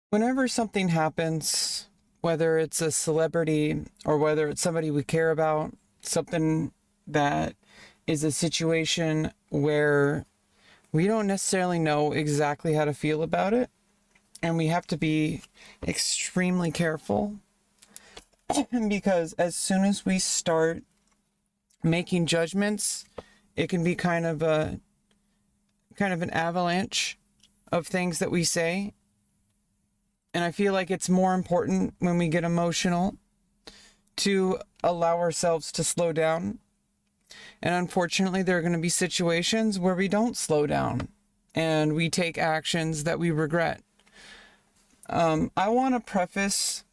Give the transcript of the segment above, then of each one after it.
Whenever something happens, whether it's a celebrity or whether it's somebody we care about, something that is a situation where we don't necessarily know exactly how to feel about it, and we have to be extremely careful because as soon as we start making judgments, it can be kind of an avalanche of things that we say. And I feel like it's more important when we get emotional to allow ourselves to slow down. And unfortunately, there are going to be situations where we don't slow down and we take actions that we regret. I want to preface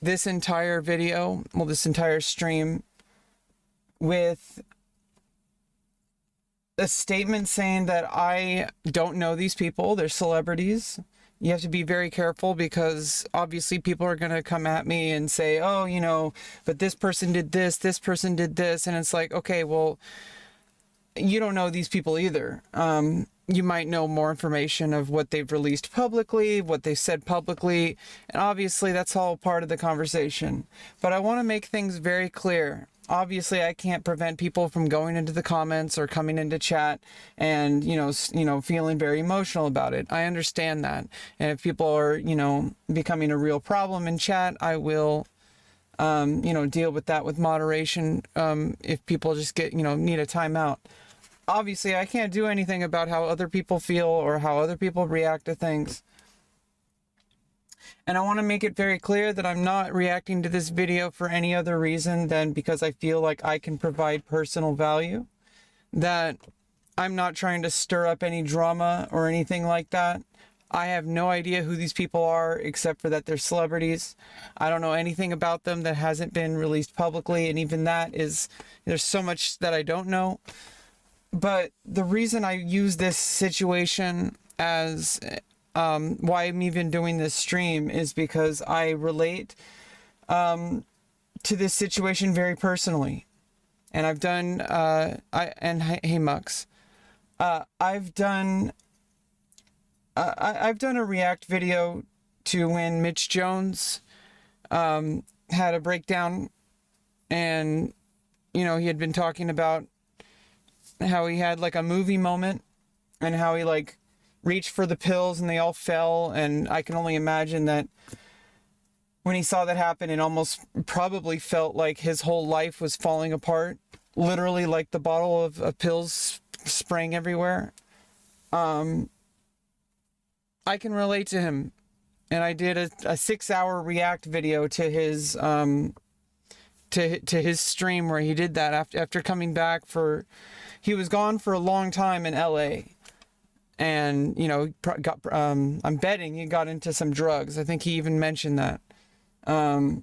this entire video, this entire stream, with a statement saying that I don't know these people. They're celebrities. You have to be very careful because obviously people are going to come at me and say, oh, but this person did this person did this. And it's like, okay, well, you don't know these people either. You might know more information of what they've released publicly, what they've said publicly. And obviously that's all part of the conversation. But I want to make things very clear. Obviously, I can't prevent people from going into the comments or coming into chat and, feeling very emotional about it. I understand that. And if people are, becoming a real problem in chat, I will, deal with that with moderation. If people just need a timeout. Obviously, I can't do anything about how other people feel or how other people react to things. And I want to make it very clear that I'm not reacting to this video for any other reason than because I feel like I can provide personal value. That I'm not trying to stir up any drama or anything like that. I have no idea who these people are except for that they're celebrities. I don't know anything about them that hasn't been released publicly. And even that there's so much that I don't know. But the reason I use this situation as why I'm even doing this stream is because I relate to this situation very personally. And I've done, hey Mux, I've done a react video to when Mitch Jones had a breakdown, and he had been talking about how he had like a movie moment and how he like reached for the pills and they all fell. And I can only imagine that when he saw that happen, it almost probably felt like his whole life was falling apart. Literally like the bottle of pills spraying everywhere. I can relate to him. And I did a 6-hour react video to his to his stream where he did that after coming back he was gone for a long time in LA. And, I'm betting he got into some drugs. I think he even mentioned that. I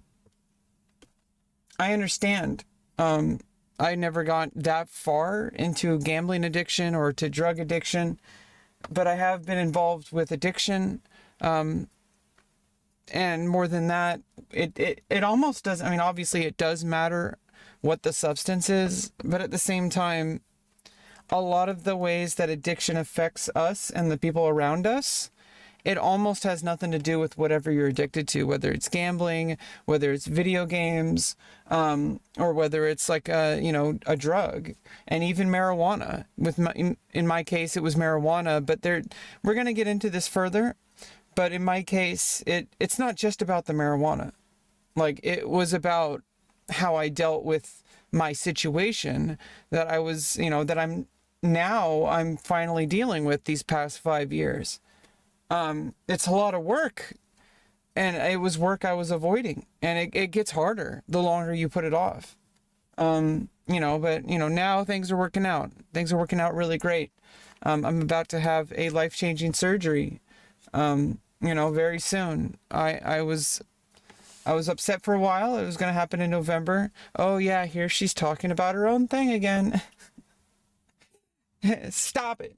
understand. I never got that far into gambling addiction or to drug addiction, but I have been involved with addiction. And more than that, it almost does. I mean, obviously it does matter what the substance is, but at the same time, a lot of the ways that addiction affects us and the people around us, it almost has nothing to do with whatever you're addicted to, whether it's gambling, whether it's video games, or whether it's like a drug, and even marijuana. In my case, it was marijuana, but we're going to get into this further. But in my case, it's not just about the marijuana. Like, it was about how I dealt with my situation that I was, that I'm finally dealing with these past 5 years. It's a lot of work, and it was work I was avoiding, and it gets harder the longer you put it off. But now things are working out. Things are working out really great. I'm about to have a life-changing surgery, very soon. I was upset for a while. It was going to happen in November. Oh yeah, here she's talking about her own thing again. Stop it.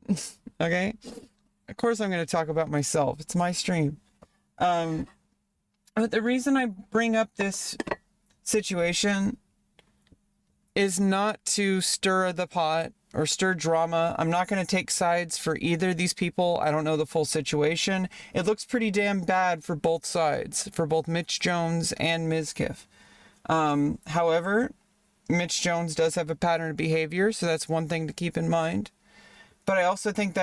Okay? Of course I'm going to talk about myself. It's my stream. But the reason I bring up this situation is not to stir the pot or stir drama. I'm not going to take sides for either of these people. I don't know the full situation. It looks pretty damn bad for both sides, for both Mitch Jones and Mizkif. However, Mitch Jones does have a pattern of behavior, so that's one thing to keep in mind. But I also think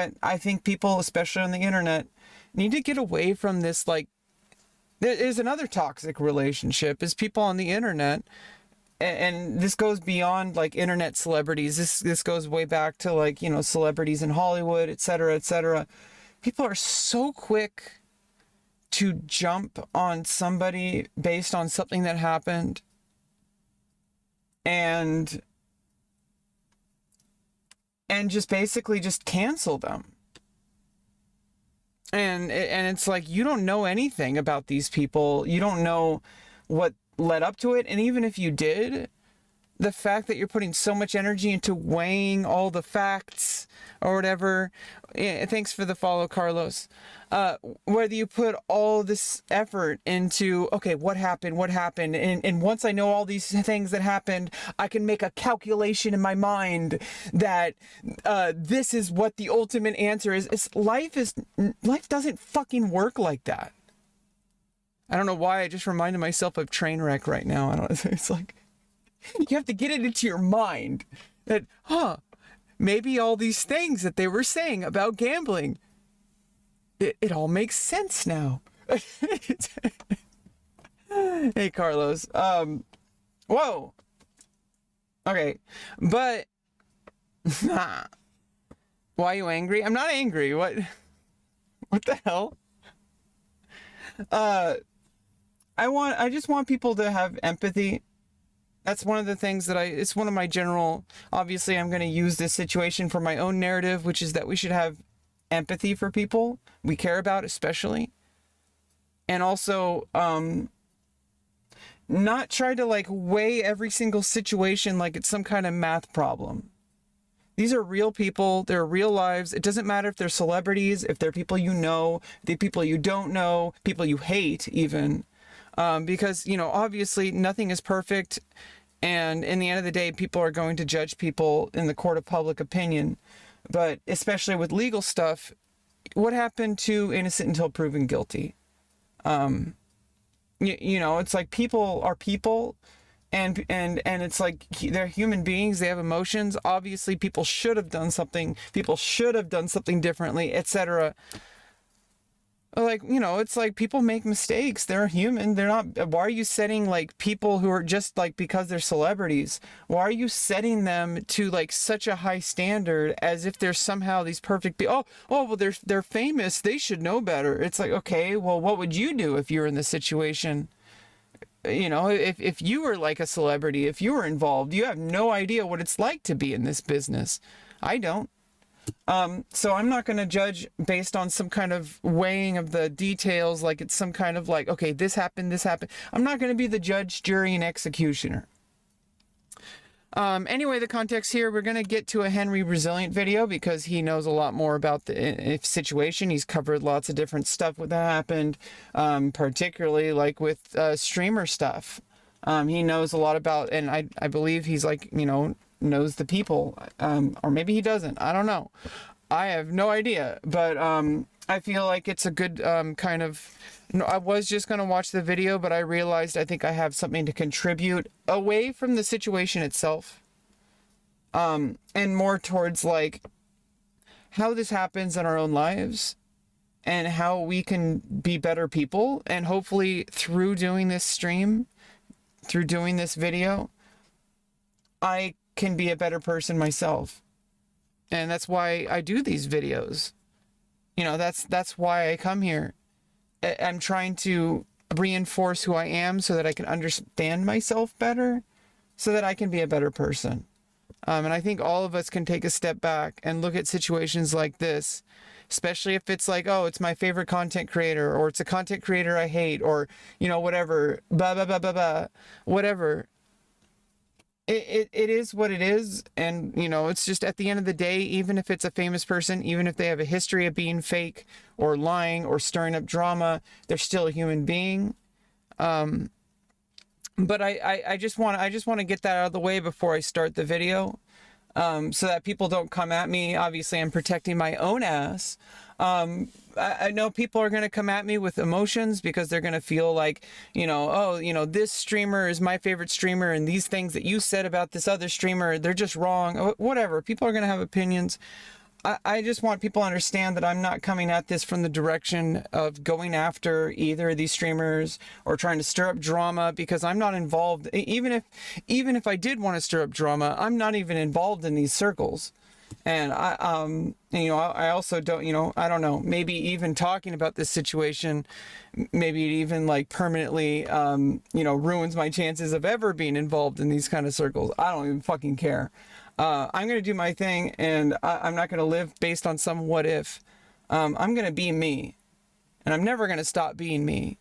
people, especially on the internet, need to get away from this. Like, there's another toxic relationship is people on the internet, and this goes beyond like internet celebrities. This goes way back to like, you know, celebrities in Hollywood, etc., etc. People are so quick to jump on somebody based on something that happened and just basically just cancel them. And it's like, you don't know anything about these people. You don't know what led up to it. And even if you did, the fact that you're putting so much energy into weighing all the facts or whatever, thanks for the follow, Carlos. Whether you put all this effort into, okay, what happened, and once I know all these things that happened, I can make a calculation in my mind that this is what the ultimate answer is. Life doesn't fucking work like that. I don't know why I just reminded myself of Trainwreck right now. It's like, you have to get it into your mind that, maybe all these things that they were saying about gambling, it all makes sense now. Hey, Carlos. Whoa. Okay. But, why are you angry? I'm not angry. What the hell? I just want people to have empathy. That's one of the things that it's one of my general, obviously I'm going to use this situation for my own narrative, which is that we should have empathy for people we care about, especially. And also, not try to like weigh every single situation like it's some kind of math problem. These are real people. They're real lives. It doesn't matter if they're celebrities, if they're people you know, if they're people you don't know, people you hate even. Because, you know, obviously nothing is perfect. And in the end of the day, people are going to judge people in the court of public opinion. But especially with legal stuff, what happened to innocent until proven guilty? You know, it's like people are people, and it's like they're human beings. They have emotions. Obviously, people should have done something. People should have done something differently, etc. Like, you know, it's like people make mistakes. They're human. They're not. Why are you setting like people who are just like because they're celebrities? Why are you setting them to like such a high standard as if they're somehow these perfect well, they're famous. They should know better. It's like, okay, well, what would you do if you were in this situation? You know, if you were like a celebrity, if you were involved, you have no idea what it's like to be in this business. I don't. So I'm not going to judge based on some kind of weighing of the details, like it's some kind of like, okay, this happened. I'm not going to be the judge, jury, and executioner. Anyway, the context here, we're going to get to a Henry Resilient video because he knows a lot more about the situation. He's covered lots of different stuff that happened, particularly like with streamer stuff. He knows a lot about, and I believe he's like, you know, knows the people, or maybe he doesn't. I don't know. I have no idea, but I feel like it's a good kind of. I was just going to watch the video, but I realized I think I have something to contribute away from the situation itself, and more towards like how this happens in our own lives and how we can be better people, and hopefully through doing this stream, through doing this video, I can be a better person myself. And that's why I do these videos. You know, that's why I come here. I'm trying to reinforce who I am so that I can understand myself better, so that I can be a better person. And I think all of us can take a step back and look at situations like this, especially if it's like, oh, it's my favorite content creator, or it's a content creator I hate, or, you know, whatever, blah, blah, blah, blah, blah, whatever. It is what it is. And, you know, it's just at the end of the day, even if it's a famous person, even if they have a history of being fake or lying or stirring up drama, they're still a human being. But I just want to get that out of the way before I start the video, so that people don't come at me. Obviously, I'm protecting my own ass. I know people are going to come at me with emotions because they're going to feel like, oh, this streamer is my favorite streamer, and these things that you said about this other streamer, they're just wrong. Whatever. People are going to have opinions. I just want people to understand that I'm not coming at this from the direction of going after either of these streamers or trying to stir up drama, because I'm not involved. Even if I did want to stir up drama, I'm not even involved in these circles. And I also don't, I don't know, maybe even talking about this situation, maybe it even like permanently, ruins my chances of ever being involved in these kind of circles. I don't even fucking care. I'm going to do my thing, and I'm not going to live based on some what if. I'm going to be me, and I'm never going to stop being me.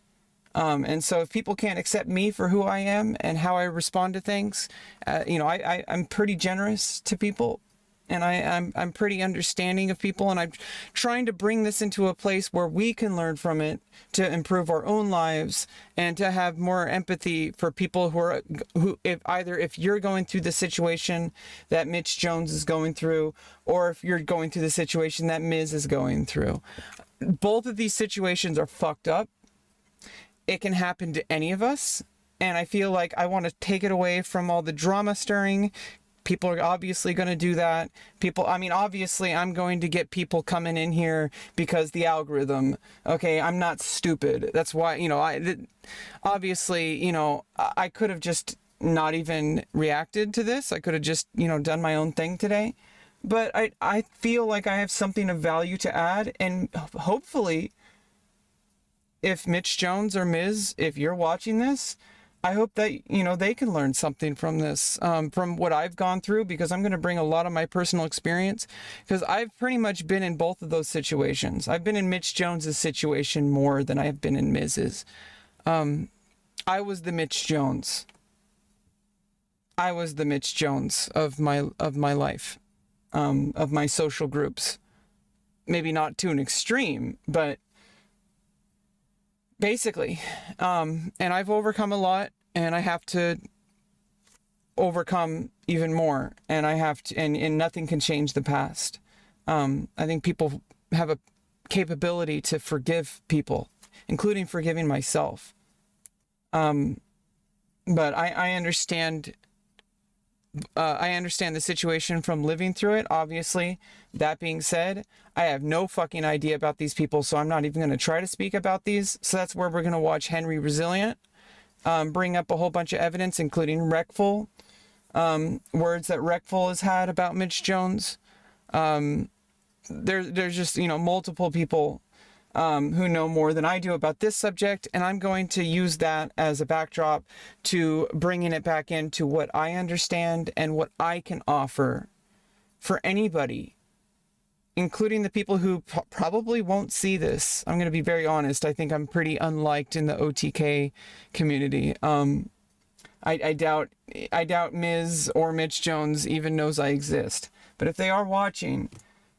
And so if people can't accept me for who I am and how I respond to things, I'm pretty generous to people, and I'm pretty understanding of people, and I'm trying to bring this into a place where we can learn from it to improve our own lives and to have more empathy for people who if you're going through the situation that Mitch Jones is going through, or if you're going through the situation that Miz is going through. Both of these situations are fucked up. It can happen to any of us, and I feel like I want to take it away from all the drama stirring. People are obviously going to do that. Obviously I'm going to get people coming in here because the algorithm, okay, I'm not stupid. That's why, I could have just not even reacted to this. I could have just, done my own thing today. But I feel like I have something of value to add, and hopefully if Mitch Jones or Miz, if you're watching this, I hope that, they can learn something from this, from what I've gone through, because I'm going to bring a lot of my personal experience, because I've pretty much been in both of those situations. I've been in Mitch Jones's situation more than I've been in Miz's. I was the Mitch Jones. I was the Mitch Jones of my life, of my social groups. Maybe not to an extreme, but basically, and I've overcome a lot, and I have to overcome even more, and I have to, and nothing can change the past. I think people have a capability to forgive people, including forgiving myself. But I understand the situation from living through it, obviously. That being said, I have no fucking idea about these people, so I'm not even going to try to speak about these. So that's where we're going to watch Henry Resilient bring up a whole bunch of evidence, including Wreckful, words that Wreckful has had about Mitch Jones. There's just, multiple people who know more than I do about this subject, and I'm going to use that as a backdrop to bringing it back into what I understand and what I can offer for anybody, including the people who probably won't see this. I'm going to be very honest. I think I'm pretty unliked in the OTK community. I doubt Miz or Mitch Jones even knows I exist. But if they are watching,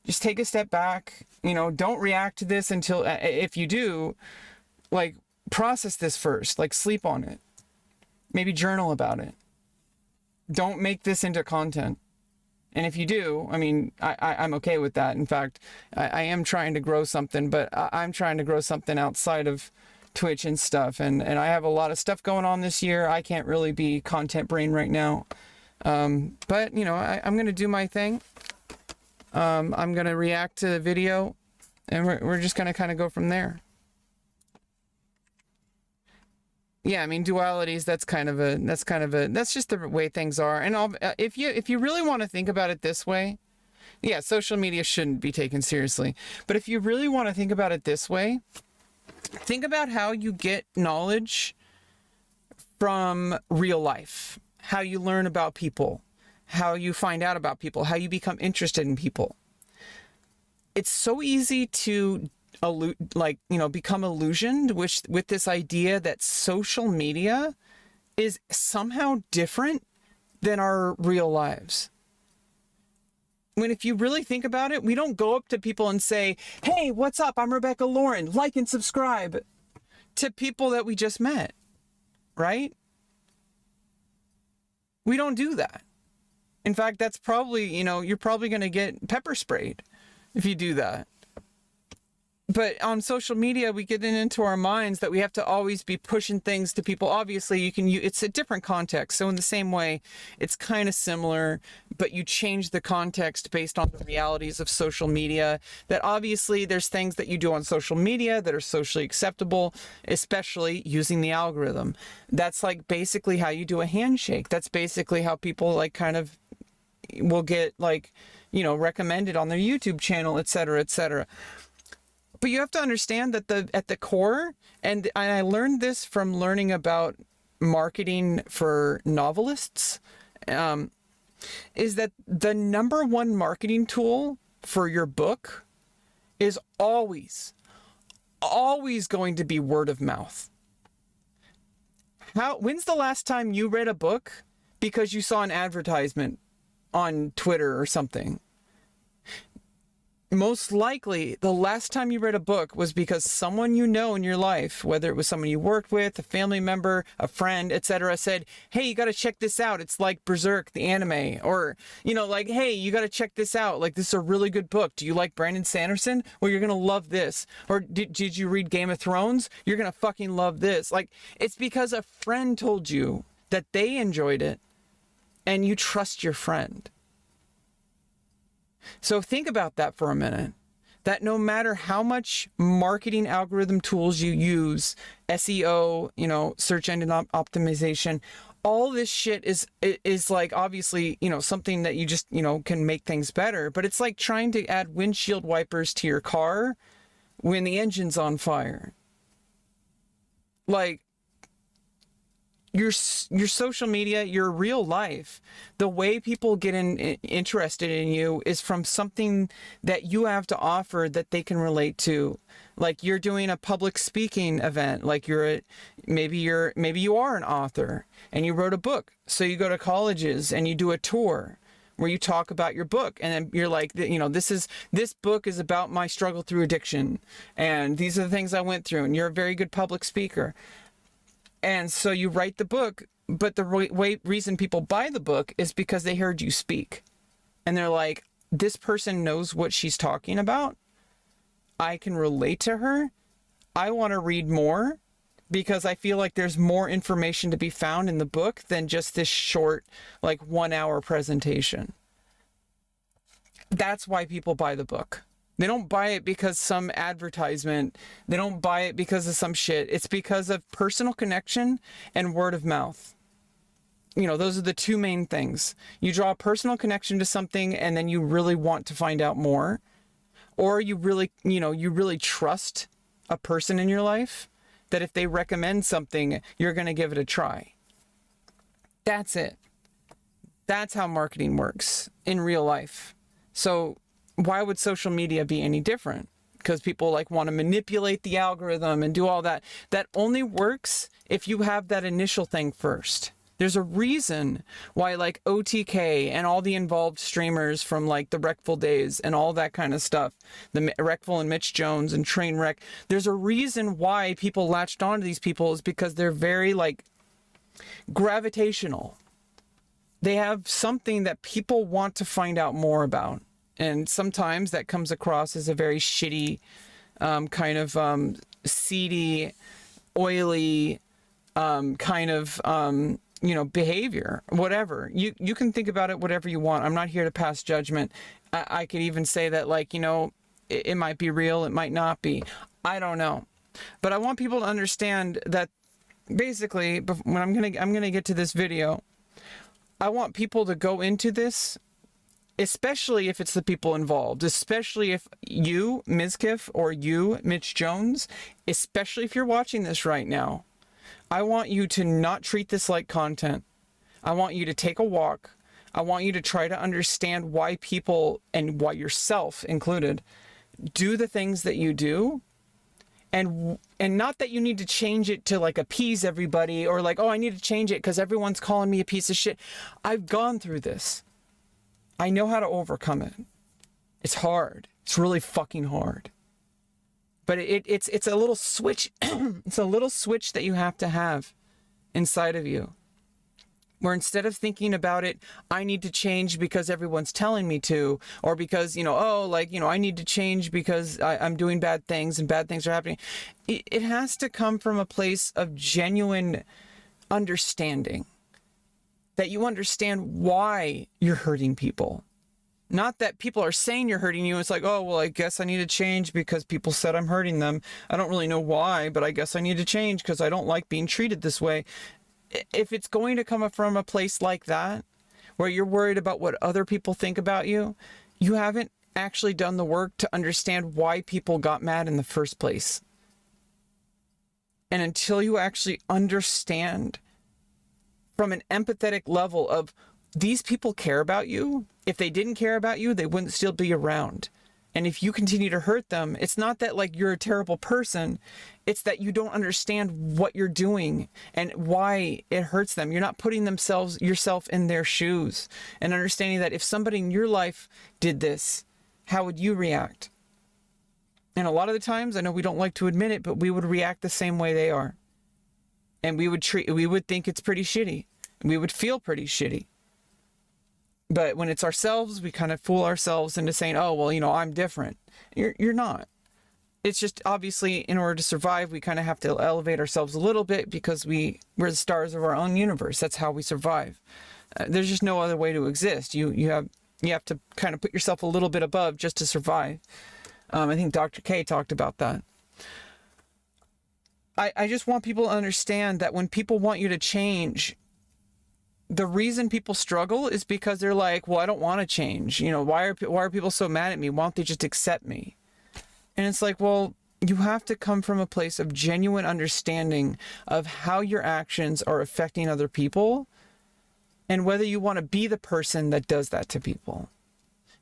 just take a step back. Don't react to this until, if you do, like, process this first. Like, sleep on it. Maybe journal about it. Don't make this into content. And if you do, I'm okay with that. In fact, I am trying to grow something, but I'm trying to grow something outside of Twitch and stuff. And I have a lot of stuff going on this year. I can't really be content brain right now. But, I'm going to do my thing. I'm going to react to the video, and we're just going to kind of go from there. Yeah, dualities, that's just the way things are. And if you really want to think about it this way, yeah, social media shouldn't be taken seriously. But if you really want to think about it this way, think about how you get knowledge from real life, how you learn about people, how you find out about people, how you become interested in people. It's so easy to become illusioned with this idea that social media is somehow different than our real lives. When if you really think about it, we don't go up to people and say, "Hey, what's up? I'm Rebecca Lauren. Like and subscribe," to people that we just met, right? We don't do that. In fact, that's probably, you're probably going to get pepper sprayed if you do that. But on social media, we get it into our minds that we have to always be pushing things to people. Obviously, it's a different context. So in the same way, it's kind of similar, but you change the context based on the realities of social media. That obviously there's things that you do on social media that are socially acceptable, especially using the algorithm. That's like basically how you do a handshake. That's basically how people like kind of will get like, recommended on their YouTube channel, et cetera, et cetera. But you have to understand that at the core, and I learned this from learning about marketing for novelists, is that the number one marketing tool for your book is always going to be word of mouth. When's the last time you read a book because you saw an advertisement on Twitter or something? Most likely, the last time you read a book was because someone in your life, whether it was someone you worked with, a family member, a friend, etc., said, hey, you got to check this out. It's like Berserk, the anime. Or, like, hey, you got to check this out. Like, this is a really good book. Do you like Brandon Sanderson? Well, you're going to love this. Or did you read Game of Thrones? You're going to fucking love this. Like, it's because a friend told you that they enjoyed it and you trust your friend. So think about that for a minute, that no matter how much marketing algorithm tools you use, SEO, search engine optimization, all this shit is like obviously, something that you just, can make things better. But it's like trying to add windshield wipers to your car when the engine's on fire. Like, your social media, your real life, the way people get interested in you is from something that you have to offer that they can relate to. Like you're doing a public speaking event, like maybe you are an author and you wrote a book. So you go to colleges and you do a tour where you talk about your book, and then you're like, this book is about my struggle through addiction, and these are the things I went through, and you're a very good public speaker. And so you write the book, but the reason people buy the book is because they heard you speak. And they're like, this person knows what she's talking about. I can relate to her. I want to read more because I feel like there's more information to be found in the book than just this short, like 1 hour presentation. That's why people buy the book. They don't buy it because some advertisement. They don't buy it because of some shit. It's because of personal connection and word of mouth. Those are the two main things. You draw a personal connection to something and then you really want to find out more. Or you really trust a person in your life that if they recommend something, you're going to give it a try. That's it. That's how marketing works in real life. So why would social media be any different? Because people want to manipulate the algorithm and do all that. That only works if you have that initial thing first. There's a reason why OTK and all the involved streamers from the Wreckful days and all that kind of stuff, the Wreckful and Mitch Jones and Trainwreck, there's a reason why people latched onto these people is because they're very gravitational. They have something that people want to find out more about. And sometimes that comes across as a very shitty, kind of seedy, oily, kind of, behavior, whatever. You can think about it whatever you want. I'm not here to pass judgment. I could even say that, it might be real, it might not be. I don't know. But I want people to understand that basically, when I'm gonna get to this video, I want people to go into this, especially if it's the people involved, especially if you, Mizkif, or you, Mitch Jones, especially if you're watching this right now, I want you to not treat this like content. I want you to take a walk. I want you to try to understand why people, and why yourself included, do the things that you do. And not that you need to change it to appease everybody or oh, I need to change it because everyone's calling me a piece of shit. I've gone through this. I know how to overcome it. It's hard. It's really fucking hard. But it's a little switch. It's a little switch that you have to have inside of you. Where instead of thinking about it, I need to change because everyone's telling me to, or because, I need to change because I'm doing bad things and bad things are happening. It has to come from a place of genuine understanding, that you understand why you're hurting people. Not that people are saying you're hurting you. It's like, oh, well, I guess I need to change because people said I'm hurting them. I don't really know why, but I guess I need to change because I don't like being treated this way. If it's going to come from a place like that, where you're worried about what other people think about you, you haven't actually done the work to understand why people got mad in the first place. And until you actually understand from an empathetic level of these people care about you, if they didn't care about you, they wouldn't still be around. And if you continue to hurt them, it's not that like you're a terrible person. It's that you don't understand what you're doing and why it hurts them. You're not putting yourself in their shoes and understanding that if somebody in your life did this, how would you react? And a lot of the times, I know we don't like to admit it, but we would react the same way they are. And we would think it's pretty shitty. We would feel pretty shitty. But when it's ourselves, we kind of fool ourselves into saying, oh, well, I'm different. You're not. It's just obviously in order to survive, we kind of have to elevate ourselves a little bit because we're the stars of our own universe. That's how we survive. There's just no other way to exist. You have to kind of put yourself a little bit above just to survive. I think Dr. K talked about that. I just want people to understand that when people want you to change, the reason people struggle is because they're like, well, I don't want to change. Why are people so mad at me? Why don't they just accept me? And it's like, well, you have to come from a place of genuine understanding of how your actions are affecting other people and whether you want to be the person that does that to people.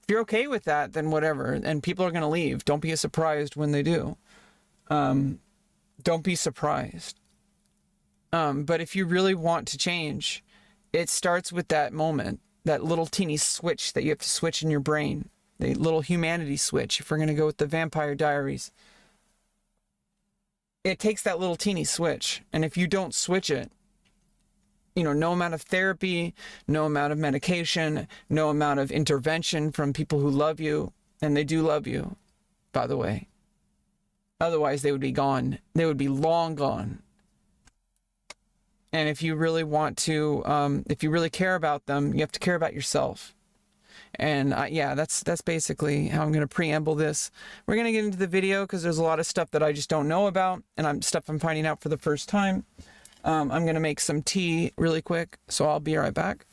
If you're okay with that, then whatever. And people are going to leave. Don't be surprised when they do. Don't be surprised. But if you really want to change, it starts with that moment, that little teeny switch that you have to switch in your brain, the little humanity switch, if we're going to go with the Vampire Diaries. It takes that little teeny switch, and if you don't switch it, no amount of therapy, no amount of medication, no amount of intervention from people who love you, and they do love you, by the way. Otherwise, they would be gone. They would be long gone. And if you really want to, if you really care about them, you have to care about yourself. And that's basically how I'm going to preamble this. We're going to get into the video because there's a lot of stuff that I just don't know about, and stuff I'm finding out for the first time. I'm going to make some tea really quick, so I'll be right back.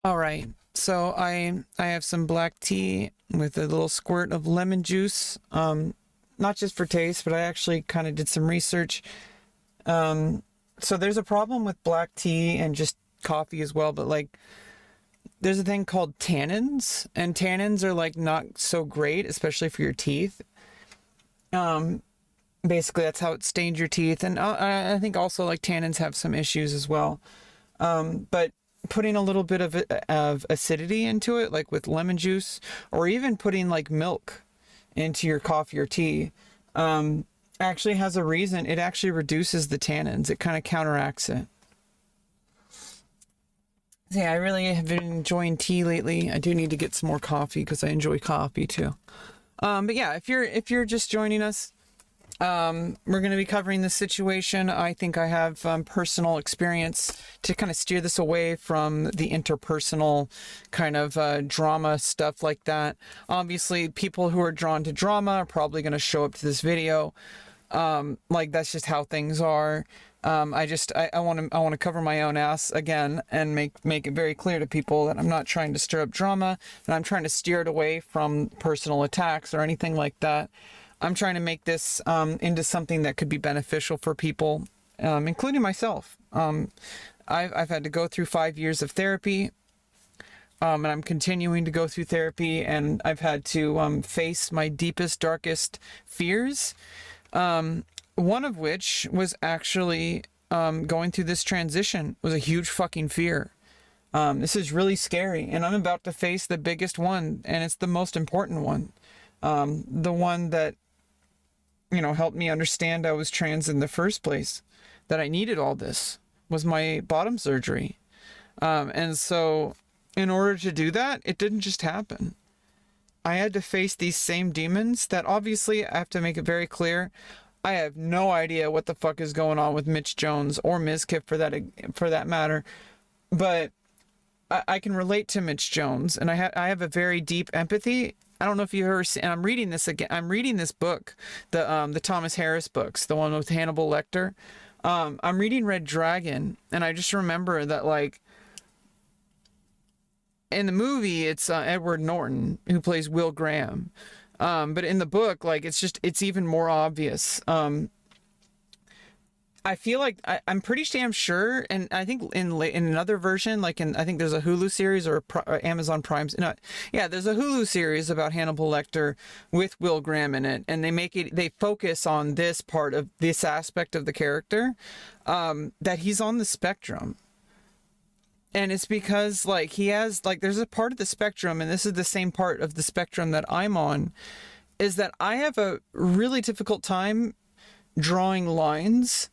All right. So I have some black tea with a little squirt of lemon juice. Not just for taste, but I actually kind of did some research. So there's a problem with black tea and just coffee as well, but like there's a thing called tannins, and tannins are like not so great, especially for your teeth. Basically that's how it stains your teeth, and I think also like tannins have some issues as well. But putting a little bit of acidity into it, like with lemon juice, or even putting like milk into your coffee or tea, actually has a reason. It actually reduces the tannins. It kind of counteracts it. Yeah, I really have been enjoying tea lately. I do need to get some more coffee because I enjoy coffee too. But yeah, if you're just joining us, we're going to be covering this situation. I think I have personal experience to kind of steer this away from the interpersonal kind of drama stuff like that. Obviously, people who are drawn to drama are probably going to show up to this video. Like that's just how things are. I want to cover my own ass again and make it very clear to people that I'm not trying to stir up drama, and I'm trying to steer it away from personal attacks or anything like that. I'm trying to make this into something that could be beneficial for people, including myself. I've had to go through 5 years of therapy, and I'm continuing to go through therapy, and I've had to face my deepest, darkest fears. One of which was actually going through this transition was a huge fucking fear. This is really scary, and I'm about to face the biggest one, and it's the most important one. The one that, helped me understand I was trans in the first place, that I needed all this, was my bottom surgery. And so in order to do that, it didn't just happen. I had to face these same demons that obviously I have to make it very clear. I have no idea what the fuck is going on with Mitch Jones or Mizkif for that matter, but I can relate to Mitch Jones, and I have a very deep empathy. I don't know if you've ever seen, and I'm reading this again. I'm reading this book, the Thomas Harris books, the one with Hannibal Lecter. I'm reading Red Dragon, and I just remember that like in the movie it's Edward Norton who plays Will Graham. But in the book, like, it's even more obvious. I feel like I'm pretty damn sure, and I think in another version, like I think there's a Hulu series or Amazon Prime's, no, yeah, there's a Hulu series about Hannibal Lecter with Will Graham in it, and they focus on this part of this aspect of the character, that he's on the spectrum. And it's because like he has like there's a part of the spectrum, and this is the same part of the spectrum that I'm on, is that I have a really difficult time drawing lines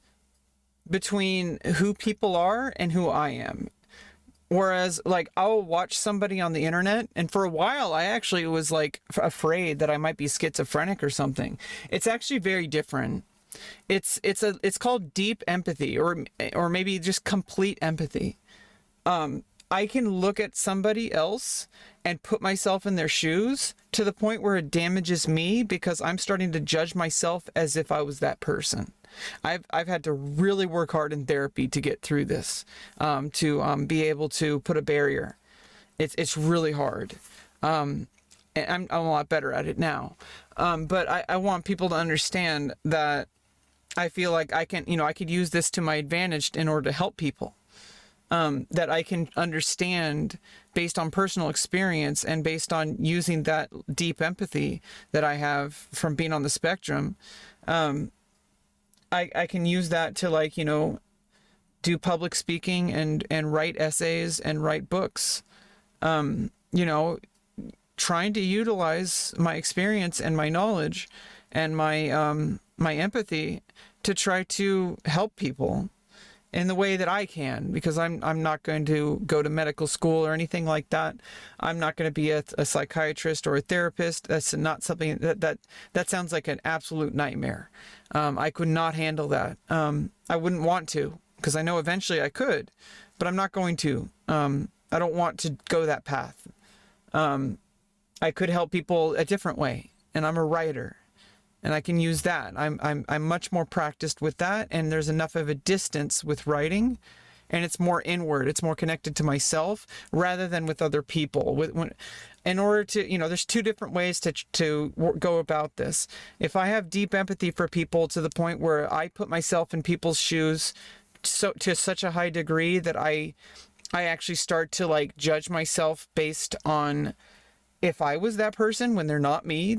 between who people are and who I am. Whereas like I'll watch somebody on the internet, and for a while I actually was like afraid that I might be schizophrenic or something. It's actually very different. It's called deep empathy, or maybe just complete empathy. I can look at somebody else and put myself in their shoes to the point where it damages me because I'm starting to judge myself as if I was that person. I've had to really work hard in therapy to get through this, to be able to put a barrier. It's really hard. And I'm a lot better at it now. But I want people to understand that I feel like I could use this to my advantage in order to help people. That I can understand based on personal experience and based on using that deep empathy that I have from being on the spectrum. I can use that to like, do public speaking and write essays and write books. Trying to utilize my experience and my knowledge and my empathy to try to help people in the way that I can, because I'm not going to go to medical school or anything like that. I'm not going to be a psychiatrist or a therapist. That's not something that sounds like an absolute nightmare. I could not handle that. I wouldn't want to, because I know eventually I could, but I'm not going to. I don't want to go that path. I could help people a different way, and I'm a writer. And I can use that. I'm much more practiced with that, and there's enough of a distance with writing and it's more inward. It's more connected to myself rather than with other people. In order to, there's two different ways to go about this. If I have deep empathy for people to the point where I put myself in people's shoes to such a high degree that I actually start to like judge myself based on if I was that person when they're not me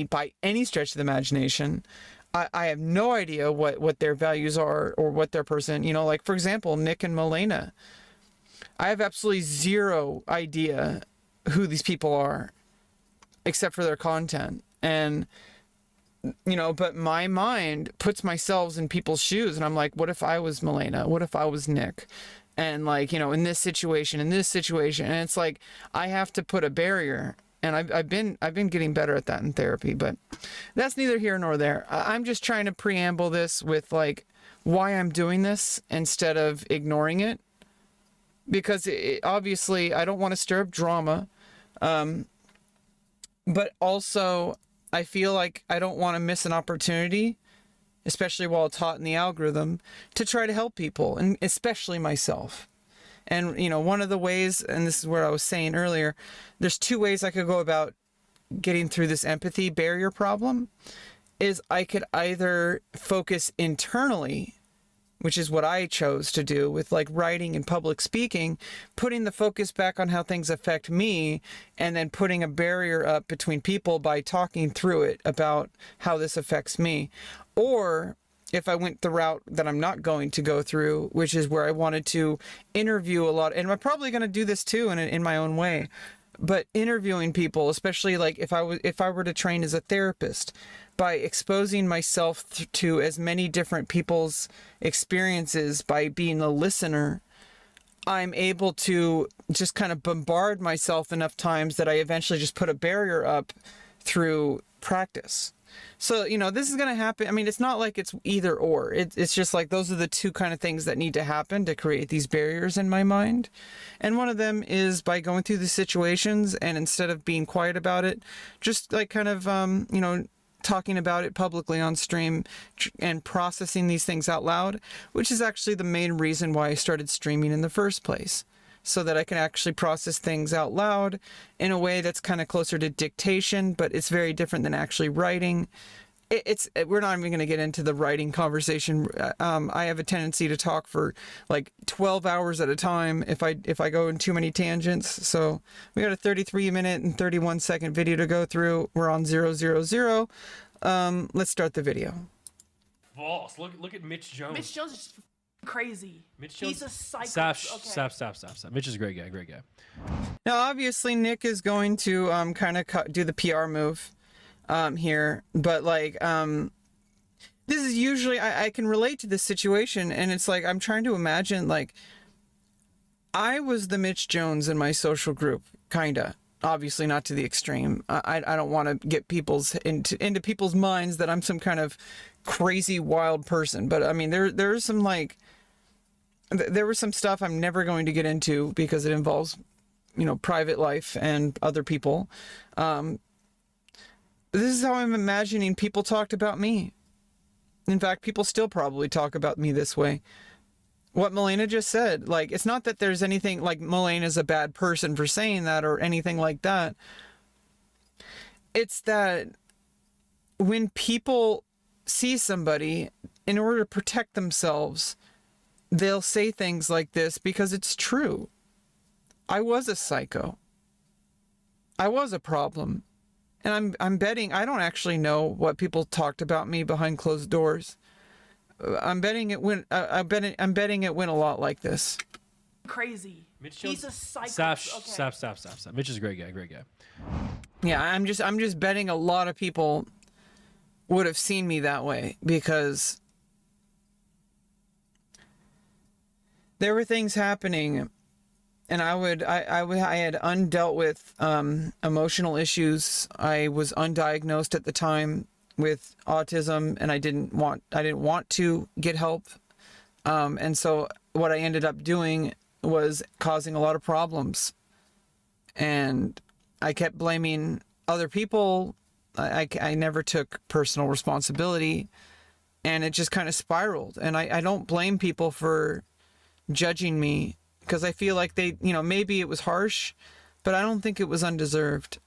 by any stretch of the imagination. I have no idea what their values are or what their person, like for example, Nick and Milena. I have absolutely zero idea who these people are except for their content. And, but my mind puts myself in people's shoes and I'm like, what if I was Milena? What if I was Nick? And like, in this situation, and it's like, I have to put a barrier. And I've been getting better at that in therapy, but that's neither here nor there. I'm just trying to preamble this with like why I'm doing this instead of ignoring it, because obviously I don't want to stir up drama, but also I feel like I don't want to miss an opportunity, especially while taught in the algorithm, to try to help people, and especially myself. And, one of the ways, and this is where I was saying earlier, there's two ways I could go about getting through this empathy barrier problem, is I could either focus internally, which is what I chose to do with like writing and public speaking, putting the focus back on how things affect me, and then putting a barrier up between people by talking through it about how this affects me. Or if I went the route that I'm not going to go through, which is where I wanted to interview a lot, and I'm probably going to do this too in my own way, but interviewing people, especially like if I were to train as a therapist, by exposing myself to as many different people's experiences by being a listener, I'm able to just kind of bombard myself enough times that I eventually just put a barrier up through practice. So, this is going to happen. I mean, it's not like it's either or. It's just like those are the two kind of things that need to happen to create these barriers in my mind. And one of them is by going through the situations and instead of being quiet about it, just like kind of, talking about it publicly on stream and processing these things out loud, which is actually the main reason why I started streaming in the first place. So that I can actually process things out loud in a way that's kind of closer to dictation, but it's very different than actually writing. We're not even going to get into the writing conversation. I have a tendency to talk for like 12 hours at a time if I go in too many tangents. So we got a 33-minute and 31-second video to go through. We're on 000. Let's start the video. False. Look at Mitch Jones. Mitch Jones is crazy. Mitch Jones. He's a psycho. Stop. Mitch is a great guy. Now, obviously, Nick is going to kind of do the PR move here, but like this is usually I can relate to this situation, and it's like I'm trying to imagine like I was the Mitch Jones in my social group, kinda. Obviously, not to the extreme. I don't want to get into people's minds that I'm some kind of crazy wild person, but I mean there's some like. There was some stuff I'm never going to get into because it involves, private life and other people. This is how I'm imagining people talked about me. In fact, people still probably talk about me this way. What Milena just said, like, it's not that there's anything like Milena's a bad person for saying that or anything like that. It's that when people see somebody, in order to protect themselves, they'll say things like this because it's true. I was a psycho. I was a problem. And I'm betting I don't actually know what people talked about me behind closed doors. I'm betting it went I'm betting it went a lot like this. Crazy. Mitch He's a psycho. Stop. Mitch is a great guy. Yeah, I'm just betting a lot of people would have seen me that way because there were things happening, and I had undealt with emotional issues. I was undiagnosed at the time with autism, and I didn't want to get help. And so what I ended up doing was causing a lot of problems, and I kept blaming other people. I never took personal responsibility, and it just kind of spiraled. And I don't blame people for judging me, because I feel like they, maybe it was harsh, but I don't think it was undeserved.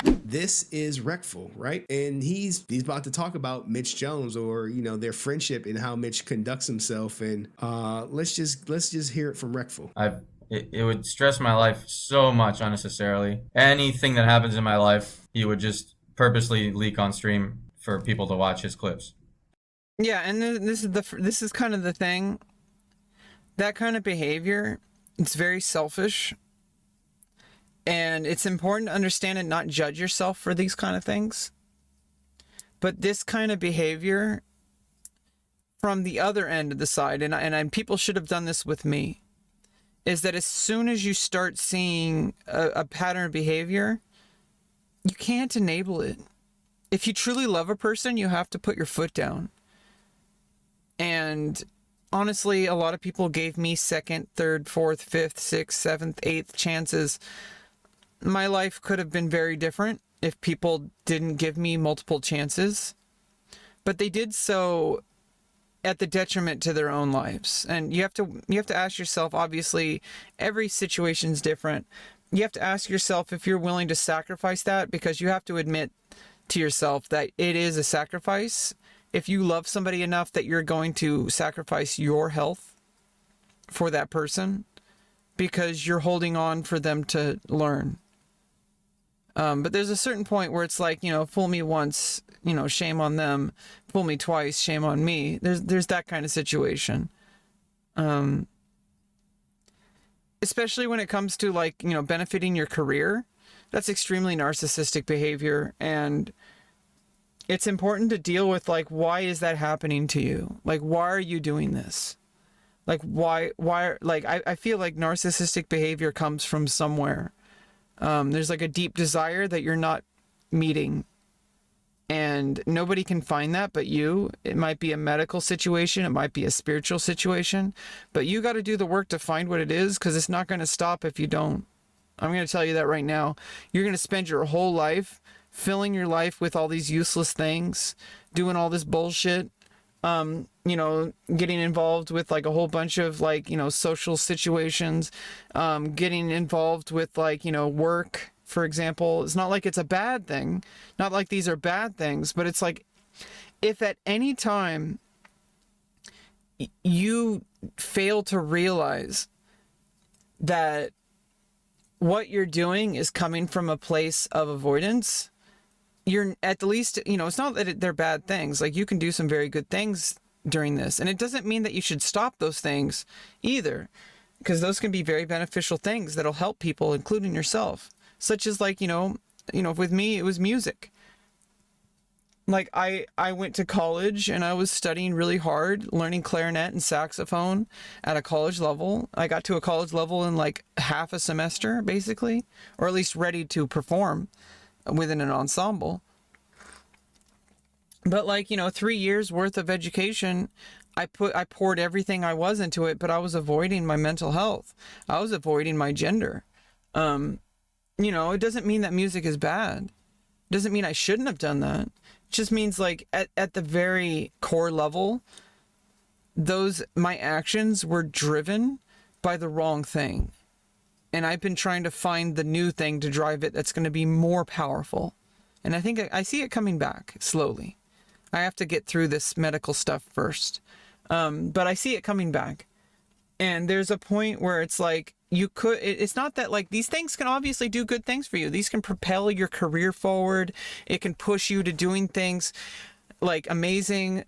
This is Wreckful, right? And he's about to talk about Mitch Jones, or their friendship and how Mitch conducts himself. And let's just hear it from Wreckful. It would stress my life so much unnecessarily. Anything that happens in my life, he would just purposely leak on stream for people to watch his clips. Yeah, and this is kind of the thing. That kind of behavior, it's very selfish. And it's important to understand and not judge yourself for these kind of things. But this kind of behavior from the other end of the side, and people should have done this with me, is that as soon as you start seeing a pattern of behavior, you can't enable it. If you truly love a person, you have to put your foot down. And honestly, a lot of people gave me second, third, fourth, fifth, sixth, seventh, eighth chances. My life could have been very different if people didn't give me multiple chances, but they did so at the detriment to their own lives. And you have to ask yourself, obviously, every situation's different. You have to ask yourself if you're willing to sacrifice that, because you have to admit to yourself that it is a sacrifice. If you love somebody enough that you're going to sacrifice your health for that person because you're holding on for them to learn. But there's a certain point where it's like, fool me once, shame on them. Fool me twice, shame on me. There's that kind of situation. Especially when it comes to benefiting your career. That's extremely narcissistic behavior. And it's important to deal with why is that happening to you? Why are you doing this? Why, I feel like narcissistic behavior comes from somewhere. There's a deep desire that you're not meeting, and nobody can find that but you. It might be a medical situation, it might be a spiritual situation, but you got to do the work to find what it is, because it's not going to stop if you don't. I'm going to tell you that right now. You're going to spend your whole life filling your life with all these useless things, doing all this bullshit, getting involved with a whole bunch of social situations, getting involved with work, for example. It's not like it's a bad thing, not like these are bad things, but it's if at any time you fail to realize that what you're doing is coming from a place of avoidance, you're at the least, it's not that they're bad things. You can do some very good things during this. And it doesn't mean that you should stop those things either, because those can be very beneficial things that'll help people, including yourself. Such as with me, it was music. I went to college and I was studying really hard, learning clarinet and saxophone at a college level. I got to a college level in half a semester, basically, or at least ready to perform within an ensemble. But 3 years worth of education, I poured everything I was into it, but I was avoiding my mental health. I was avoiding my gender. It doesn't mean that music is bad. It doesn't mean I shouldn't have done that. It just means at the very core level, my actions were driven by the wrong thing. And I've been trying to find the new thing to drive it that's going to be more powerful. And I think I see it coming back slowly. I have to get through this medical stuff first. But I see it coming back. And there's a point where it's it's not that these things can obviously do good things for you. These can propel your career forward. It can push you to doing things amazing.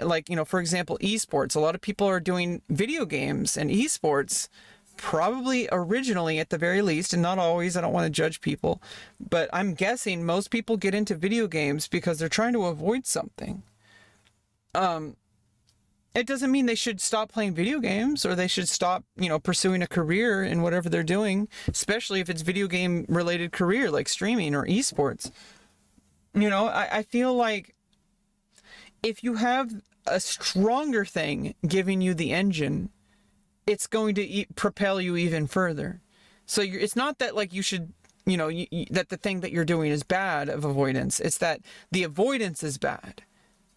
For example, esports. A lot of people are doing video games and esports. Probably originally, at the very least, and not always, I don't want to judge people, but I'm guessing most people get into video games because they're trying to avoid something. It doesn't mean they should stop playing video games or they should stop, pursuing a career in whatever they're doing, especially if it's video game related career like streaming or esports. I feel like if you have a stronger thing giving you the engine, it's going to propel you even further. So it's not that you should, that the thing that you're doing is bad of avoidance. It's that the avoidance is bad.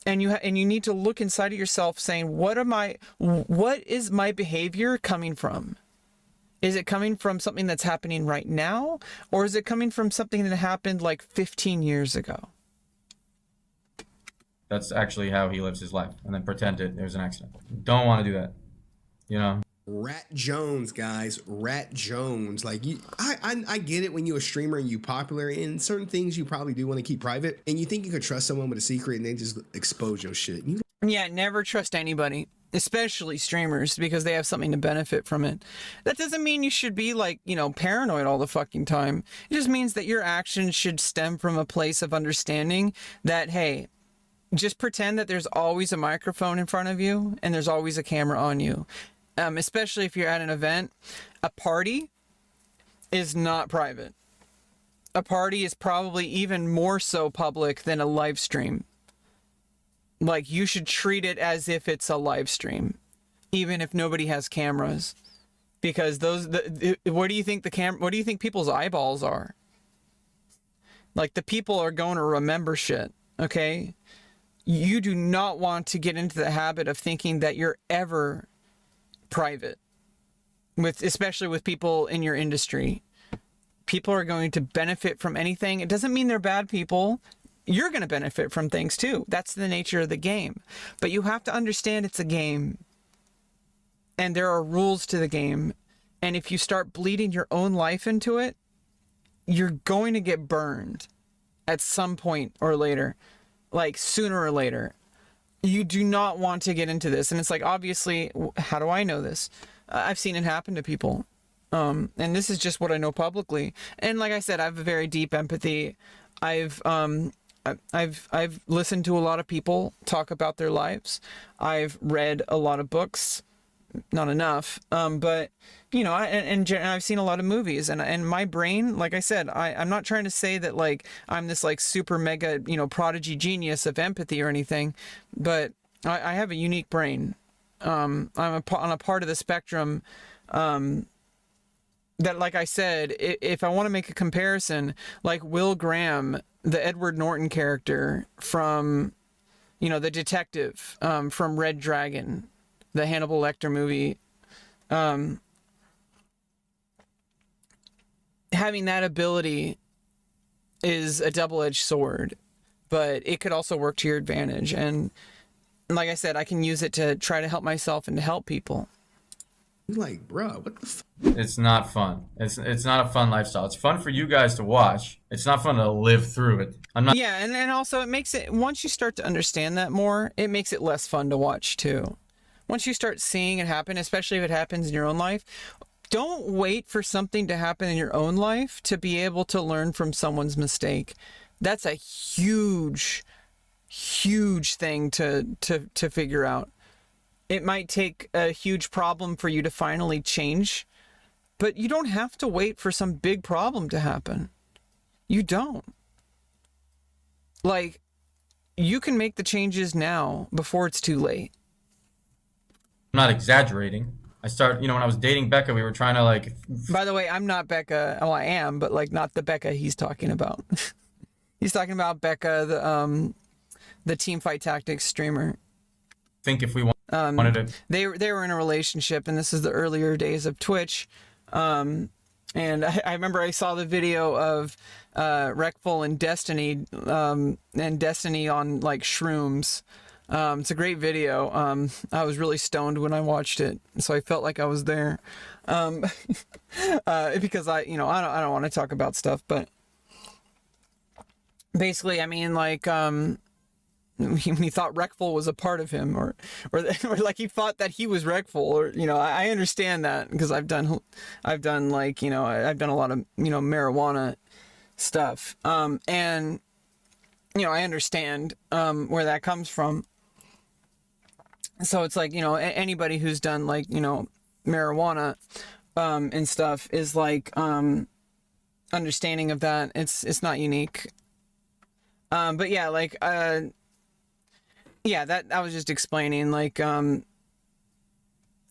and you need to look inside of yourself saying, what is my behavior coming from? Is it coming from something that's happening right now, or is it coming from something that happened like 15 years ago? That's actually how he lives his life, and then pretend it was an accident. Don't want to do that, you know. Rat Jones, guys. Rat Jones. Like, I get it when you're a streamer and you popular, and certain things you probably do want to keep private, and you think you could trust someone with a secret, and they just expose your shit. Yeah, never trust anybody, especially streamers, because they have something to benefit from it. That doesn't mean you should be like, paranoid all the fucking time. It just means that your actions should stem from a place of understanding that, hey, just pretend that there's always a microphone in front of you and there's always a camera on you. Especially if you're at an event. A party is not private. A party is probably even more so public than a live stream. Like, you should treat it as if it's a live stream, even if nobody has cameras, because what do you think people's eyeballs are? Like, the people are going to remember shit. Okay, you do not want to get into the habit of thinking that you're ever private, especially with people in your industry. People are going to benefit from anything. It doesn't mean they're bad people. You're going to benefit from things too. That's the nature of the game. But you have to understand it's a game, and there are rules to the game. And if you start bleeding your own life into it, you're going to get burned at some point or later, like sooner or later. You do not want to get into this. And it's like, obviously, how do I know this? I've seen it happen to people. And this is just what I know publicly. And like I said, I have a very deep empathy. I've listened to a lot of people talk about their lives. I've read a lot of books, not enough. But I've seen a lot of movies, and my brain, like I said, I'm not trying to say that like I'm this like super mega, prodigy genius of empathy or anything, but I have a unique brain. I'm on a part of the spectrum, that, like I said, if I want to make a comparison, like Will Graham, the Edward Norton character from, the detective, from Red Dragon, the Hannibal Lecter movie, having that ability is a double-edged sword, but it could also work to your advantage. And like I said, I can use it to try to help myself and to help people. Like, bro, what the It's not fun. It's not a fun lifestyle. It's fun for you guys to watch. It's not fun to live through it. Yeah, and also it makes it, once you start to understand that more, it makes it less fun to watch too. Once you start seeing it happen, especially if it happens in your own life, don't wait for something to happen in your own life to be able to learn from someone's mistake. That's a huge, huge thing to figure out. It might take a huge problem for you to finally change, but you don't have to wait for some big problem to happen. You don't. Like, you can make the changes now before it's too late. I'm not exaggerating. When I was dating Becca, we were trying to like. By the way, I'm not Becca. Well, I am, but like not the Becca he's talking about. He's talking about Becca, the Teamfight Tactics streamer. Think if we wanted to. They were in a relationship, and this is the earlier days of Twitch. And I remember I saw the video of Wreckful and Destiny on like shrooms. It's a great video. I was really stoned when I watched it, so I felt like I was there. Because I don't want to talk about stuff, but basically, I mean, like, he thought Wreckful was a part of him, or like he thought that he was Wreckful, or I understand that because I've done I've done a lot of marijuana stuff, and I understand where that comes from. So it's like anybody who's done like marijuana and stuff is like understanding of that. It's not unique. But yeah, like yeah, that I was just explaining, like, I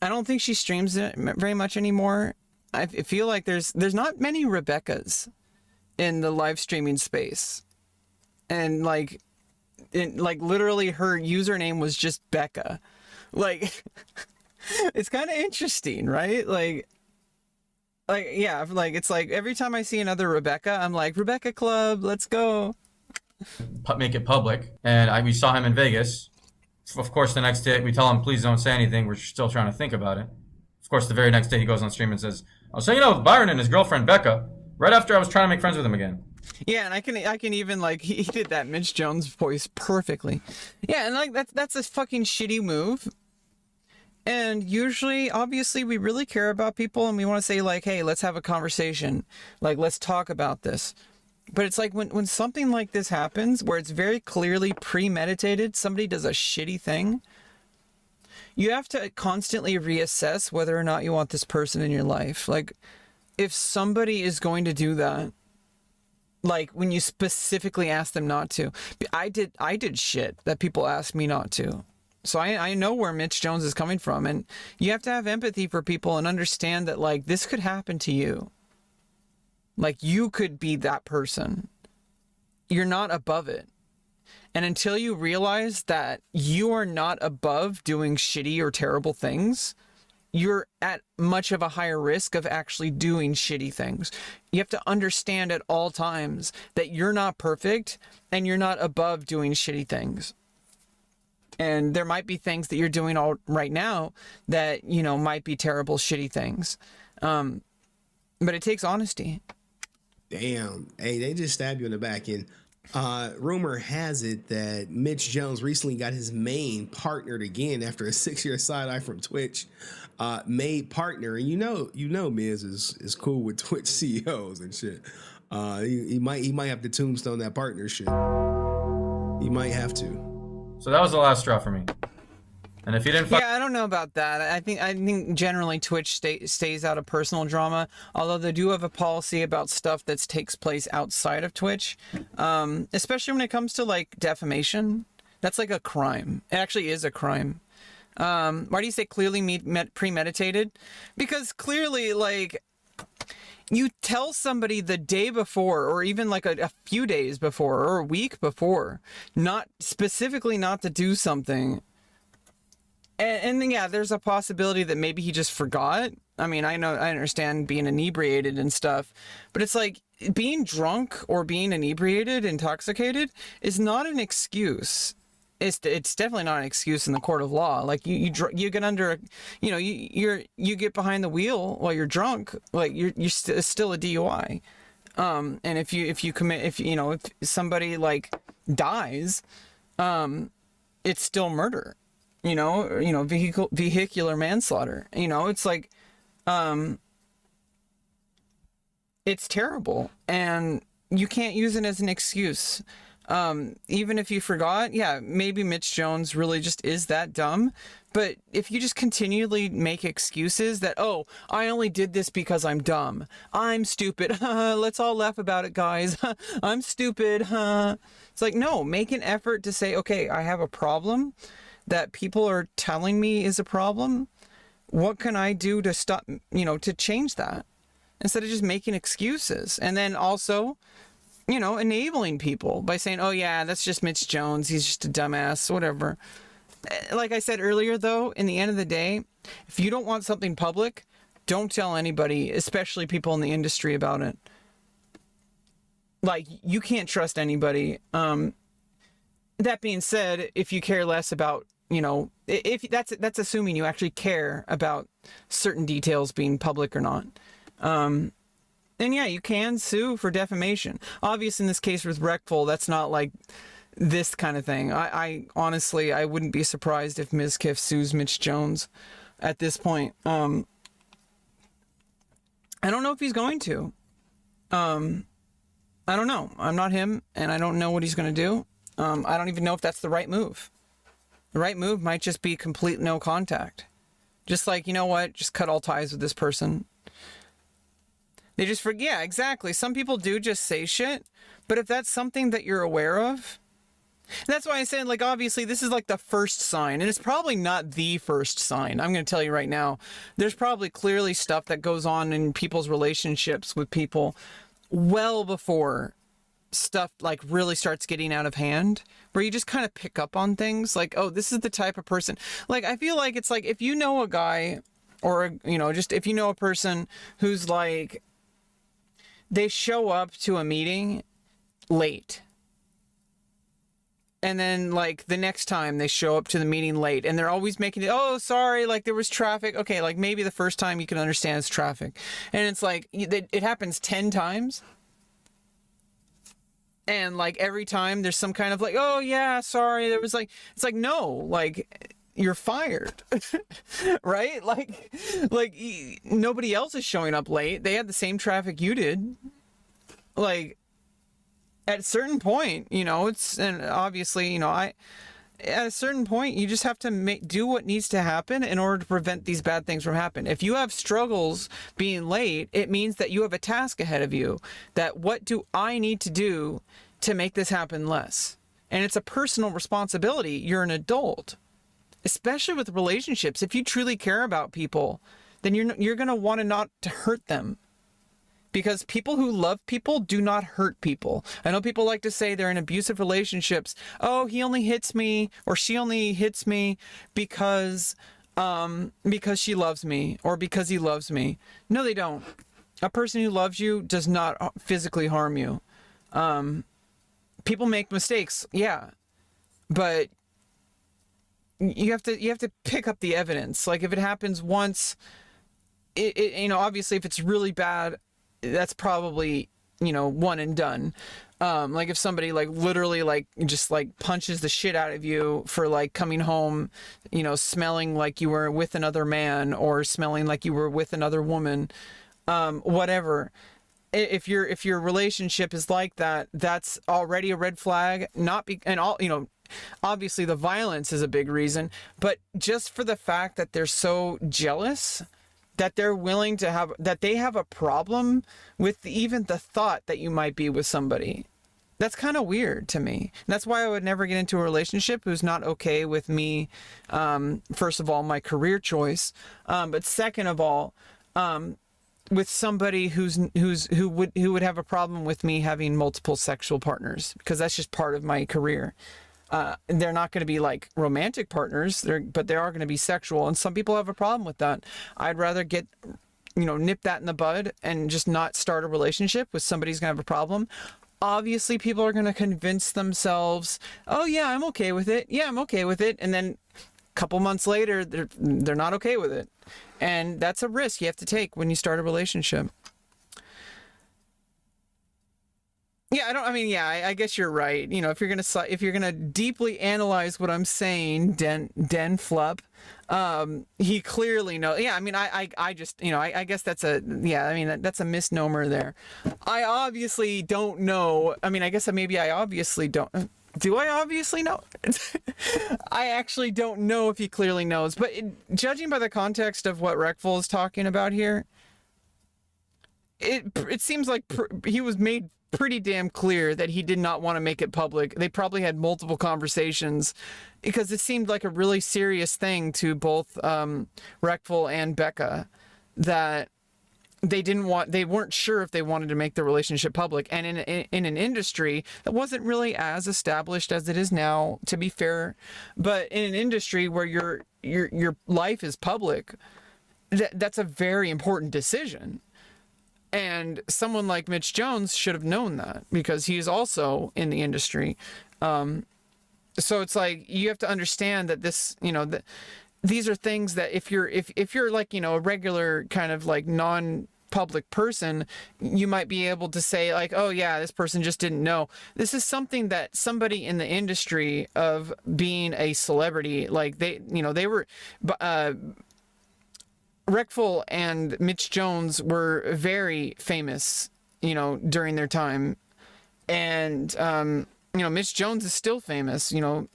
don't think she streams it very much anymore. I feel like there's not many Rebeccas in the live streaming space. And like, like literally her username was just Becca. Like, it's kind of interesting, right? Like, yeah, like it's like every time I see another Rebecca, I'm like, Rebecca Club, let's go. Make it public. And we saw him in Vegas. Of course, the next day we tell him, please don't say anything. We're still trying to think about it. Of course, the very next day he goes on stream and says, I was hanging out with Byron and his girlfriend Becca right after I was trying to make friends with him again. Yeah, and I can even like he did that Mitch Jones voice perfectly. Yeah, and like that's a fucking shitty move. And usually, obviously, we really care about people and we want to say like, hey, let's have a conversation. Like, let's talk about this. But it's like when something like this happens where it's very clearly premeditated, somebody does a shitty thing, you have to constantly reassess whether or not you want this person in your life. Like, if somebody is going to do that, like when you specifically ask them not to. I did shit that people asked me not to. So I know where Mitch Jones is coming from, and you have to have empathy for people and understand that like this could happen to you. Like you could be that person. You're not above it. And until you realize that you are not above doing shitty or terrible things, you're at much of a higher risk of actually doing shitty things. You have to understand at all times that you're not perfect and you're not above doing shitty things. And there might be things that you're doing all right now that, you know, might be terrible, shitty things. But it takes honesty. Damn. Hey, they just stabbed you in the back. And rumor has it that Mitch Jones recently got his main partnered again after a 6-year side eye from Twitch. Made partner, and you know Miz is cool with Twitch CEOs and shit. He might have to tombstone that partnership. He might have to. So that was the last straw for me. And if he didn't Yeah, I don't know about that. I think generally Twitch stays out of personal drama, although they do have a policy about stuff that takes place outside of Twitch, especially when it comes to like defamation. That's like a crime. It actually is a crime. Why do you say clearly premeditated? Because clearly, like, you tell somebody the day before, or even like a few days before, or a week before, not specifically not to do something. And then, yeah, there's a possibility that maybe he just forgot. I mean, I understand being inebriated and stuff, but it's like being drunk or being inebriated, intoxicated is not an excuse. It's definitely not an excuse in the court of law. Like you get under, you know, you get behind the wheel while you're drunk. Like you're still a DUI. And if somebody like dies, it's still murder. Vehicular manslaughter. It's like, it's terrible, and you can't use it as an excuse. Even if you forgot, yeah, maybe Mitch Jones really just is that dumb. But if you just continually make excuses that, oh, I only did this because I'm dumb. I'm stupid. Let's all laugh about it, guys. I'm stupid. It's like, no, make an effort to say, okay, I have a problem that people are telling me is a problem. What can I do to stop, to change that? Instead of just making excuses. And then also, enabling people by saying, oh yeah, that's just Mitch Jones. He's just a dumbass, whatever. Like I said earlier, though, in the end of the day, if you don't want something public, don't tell anybody, especially people in the industry, about it. Like, you can't trust anybody. That being said, if you care less about, if that's assuming you actually care about certain details being public or not. Then yeah, you can sue for defamation. Obviously, in this case with Wreckful, that's not like this kind of thing. I honestly, I wouldn't be surprised if Mizkif sues Mitch Jones at this point. I don't know if he's going to. I don't know. I'm not him, and I don't know what he's going to do. I don't even know if that's the right move. The right move might just be complete no contact. Just like, you know what? Just cut all ties with this person. They just forget. Yeah, exactly. Some people do just say shit, but if that's something that you're aware of, that's why I said, like, obviously this is like the first sign, and it's probably not the first sign. I'm going to tell you right now, there's probably clearly stuff that goes on in people's relationships with people well before stuff like really starts getting out of hand, where you just kind of pick up on things like, oh, this is the type of person. Like, I feel like it's like if you know a guy, or, you know, just if you know a person who's like, they show up to a meeting late, and then like the next time they show up to the meeting late, and they're always making it, oh, sorry, like there was traffic. Okay, like maybe the first time you can understand it's traffic, and it's like it happens 10 times. And like every time there's some kind of like, oh yeah, sorry, there was like, it's like, no, like you're fired. Right? Like nobody else is showing up late. They had the same traffic you did. Like at a certain point, you know, and obviously, you know, at a certain point, you just have to do what needs to happen in order to prevent these bad things from happening. If you have struggles being late, it means that you have a task ahead of you. That what do I need to do to make this happen less? And it's a personal responsibility. You're an adult, especially with relationships. If you truly care about people, then you're going to want to not to hurt them. Because people who love people do not hurt people. I know people like to say they're in abusive relationships. Oh, he only hits me, or she only hits me because she loves me, or because he loves me. No, they don't. A person who loves you does not physically harm you. People make mistakes, yeah, but you have to pick up the evidence. Like if it happens once, you know, obviously if it's really bad, that's probably, you know, one and done. Like if somebody like literally like just like punches the shit out of you for like coming home, you know, smelling like you were with another man, or smelling like you were with another woman, whatever. If your relationship is like that, that's already a red flag. And all, you know, obviously the violence is a big reason, but just for the fact that they're so jealous, that they're willing to that they have a problem with even the thought that you might be with somebody. That's kind of weird to me. And that's why I would never get into a relationship who's not okay with me. First of all, my career choice. But second of all, with somebody who would have a problem with me having multiple sexual partners, because that's just part of my career. They're not going to be like romantic partners, but they are going to be sexual, and some people have a problem with that. I'd rather nip that in the bud and just not start a relationship with somebody who's going to have a problem. Obviously, people are going to convince themselves, oh yeah, I'm okay with it. Yeah, I'm okay with it. And then a couple months later, they're not okay with it. And that's a risk you have to take when you start a relationship. Yeah, I guess you're right. You know, if you're gonna deeply analyze what I'm saying, Den Flup, he clearly knows. Yeah, I mean, I just, you know, I guess that's that's a misnomer there. I obviously don't know. I mean, I guess maybe I obviously don't. Do I obviously know? I actually don't know if he clearly knows, but judging by the context of what Reckful is talking about here, it seems like he was made pretty damn clear that he did not want to make it public. They probably had multiple conversations, because it seemed like a really serious thing to both Reckful and Becca, that they weren't sure if they wanted to make the relationship public. And in an industry that wasn't really as established as it is now, to be fair, but in an industry where your life is public, that's a very important decision. And someone like Mitch Jones should have known that, because he's also in the industry. So it's like, you have to understand that this, you know, that these are things that if you're like, you know, a regular kind of like non-public person, you might be able to say like, oh yeah, this person just didn't know. This is something that somebody in the industry of being a celebrity, like they were, Reckful and Mitch Jones were very famous, you know, during their time. And, you know, Mitch Jones is still famous, you know,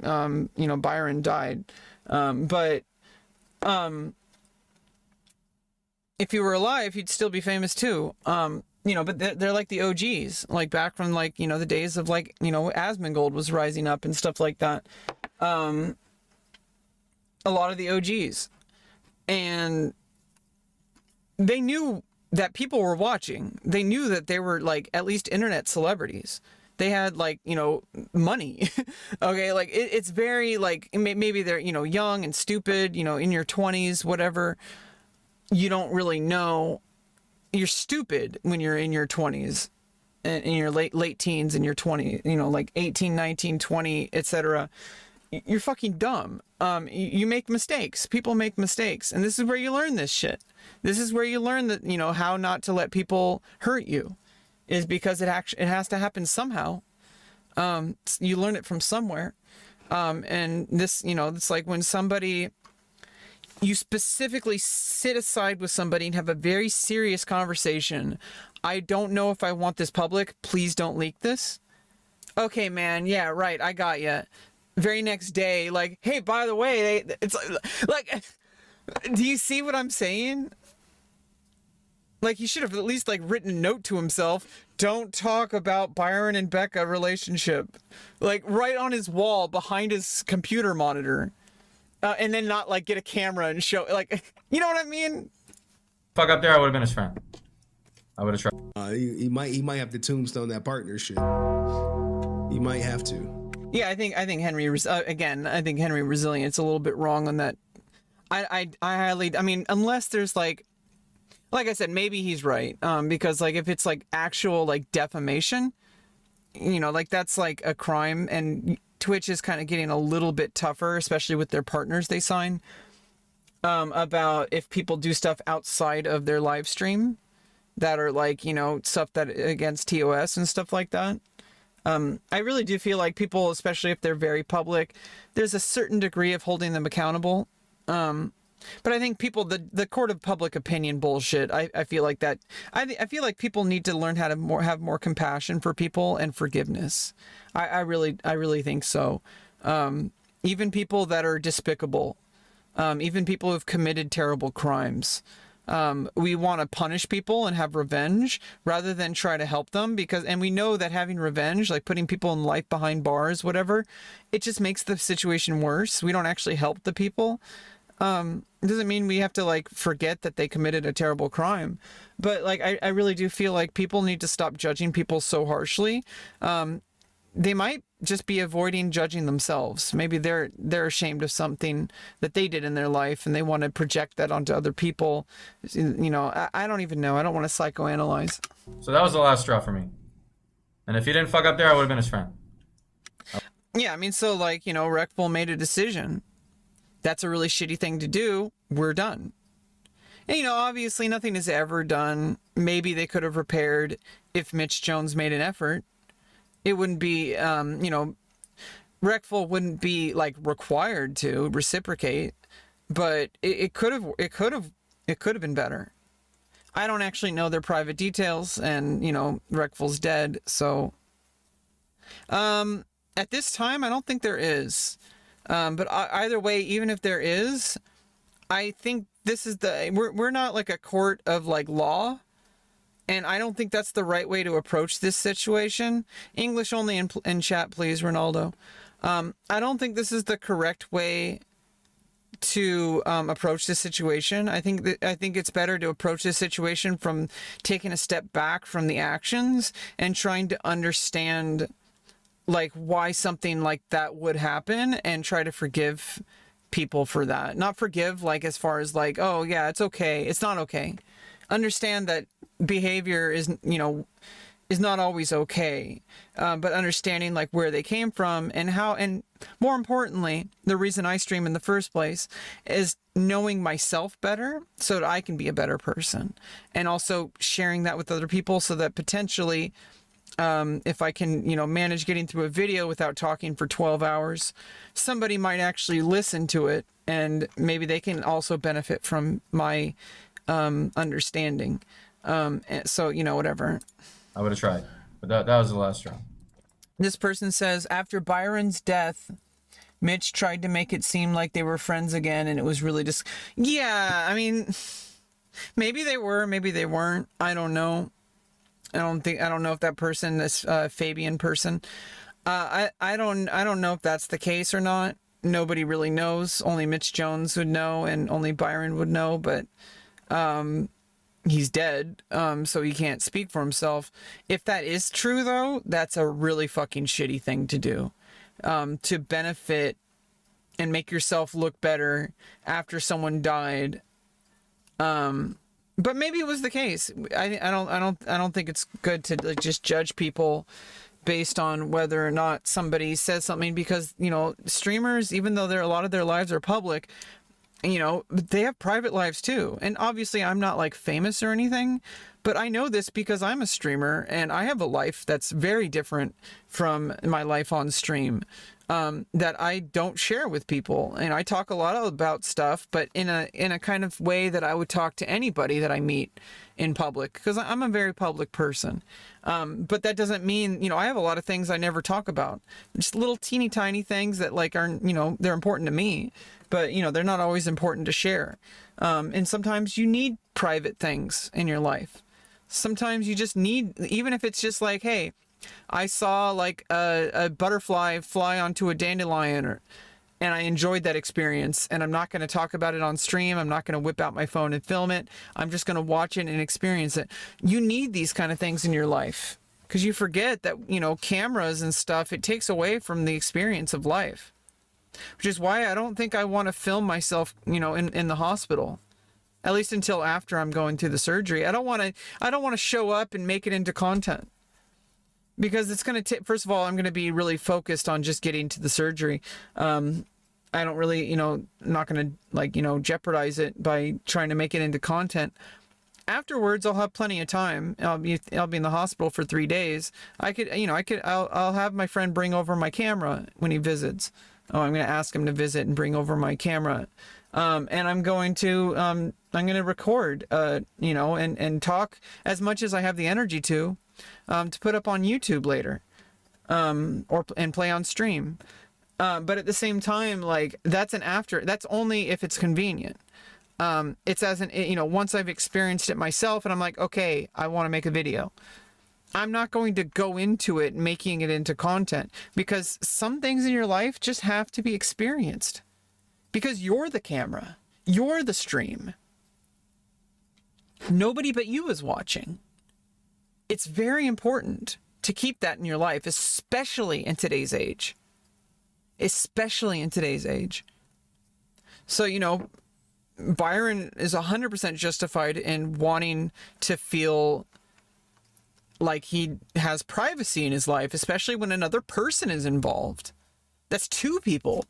Byron died. But if he were alive, he'd still be famous too. You know, but they're like the OGs, like back from like, you know, the days of like, you know, Asmongold was rising up and stuff like that. A lot of the OGs. And they knew that people were watching. They knew that they were like at least internet celebrities. They had like, money. Okay. Like it's very like, maybe they're, young and stupid, in your 20s, whatever. You don't really know. You're stupid when you're in your 20s and in your late teens and your 20, like 18, 19, 20, etc. You're fucking dumb. You make mistakes. People make mistakes. And this is where you learn this shit. This is where you learn that, how not to let people hurt you, is because it has to happen somehow. You learn it from somewhere. And this, it's like when you specifically sit aside with somebody and have a very serious conversation. I don't know if I want this public. Please don't leak this. Okay, man. Yeah, right. I got you. Very next day, like, hey, by the way, it's like, do you see what I'm saying? Like, he should have at least like written a note to himself. Don't talk about Byron and Becca relationship, like right on his wall behind his computer monitor, and then not like get a camera and show, like, you know what I mean? Fuck up there, I would have been his friend. I would have tried. He might have to tombstone that partnership. He might have to. Yeah, I think Henry again. I think Henry Resilient's a little bit wrong on that. I mean, unless there's like I said, maybe he's right. Because like if it's like actual like defamation, like that's like a crime, and Twitch is kind of getting a little bit tougher, especially with their partners they sign. About if people do stuff outside of their live stream, that are like stuff that against TOS and stuff like that. I really do feel like people, especially if they're very public, there's a certain degree of holding them accountable. But I think people, the court of public opinion bullshit, I feel like that, I feel like people need to learn how to have more compassion for people and forgiveness. I really think so. Even people that are despicable, even people who've committed terrible crimes. We want to punish people and have revenge rather than try to help them, and we know that having revenge, like putting people in life behind bars, whatever, it just makes the situation worse. We don't actually help the people. It doesn't mean we have to like forget that they committed a terrible crime, but like, I really do feel like people need to stop judging people so harshly. They might just be avoiding judging themselves. Maybe they're ashamed of something that they did in their life and they want to project that onto other people. I don't even know. I don't want to psychoanalyze. So that was the last straw for me. And if he didn't fuck up there, I would have been his friend. Yeah, I mean, so like, Reckful made a decision. That's a really shitty thing to do. We're done. And, obviously nothing is ever done. Maybe they could have repaired if Mitch Jones made an effort. It wouldn't be, Reckful wouldn't be like required to reciprocate, but it could have been better. I don't actually know their private details, and Reckful's dead, so at this time I don't think there is. But either way, even if there is, I think this is we're not like a court of like law. And I don't think that's the right way to approach this situation. English only in chat, please, Ronaldo. I don't think this is the correct way to approach this situation. I think it's better to approach this situation from taking a step back from the actions and trying to understand like why something like that would happen and try to forgive people for that. Not forgive like as far as like, oh yeah, it's okay. It's not okay. Understand that behavior is not always okay, but understanding like where they came from and how, and more importantly, the reason I stream in the first place is knowing myself better so that I can be a better person, and also sharing that with other people so that potentially if I can manage getting through a video without talking for 12 hours, somebody might actually listen to it and maybe they can also benefit from my understanding. So whatever. I would have tried, but that was the last straw. This person says, after Byron's death, Mitch tried to make it seem like they were friends again, and it was really just yeah, I mean, maybe they were, maybe they weren't. I don't know. I don't know if that person, this Fabian person, I don't know if that's the case or not. Nobody really knows. Only Mitch Jones would know, and only Byron would know. But he's dead, so he can't speak for himself. If that is true, though, that's a really fucking shitty thing to do, to benefit and make yourself look better after someone died. But maybe it was the case. I don't think it's good to like just judge people based on whether or not somebody says something, because, you know, streamers, even though a lot of their lives are public, you know, they have private lives too. And obviously I'm not like famous or anything, but I know this because I'm a streamer and I have a life that's very different from my life on stream, that I don't share with people. And I talk a lot about stuff, but in a kind of way that I would talk to anybody that I meet in public, because I'm a very public person. But that doesn't mean, you know, I have a lot of things I never talk about. Just little teeny tiny things that like are, you know, they're important to me, but, you know, they're not always important to share. And sometimes you need private things in your life. Sometimes you just need, even if it's just like, hey, I saw like a butterfly fly onto a dandelion, and I enjoyed that experience, and I'm not going to talk about it on stream. I'm not going to whip out my phone and film it. I'm just going to watch it and experience it. You need these kind of things in your life, because you forget that, you know, cameras and stuff, it takes away from the experience of life, which is why I don't think I want to film myself, you know, in the hospital, at least until after I'm going through the surgery. I don't want to show up and make it into content, because it's going to take, first of all, I'm going to be really focused on just getting to the surgery. I don't really, you know, not going to like, you know, jeopardize it by trying to make it into content. Afterwards, I'll have plenty of time. I'll be in the hospital for 3 days. I'll have my friend bring over my camera when he visits. Oh, I'm going to ask him to visit and bring over my camera. And I'm going to record, you know, and talk as much as I have the energy to put up on YouTube later, and play on stream. But at the same time, like that's only if it's convenient. It's you know, once I've experienced it myself and I'm like, okay, I want to make a video. I'm not going to go into it making it into content, because some things in your life just have to be experienced, because you're the camera, you're the stream. Nobody but you is watching. It's very important to keep that in your life, especially in today's age. Especially in today's age. So, you know, Byron is 100% justified in wanting to feel like he has privacy in his life, especially when another person is involved. That's two people.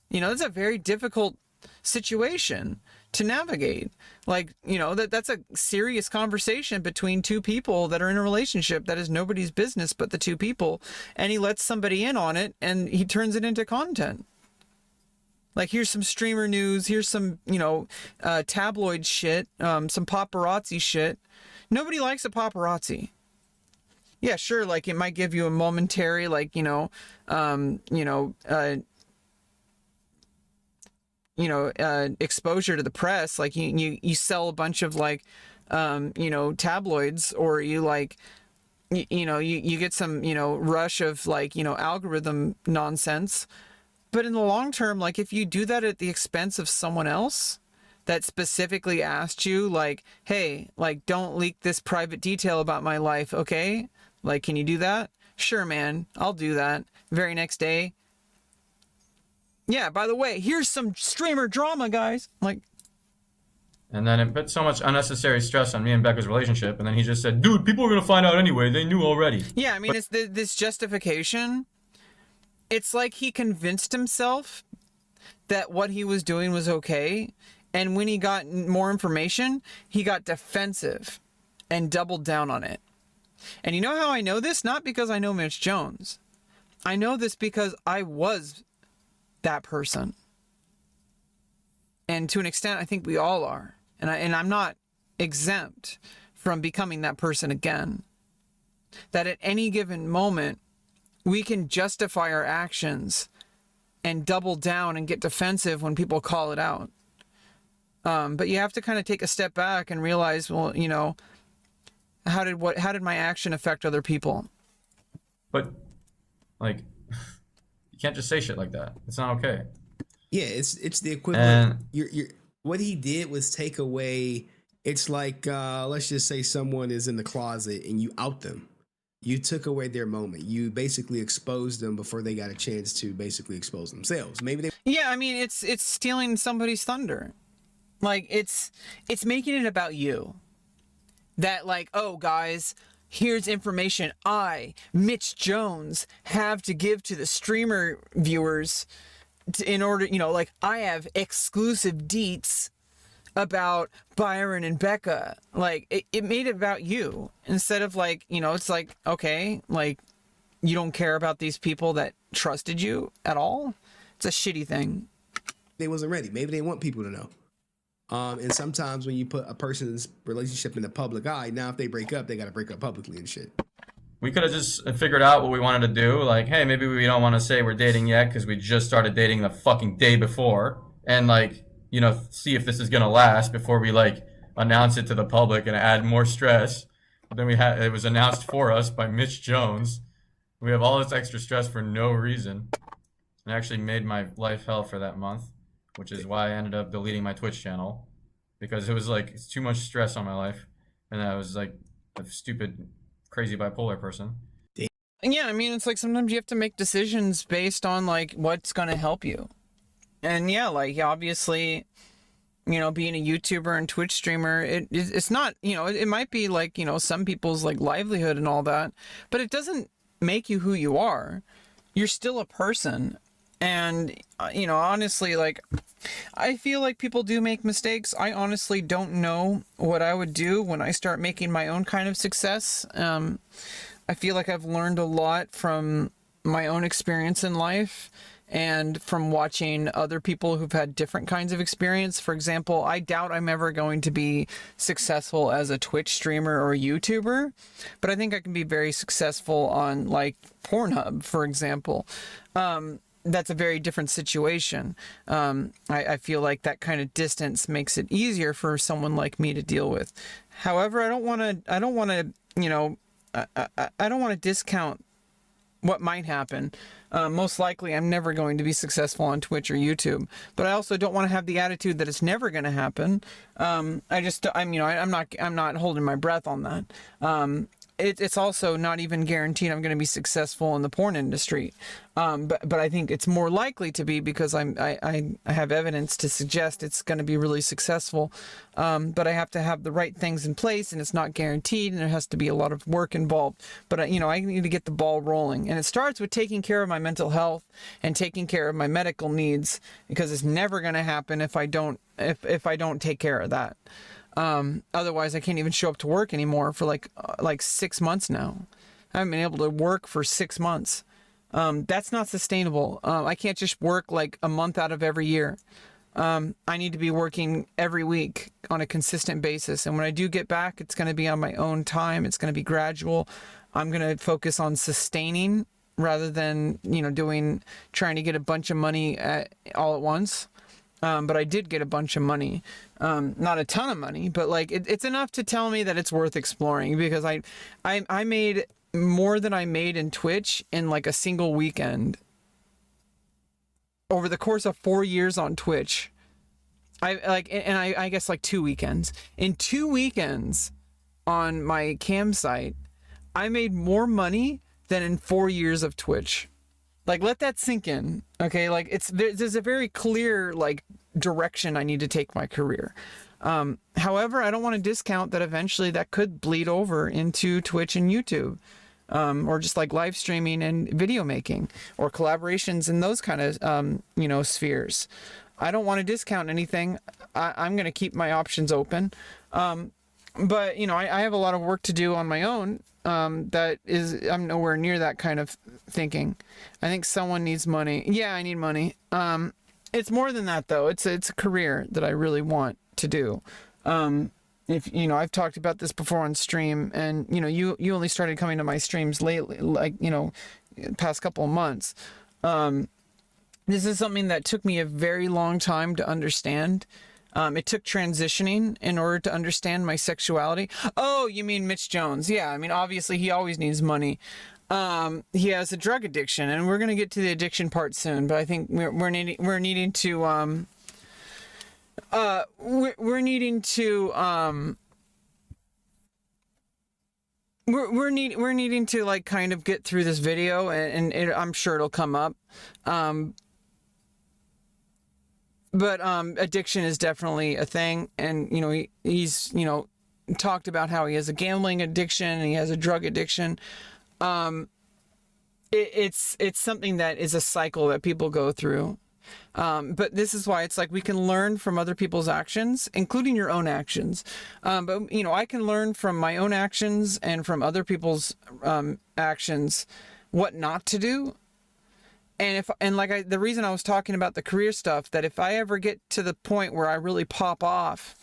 You know, that's a very difficult situation to navigate. Like, you know, that's a serious conversation between two people that are in a relationship that is nobody's business but the two people, and he lets somebody in on it and he turns it into content. Like, here's some streamer news, here's some, you know, tabloid shit, some paparazzi shit. Nobody likes a paparazzi. Yeah, sure, like it might give you a momentary, like, exposure to the press. Like you sell a bunch of like, tabloids, or you like, you get some, rush of like, algorithm nonsense. But in the long term, like if you do that at the expense of someone else that specifically asked you, like, hey, like, don't leak this private detail about my life, okay? Like, can you do that? Sure, man, I'll do that. Very next day, yeah, by the way, here's some streamer drama, guys. Like, and then it put so much unnecessary stress on me and Becca's relationship, and then he just said, dude, people are gonna find out anyway. They knew already. Yeah, I mean, it's this justification. It's like he convinced himself that what he was doing was okay, and when he got more information, he got defensive and doubled down on it. And you know how I know this? Not because I know Mitch Jones. I know this because I was that person. And to an extent, I think we all are. And I'm not exempt from becoming that person again. That at any given moment, we can justify our actions and double down and get defensive when people call it out. But you have to kind of take a step back and realize, well, how did my action affect other people? But, like, you can't just say shit like that. It's not okay. Yeah, it's the equivalent. You're what he did was take away It's like, let's just say someone is in the closet and you out them. You took away their moment. You basically exposed them before they got a chance to basically expose themselves. Maybe they Yeah, I mean, it's stealing somebody's thunder. Like, it's making it about you. That, like, oh, guys, here's information I, Mitch Jones, have to give to the streamer viewers in order, you know, like, I have exclusive deets about Byron and Becca. Like, it made it about you instead of, like, you know, it's like, okay, like, you don't care about these people that trusted you at all. It's a shitty thing. wasn't ready. Maybe they want people to know. And sometimes when you put a person's relationship in the public eye, now if they break up, they got to break up publicly and shit. We could have just figured out what we wanted to do. Like, hey, maybe we don't want to say we're dating yet because we just started dating the fucking day before. And, like, you know, see if this is going to last before we, like, announce it to the public and add more stress. But then it was announced for us by Mitch Jones. We have all this extra stress for no reason. It actually made my life hell for that month, which is why I ended up deleting my Twitch channel. Because it was, like, it's too much stress on my life. And I was, like, a stupid, crazy bipolar person. Yeah, I mean, it's like sometimes you have to make decisions based on, like, what's going to help you. And yeah, like, obviously, you know, being a YouTuber and Twitch streamer, it's not, you know, it might be like, you know, some people's, like, livelihood and all that, but it doesn't make you who you are. You're still a person. And, you know, honestly, like, I feel like people do make mistakes. I honestly don't know what I would do when I start making my own kind of success. I feel like I've learned a lot from my own experience in life and from watching other people who've had different kinds of experience. For example, I doubt I'm ever going to be successful as a Twitch streamer or a YouTuber, but I think I can be very successful on, like, Pornhub, for example. That's a very different situation. I feel like that kind of distance makes it easier for someone like me to deal with. However, I don't want to, you know, I don't want to discount what might happen. Most likely I'm never going to be successful on Twitch or YouTube, but I also don't want to have the attitude that it's never going to happen. I'm not holding my breath on that. It's also not even guaranteed I'm going to be successful in the porn industry. But I think it's more likely to be because I have evidence to suggest it's going to be really successful. But I have to have the right things in place, and it's not guaranteed, and there has to be a lot of work involved. But you know, I need to get the ball rolling, and it starts with taking care of my mental health and taking care of my medical needs, because it's never going to happen if I don't take care of that. Otherwise I can't even show up to work anymore for like 6 months now. I haven't been able to work for 6 months. That's not sustainable. I can't just work like a month out of every year. I need to be working every week on a consistent basis. And when I do get back, it's going to be on my own time. It's going to be gradual. I'm going to focus on sustaining rather than, you know, trying to get a bunch of money all at once. But I did get a bunch of money, not a ton of money, but like it's enough to tell me that it's worth exploring, because I made more than I made in Twitch in like a single weekend over the course of 4 years on Twitch. I guess like 2 weekends. In 2 weekends on my cam site, I made more money than in 4 years of Twitch. Like, let that sink in, okay? Like, there's a very clear, like, direction I need to take my career. However, I don't want to discount that eventually that could bleed over into Twitch and YouTube, or just, like, live streaming and video making, or collaborations in those kind of, you know, spheres. I don't want to discount anything. I'm going to keep my options open. But, you know, I have a lot of work to do on my own. I'm nowhere near that kind of thinking. I think someone needs money. Yeah, I need money. It's more than that though. It's a career that I really want to do. If you know, I've talked about this before on stream, and you know, you only started coming to my streams lately, like, you know, past couple of months. This is something that took me a very long time to understand. It took transitioning in order to understand my sexuality. Oh, you mean Mitch Jones? Yeah, I mean, obviously he always needs money. He has a drug addiction, and we're gonna get to the addiction part soon. But I think we're needing to we're needing to we're needing to like kind of get through this video, and I'm sure it'll come up. But addiction is definitely a thing, and you know he's talked about how he has a gambling addiction and he has a drug addiction. It's something that is a cycle that people go through. But this is why it's like we can learn from other people's actions, including your own actions. But I can learn from my own actions and from other people's actions what not to do. And the reason I was talking about the career stuff, that if I ever get to the point where I really pop off,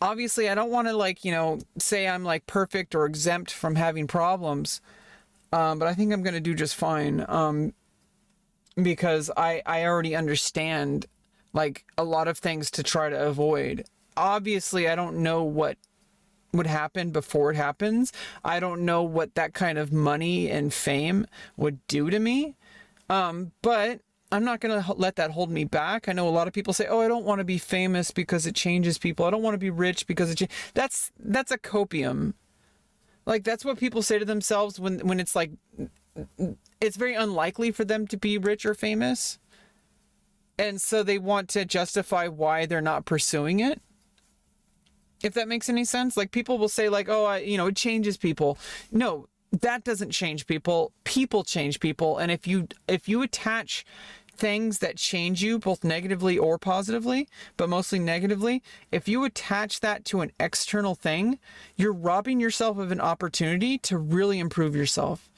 obviously I don't want to say I'm like perfect or exempt from having problems. But I think I'm going to do just fine. Because I already understand like a lot of things to try to avoid. Obviously, I don't know what would happen before it happens. I don't know what that kind of money and fame would do to me. But I'm not going to let that hold me back. I know a lot of people say, oh, I don't want to be famous because it changes people. I don't want to be rich because that's a copium. Like, that's what people say to themselves when it's like, it's very unlikely for them to be rich or famous. And so they want to justify why they're not pursuing it. If that makes any sense. Like, people will say like, oh, it changes people. No, that doesn't change people. People change people. And if you attach things that change you both negatively or positively, but mostly negatively, if you attach that to an external thing, you're robbing yourself of an opportunity to really improve yourself.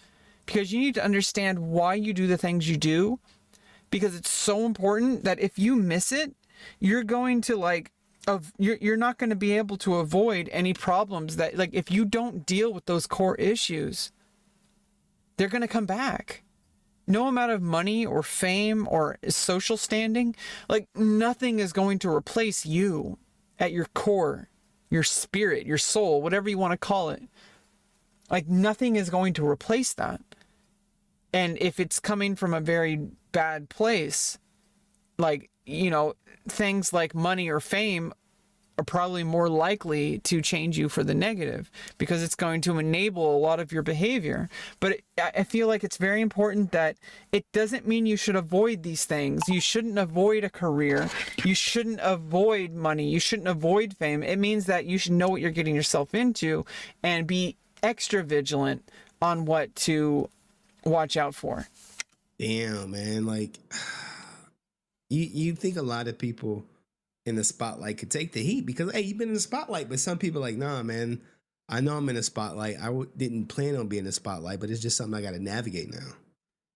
Because you need to understand why you do the things you do, because it's so important that if you miss it, you're going to you're not going to be able to avoid any problems that, like, if you don't deal with those core issues, they're going to come back. No amount of money or fame or social standing, like, nothing is going to replace you at your core, your spirit, your soul, whatever you want to call it. Like, nothing is going to replace that. And if it's coming from a very bad place, like, things like money or fame are probably more likely to change you for the negative, because it's going to enable a lot of your behavior. But I feel like it's very important that it doesn't mean you should avoid these things. You shouldn't avoid a career. You shouldn't avoid money. You shouldn't avoid fame. It means that you should know what you're getting yourself into and be extra vigilant on what to watch out for. Damn, man. Like, you think a lot of people in the spotlight could take the heat because, hey, you've been in the spotlight, but some people are like, nah, man, I know I'm in the spotlight. Didn't plan on being in the spotlight, but it's just something I got to navigate now.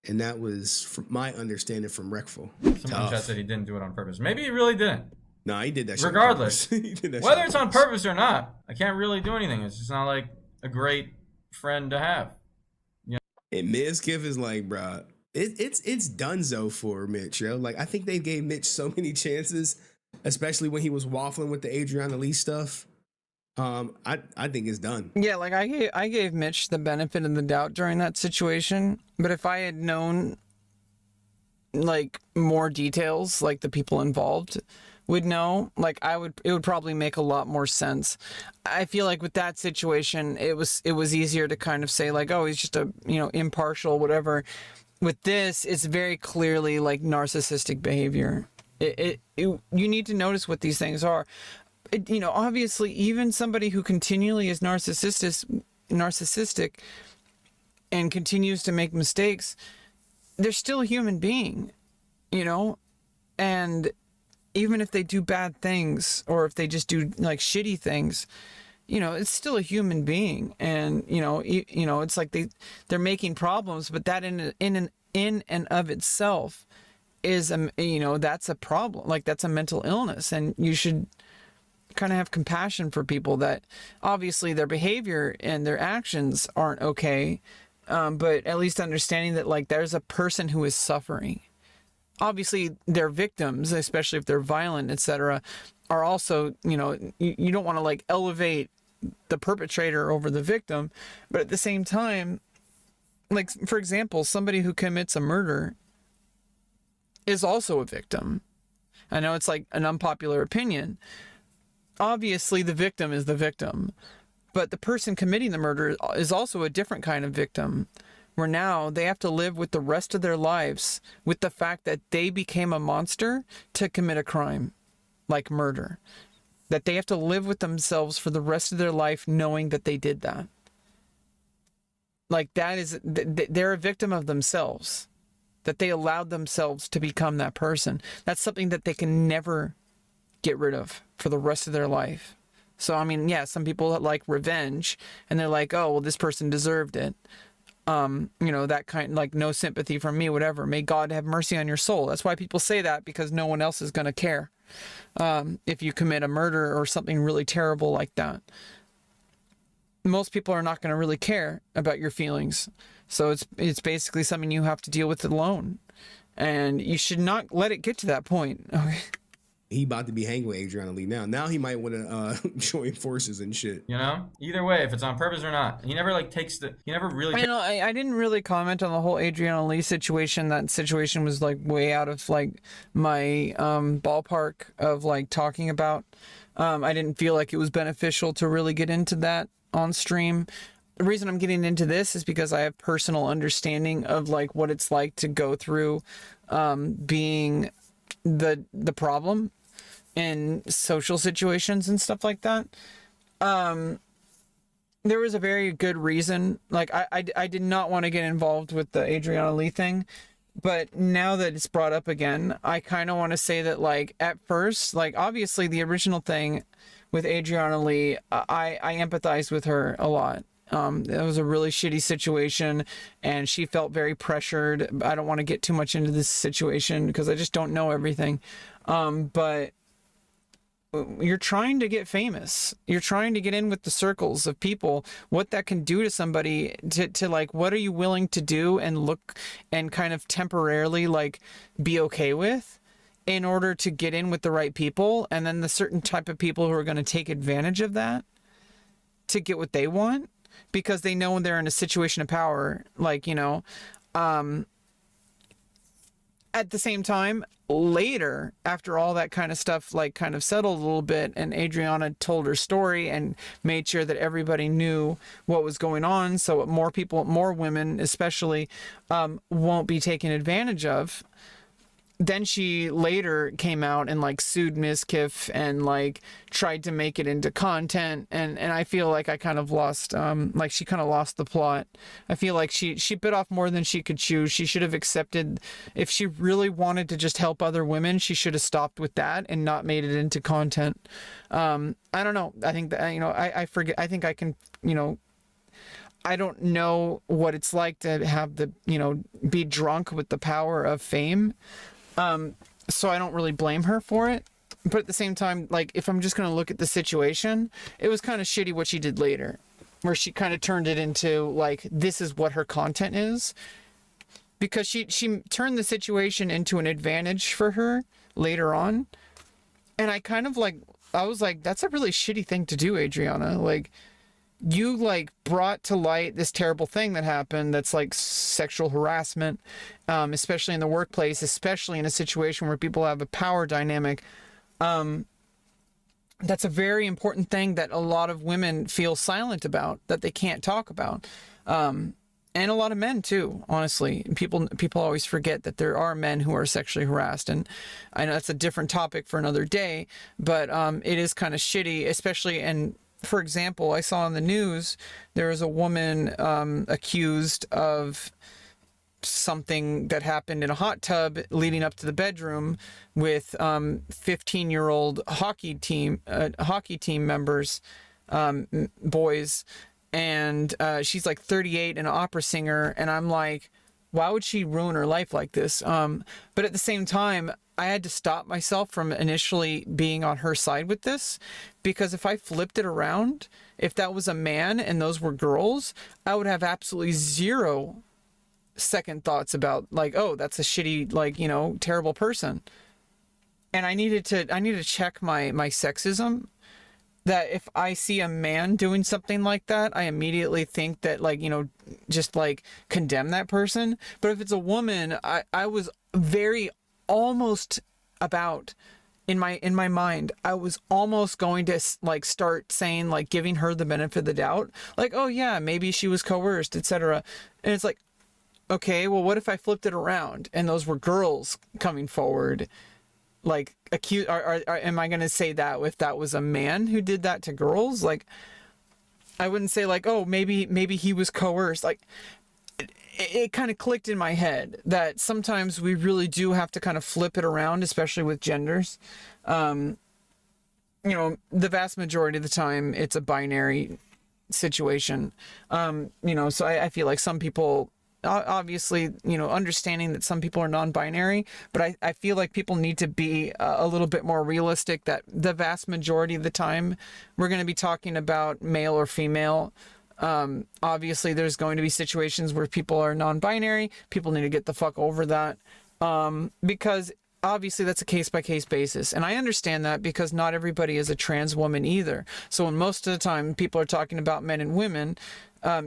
And that was, from my understanding, from Reckful. Someone chat said he didn't do it on purpose. Maybe he really didn't. No, he did that shit regardless. on purpose. He did that Whether shit it's on purpose or not, I can't really do anything. It's just not like a great friend to have. And Mizkif is like, bruh, it's donezo for Mitch, yo. Like, I think they gave Mitch so many chances, especially when he was waffling with the Adriana Lee stuff. I think it's done. Yeah, like I gave Mitch the benefit of the doubt during that situation, but if I had known like more details, like the people involved would know, like it would probably make a lot more sense. I feel like with that situation, it was easier to kind of say like, oh, he's just a impartial whatever. With this, it's very clearly like narcissistic behavior. You need to notice what these things are. Obviously, even somebody who continually is narcissistic and continues to make mistakes, they're still a human being, and even if they do bad things or if they just do like shitty things, it's still a human being. And, it's like they're making problems, but that in and of itself is, that's a problem. Like, that's a mental illness, and you should kind of have compassion for people that obviously their behavior and their actions aren't okay. But at least understanding that like there's a person who is suffering. Obviously their victims, especially if they're violent, etc., are also, you don't want to like elevate the perpetrator over the victim, but at the same time, like, for example, somebody who commits a murder is also a victim. I know it's like an unpopular opinion. Obviously, the victim is the victim, but the person committing the murder is also a different kind of victim, where now they have to live with the rest of their lives with the fact that they became a monster to commit a crime like murder. That they have to live with themselves for the rest of their life knowing that they did that. Like that is, they're a victim of themselves. That they allowed themselves to become that person. That's something that they can never get rid of for the rest of their life. So, I mean, yeah, some people like revenge and they're like, oh, well, this person deserved it. That kind, like, no sympathy from me, whatever. May God have mercy on your soul. That's why people say that, because no one else is going to care. If you commit a murder or something really terrible like that. Most people are not going to really care about your feelings. So it's basically something you have to deal with alone. And you should not let it get to that point. Okay. He about to be hanging with Adriana Lee now. Now he might want to join forces and shit. You know, either way, if it's on purpose or not, he never he never really. I didn't really comment on the whole Adriana Lee situation. That situation was like way out of like my ballpark of like talking about. I didn't feel like it was beneficial to really get into that on stream. The reason I'm getting into this is because I have personal understanding of like what it's like to go through being the problem in social situations and stuff like that. There was a very good reason. Like I did not want to get involved with the Adriana Lee thing, but now that it's brought up again, I kind of want to say that like at first, like obviously the original thing with Adriana Lee, I empathized with her a lot. It was a really shitty situation and she felt very pressured. I don't want to get too much into this situation because I just don't know everything. But you're trying to get famous. You're trying to get in with the circles of people, what that can do to somebody to like, what are you willing to do and look and kind of temporarily like be okay with in order to get in with the right people. And then the certain type of people who are going to take advantage of that to get what they want. Because they know when they're in a situation of power, like, at the same time, later, after all that kind of stuff, like kind of settled a little bit and Adriana told her story and made sure that everybody knew what was going on. So more people, more women especially, won't be taken advantage of. Then she later came out and like sued Mizkif and like tried to make it into content, and I feel like I kind of lost like she kind of lost the plot. I feel like she bit off more than she could chew. She should have accepted, if she really wanted to just help other women, she should have stopped with that and not made it into content. I don't know. I think that I forget. I think I can I don't know what it's like to have the be drunk with the power of fame. So I don't really blame her for it. But at the same time, like, if I'm just going to look at the situation, it was kind of shitty what she did later, where she kind of turned it into, like, this is what her content is. Because she turned the situation into an advantage for her later on. And I kind of, like, I was like, that's a really shitty thing to do, Adriana. Like, you like brought to light this terrible thing that happened that's like sexual harassment, especially in the workplace, especially in a situation where people have a power dynamic. That's a very important thing that a lot of women feel silent about, that they can't talk about. And a lot of men too, honestly. People always forget that there are men who are sexually harassed. And I know that's a different topic for another day, but it is kind of shitty, especially. And for example, I saw in the news, there was a woman accused of something that happened in a hot tub leading up to the bedroom with 15-year-old hockey team members, boys. And she's like 38 and an opera singer. And I'm like, why would she ruin her life like this? But at the same time, I had to stop myself from initially being on her side with this, because if I flipped it around, if that was a man and those were girls, I would have absolutely zero second thoughts about like, oh, that's a shitty, like, terrible person. And I needed to check my sexism, that if I see a man doing something like that, I immediately think that, like, just like condemn that person. But if it's a woman, I was very almost about in my mind, I was almost going to like start saying, like, giving her the benefit of the doubt, like, oh yeah, maybe she was coerced, etc. And it's like, okay, well, what if I flipped it around and those were girls coming forward, like, accused? Am I going to say that if that was a man who did that to girls? Like, I wouldn't say like, oh, maybe he was coerced. Like, it kind of clicked in my head that sometimes we really do have to kind of flip it around, especially with genders. You know, the vast majority of the time it's a binary situation. You know, so I feel like some people, obviously, you know, understanding that some people are non-binary, but I feel like people need to be a little bit more realistic that the vast majority of the time we're going to be talking about male or female. Obviously there's going to be situations where people are non-binary. People need to get the fuck over that, because obviously that's a case-by-case basis, and I understand that because not everybody is a trans woman either. So when most of the time people are talking about men and women,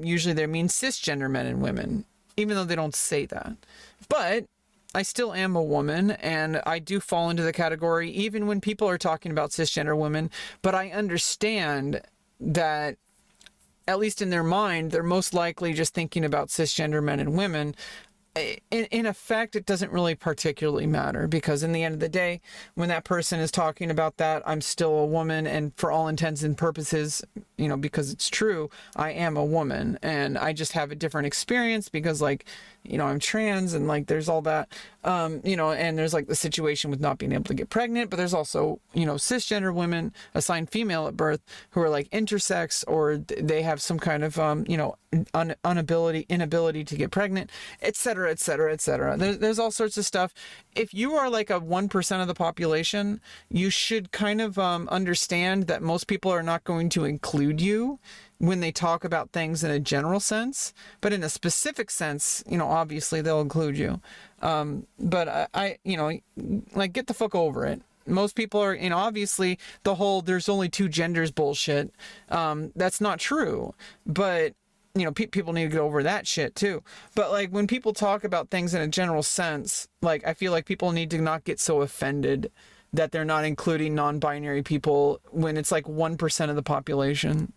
usually they mean cisgender men and women, even though they don't say that. But I still am a woman, and I do fall into the category even when people are talking about cisgender women. But I understand that, at least in their mind, they're most likely just thinking about cisgender men and women. In effect, it doesn't really particularly matter, because in the end of the day, when that person is talking about that, I'm still a woman, and for all intents and purposes, you know, because it's true, I am a woman, and I just have a different experience because, like, you know, I'm trans, and like there's all that, you know, and there's like the situation with not being able to get pregnant, but there's also, you know, cisgender women assigned female at birth who are like intersex, or they have some kind of, you know, inability to get pregnant, etc., etc., etc. There's all sorts of stuff. If you are like a 1% of the population, you should kind of understand that most people are not going to include you when they talk about things in a general sense, but in a specific sense, you know, obviously they'll include you. But I, you know, like, get the fuck over it. Most people are, you know, obviously the whole there's only two genders bullshit. That's not true, but you know, people need to get over that shit too. But like, when people talk about things in a general sense, like, I feel like people need to not get so offended that they're not including non-binary people when it's like 1% of the population.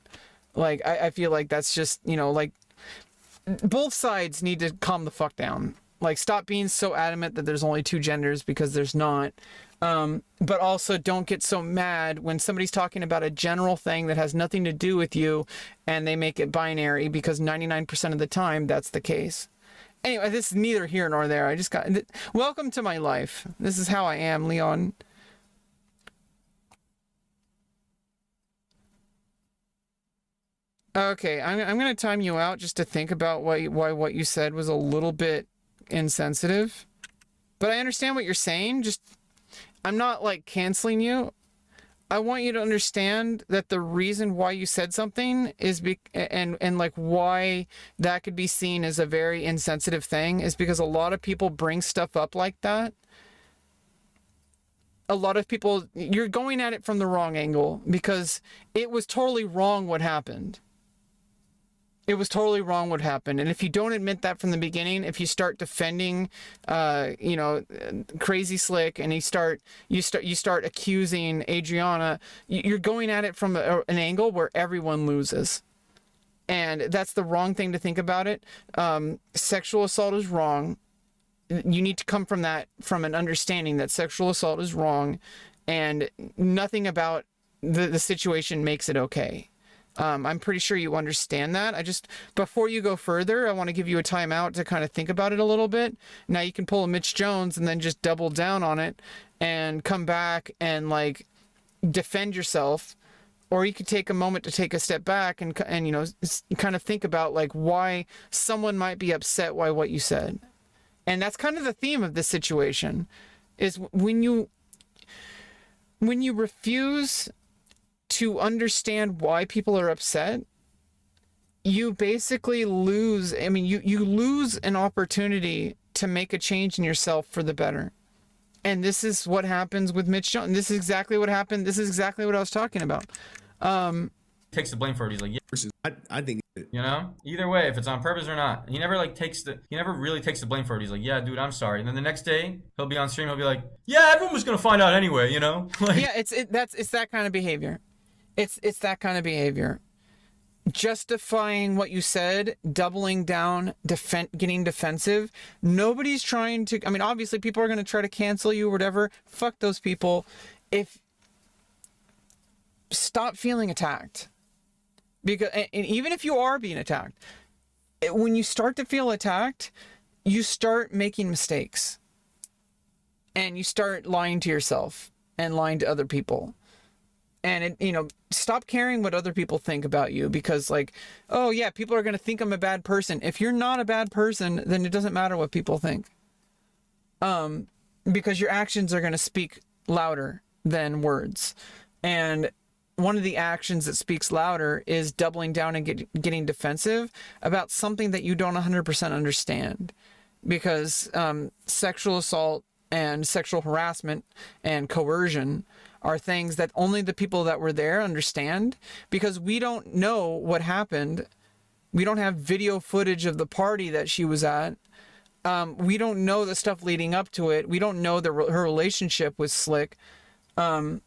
Like, I feel like that's just, you know, like, both sides need to calm the fuck down. Like, stop being so adamant that there's only two genders, because there's not. But also don't get so mad when somebody's talking about a general thing that has nothing to do with you and they make it binary, because 99% of the time that's the case. Anyway, this is neither here nor there. I just got... Welcome to my life. This is how I am, Leon. Okay, I'm going to time you out just to think about why what you said was a little bit insensitive. But I understand what you're saying. Just, I'm not like canceling you. I want you to understand that the reason why you said something is and like why that could be seen as a very insensitive thing is because a lot of people bring stuff up like that. A lot of people, you're going at it from the wrong angle, because it was totally wrong what happened. It was totally wrong what happened. And if you don't admit that from the beginning, if you start defending, you know, Crazy Slick, and you start accusing Adriana, you're going at it from an angle where everyone loses. And that's the wrong thing to think about it. Sexual assault is wrong. You need to come from an understanding that sexual assault is wrong, and nothing about the situation makes it okay. I'm pretty sure you understand that. Before you go further, I want to give you a timeout to kind of think about it a little bit. Now you can pull a Mitch Jones and then just double down on it and come back and like defend yourself. Or you could take a moment to take a step back and you know, kind of think about like why someone might be upset by what you said. And that's kind of the theme of this situation, is when you refuse to understand why people are upset, you basically lose, I mean, you lose an opportunity to make a change in yourself for the better. And this is what happens with Mitch Jones. This is exactly what happened. This is exactly what I was talking about. Takes the blame for it. He's like, yeah. Versus, I think You know, either way, if it's on purpose or not, he never really takes the blame for it. He's like, yeah, dude, I'm sorry. And then the next day, he'll be on stream. He'll be like, yeah, everyone was gonna find out anyway. You know, like, Yeah, it's that kind of behavior. It's that kind of behavior. Justifying what you said, doubling down, getting defensive. Nobody's trying to. I mean, obviously, people are going to try to cancel you or whatever. Fuck those people. Stop feeling attacked. Because, and even if you are being attacked, when you start to feel attacked, you start making mistakes. And you start lying to yourself and lying to other people. And, stop caring what other people think about you because, like, oh, yeah, people are going to think I'm a bad person. If you're not a bad person, then it doesn't matter what people think. Because your actions are going to speak louder than words. And one of the actions that speaks louder is doubling down and getting defensive about something that you don't 100% understand. Because sexual assault and sexual harassment and coercion are things that only the people that were there understand, because we don't know what happened. We don't have video footage of the party that she was at. We don't know the stuff leading up to it. We don't know her relationship with Slick. And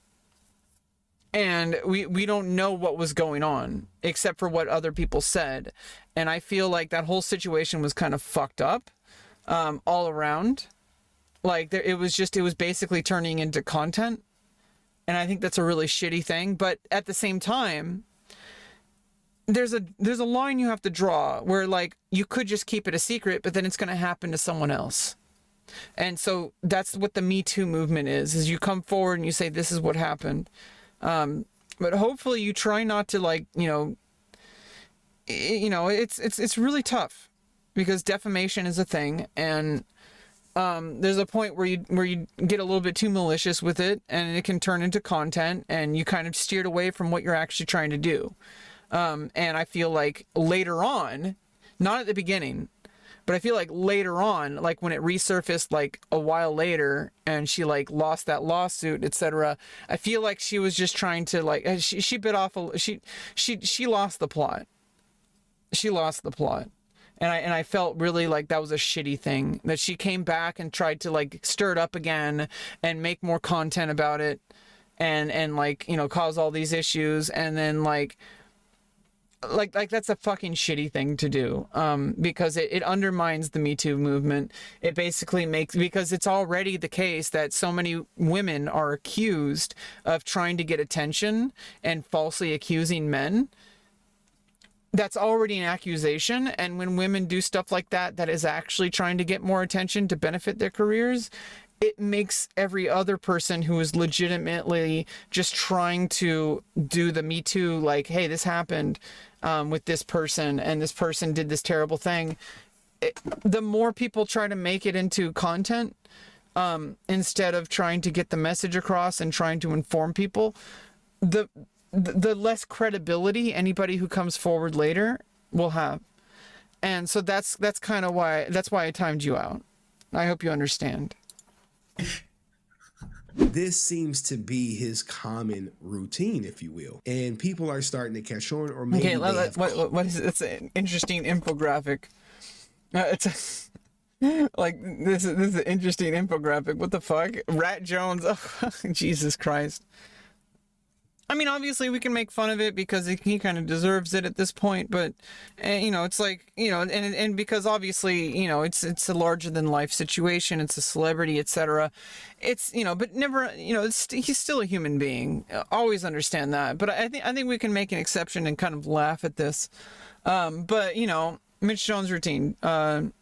we don't know what was going on except for what other people said. And I feel like that whole situation was kind of fucked up all around. Like it was basically turning into content. And I think that's a really shitty thing. But at the same time, there's a line you have to draw where, like, you could just keep it a secret, but then it's going to happen to someone else. And so that's what the Me Too movement is you come forward and you say, this is what happened. But hopefully you try not to, like, it's really tough because defamation is a thing. And there's a point where you get a little bit too malicious with it and it can turn into content and you kind of steered away from what you're actually trying to do. And I feel like later on, not at the beginning, but I feel like later on, like when it resurfaced like a while later and she like lost that lawsuit, etc. I feel like she was just trying to like, she bit off, she lost the plot. She lost the plot. And I felt really like that was a shitty thing, that she came back and tried to like stir it up again and make more content about it and like, cause all these issues. And then like that's a fucking shitty thing to do, because it undermines the Me Too movement. It basically because it's already the case that so many women are accused of trying to get attention and falsely accusing men. That's already an accusation, and when women do stuff like that is actually trying to get more attention to benefit their careers, it makes every other person who is legitimately just trying to do the Me Too, like, hey, this happened with this person, and this person did this terrible thing. The more people try to make it into content, instead of trying to get the message across and trying to inform people, the less credibility anybody who comes forward later will have. And so that's kind of why I timed you out. I hope you understand. This seems to be his common routine, if you will. And people are starting to catch on, or maybe what is it? It's an interesting infographic. It's like this is an interesting infographic. What the fuck? Rat Jones. Oh, Jesus Christ. I mean, obviously we can make fun of it because he kind of deserves it at this point, but it's like, and because obviously, it's a larger than life situation. It's a celebrity, etc. It's, but never, he's still a human being. Always understand that. But I think we can make an exception and kind of laugh at this. But Mitch Jones routine, drama.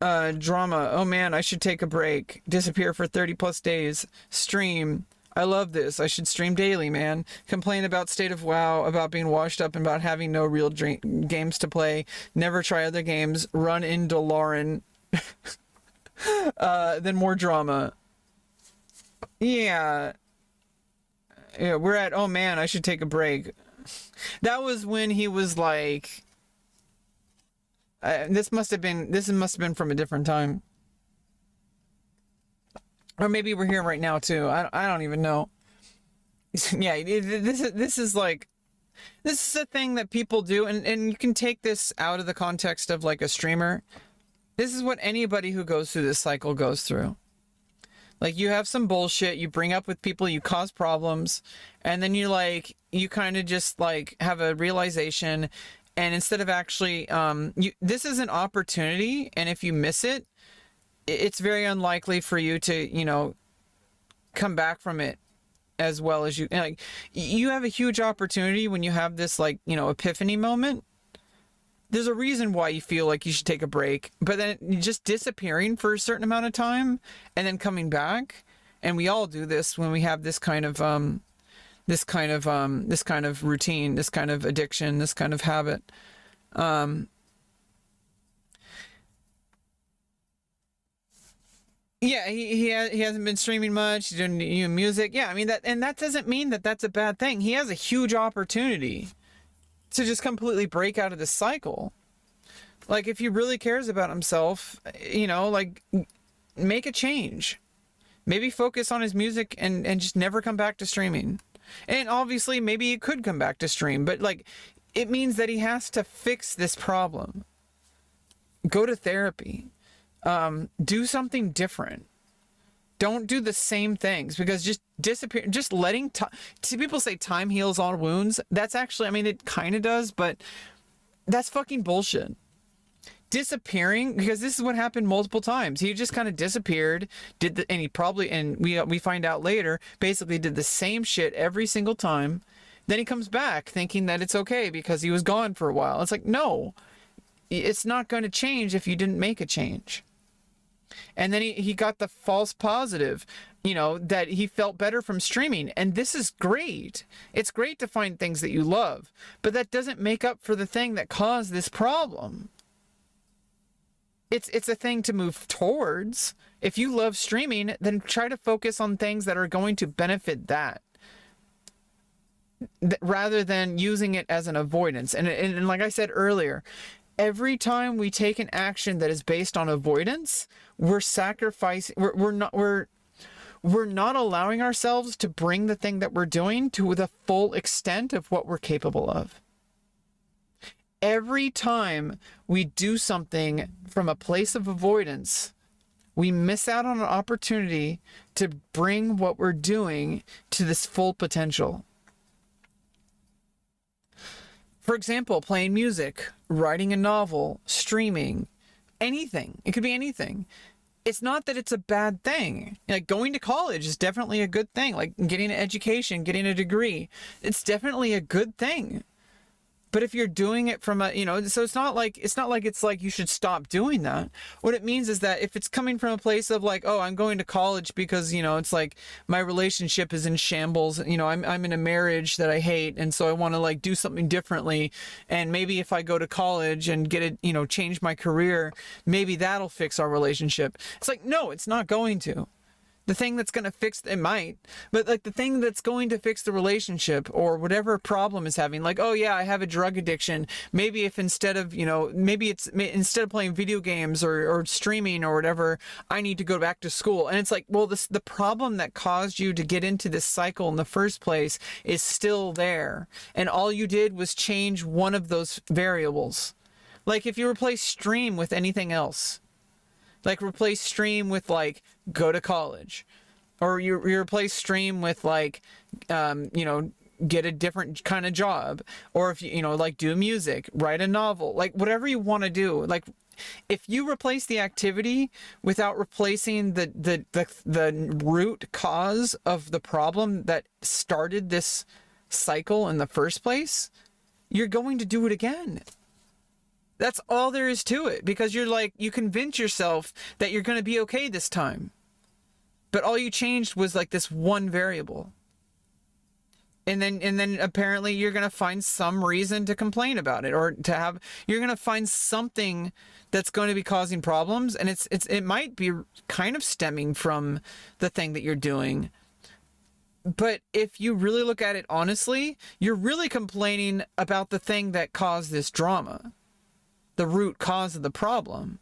Oh man, I should take a break. Disappear for 30 plus days. Stream. I love this. I should stream daily, man. Complain about State of WoW, about being washed up, and about having no real games to play. Never try other games. Run into Lauren. Then more drama. Yeah, we're at, oh man, I should take a break. That was when he was like... this must have been from a different time. Or maybe we're here right now too. I don't even know. Yeah, this is like This is a thing that people do, and you can take this out of the context of like a streamer. This is what anybody who goes through this cycle goes through. Like, you have some bullshit you bring up with people, you cause problems, and then you kind of just like have a realization, and instead of actually, this is an opportunity, and if you miss it, it's very unlikely for you to, come back from it as well as you, like, you have a huge opportunity when you have this, like, epiphany moment. There's a reason why you feel like you should take a break, but then just disappearing for a certain amount of time and then coming back. And we all do this when we have this kind of routine, this kind of addiction, this kind of habit. Yeah, he hasn't been streaming much. He's doing new music. Yeah, I mean that doesn't mean that that's a bad thing. He has a huge opportunity to just completely break out of this cycle. Like, if he really cares about himself, like, make a change. Maybe focus on his music and just never come back to streaming. And obviously, maybe he could come back to stream, but like, it means that he has to fix this problem. Go to therapy. Do something different. Don't do the same things, because just letting time. See, people say time heals all wounds. That's actually, I mean, it kind of does, but that's fucking bullshit. Disappearing, because this is what happened multiple times. He just kind of disappeared, and he probably, and we find out later, basically did the same shit every single time. Then he comes back thinking that it's okay because he was gone for a while. It's like, no, it's not going to change if you didn't make a change. And then he got the false positive, that he felt better from streaming. And this is great. It's great to find things that you love, but that doesn't make up for the thing that caused this problem. It's a thing to move towards. If you love streaming, then try to focus on things that are going to benefit that, rather than using it as an avoidance. And like I said earlier, every time we take an action that is based on avoidance, we're sacrificing, we're not allowing ourselves to bring the thing that we're doing to the full extent of what we're capable of. Every time we do something from a place of avoidance, we miss out on an opportunity to bring what we're doing to this full potential. For example, playing music, writing a novel, streaming, anything. It could be anything. It's not that it's a bad thing. Like, going to college is definitely a good thing. Like, getting an education, getting a degree, it's definitely a good thing. But if you're doing it from so it's not like it's like you should stop doing that. What it means is that if it's coming from a place of like, oh, I'm going to college because, it's like my relationship is in shambles, I'm in a marriage that I hate, and so I want to like do something differently, and maybe if I go to college and get it, change my career, maybe that'll fix our relationship. It's like, no, it's not going to. The thing that's going to fix it might, but like the thing that's going to fix the relationship or whatever problem is having, like, oh yeah, I have a drug addiction. Maybe if instead of, instead of playing video games or streaming or whatever, I need to go back to school. And it's like, well, the problem that caused you to get into this cycle in the first place is still there. And all you did was change one of those variables. Like, if you replace stream with anything else, like replace stream with like go to college, or you replace stream with like get a different kind of job, or if you like do music, write a novel, like whatever you want to do. Like, if you replace the activity without replacing the root cause of the problem that started this cycle in the first place, you're going to do it again. That's all there is to it, because you convince yourself that you're going to be okay this time. But all you changed was like this one variable. And then apparently you're going to find some reason to complain about it, or you're going to find something that's going to be causing problems. And it might be kind of stemming from the thing that you're doing. But if you really look at it honestly, you're really complaining about the thing that caused this drama. The root cause of the problem.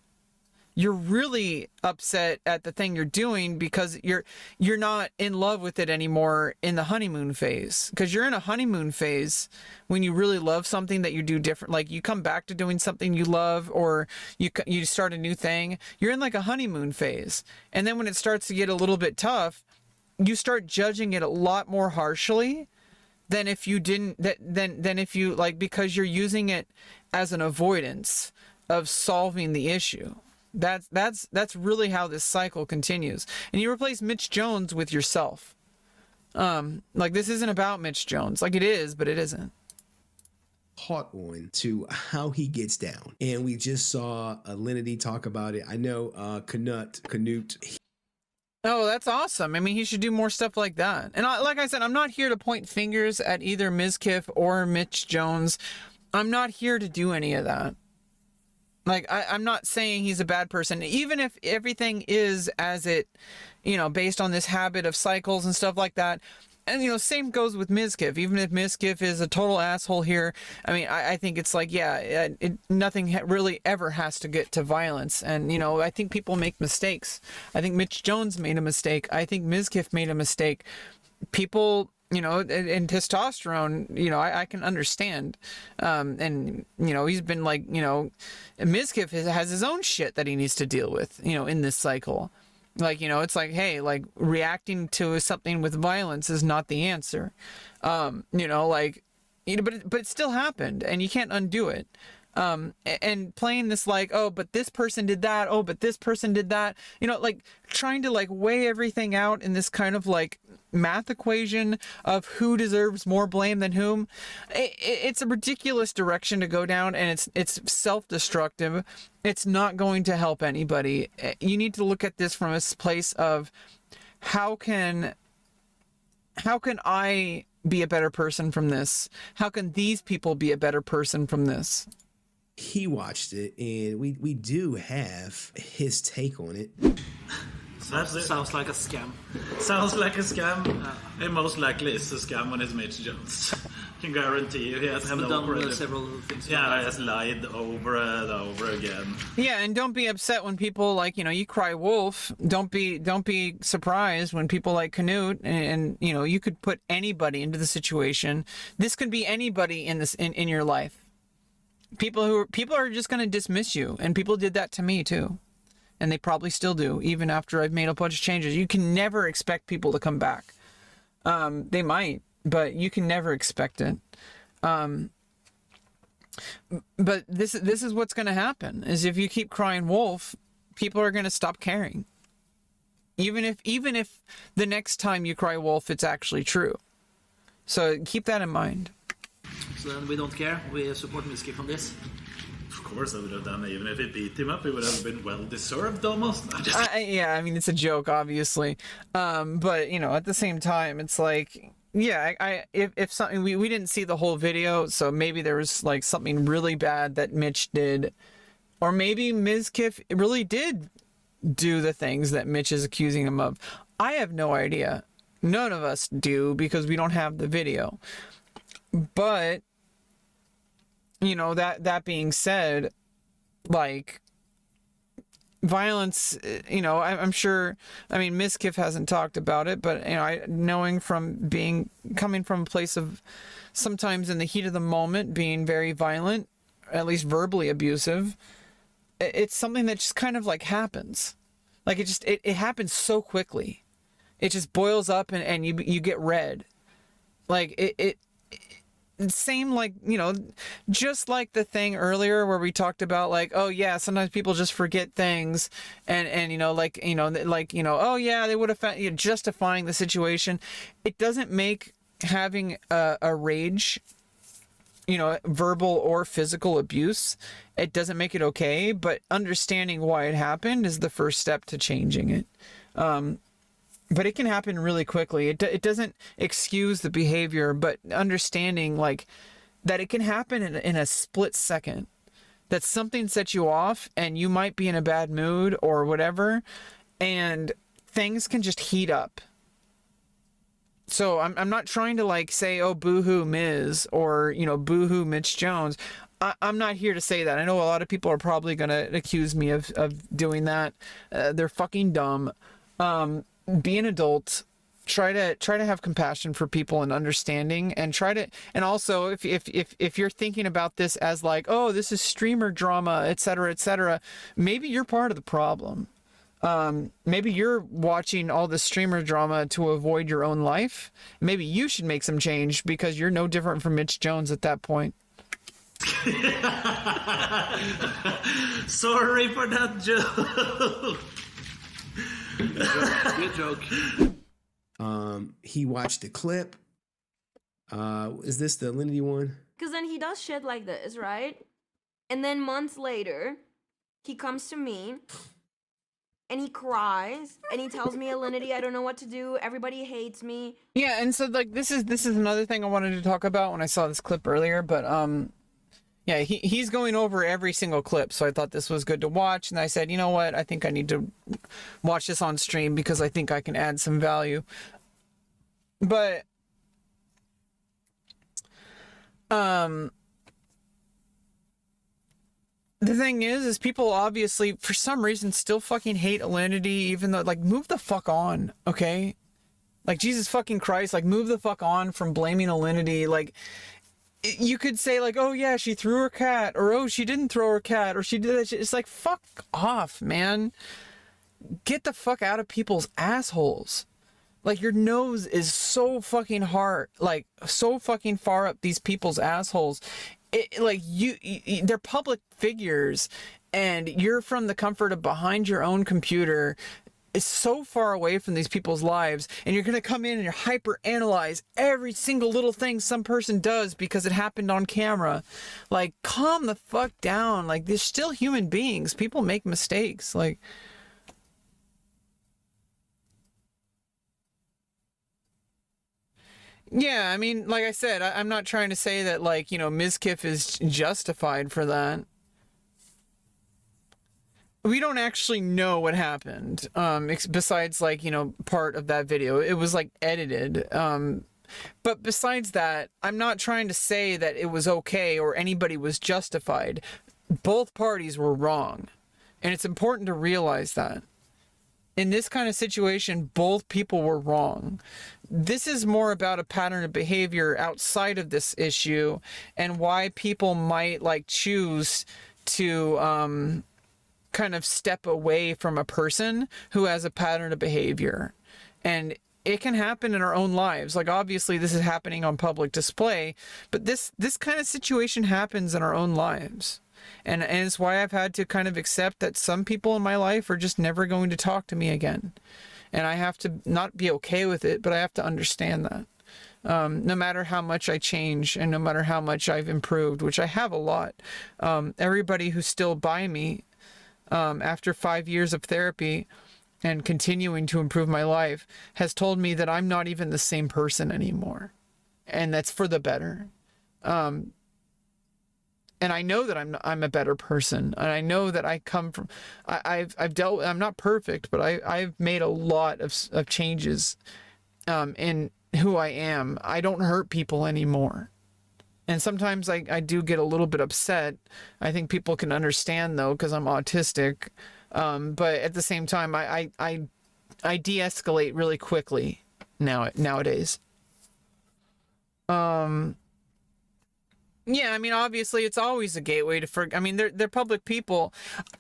you're really upset at the thing you're doing because you're not in love with it anymore in the honeymoon phase. Because you're in a honeymoon phase when you really love something that you do different. Like you come back to doing something you love, or you start a new thing. You're in like a honeymoon phase, and then when it starts to get a little bit tough, you start judging it a lot more harshly than if you didn't. Than if you like, because you're using it as an avoidance of solving the issue. That's really how this cycle continues. And you replace Mitch Jones with yourself. Like this isn't about Mitch Jones. Like it is, but it isn't. Caught on to how he gets down. And we just saw Alinity talk about it. I know Canute. Oh, that's awesome. I mean, he should do more stuff like that. And like I said, I'm not here to point fingers at either Mizkif or Mitch Jones. I'm not here to do any of that. Like, I'm not saying he's a bad person, even if everything is as it, based on this habit of cycles and stuff like that. And, same goes with Mizkif. Even if Mizkif is a total asshole here, I mean, I think it's like, nothing really ever has to get to violence. And, I think people make mistakes. I think Mitch Jones made a mistake. I think Mizkif made a mistake. People... and testosterone, I can understand. And, he's been like, Mizkif has his own shit that he needs to deal with, in this cycle. Like, it's like, hey, like reacting to something with violence is not the answer. But it still happened and you can't undo it. And playing this like, oh, but this person did that. Oh, but this person did that. Like trying to like weigh everything out in this kind of like math equation of who deserves more blame than whom. It's a ridiculous direction to go down, and it's self-destructive. It's not going to help anybody. You need to look at this from a place of how can I be a better person from this? How can these people be a better person from this? He watched it, and we do have his take on it. Sounds like a scam. Sounds like a scam. It most likely is a scam when it's Mitch Jones. Can guarantee you he has done several things. Yeah, he has lied over and over again. Yeah, and don't be upset when people like, you cry wolf. Don't be surprised when people like Canute and you could put anybody into the situation. This could be anybody in this in your life. People are just going to dismiss you, and people did that to me too. And they probably still do, even after I've made a bunch of changes. You can never expect people to come back. They might, but you can never expect it. But this is what's going to happen, is if you keep crying wolf, people are going to stop caring. Even if the next time you cry wolf, it's actually true. So keep that in mind. So then we don't care. We support Mizkif on this. Of course I would have done it. Even if it beat him up, it would have been well deserved almost. Yeah, I mean, it's a joke, obviously. But, at the same time, it's like, yeah, if something, we didn't see the whole video, so maybe there was like something really bad that Mitch did. Or maybe Mizkif really did do the things that Mitch is accusing him of. I have no idea. None of us do, because we don't have the video. But, that being said, like, violence, I'm sure, I mean, Mizkif hasn't talked about it, but, knowing coming from a place of sometimes in the heat of the moment being very violent, at least verbally abusive, it's something that just kind of like happens. Like it happens so quickly. It just boils up and you get red. Like it same like, just like the thing earlier where we talked about like, oh yeah, sometimes people just forget things and oh yeah, they would have found, justifying the situation. It doesn't make having a rage, verbal or physical abuse, it doesn't make it okay, but understanding why it happened is the first step to changing it. But it can happen really quickly. It doesn't excuse the behavior, but understanding like that it can happen in a split second. That something sets you off and you might be in a bad mood or whatever, and things can just heat up. So I'm not trying to like say, oh, boo-hoo Miz or, boo-hoo Mitch Jones. I'm not here to say that. I know a lot of people are probably going to accuse me of doing that. They're fucking dumb. Be an adult. Try to have compassion for people and understanding, and and also if you're thinking about this as like, oh, this is streamer drama, etc., maybe you're part of the problem. Maybe you're watching all the streamer drama to avoid your own life. Maybe you should make some change because you're no different from Mitch Jones at that point. Sorry for that joke. Good joke. He watched the clip. Is this the Lindy one? Because then he does shit like this, right? And then months later, he comes to me and he cries and he tells me, Alinity, I don't know what to do. Everybody hates me. Yeah, and so like this is another thing I wanted to talk about when I saw this clip earlier, but yeah, he's going over every single clip, so I thought this was good to watch, and I said, you know what, I think I need to watch this on stream because I think I can add some value. But the thing is people obviously for some reason still fucking hate Alinity, even though, like, move the fuck on, okay? Like, Jesus fucking Christ, like, move the fuck on from blaming Alinity. Like, you could say, like, oh yeah, she threw her cat, or oh, she didn't throw her cat, or she did that shit. It's like, fuck off, man. Get the fuck out of people's assholes. Like, your nose is so fucking hard, like, so fucking far up these people's assholes. Like, they're public figures, and you're from the comfort of behind your own computer. It's so far away from these people's lives, and you're going to come in and you're hyper analyze every single little thing some person does because it happened on camera. Like, calm the fuck down. Like, they're still human beings. People make mistakes. Like, yeah, I mean, like I said, I'm not trying to say that, like, you know, Mizkif is justified for that. We don't actually know what happened, besides, like, you know, part of that video. It was, like, edited. But besides that, I'm not trying to say that it was okay or anybody was justified. Both parties were wrong. And it's important to realize that. In this kind of situation, both people were wrong. This is more about a pattern of behavior outside of this issue and why people might, like, choose to kind of step away from a person who has a pattern of behavior. And it can happen in our own lives. Like, obviously this is happening on public display, but this kind of situation happens in our own lives. And it's why I've had to kind of accept that some people in my life are just never going to talk to me again. And I have to not be okay with it, but I have to understand that. No matter how much I change and no matter how much I've improved, which I have a lot, everybody who's still by me after 5 years of therapy and continuing to improve my life has told me that I'm not even the same person anymore. And that's for the better. And I know that I'm a better person, and I know that I come from, I'm not perfect, but I've made a lot of changes in who I am. I don't hurt people anymore. And sometimes I do get a little bit upset. I think people can understand, though, because I'm autistic. But at the same time, I de-escalate really quickly nowadays. Yeah, I mean, obviously, it's always a gateway to I mean, they're public people.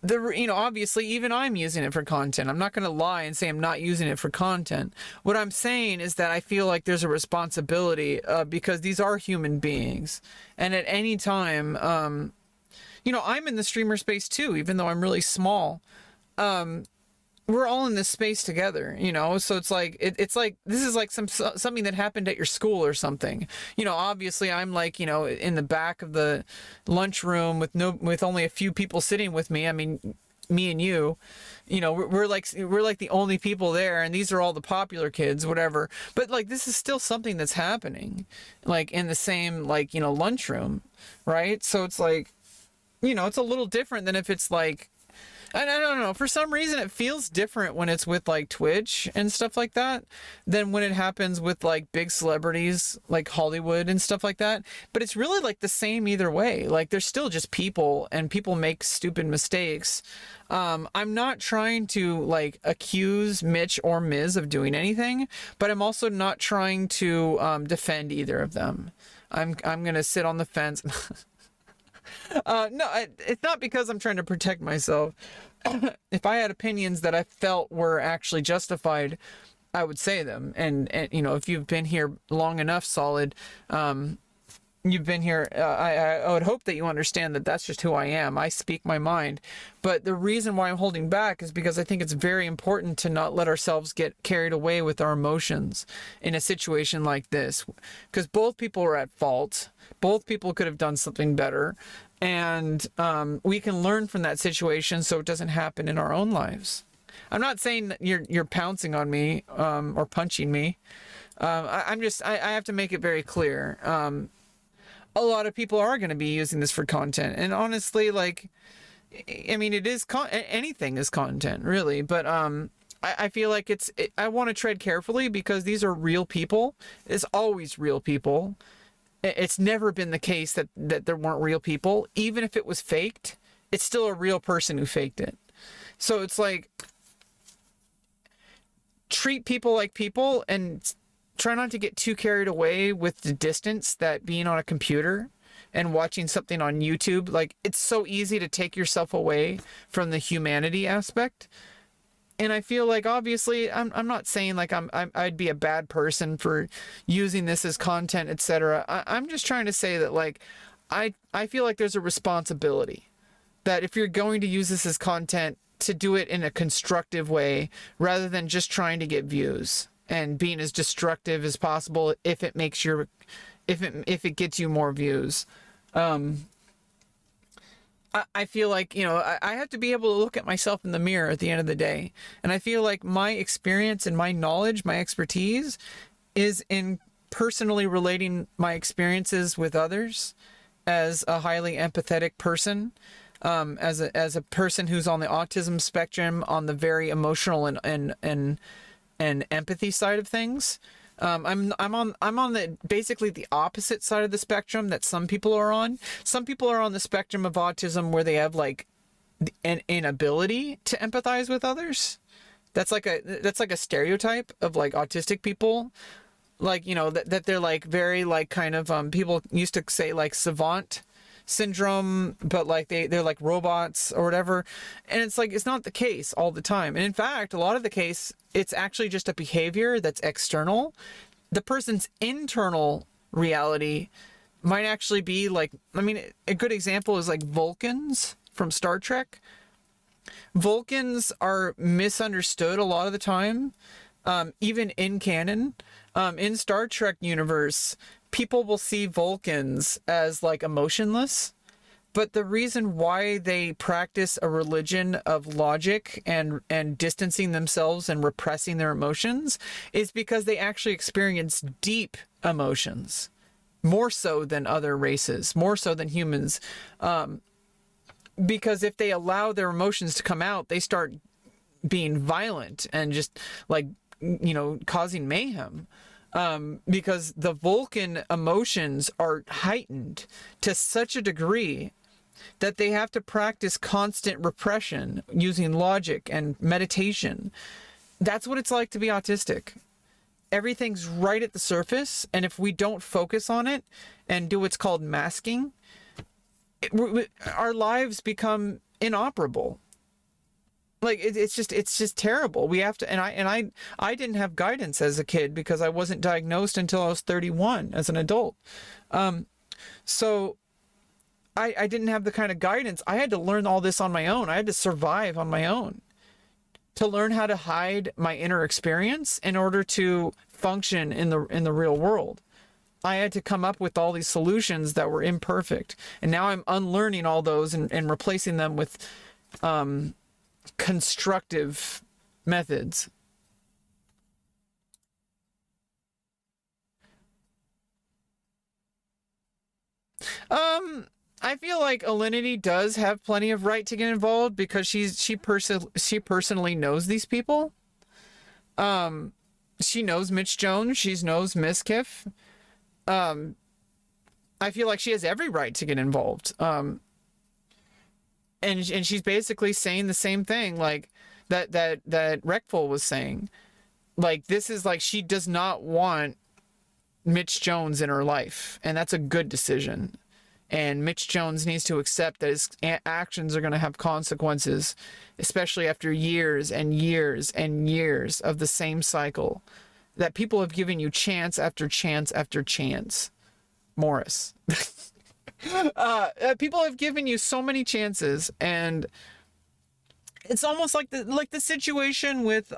You know, obviously, even I'm using it for content. I'm not going to lie and say I'm not using it for content. What I'm saying is that I feel like there's a responsibility because these are human beings. And at any time, you know, I'm in the streamer space too, even though I'm really small. We're all in this space together, you know, so it's like, it's like, this is like something that happened at your school or something, you know. Obviously I'm, like, you know, in the back of the lunchroom with only a few people sitting with me. I mean, me and you know, we're like the only people there, and these are all the popular kids, whatever. But, like, this is still something that's happening, like, in the same, like, you know, lunchroom, right? So it's like, you know, it's a little different than if it's like I don't know. For some reason, it feels different when it's with like Twitch and stuff like that than when it happens with like big celebrities like Hollywood and stuff like that. But it's really like the same either way. Like they're still just people and people make stupid mistakes. I'm not trying to like accuse Mitch or Miz of doing anything, but I'm also not trying to defend either of them. I'm gonna sit on the fence. No, it's not because I'm trying to protect myself. If I had opinions that I felt were actually justified, I would say them. And you know, if you've been here long enough, Solid, you've been here, I would hope that you understand that that's just who I am. I speak my mind. But the reason why I'm holding back is because I think it's very important to not let ourselves get carried away with our emotions in a situation like this. Because both people are at fault. Both people could have done something better. And we can learn from that situation so it doesn't happen in our own lives. I'm not saying that you're pouncing on me or punching me. I have to make it very clear. A lot of people are going to be using this for content. And honestly, like, I mean, it is anything is content, really. But I feel like I want to tread carefully because these are real people. It's always real people. It's never been the case that there weren't real people. Even if it was faked, it's still a real person who faked it. So it's like, treat people like people and try not to get too carried away with the distance that being on a computer and watching something on YouTube, like it's so easy to take yourself away from the humanity aspect. And I feel like obviously I'm not saying like I'd be a bad person for using this as content, etc. I'm just trying to say that like I feel like there's a responsibility that if you're going to use this as content, to do it in a constructive way rather than just trying to get views and being as destructive as possible if it makes if it gets you more views. I feel like, you know, I have to be able to look at myself in the mirror at the end of the day. And I feel like my experience and my knowledge, my expertise is in personally relating my experiences with others as a highly empathetic person, as a person who's on the autism spectrum, on the very emotional and empathy side of things. I'm on the basically the opposite side of the spectrum that some people are on. Some people are on the spectrum of autism where they have like an inability to empathize with others. That's like a stereotype of like autistic people. Like, you know, that they're like very like kind of people used to say like savant syndrome, but like they're like robots or whatever. And it's like it's not the case all the time. And in fact, a lot of the case, it's actually just a behavior that's external. The person's internal reality might actually be like, I mean, a good example is like Vulcans from Star Trek. Vulcans are misunderstood a lot of the time, even in canon. In Star Trek universe, people will see Vulcans as like emotionless, but the reason why they practice a religion of logic and distancing themselves and repressing their emotions is because they actually experience deep emotions, more so than other races, more so than humans. Because if they allow their emotions to come out, they start being violent and just like, you know, causing mayhem. Because the Vulcan emotions are heightened to such a degree that they have to practice constant repression using logic and meditation. That's what it's like to be autistic. Everything's right at the surface, and if we don't focus on it and do what's called masking, our lives become inoperable. Like it's just terrible. We have to, and I didn't have guidance as a kid because I wasn't diagnosed until I was 31 as an adult. So I didn't have the kind of guidance. I had to learn all this on my own. I had to survive on my own to learn how to hide my inner experience in order to function in the real world. I had to come up with all these solutions that were imperfect, and now I'm unlearning all those and replacing them with constructive methods. I feel like Alinity does have plenty of right to get involved because she personally knows these people. She knows Mitch Jones. She knows Mizkif. I feel like she has every right to get involved. And she's basically saying the same thing, like that Reckful was saying. Like, this is like, she does not want Mitch Jones in her life, and that's a good decision. And Mitch Jones needs to accept that his actions are going to have consequences, especially after years and years and years of the same cycle that people have given you chance after chance after chance. Morris. People have given you so many chances, and it's almost like the situation with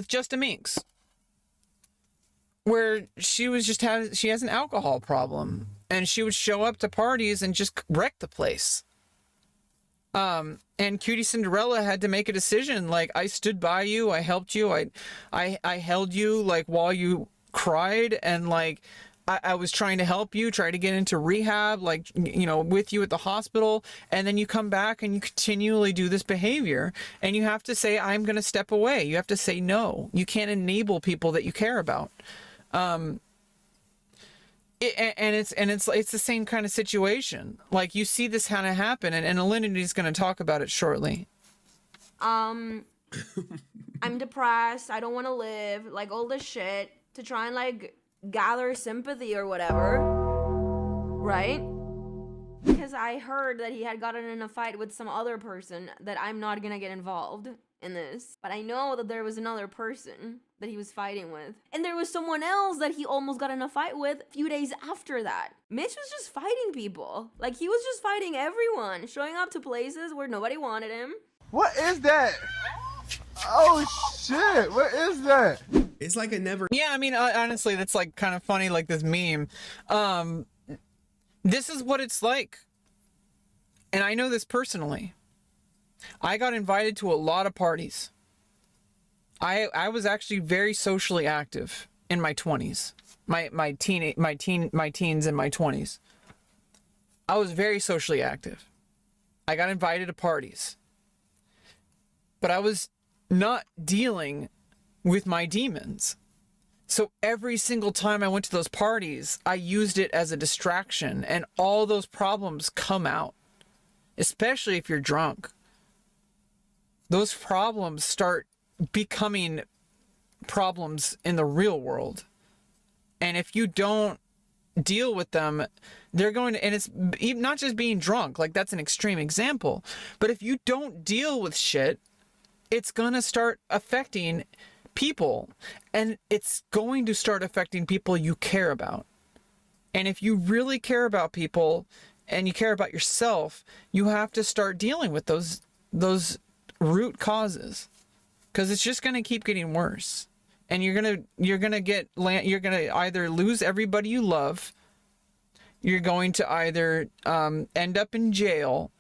Just a Minx, where she has an alcohol problem, and she would show up to parties and just wreck the place. And Cutie Cinderella had to make a decision. Like, I stood by you, I helped you, I held you, like, while you cried, and like I was trying to help you, try to get into rehab, like, you know, with you at the hospital, and then you come back and you continually do this behavior, and you have to say, I'm going to step away. You have to say no. You can't enable people that you care about. It's the same kind of situation. Like, you see this kind of happen, and Alinity's going to talk about it shortly. I'm depressed. I don't want to live. Like, all this shit to try and like gather sympathy or whatever, right? Because I heard that he had gotten in a fight with some other person, that I'm not gonna get involved in this. But I know that there was another person that he was fighting with. And there was someone else that he almost got in a fight with a few days after that. Mitch was just fighting people. Like, he was just fighting everyone, showing up to places where nobody wanted him. What is that? Oh shit, what is that? It's like a never. Yeah, I mean, honestly, that's like kind of funny, like this meme. This is what it's like. And I know this personally. I got invited to a lot of parties. I was actually very socially active in my 20s. My teens and my 20s. I was very socially active. I got invited to parties. But I was not dealing with my demons. So every single time I went to those parties, I used it as a distraction, and all those problems come out, especially if you're drunk. Those problems start becoming problems in the real world. And if you don't deal with them, they're going to, and it's not just being drunk, like that's an extreme example, but if you don't deal with shit, it's going to start affecting people, and it's going to start affecting people you care about. And if you really care about people and you care about yourself, you have to start dealing with those root causes, because it's just going to keep getting worse. And you're going to either lose everybody you love, you're going to either end up in jail,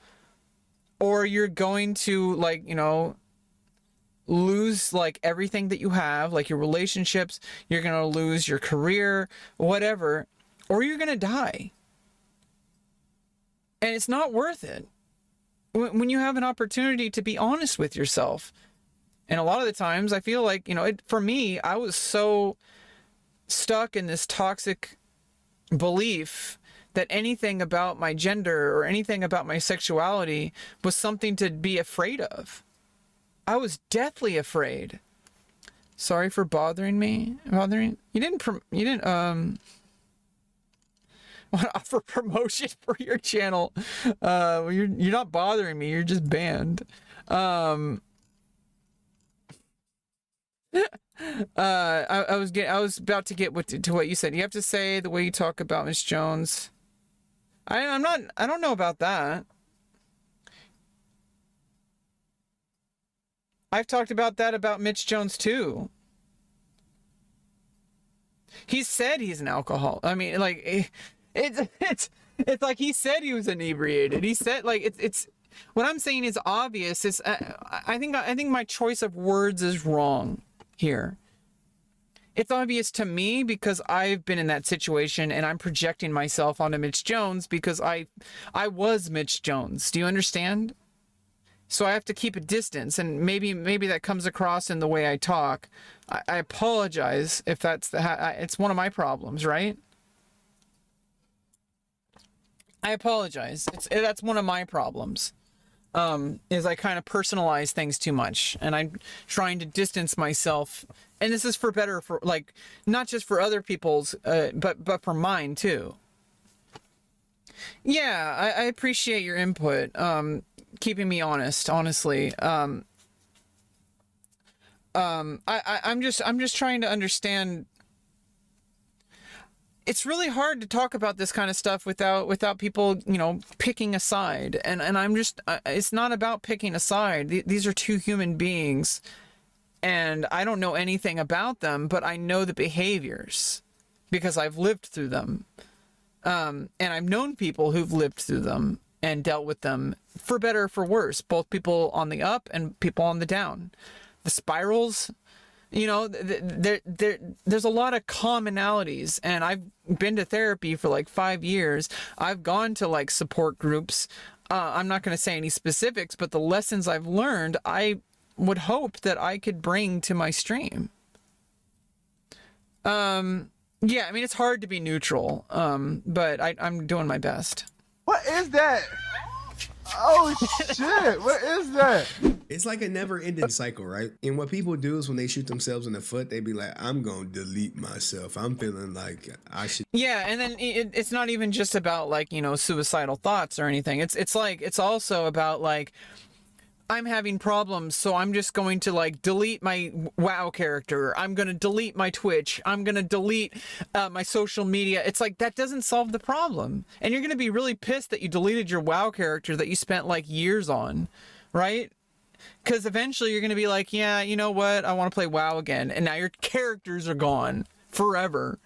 or you're going to, like, you know, lose like everything that you have, like your relationships, you're going to lose your career, whatever, or you're going to die. And it's not worth it when you have an opportunity to be honest with yourself. And a lot of the times I feel like, you know, for me, I was so stuck in this toxic belief that anything about my gender or anything about my sexuality was something to be afraid of. I was deathly afraid. Sorry for bothering me. You didn't want to offer promotion for your channel. You're not bothering me. You're just banned. I was about to get to what you said. You have to say the way you talk about Miss Jones. I don't know about that. I've talked about that about Mitch Jones too. He said he's an alcoholic. I mean, like, it's like he said he was inebriated. He said, like, it's what I'm saying is obvious. It's I think my choice of words is wrong here. it's obvious to me because I've been in that situation and I'm projecting myself onto Mitch Jones because I was Mitch Jones. Do you understand? So I have to keep a distance, and maybe that comes across in the way I talk. I apologize if that's it's one of my problems, right? I apologize. That's one of my problems. Is I kind of personalize things too much, and I'm trying to distance myself. And this is for better, for like not just for other people's, but for mine too. Yeah, I appreciate your input. Keeping me honest, honestly. I'm just trying to understand. It's really hard to talk about this kind of stuff without people, picking a side. And I'm just, it's not about picking a side. These are two human beings, and I don't know anything about them, but I know the behaviors because I've lived through them. And I've known people who've lived through them and dealt with them for better or for worse, both people on the up and people on the down. The spirals, there's a lot of commonalities, and I've been to therapy for like 5 years. I've gone to like support groups. I'm not going to say any specifics, but the lessons I've learned, I would hope that I could bring to my stream. Yeah, I mean, it's hard to be neutral, but I'm doing my best. What is that? Oh shit, what is that? It's like a never-ending cycle, right? And what people do is when they shoot themselves in the foot, they be like, I'm gonna delete myself. I'm feeling like I should. Yeah, and then it's not even just about like, suicidal thoughts or anything. It's like, it's also about like, I'm having problems, so I'm just going to like delete my WoW character. I'm going to delete my Twitch. I'm going to delete my social media. It's like, that doesn't solve the problem. And you're going to be really pissed that you deleted your WoW character that you spent like years on, right? Because eventually you're going to be like, yeah, you know what? I want to play WoW again. And now your characters are gone forever.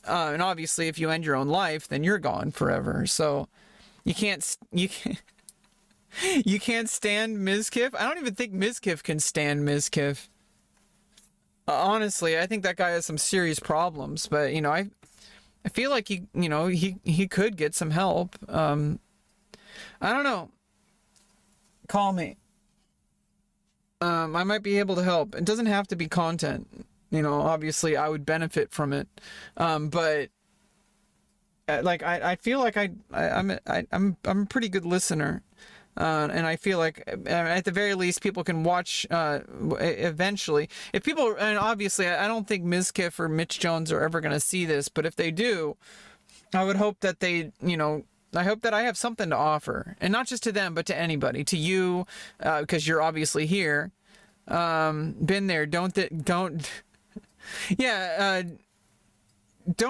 And obviously if you end your own life, then you're gone forever. So you can't you can't stand Mizkif? I don't even think Mizkif can stand Mizkif. Honestly, I think that guy has some serious problems, but I feel like he could get some help. I don't know. Call me. I might be able to help. It doesn't have to be content. Obviously I would benefit from it. But like I feel like I'm a pretty good listener. And I feel like at the very least people can watch eventually. If people, and obviously I don't think Mizkif or Mitch Jones are ever going to see this, but if they do, I would hope that they, I hope that I have something to offer, and not just to them, but to anybody, to you, because you're obviously here. Been there. Don't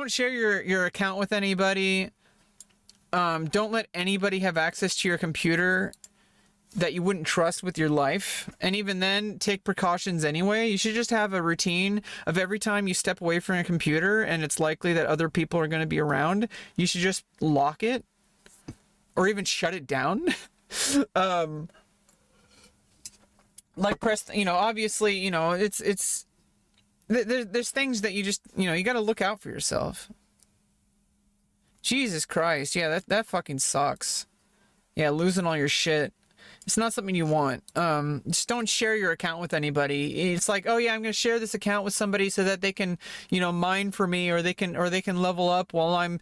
share your account with anybody. Don't let anybody have access to your computer that you wouldn't trust with your life. And even then, take precautions anyway. You should just have a routine of every time you step away from a computer and it's likely that other people are going to be around, you should just lock it or even shut it down. Like press, obviously, it's there's things that you just, you got to look out for yourself. Jesus Christ. Yeah, that fucking sucks. Yeah, losing all your shit. It's not something you want. Just don't share your account with anybody. It's like, oh yeah, I'm going to share this account with somebody so that they can, mine for me, or they can level up while I'm,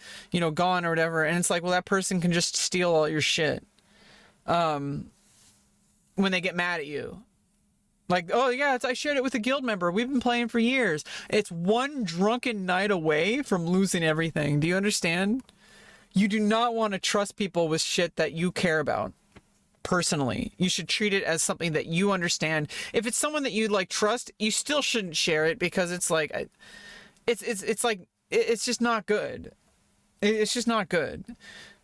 gone or whatever. And it's like, well, that person can just steal all your shit. When they get mad at you. Like, oh yeah, I shared it with a guild member. We've been playing for years. It's one drunken night away from losing everything. Do you understand? You do not want to trust people with shit that you care about. Personally, you should treat it as something that you understand. If it's someone that you like trust, you still shouldn't share it, because it's like, it's like, it's just not good. It's just not good.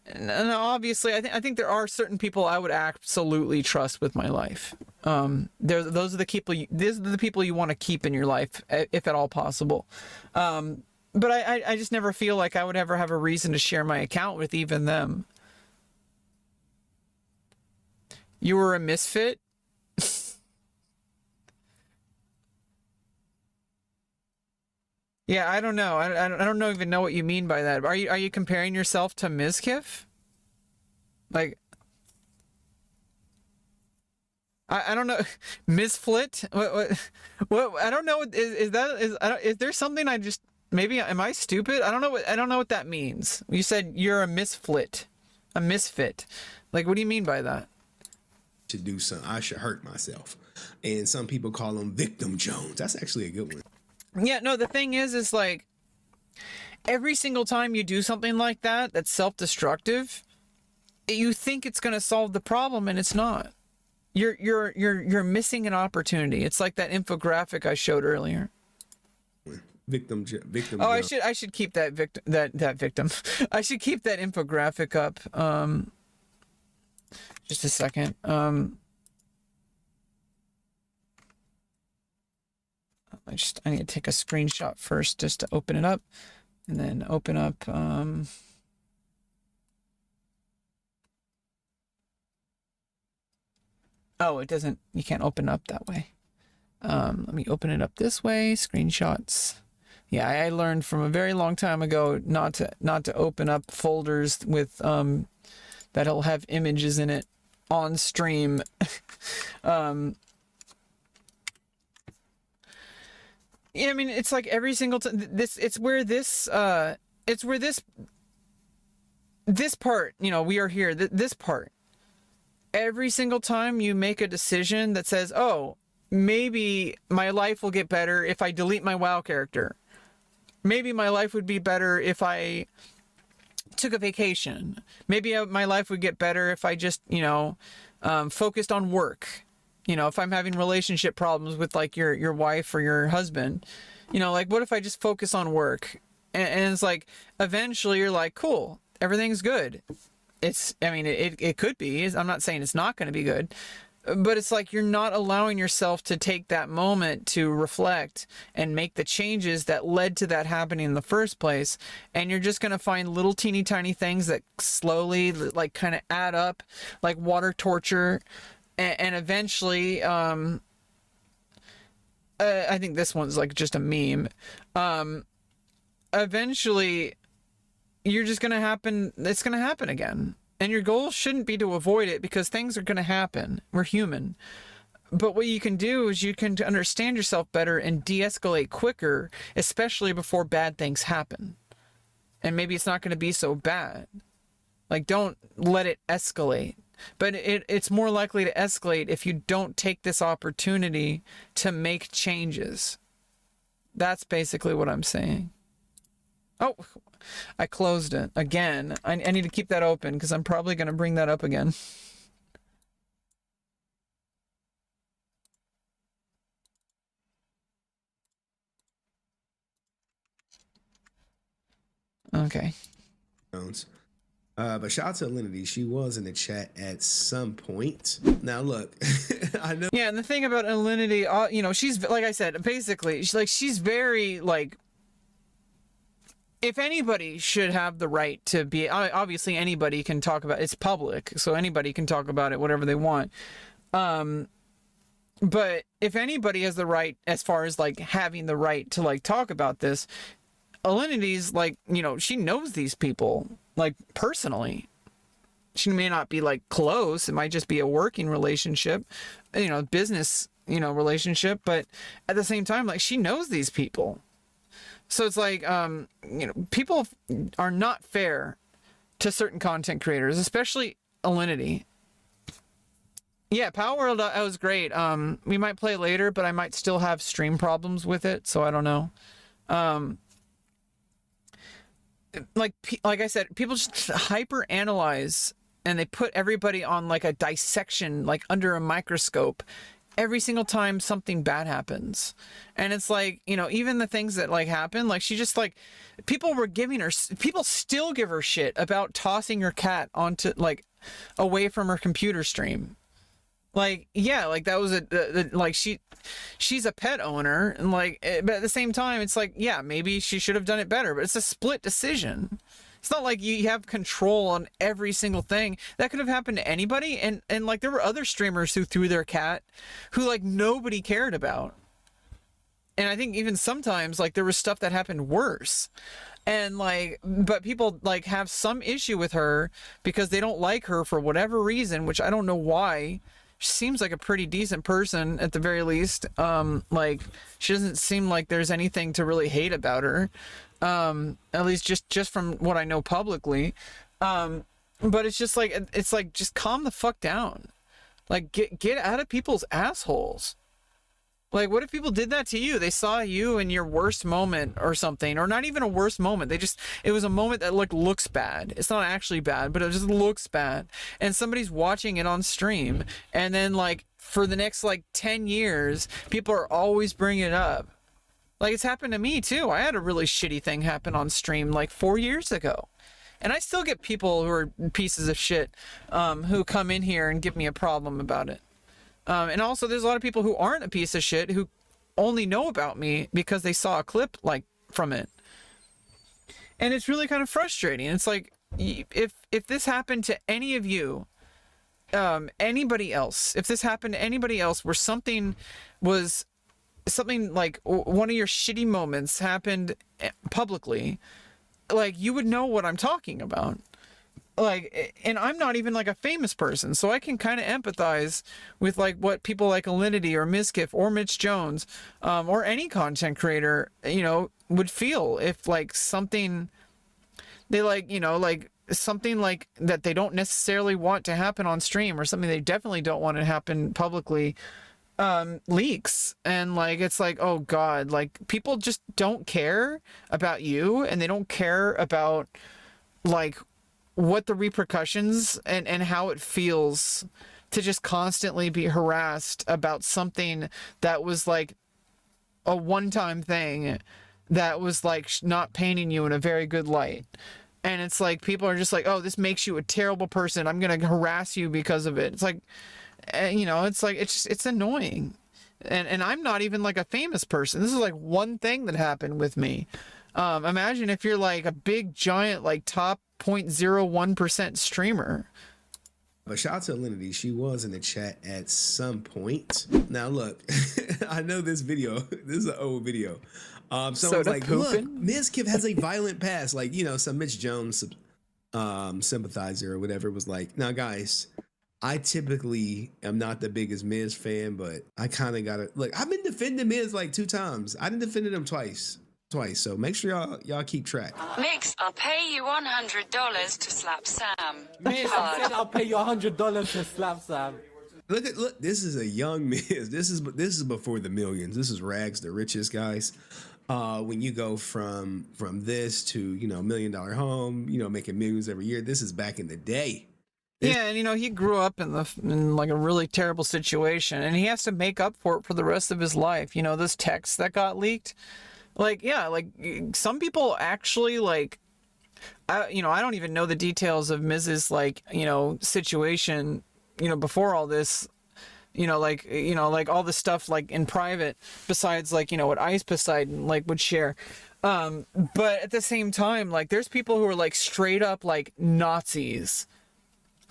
And obviously, I think there are certain people I would absolutely trust with my life. Those are the people. These are the people you want to keep in your life, if at all possible. But I just never feel like I would ever have a reason to share my account with even them. You were a misfit? Yeah, I don't know. I don't even know what you mean by that. Are you comparing yourself to Mizkif? Like, I don't know. Misflit? What I don't know. Is there something I just maybe am I stupid? I don't know what that means. You said you're a misflit, a misfit. Like, what do you mean by that? To do something, I should hurt myself, and some people call them victim Jones. That's actually a good one. Yeah, no, the thing is like every single time you do something like that that's self-destructive, you think it's going to solve the problem and it's not. You're missing an opportunity. It's like that infographic I showed earlier. Victim. Oh, Jones. I should keep that victim. I should keep that infographic up. Just a second. I need to take a screenshot first just to open it up, and then open up. Oh, it doesn't. You can't open up that way. Let me open it up this way. Screenshots. Yeah, I learned from a very long time ago not to open up folders with that'll have images in it on stream. Yeah, I mean, it's like every single time. It's where this part. You know, we are here. This part. Every single time you make a decision that says, "Oh, maybe my life will get better if I delete my WoW character. Maybe my life would be better if I took a vacation. Maybe my life would get better if I just, focused on work." You know, if I'm having relationship problems with like your wife or your husband, like what if I just focus on work? And it's like, eventually you're like, cool, everything's good. It could be. I'm not saying it's not going to be good, but it's like you're not allowing yourself to take that moment to reflect and make the changes that led to that happening in the first place. And you're just going to find little teeny tiny things that slowly like kind of add up like water torture. And eventually, I think this one's like just a meme. Eventually, you're just going to happen. It's going to happen again. And your goal shouldn't be to avoid it because things are going to happen. We're human. But what you can do is you can understand yourself better and de-escalate quicker, especially before bad things happen. And maybe it's not going to be so bad. Like, don't let it escalate. But it's more likely to escalate if you don't take this opportunity to make changes. That's basically what I'm saying. Oh, I closed it again. I need to keep that open because I'm probably going to bring that up again. Okay. But shout out to Alinity. She was in the chat at some point. Now look, I know. Yeah, and the thing about Alinity, she's like I said, basically, she's very like. If anybody should have the right to be, obviously anybody can talk about it's public, so anybody can talk about it whatever they want. But if anybody has the right, as far as like having the right to like talk about this, Alinity's like, she knows these people like personally. She may not be like close, it might just be a working relationship, business, relationship, but at the same time, like she knows these people. So it's like, people are not fair to certain content creators, especially Alinity. Yeah, Power World was great. We might play later, but I might still have stream problems with it, so I don't know. Like I said, people just hyper analyze and they put everybody on like a dissection, like under a microscope every single time something bad happens. And it's like, even the things that like happen, like she just like, people still give her shit about tossing her cat onto like away from her computer stream. Like, yeah, like that was like she's a pet owner and like, but at the same time, it's like, yeah, maybe she should have done it better, but it's a split decision. It's not like you have control on every single thing. That could have happened to anybody. And like there were other streamers who threw their cat who like nobody cared about. I think even sometimes like there was stuff that happened worse. And like, but people like have some issue with her because they don't like her for whatever reason, which I don't know why. She seems like a pretty decent person at the very least. Like she doesn't seem like there's anything to really hate about her. At least just from what I know publicly. But it's just like, just calm the fuck down. Like get out of people's assholes. Like, what if people did that to you? They saw you in your worst moment or something, or not even a worst moment. It was a moment that looks bad. It's not actually bad, but it just looks bad. And somebody's watching it on stream. And then like for the next like 10 years, people are always bringing it up. Like it's happened to me too. I had a really shitty thing happen on stream like 4 years ago. And I still get people who are pieces of shit, who come in here and give me a problem about it. And also there's a lot of people who aren't a piece of shit who only know about me because they saw a clip like from it. And it's really kind of frustrating. It's like, if this happened to any of you, anybody else, if this happened to anybody else where something like one of your shitty moments happened publicly, like you would know what I'm talking about. Like, and I'm not even like a famous person, so I can kind of empathize with like what people like Alinity or Mizkif or Mitch Jones, or any content creator, you know, would feel if like something they like, you know, like something like that they don't necessarily want to happen on stream, or something they definitely don't want to happen publicly, leaks. And like it's like, oh god, like people just don't care about you, and they don't care about like what the repercussions and how it feels to just constantly be harassed about something that was like a one-time thing that was like not painting you in a very good light. And it's like people are just like, oh, this makes you a terrible person, I'm gonna harass you because of it. It's like, you know, it's like it's annoying. And I'm not even like a famous person. This is like one thing that happened with me. Imagine if you're like a big giant like top 0.01% streamer. But shout out to Alinity. She was in the chat at some point. Now look, I know this video. This is an old video. Someone's like, look, Mizkif has a violent past. Like, you know, some Mitch Jones sympathizer or whatever was like, now guys, I typically am not the biggest Miz fan, but I kind of gotta look. I've been defending Miz like 2 times. I done defended him twice. So make sure y'all keep track. Mix, I'll pay you $100 to slap Sam. Miz, I said I'll pay you $100 to slap Sam. Look, this is a young Miz. This is before the millions. This is rags to riches, guys. When you go from this to, you know, $1 million home, you know, making millions every year. This is back in the day. Yeah, and you know, he grew up in like a really terrible situation, and he has to make up for it for the rest of his life. You know, this text that got leaked. Like, yeah, like some people actually like, I don't even know the details of Miz's like, you know, situation, you know, before all this, you know, like all the stuff like in private, besides like, you know, what Ice Poseidon like would share. But at the same time, like there's people who are like straight up like Nazis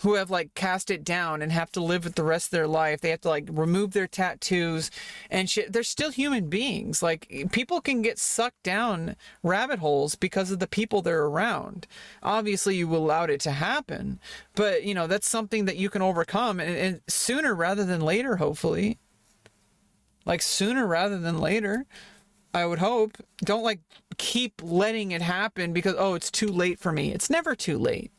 who have like cast it down and have to live with the rest of their life. They have to like remove their tattoos and shit. They're still human beings. Like people can get sucked down rabbit holes because of the people they're around. Obviously you allowed it to happen, but you know, that's something that you can overcome, and sooner rather than later, hopefully. Like sooner rather than later, I would hope. Don't like keep letting it happen because, oh, it's too late for me. It's never too late.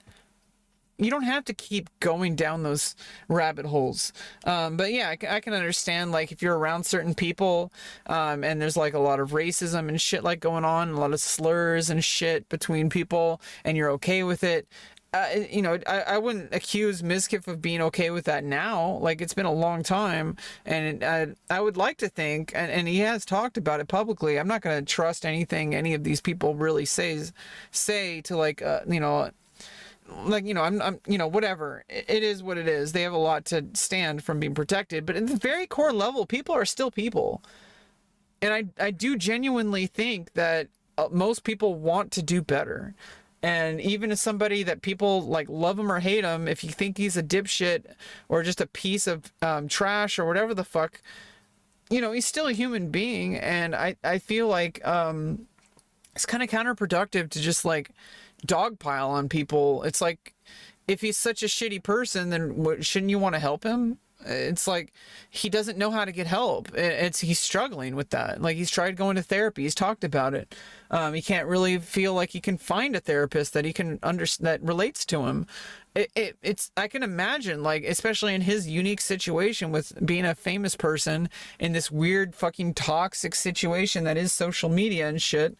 You don't have to keep going down those rabbit holes. But yeah, I can understand, like, if you're around certain people, and there's, like, a lot of racism and shit, like, going on, a lot of slurs and shit between people, and you're okay with it. You know, I wouldn't accuse Mizkif of being okay with that now. Like, it's been a long time, and I would like to think, and he has talked about it publicly, I'm not going to trust anything any of these people really say to, like, you know, like, you know, I'm you know, whatever. It is what it is. They have a lot to stand from being protected, but at the very core level, people are still people. And I do genuinely think that most people want to do better. And even as somebody that people like love him or hate him, if you think he's a dipshit or just a piece of trash or whatever the fuck, you know, he's still a human being, and I feel like it's kind of counterproductive to just like dogpile on people. It's like, if he's such a shitty person, then shouldn't you want to help him? It's like he doesn't know how to get help. He's struggling with that. Like, he's tried going to therapy. He's talked about it. He can't really feel like he can find a therapist that he can that relates to him. I can imagine, like, especially in his unique situation with being a famous person in this weird fucking toxic situation that is social media and shit.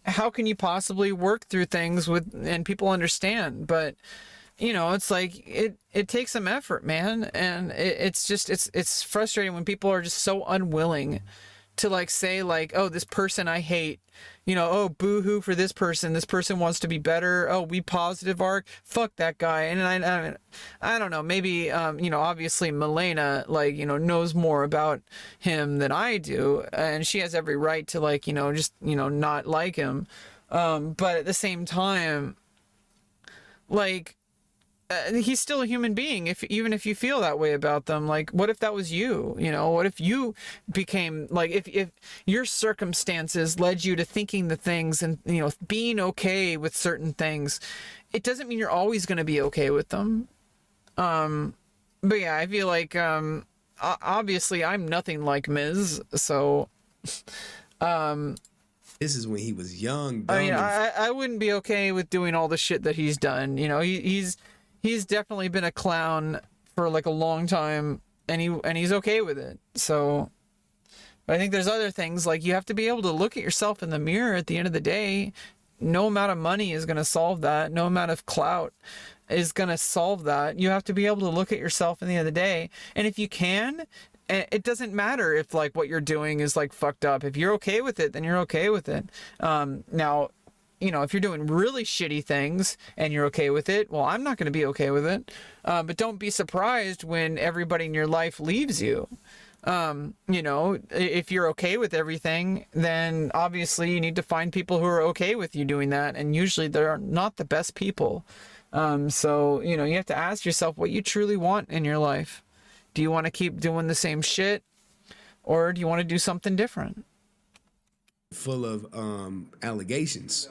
How can you possibly work through things and people understand? But you know, it's like it takes some effort, man, and it's frustrating when people are just so unwilling to like say like, oh, this person I hate, you know, oh, boo-hoo for this person wants to be better, oh, we positive arc, fuck that guy. And I don't know, maybe you know, obviously Milena, like, you know, knows more about him than I do, and she has every right to, like, you know, just, you know, not like him, but at the same time, like, he's still a human being. Even if you feel that way about them, like, what if that was you? You know, what if you became like, if your circumstances led you to thinking the things and, you know, being okay with certain things, it doesn't mean you're always going to be okay with them. But yeah, I feel like obviously I'm nothing like Miz, so this is when he was young. I mean, I wouldn't be okay with doing all the shit that he's done. You know, he's definitely been a clown for like a long time, and he's okay with it. So, but I think there's other things, like, you have to be able to look at yourself in the mirror at the end of the day. No amount of money is going to solve that. No amount of clout is going to solve that. You have to be able to look at yourself in the end of the day. And if you can, it doesn't matter if like what you're doing is like fucked up. If you're okay with it, then you're okay with it. Now, you know, if you're doing really shitty things and you're okay with it, well, I'm not going to be okay with it. But don't be surprised when everybody in your life leaves you. You know, if you're okay with everything, then obviously you need to find people who are okay with you doing that. And usually they're not the best people. So, you know, you have to ask yourself what you truly want in your life. Do you want to keep doing the same shit, or do you want to do something different? Full of allegations.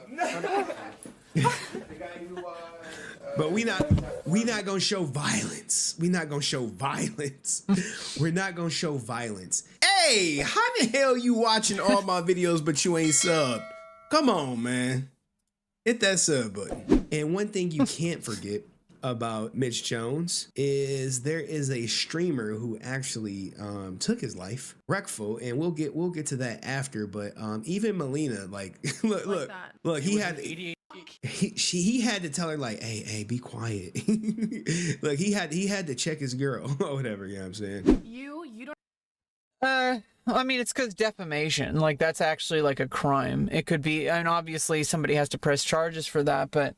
But we not gonna show violence. We're not gonna show violence. We're not gonna show violence. Hey, how the hell you watching all my videos but you ain't subbed? Come on, man. Hit that sub button. And one thing you can't forget about Mitch Jones is there is a streamer who actually took his life, Wreckful, and we'll get to that after. But even Melina, like, look, he had to tell her, like, hey, be quiet. Look, he had to check his girl or whatever. You know what I'm saying? You don't. I mean, it's because defamation, like, that's actually like a crime. It could be, and obviously somebody has to press charges for that, but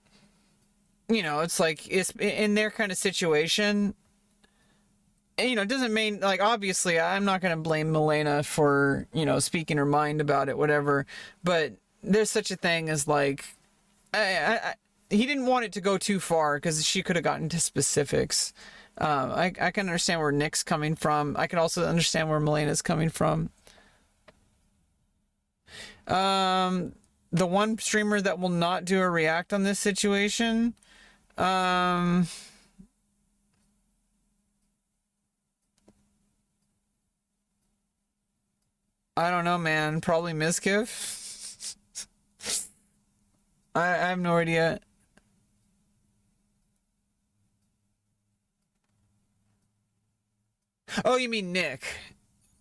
you know, it's like, it's in their kind of situation, you know, it doesn't mean, like, obviously I'm not going to blame Milena for, you know, speaking her mind about it, whatever, but there's such a thing as, like, he didn't want it to go too far because she could have gotten to specifics. I can understand where Nick's coming from. I can also understand where Milena's coming from. The one streamer that will not do a react on this situation, I don't know, man. Probably Mizkif. I have no idea. Oh, you mean Nick?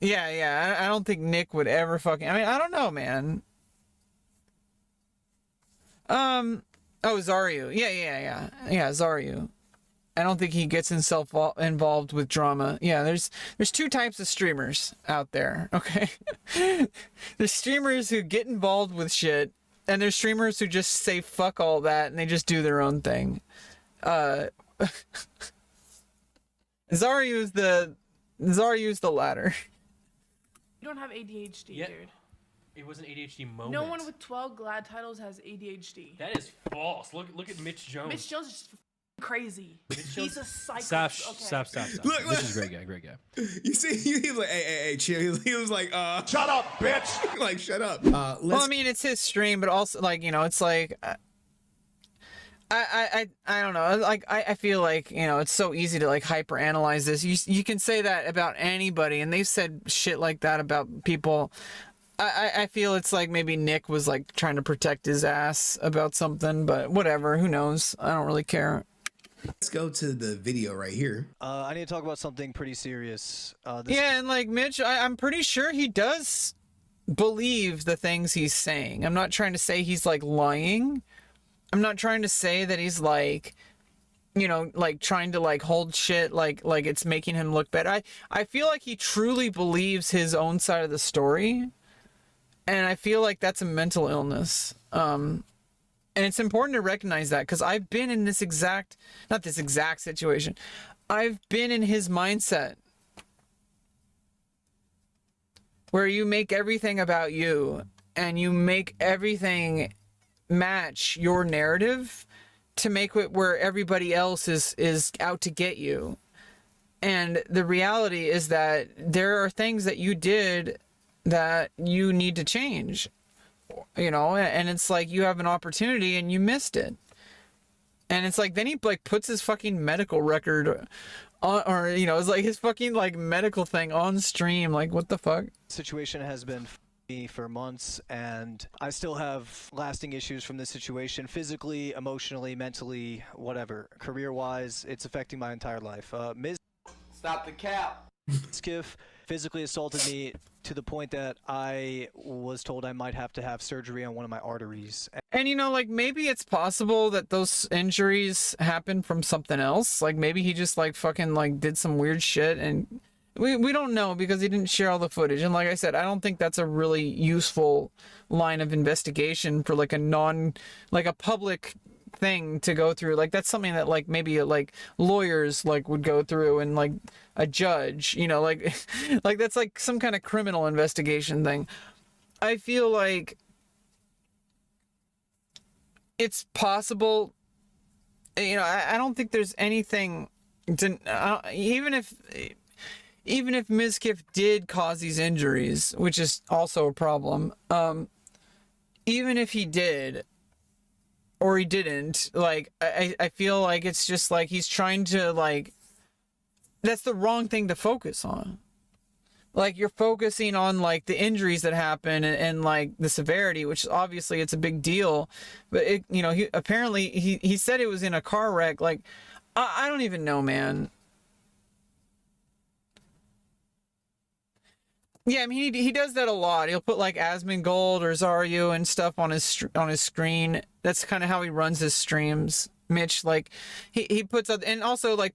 Yeah. I don't think Nick would ever fucking. I mean, I don't know, man. Oh, Zaryu. Yeah, Zaryu. I don't think he gets himself involved with drama. Yeah, there's two types of streamers out there, okay? There's streamers who get involved with shit, and there's streamers who just say fuck all that and they just do their own thing. Zaryu's the latter. You don't have ADHD, Yeah. dude. It was an ADHD moment. No one with 12 glad titles has ADHD. That is false. Look at Mitch Jones. Mitch Jones is just crazy. He's a psycho. Stop. Look. This is great guy. You see, he was like, hey, chill. He was like, shut up, bitch. Like, shut up. Well, I mean, it's his stream, but also, like, you know, it's like, I don't know. Like, I feel like, you know, it's so easy to, like, hyper analyze this. You can say that about anybody, and they've said shit like that about people. I feel it's like maybe Nick was, like, trying to protect his ass about something, but whatever. Who knows? I don't really care. Let's go to the video right here. I need to talk about something pretty serious. Yeah, and, like, Mitch, I'm pretty sure he does believe the things he's saying. I'm not trying to say he's, like, lying. I'm not trying to say that he's, like, you know, like, trying to, like, hold shit like it's making him look better. I feel like he truly believes his own side of the story. And I feel like that's a mental illness. And it's important to recognize that, because I've been in this exact, not this exact situation, I've been in his mindset. Where you make everything about you, and you make everything match your narrative to make it where everybody else is out to get you. And the reality is that there are things that you did that you need to change, you know, and it's like you have an opportunity and you missed it. And it's like, then he, like, puts his fucking medical record on, or, you know, it's like his fucking, like, medical thing on stream. Like, what the fuck? Situation has been me for months, and I still have lasting issues from this situation, physically, emotionally, mentally, whatever. Career-wise, it's affecting my entire life. Stop the cap. Mizkif physically assaulted me to the point that I was told I might have to have surgery on one of my arteries. And, you know, like, maybe it's possible that those injuries happened from something else. Like, maybe he just, like, fucking, like, did some weird shit, and we don't know because he didn't share all the footage. And like I said, I don't think that's a really useful line of investigation for, like, a public thing to go through. Like, that's something that, like, maybe, like, lawyers, like, would go through, and, like, a judge, you know, like like that's like some kind of criminal investigation thing. I feel like it's possible, you know, I don't think there's anything to, even if Mizkif did cause these injuries, which is also a problem, even if he did or he didn't, like, I feel like it's just like he's trying to, like, that's the wrong thing to focus on. Like, you're focusing on, like, the injuries that happen, and like the severity, which obviously it's a big deal, but it, you know, he said it was in a car wreck. Like, I don't even know, man. Yeah, I mean, he does that a lot. He'll put, like, Asmongold or Zaryu and stuff on his screen. That's kind of how he runs his streams. Mitch, like, he puts up, and also, like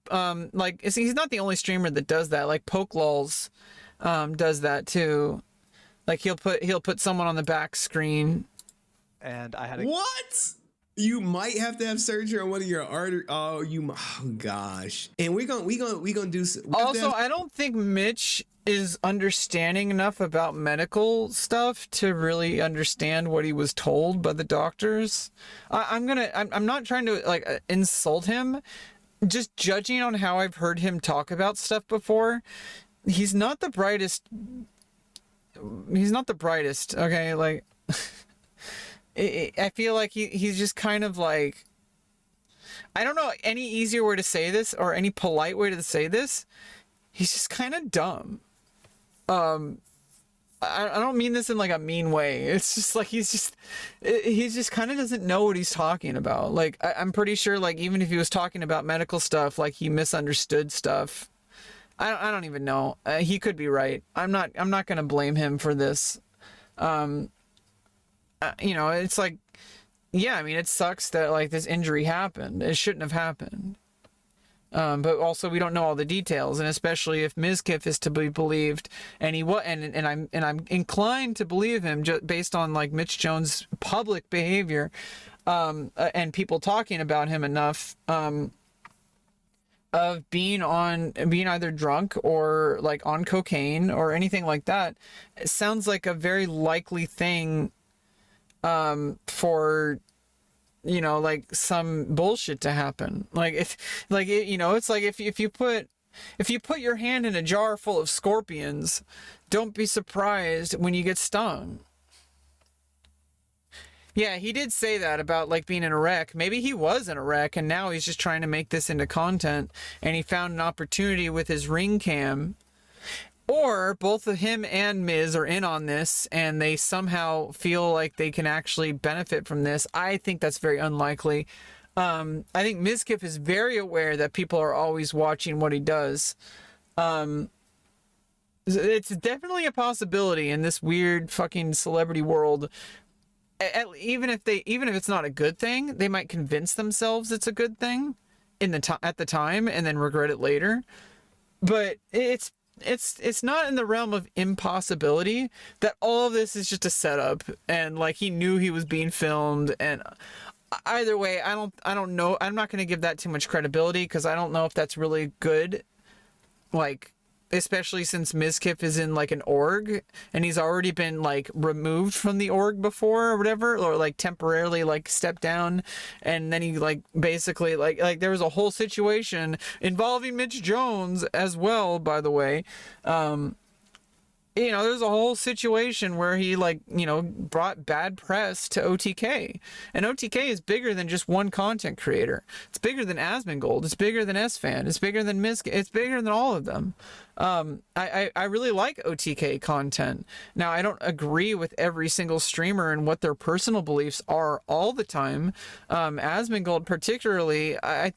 he's not the only streamer that does that. Like, Pokelulz does that too. Like, he'll put someone on the back screen. And I had what? You might have to have surgery on one of your arteries. Oh gosh. And we're gonna do. Also, I don't think Mitch is understanding enough about medical stuff to really understand what he was told by the doctors. I'm not trying to, like, insult him. Just judging on how I've heard him talk about stuff before, he's not the brightest. He's not the brightest. Okay, like, I feel like he's just kind of like, I don't know any easier way to say this or any polite way to say this. He's just kind of dumb. I don't mean this in, like, a mean way. It's just like he just kind of doesn't know what he's talking about. Like, I'm pretty sure, like, even if he was talking about medical stuff, like, he misunderstood stuff. I don't even know. He could be right. I'm not gonna blame him for this. You know, it's like, yeah, I mean, it sucks that, like, this injury happened. It shouldn't have happened. But also we don't know all the details, and especially if Mizkif is to be believed, and I'm inclined to believe him just based on, like, Mitch Jones' public behavior, and people talking about him enough, of being either drunk or, like, on cocaine or anything like that. It sounds like a very likely thing for you know, like some bullshit to happen. Like it's like you know, it's like if you put your hand in a jar full of scorpions, don't be surprised when you get stung. Yeah, he did say that about like being in a wreck. Maybe he was in a wreck and now he's just trying to make this into content, and he found an opportunity with his ring cam. Or both of him and Miz are in on this and they somehow feel like they can actually benefit from this. I think that's very unlikely. I think Mizkif is very aware that people are always watching what he does. It's definitely a possibility in this weird fucking celebrity world. Even if it's not a good thing, they might convince themselves it's a good thing at the time and then regret it later. But it's not in the realm of impossibility that all of this is just a setup and like he knew he was being filmed. And either way, I don't know. I'm not going to give that too much credibility because I don't know if that's really good. Like, especially since Mizkif is in like an org and he's already been like removed from the org before or whatever, or like temporarily like stepped down, and then he like basically like there was a whole situation involving Mitch Jones as well, by the way. You know, there's a whole situation where he like, you know, brought bad press to OTK. And OTK is bigger than just one content creator. It's bigger than Asmongold. It's bigger than S-Fan. It's bigger than Mizkif. It's bigger than all of them. I really like OTK content. Now, I don't agree with every single streamer and what their personal beliefs are all the time. Asmongold particularly, I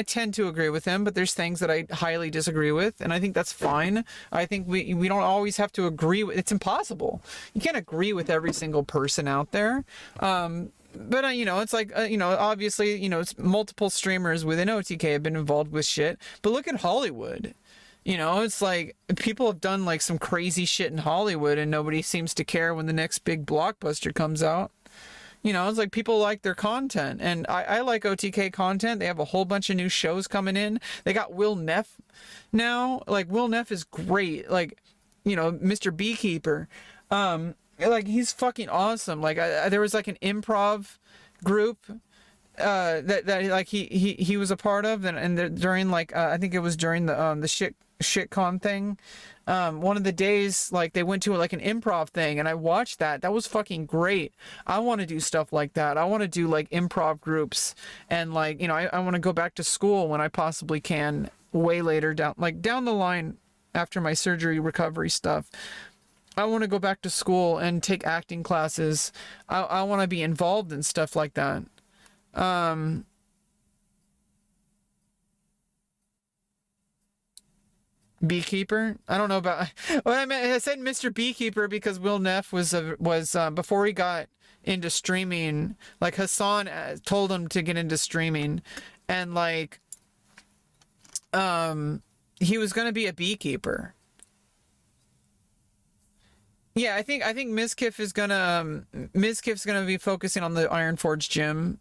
tend to agree with him, but there's things that I highly disagree with, and I think that's fine. I think we don't always have to agree with, it's impossible. You can't agree with every single person out there. But, you know, it's like, you know, obviously, you know, it's multiple streamers within OTK have been involved with shit, but look at Hollywood. You know, it's like people have done like some crazy shit in Hollywood and nobody seems to care when the next big blockbuster comes out. You know, it's like people like their content, and I like OTK content. They have a whole bunch of new shows coming in. They got Will Neff now. Like, Will Neff is great. Like, you know, Mr. Beekeeper. Like, he's fucking awesome. Like, there was like an improv group that like he was a part of, and during like I think it was during the shitcon thing. One of the days, like, they went to like an improv thing and I watched that. That was fucking great. I want to do stuff like that. I want to do like improv groups, and like, you know, I want to go back to school when I possibly can, way later down the line after my surgery recovery stuff. I want to go back to school and take acting classes. I want to be involved in stuff like that. Beekeeper? I don't know about. Well, I said Mr. Beekeeper because Will Neff was before he got into streaming. Like, Hassan told him to get into streaming, and like, he was gonna be a beekeeper. Yeah, I think Mizkif's gonna be focusing on the Ironforge gym.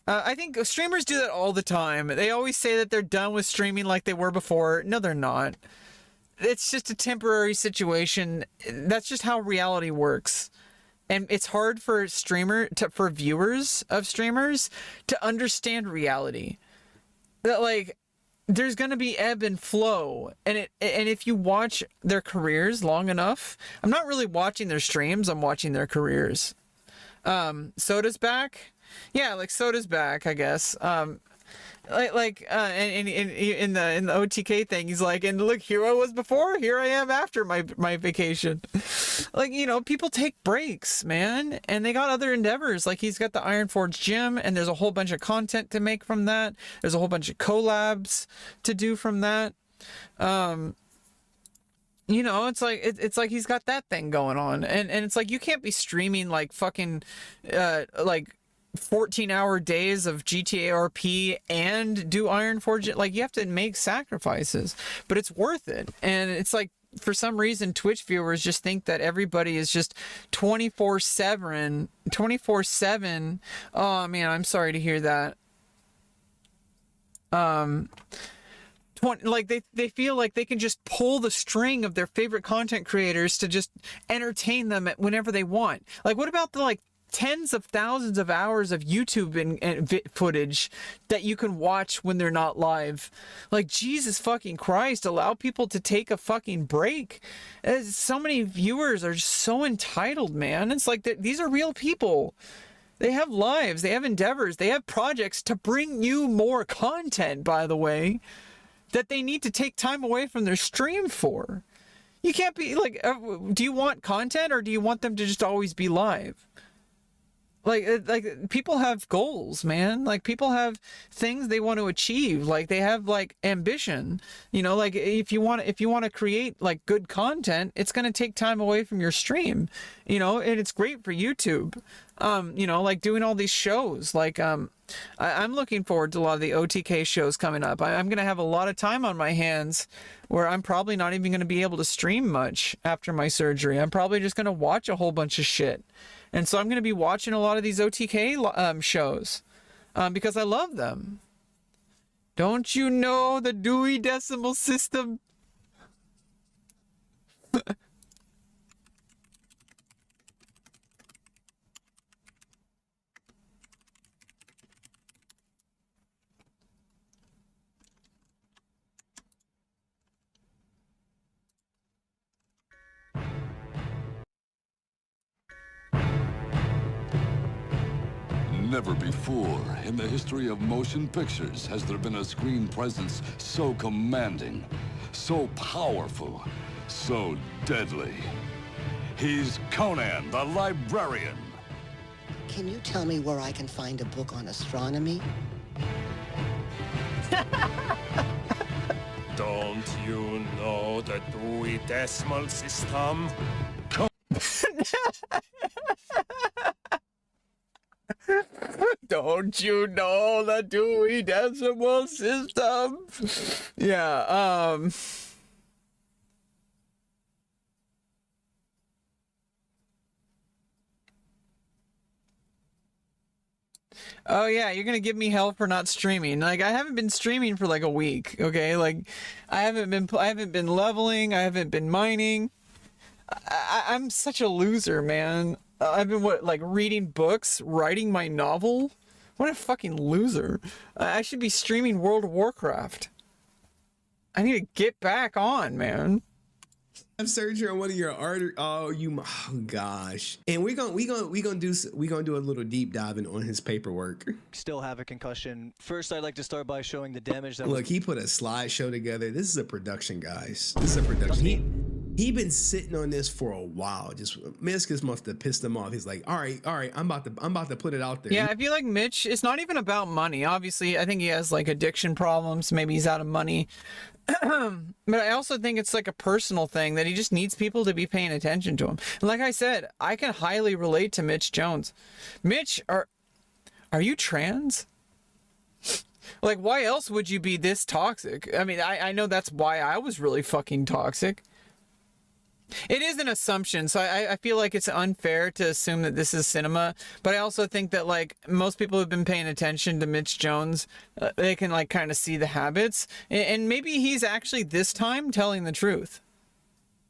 I think streamers do that all the time. They always say that they're done with streaming like they were before. No, they're not. It's just a temporary situation. That's just how reality works. And it's hard for for viewers of streamers to understand reality. That, like, there's going to be ebb and flow. And if you watch their careers long enough, I'm not really watching their streams, I'm watching their careers. Soda's back. Yeah, like, Soda's back, I guess. And in the OTK thing, he's like, and look, here I was before, here I am after my vacation. Like, you know, people take breaks, man, and they got other endeavors. Like, he's got the Ironforge gym, and there's a whole bunch of content to make from that. There's a whole bunch of collabs to do from that. You know, it's like it's like he's got that thing going on, and it's like you can't be streaming like fucking like 14-hour days of GTA RP and do Ironforge. Like, you have to make sacrifices, but it's worth it. And it's like, for some reason, Twitch viewers just think that everybody is just 24/7. Oh man, I'm sorry to hear that. Like, they feel like they can just pull the string of their favorite content creators to just entertain them whenever they want. Like, what about the like tens of thousands of hours of YouTube and footage that you can watch when they're not live. Like, Jesus fucking Christ, allow people to take a fucking break. So many viewers are just so entitled, man. It's like these are real people. They have lives, they have endeavors, they have projects to bring you more content, by the way, that they need to take time away from their stream for. You can't be like, do you want content or do you want them to just always be live? Like people have goals, man. Like people have things they want to achieve. Like they have like ambition. You know, like if you want to create like good content, it's going to take time away from your stream. You know, and it's great for YouTube. You know, like doing all these shows. Like I'm looking forward to a lot of the OTK shows coming up. I'm going to have a lot of time on my hands where I'm probably not even going to be able to stream much after my surgery. I'm probably just going to watch a whole bunch of shit. And so I'm going to be watching a lot of these OTK shows because I love them. Don't you know the Dewey Decimal System? Never before in the history of motion pictures has there been a screen presence so commanding, so powerful, so deadly. He's Conan the Librarian. Can you tell me where I can find a book on astronomy? Don't you know the Dewey Decimal System? Don't you know the Dewey Decimal System? Yeah, Oh yeah, you're gonna give me hell for not streaming. Like I haven't been streaming for like a week, okay? Like I haven't been leveling, I haven't been mining. I'm such a loser, man. I've been reading books, writing my novel. What a fucking loser. I should be streaming World of Warcraft. I need to get back on, man. Have surgery on one of your arteries. Oh gosh. And we're gonna do a little deep diving on his paperwork. Still have a concussion. First, I'd like to start by showing the damage that. Look, he put a slideshow together. This is a production, guys. This is a production. He been sitting on this for a while. Just Mizkif must have pissed him off. He's like, all right, I'm about to put it out there. Yeah, I feel like Mitch, it's not even about money. Obviously, I think he has like addiction problems. Maybe he's out of money. But I also think it's like a personal thing that he just needs people to be paying attention to him. And like I said, I can highly relate to Mitch Jones. Mitch, are you trans? Like, why else would you be this toxic? I mean, I know that's why I was really fucking toxic. It is an assumption, so I feel like it's unfair to assume that this is cinema, but I also think that like most people who've been paying attention to Mitch Jones, they can like kind of see the habits, and maybe he's actually this time telling the truth.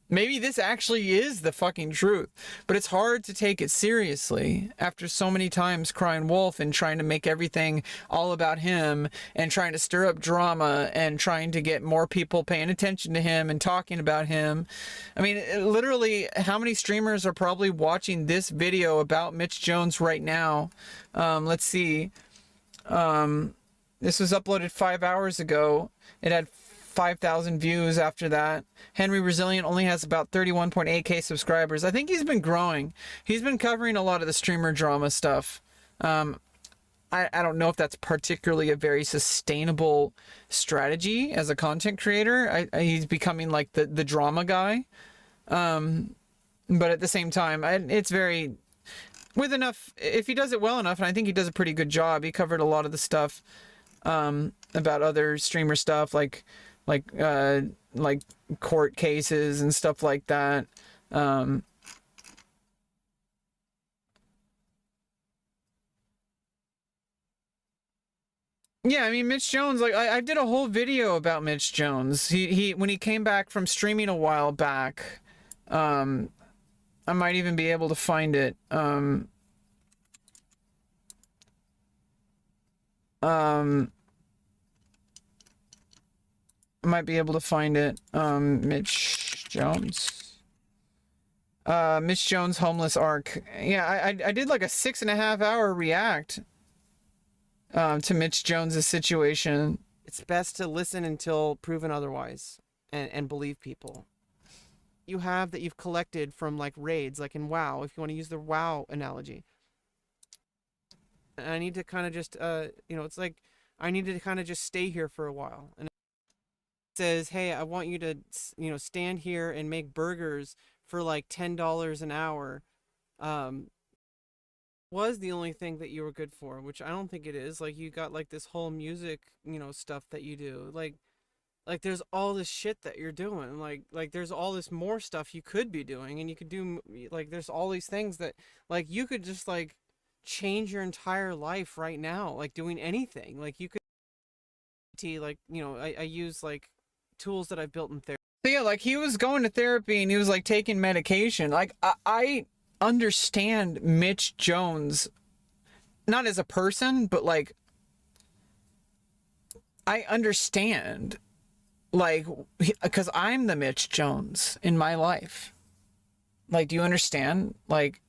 Maybe this actually is the fucking truth, but it's hard to take it seriously after so many times crying wolf and trying to make everything all about him and trying to stir up drama and trying to get more people paying attention to him and talking about him. I mean, literally, how many streamers are probably watching this video about Mitch Jones right now? Let's see. This was uploaded 5 hours ago. It had 5,000 views after that. Henry Resilient only has about 31.8k subscribers. I think he's been growing. He's been covering a lot of the streamer drama stuff. I don't know if that's particularly a very sustainable strategy as a content creator. He's becoming like the drama guy. But at the same time, it's very... with enough... if he does it well enough, and I think he does a pretty good job, he covered a lot of the stuff about other streamer stuff, like court cases and stuff like that. Yeah, I mean, Mitch Jones, like I did a whole video about Mitch Jones. He when he came back from streaming a while back, I might even be able to find it. I might be able to find it. Mitch Jones. Mitch Jones homeless arc. Yeah, I did like a 6.5 hour react to Mitch Jones's situation. It's best to listen until proven otherwise and believe people. You have that you've collected from like raids, like in WoW, if you want to use the WoW analogy. And I need to kind of just, it's like I needed to kind of just stay here for a while. And it says, hey, I want you to, stand here and make burgers for like $10 an hour. Was the only thing that you were good for, which I don't think it is. Like, you got like this whole music, stuff that you do. Like there's all this shit that you're doing. Like there's all this more stuff you could be doing, and you could do, like, there's all these things that, like, you could just, like, change your entire life right now, like doing anything. Like, you could, like, I use, like, tools that I've built in therapy. So yeah, like, he was going to therapy and he was like taking medication. Like, I understand Mitch Jones, not as a person, but like, I understand, like, because I'm the Mitch Jones in my life. Like, do you understand? Like,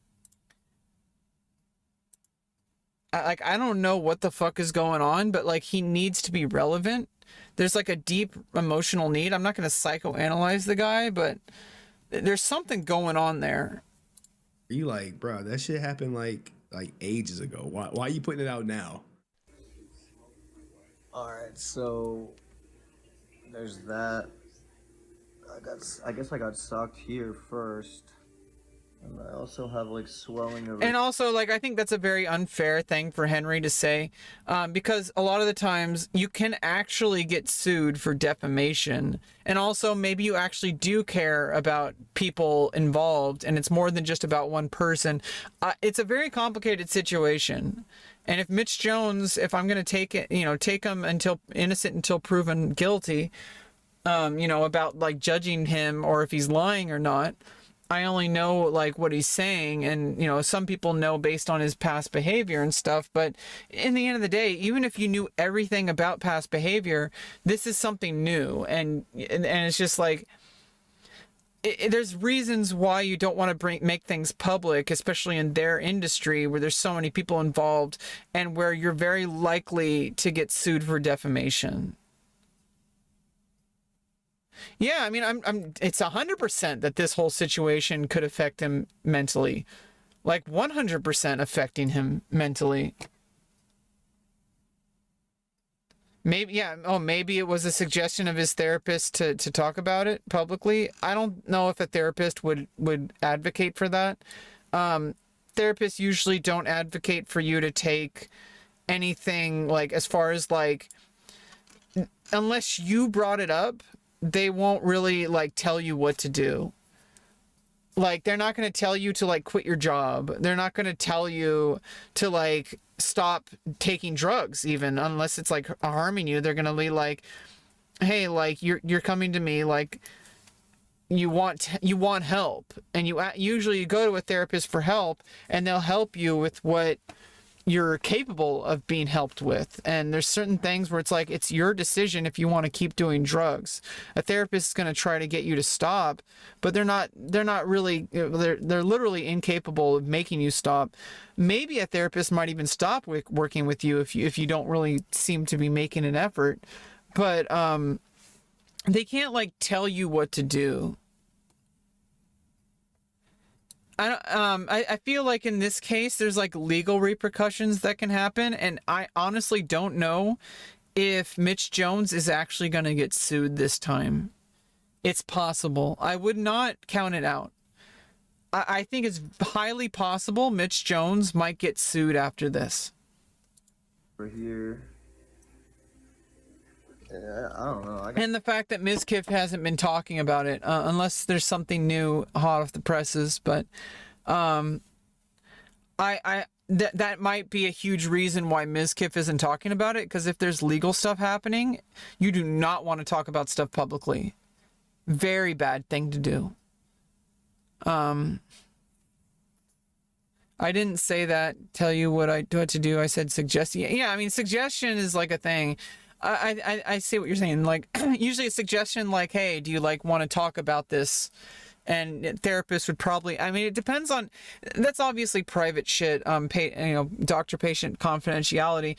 I don't know what the fuck is going on, but like, he needs to be relevant. There's like a deep emotional need. I'm not going to psychoanalyze the guy, but there's something going on there. You like, bro, that shit happened like ages ago. Why are you putting it out now? All right, so there's that. I guess I got socked here first, and I also have like swelling over. And also, like, I think that's a very unfair thing for Henry to say, because a lot of the times you can actually get sued for defamation, and also maybe you actually do care about people involved, and it's more than just about one person. It's a very complicated situation. And if Mitch Jones, if I'm going to take him until innocent until proven guilty, about like judging him or if he's lying or not, I only know like what he's saying, and some people know based on his past behavior and stuff. But in the end of the day, even if you knew everything about past behavior, this is something new, and it's just like, there's reasons why you don't want to make things public, especially in their industry where there's so many people involved and where you're very likely to get sued for defamation. Yeah, I mean, it's 100% that this whole situation could affect him mentally, like 100% affecting him mentally. Maybe, yeah. Oh, maybe it was a suggestion of his therapist to talk about it publicly. I don't know if a therapist would advocate for that. Therapists usually don't advocate for you to take anything, like, as far as like, unless you brought it up, they won't really like tell you what to do. Like, they're not going to tell you to like quit your job. They're not going to tell you to like stop taking drugs, even unless it's like harming you. They're going to be like, hey, like you're coming to me, like you want help, and you usually go to a therapist for help, and they'll help you with what you're capable of being helped with. And there's certain things where it's like, it's your decision if you want to keep doing drugs. A therapist is going to try to get you to stop, but they're not really, they're literally incapable of making you stop. Maybe a therapist might even stop working with you if you don't really seem to be making an effort, but they can't like tell you what to do. I feel like in this case, there's like legal repercussions that can happen, and I honestly don't know if Mitch Jones is actually going to get sued this time. It's possible. I would not count it out. I think it's highly possible Mitch Jones might get sued after this. Over here. Yeah, I don't know. And the fact that Mizkif hasn't been talking about it, unless there's something new hot off the presses, but that might be a huge reason why Mizkif isn't talking about it, because if there's legal stuff happening, you do not want to talk about stuff publicly. Very bad thing to do. I didn't say that. Tell you what to do. I said suggest. Yeah, I mean, suggestion is like a thing. I see what you're saying. Like, usually a suggestion like, hey, do you like want to talk about this? And therapists would probably, I mean, it depends on, that's obviously private shit. Doctor-patient confidentiality.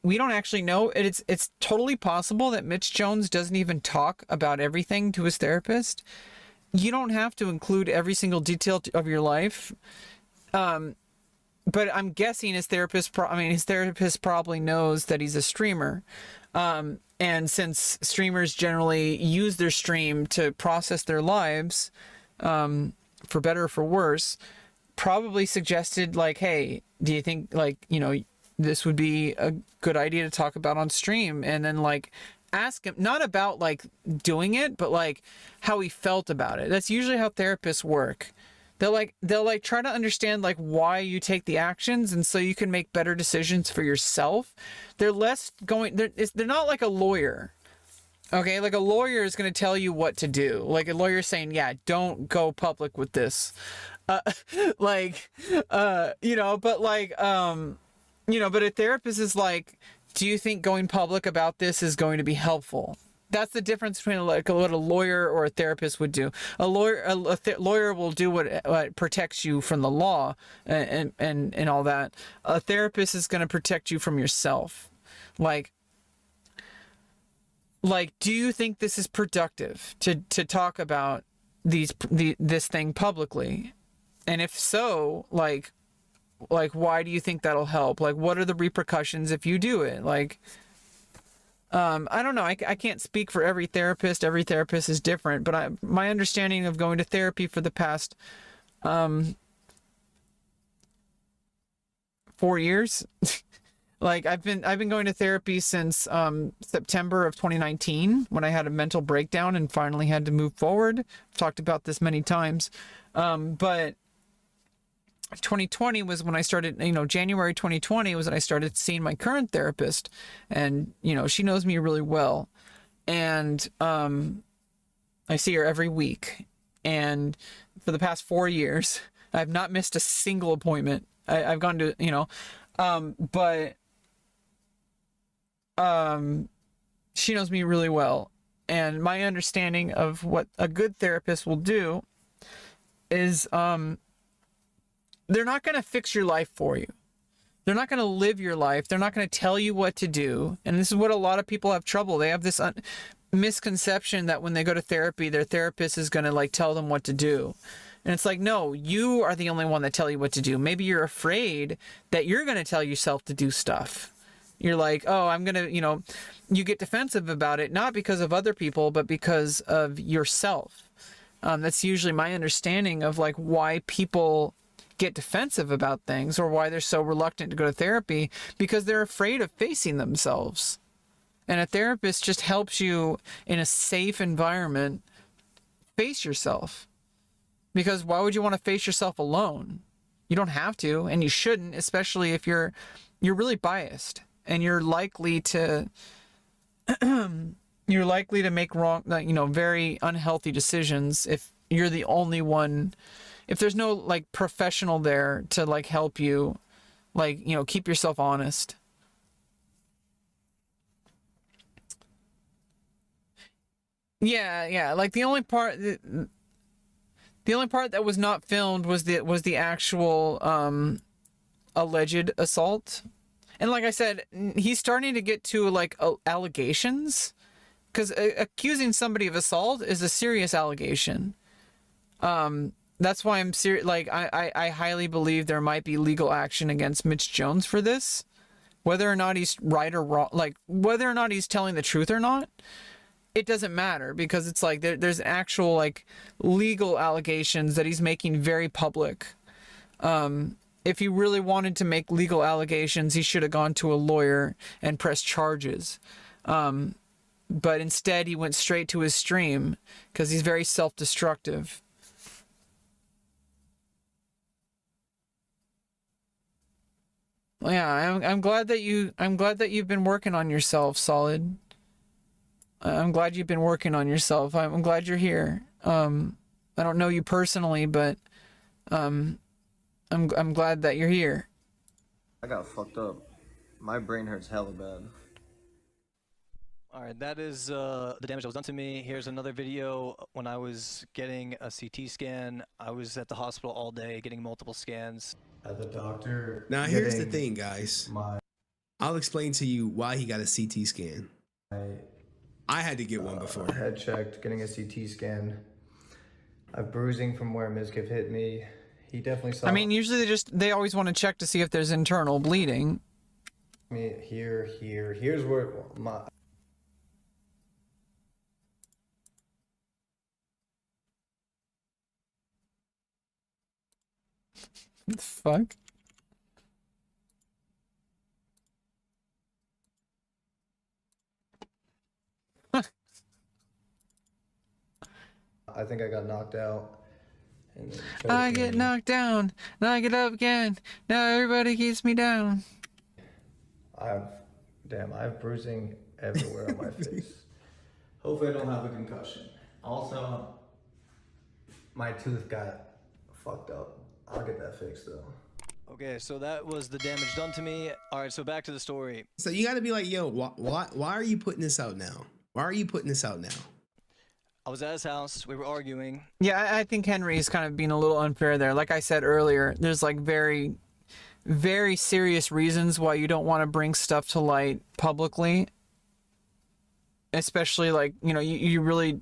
We don't actually know. It's totally possible that Mitch Jones doesn't even talk about everything to his therapist. You don't have to include every single detail of your life. But I'm guessing his therapist probably knows that he's a streamer. And since streamers generally use their stream to process their lives, for better or for worse, probably suggested like, hey, do you think this would be a good idea to talk about on stream? And then like ask him, not about like doing it, but like how he felt about it. That's usually how therapists work. They'll try to understand like why you take the actions, and so you can make better decisions for yourself. They're not like a lawyer. Okay, like a lawyer is going to tell you what to do. Like a lawyer saying, yeah, don't go public with this. But a therapist is like, do you think going public about this is going to be helpful? That's the difference between like what a lawyer or a therapist would do. A lawyer will do what protects you from the law and all that. A therapist is going to protect you from yourself. Like, do you think this is productive to talk about this thing publicly? And if so, like why do you think that'll help? Like, what are the repercussions if you do it? Like, I don't know. I can't speak for every therapist. Every therapist is different. But my understanding of going to therapy for the past 4 years, like I've been going to therapy since September of 2019 when I had a mental breakdown and finally had to move forward. I've talked about this many times, but 2020 was when I started, January 2020 was when I started seeing my current therapist, and, she knows me really well. And, I see her every week, and for the past 4 years, I've not missed a single appointment. I've gone to, she knows me really well. And my understanding of what a good therapist will do is, they're not going to fix your life for you. They're not going to live your life. They're not going to tell you what to do. And this is what a lot of people have trouble. They have this misconception that when they go to therapy, their therapist is going to like tell them what to do. And it's like, no, you are the only one that tell you what to do. Maybe you're afraid that you're going to tell yourself to do stuff. You're like, oh, I'm going to, you get defensive about it, not because of other people, but because of yourself. That's usually my understanding of like why people get defensive about things, or why they're so reluctant to go to therapy, because they're afraid of facing themselves. And a therapist just helps you in a safe environment face yourself. Because why would you want to face yourself alone? You don't have to, and you shouldn't, especially if you're really biased and you're likely to make wrong, very unhealthy decisions if you're the only one. If there's no like professional there to like help you, like, keep yourself honest. Yeah. Like the only part that was not filmed was the actual alleged assault. And like I said, he's starting to get to like allegations, because accusing somebody of assault is a serious allegation. That's why I'm serious. Like, I highly believe there might be legal action against Mitch Jones for this, whether or not he's right or wrong, like whether or not he's telling the truth or not. It doesn't matter, because it's like there's actual like legal allegations that he's making very public. If he really wanted to make legal allegations, he should have gone to a lawyer and pressed charges. But instead he went straight to his stream because he's very self-destructive. Yeah, I'm glad that you've been working on yourself, Solid. I'm glad you've been working on yourself. I'm glad you're here. I don't know you personally, but I I'm glad that you're here. I got fucked up. My brain hurts hella bad. Alright, that is the damage that was done to me. Here's another video when I was getting a CT scan. I was at the hospital all day getting multiple scans. At the doctor. Now here's the thing, guys. I'll explain to you why he got a CT scan. I had to get one before. Head checked, getting a CT scan. I have bruising from where Mizkif hit me. He definitely saw. I mean, usually they always want to check to see if there's internal bleeding. Me here. Here's where my. What the fuck? I think I got knocked out. And then I choked get me. knocked down, and I get up again. Now everybody keeps me down. I have bruising everywhere on my face. Hopefully I don't have a concussion. Also, my tooth got fucked up. I'll get that fixed though. Okay, so that was the damage done to me. Alright, so back to the story. So you got to be like, yo, why are you putting this out now? Why are you putting this out now? I was at his house, we were arguing. Yeah, I think Henry is kind of being a little unfair there. Like I said earlier, there's like very, very serious reasons why you don't want to bring stuff to light publicly. Especially like, you know, you really,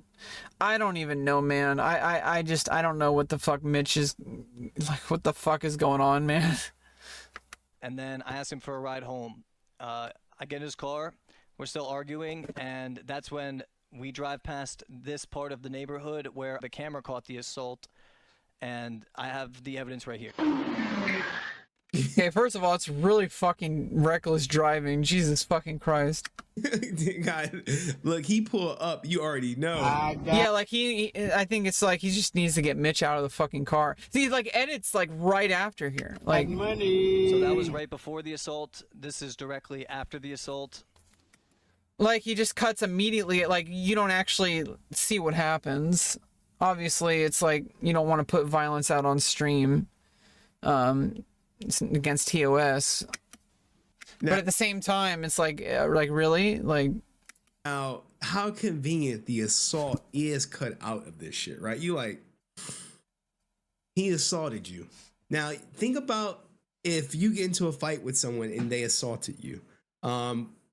I don't even know, man. I don't know what the fuck Mitch is, like, what the fuck is going on, man? And then I asked him for a ride home. I get in his car, we're still arguing, and that's when we drive past this part of the neighborhood where the camera caught the assault, and I have the evidence right here. Okay, first of all, it's really fucking reckless driving. Jesus fucking Christ. God, look, he pulled up. You already know. Yeah, like I think it's like he just needs to get Mitch out of the fucking car. See, like edits like right after here. Like money. So that was right before the assault. This is directly after the assault. Like he just cuts immediately. Like you don't actually see what happens. Obviously, it's like you don't want to put violence out on stream. It's against TOS. But at the same time, it's like really? Like, now, how convenient the assault is cut out of this shit, right? You like, he assaulted you. Now, think about if you get into a fight with someone and they assaulted you.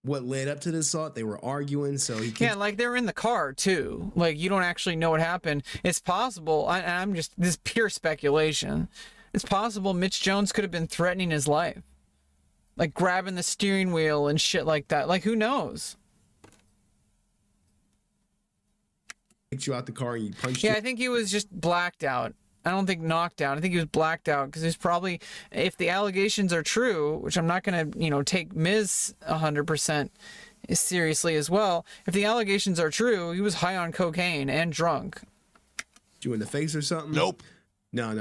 What led up to the assault? They were arguing, so he yeah, like they're in the car too. Like you don't actually know what happened. It's possible. I'm just this is pure speculation. It's possible Mitch Jones could have been threatening his life. Like grabbing the steering wheel and shit like that. Like who knows? Kicked you out the car and you punched you. Yeah, I think he was just blacked out. I don't think knocked out. I think he was blacked out because he's probably, if the allegations are true, which I'm not going to, you know, take Miz 100% seriously as well. If the allegations are true, he was high on cocaine and drunk. You in the face or something? Nope. No.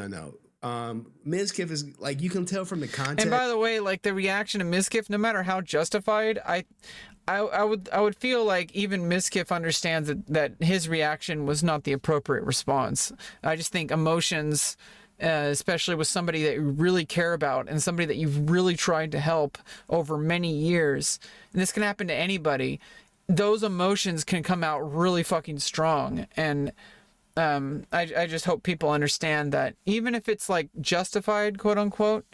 Mizkif is like, you can tell from the context. And by the way, like the reaction to Mizkif, no matter how justified, I would feel like even Mizkif understands that his reaction was not the appropriate response. I just think emotions, especially with somebody that you really care about and somebody that you've really tried to help over many years, and this can happen to anybody, those emotions can come out really fucking strong. And I just hope people understand that even if it's like justified, quote unquote,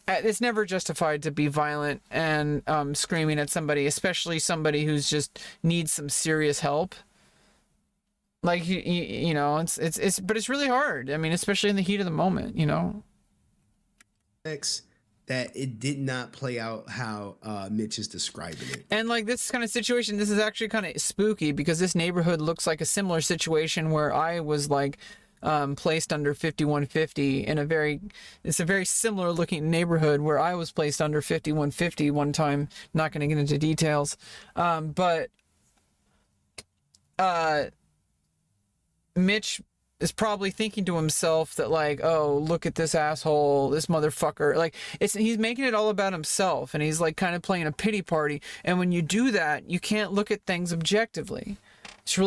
it's never justified to be violent and screaming at somebody, especially somebody who's just needs some serious help. Like you know, it's but it's really hard. I mean, especially in the heat of the moment, you know. That it did not play out how Mitch is describing it. And like this kind of situation, this is actually kind of spooky because this neighborhood looks like a similar situation where I was like placed under 5150 in it's a very similar looking neighborhood where I was placed under 5150 one time. Not going to get into details, but Mitch is probably thinking to himself that like, oh, look at this asshole, this motherfucker. Like he's making it all about himself, and he's like kind of playing a pity party. And when you do that, you can't look at things objectively. It's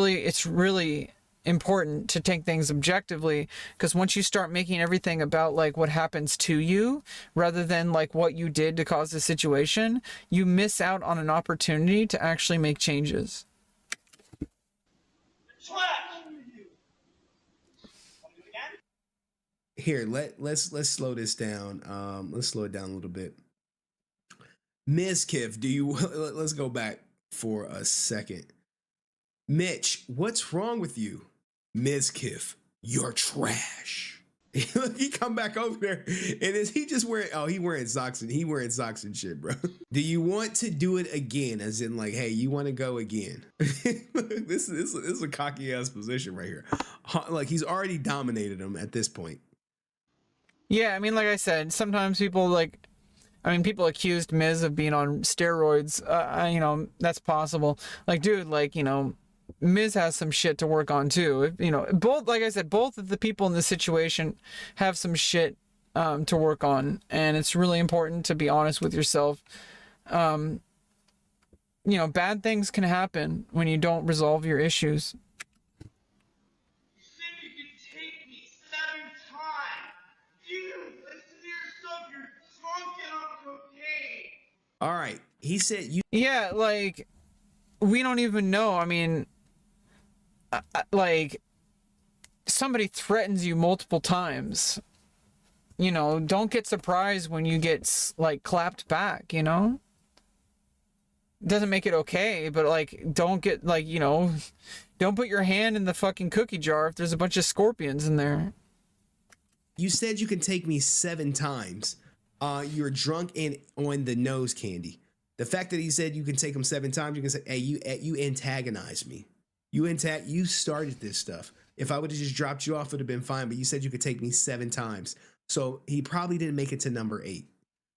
really important to take things objectively, because once you start making everything about like what happens to you rather than like what you did to cause the situation, you miss out on an opportunity to actually make changes. Here, let's slow this down. Let's slow it down a little bit. Mizkif, let's go back for a second. Mitch, what's wrong with you? Mizkif, you're trash. He come back over there, and is he just wearing? Oh, he wearing socks and shit, bro. Do you want to do it again? As in, like, hey, you want to go again? This is a cocky ass position right here. Like he's already dominated him at this point. Yeah, I mean, like I said, sometimes people people accused Miz of being on steroids. You know, that's possible. Like, dude, like, you know, Miz has some shit to work on too. You know, both, like I said, both of the people in this situation have some shit to work on, and it's really important to be honest with yourself. You know, bad things can happen when you don't resolve your issues. All right, he said you. Yeah, like, we don't even know. I mean, like, somebody threatens you multiple times. You know, don't get surprised when you get, like, clapped back, you know? Doesn't make it okay, but, like, don't get, like, you know, don't put your hand in the fucking cookie jar if there's a bunch of scorpions in there. You said you can take me 7 times. You're drunk and on the nose candy. The fact that he said you can take him 7 times, you can say, hey, you antagonized me. You started this stuff. If I would have just dropped you off, it would have been fine. But you said you could take me 7 times. So he probably didn't make it to number 8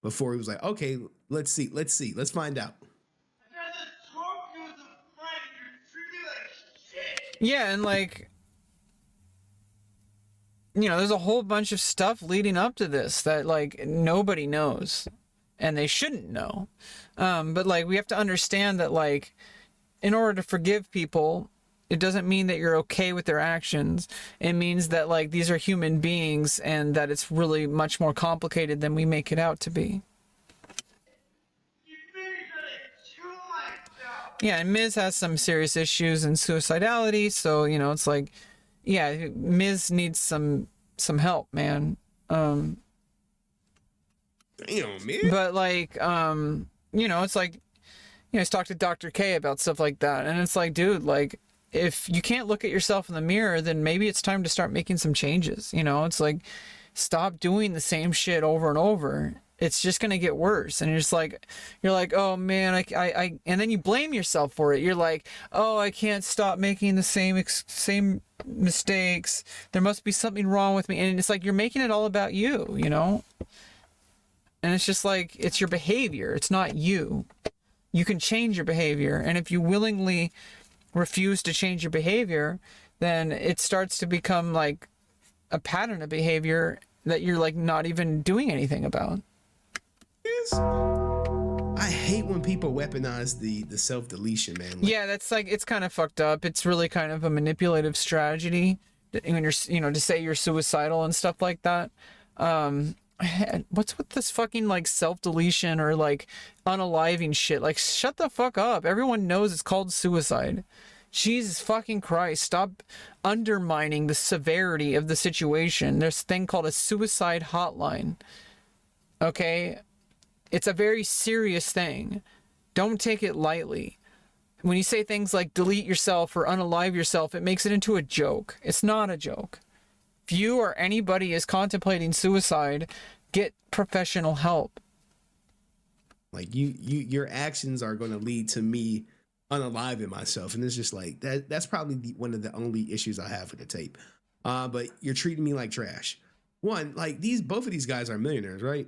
before he was like, okay, let's see. Let's find out. Yeah, and like, you know, there's a whole bunch of stuff leading up to this that, like, nobody knows, and they shouldn't know. But, like, we have to understand that, like, in order to forgive people, it doesn't mean that you're okay with their actions. It means that, like, these are human beings, and that it's really much more complicated than we make it out to be. Yeah, and Miz has some serious issues and suicidality, so, you know, it's like, yeah, Miz needs some help, man. Damn, man. But like, you know, it's like, you know, he's talked to Dr. K about stuff like that, and it's like, dude, like, if you can't look at yourself in the mirror, then maybe it's time to start making some changes. You know, it's like, stop doing the same shit over and over. It's just gonna get worse, and you're like, oh man, I, and then you blame yourself for it. You're like, oh, I can't stop making the same mistakes. There must be something wrong with me, and it's like you're making it all about you, you know. And it's just like, it's your behavior. It's not you. You can change your behavior, and if you willingly refuse to change your behavior, then it starts to become like a pattern of behavior that you're like not even doing anything about. I hate when people weaponize the self-deletion, man. Like, yeah, that's like, it's kind of fucked up. It's really kind of a manipulative strategy when you're, you know, to say you're suicidal and stuff like that. What's with this fucking like self-deletion or like unaliving shit? Like, shut the fuck up. Everyone knows it's called suicide. Jesus fucking Christ, stop undermining the severity of the situation. There's a thing called a suicide hotline. Okay? It's a very serious thing. Don't take it lightly. When you say things like delete yourself or unalive yourself, it makes it into a joke. It's not a joke. If you or anybody is contemplating suicide, get professional help. Like, your actions are going to lead to me unaliving myself, and it's just like that's probably one of the only issues I have with the tape. But you're treating me like trash. One, like, both of these guys are millionaires, right?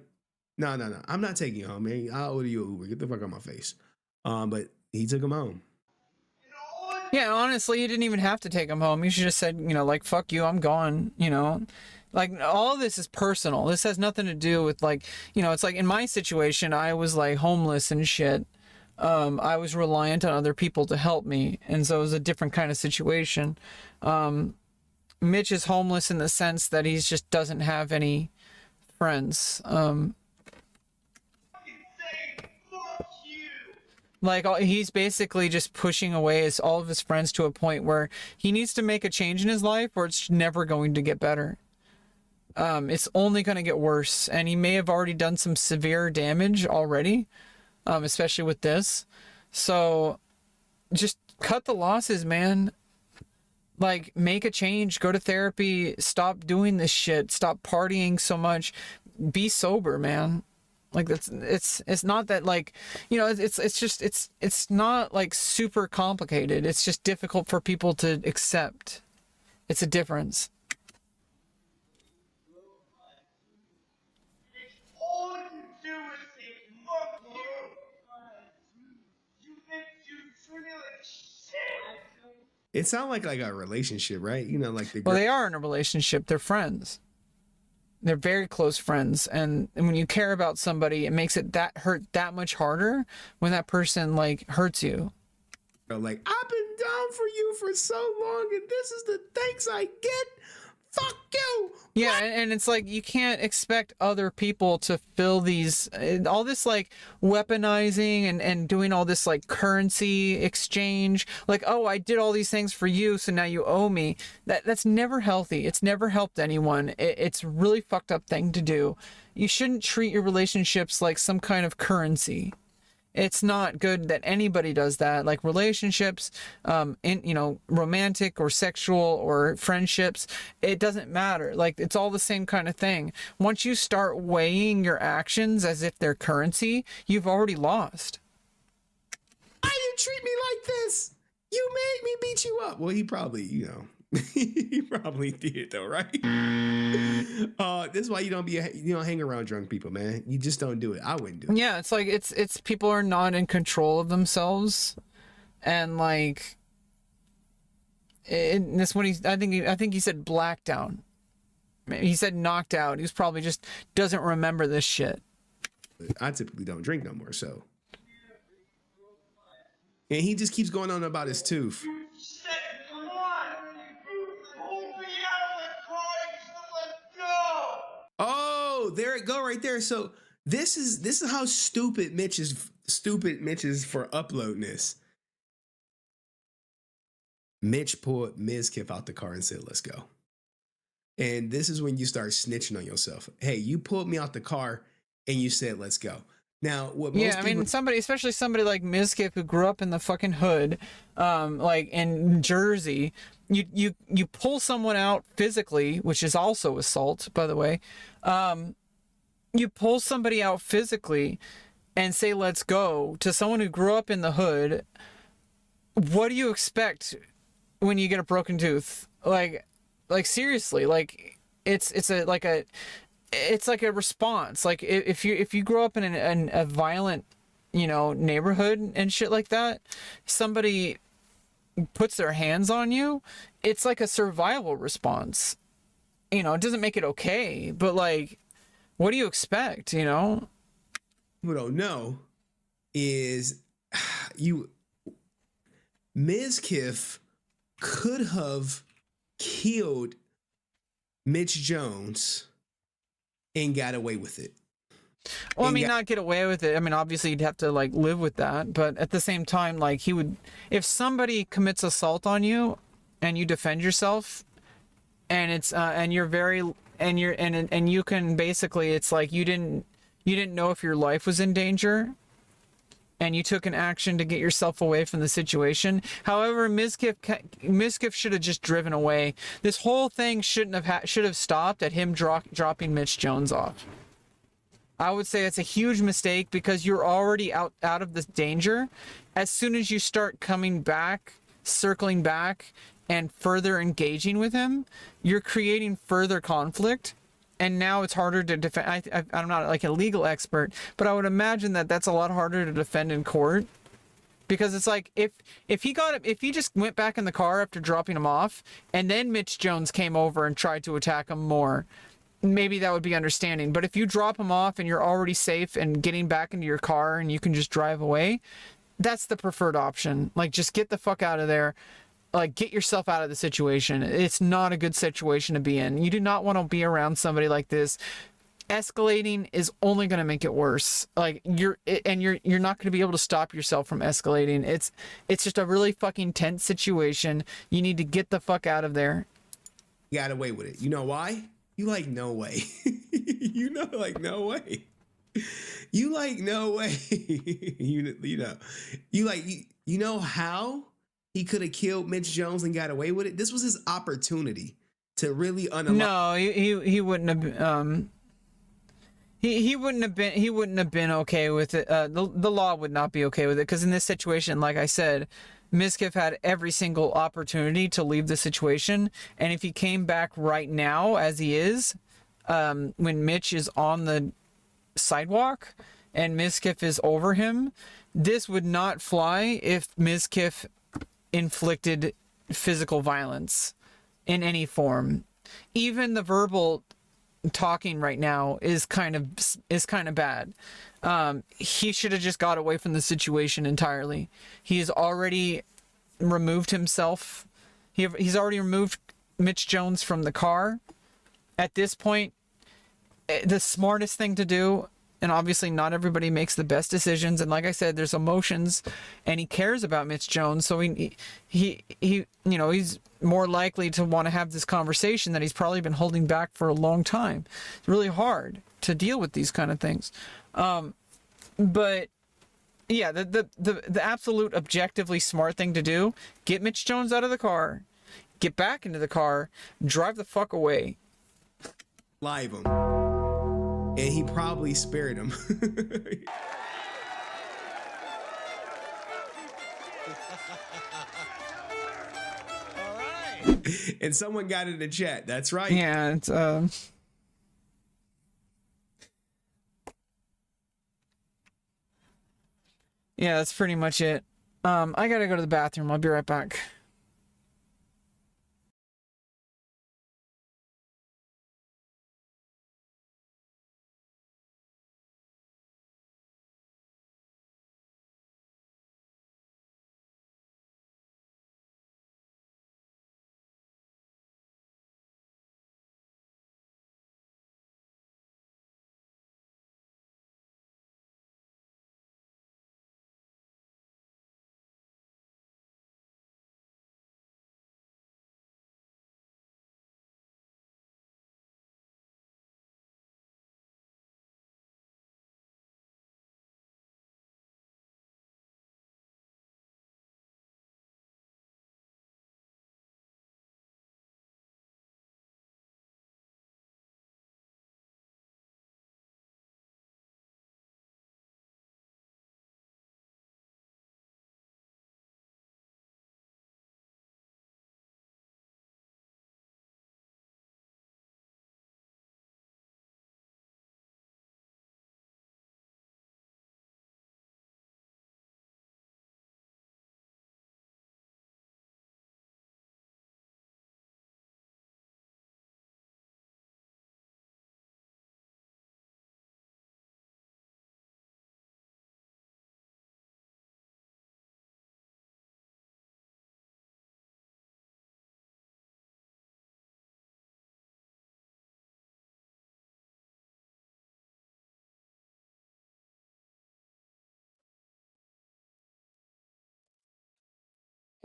No. I'm not taking you home, man. I'll order you an Uber. Get the fuck out of my face. But he took him home. Yeah, honestly, you didn't even have to take him home. You should have said, you know, like, fuck you, I'm gone, you know? Like, all of this is personal. This has nothing to do with, like, you know, it's like in my situation, I was, like, homeless and shit. I was reliant on other people to help me, and so it was a different kind of situation. Mitch is homeless in the sense that he just doesn't have any friends. Like, he's basically just pushing away all of his friends to a point where he needs to make a change in his life, or it's never going to get better. It's only going to get worse, and he may have already done some severe damage already, especially with this. So just cut the losses, man. Like, make a change, go to therapy, stop doing this shit, stop partying so much, be sober, man. Like, it's not that, like, you know, it's not like super complicated. It's just difficult for people to accept. It's a difference. It sounds like a relationship, right? You know, like Well, they are in a relationship. They're friends. They're very close friends, and when you care about somebody, it makes it hurt that much harder when that person like hurts you. Like, I've been down for you for so long, and this is the thanks I get. Fuck you. Yeah, and it's like you can't expect other people to fill these all this like weaponizing and doing all this like currency exchange. Like, oh, I did all these things for you, so now you owe me. That's never healthy. It's never helped anyone. It's a really fucked up thing to do. You shouldn't treat your relationships like some kind of currency. It's not good that anybody does that. Like relationships, romantic or sexual or friendships, it doesn't matter. Like, it's all the same kind of thing. Once you start weighing your actions as if they're currency, you've already lost. Why you treat me like this? You made me beat you up. Well, he probably, he probably did though, right? This is why you don't hang around drunk people, man. You just don't do it. I wouldn't do it. Yeah, it's like it's people are not in control of themselves, and like this when I think he said blacked out. He said knocked out. He was probably just doesn't remember this shit. I typically don't drink no more, so. And he just keeps going on about his tooth. Oh, there it go right there. So this is how stupid Mitch is for uploading this. Mitch pulled Mizkif out the car and said, "Let's go." And this is when you start snitching on yourself. Hey, you pulled me out the car and you said, "Let's go." Now, what most people... somebody, especially somebody like Mizkif who grew up in the fucking hood, like in Jersey, you pull someone out physically, which is also assault, by the way. You pull somebody out physically and say, "Let's go," to someone who grew up in the hood. What do you expect when you get a broken tooth? Like seriously, like it's like a response. Like if you grow up in a violent, neighborhood and shit like that, somebody puts their hands on you, it's like a survival response. It doesn't make it okay, but like, what do you expect? People don't know is Mizkif could have killed Mitch Jones and got away with it. Well, not get away with it. Obviously you'd have to like live with that, but at the same time, like he would, if somebody commits assault on you and you defend yourself, and it's and you're very and you can basically, it's like you didn't know if your life was in danger, and you took an action to get yourself away from the situation. However, Mizkif should have just driven away. This whole thing should have stopped at him dropping Mitch Jones off. I would say it's a huge mistake because you're already out of this danger. As soon as you start coming back, circling back, and further engaging with him, you're creating further conflict. And now it's harder to defend. I'm not like a legal expert, but I would imagine that that's a lot harder to defend in court, because it's like if he just went back in the car after dropping him off, and then Mitch Jones came over and tried to attack him more, maybe that would be understanding. But if you drop him off and you're already safe and getting back into your car and you can just drive away, that's the preferred option. Like, just get the fuck out of there. Like, get yourself out of the situation. It's not a good situation to be in. You do not want to be around somebody like this. Escalating is only going to make it worse. Like, you're not going to be able to stop yourself from escalating. It's just a really fucking tense situation. You need to get the fuck out of there. You got away with it. You know why? You like no way. You know, like no way. You like no way. You know how he could have killed Mitch Jones and got away with it? This was his opportunity to really unalive. No, he wouldn't have. He wouldn't have been okay with it. The law would not be okay with it, because in this situation, like I said, Mizkif had every single opportunity to leave the situation, and if he came back right now as he is, when Mitch is on the sidewalk and Mizkif is over him, this would not fly if Mizkif inflicted physical violence in any form. Even the verbal talking right now is kind of bad. He should have just got away from the situation entirely. He's already removed himself. He's already removed Mitch Jones from the car. At this point, the smartest thing to do, and obviously not everybody makes the best decisions, and like I said, there's emotions, and he cares about Mitch Jones, so he's more likely to want to have this conversation that he's probably been holding back for a long time. It's really hard to deal with these kind of things. But yeah, the absolute objectively smart thing to do, get Mitch Jones out of the car, get back into the car, drive the fuck away. Live him. And he probably spared him. All right. And someone got in the chat. That's right. Yeah, it's yeah, that's pretty much it. I gotta go to the bathroom. I'll be right back.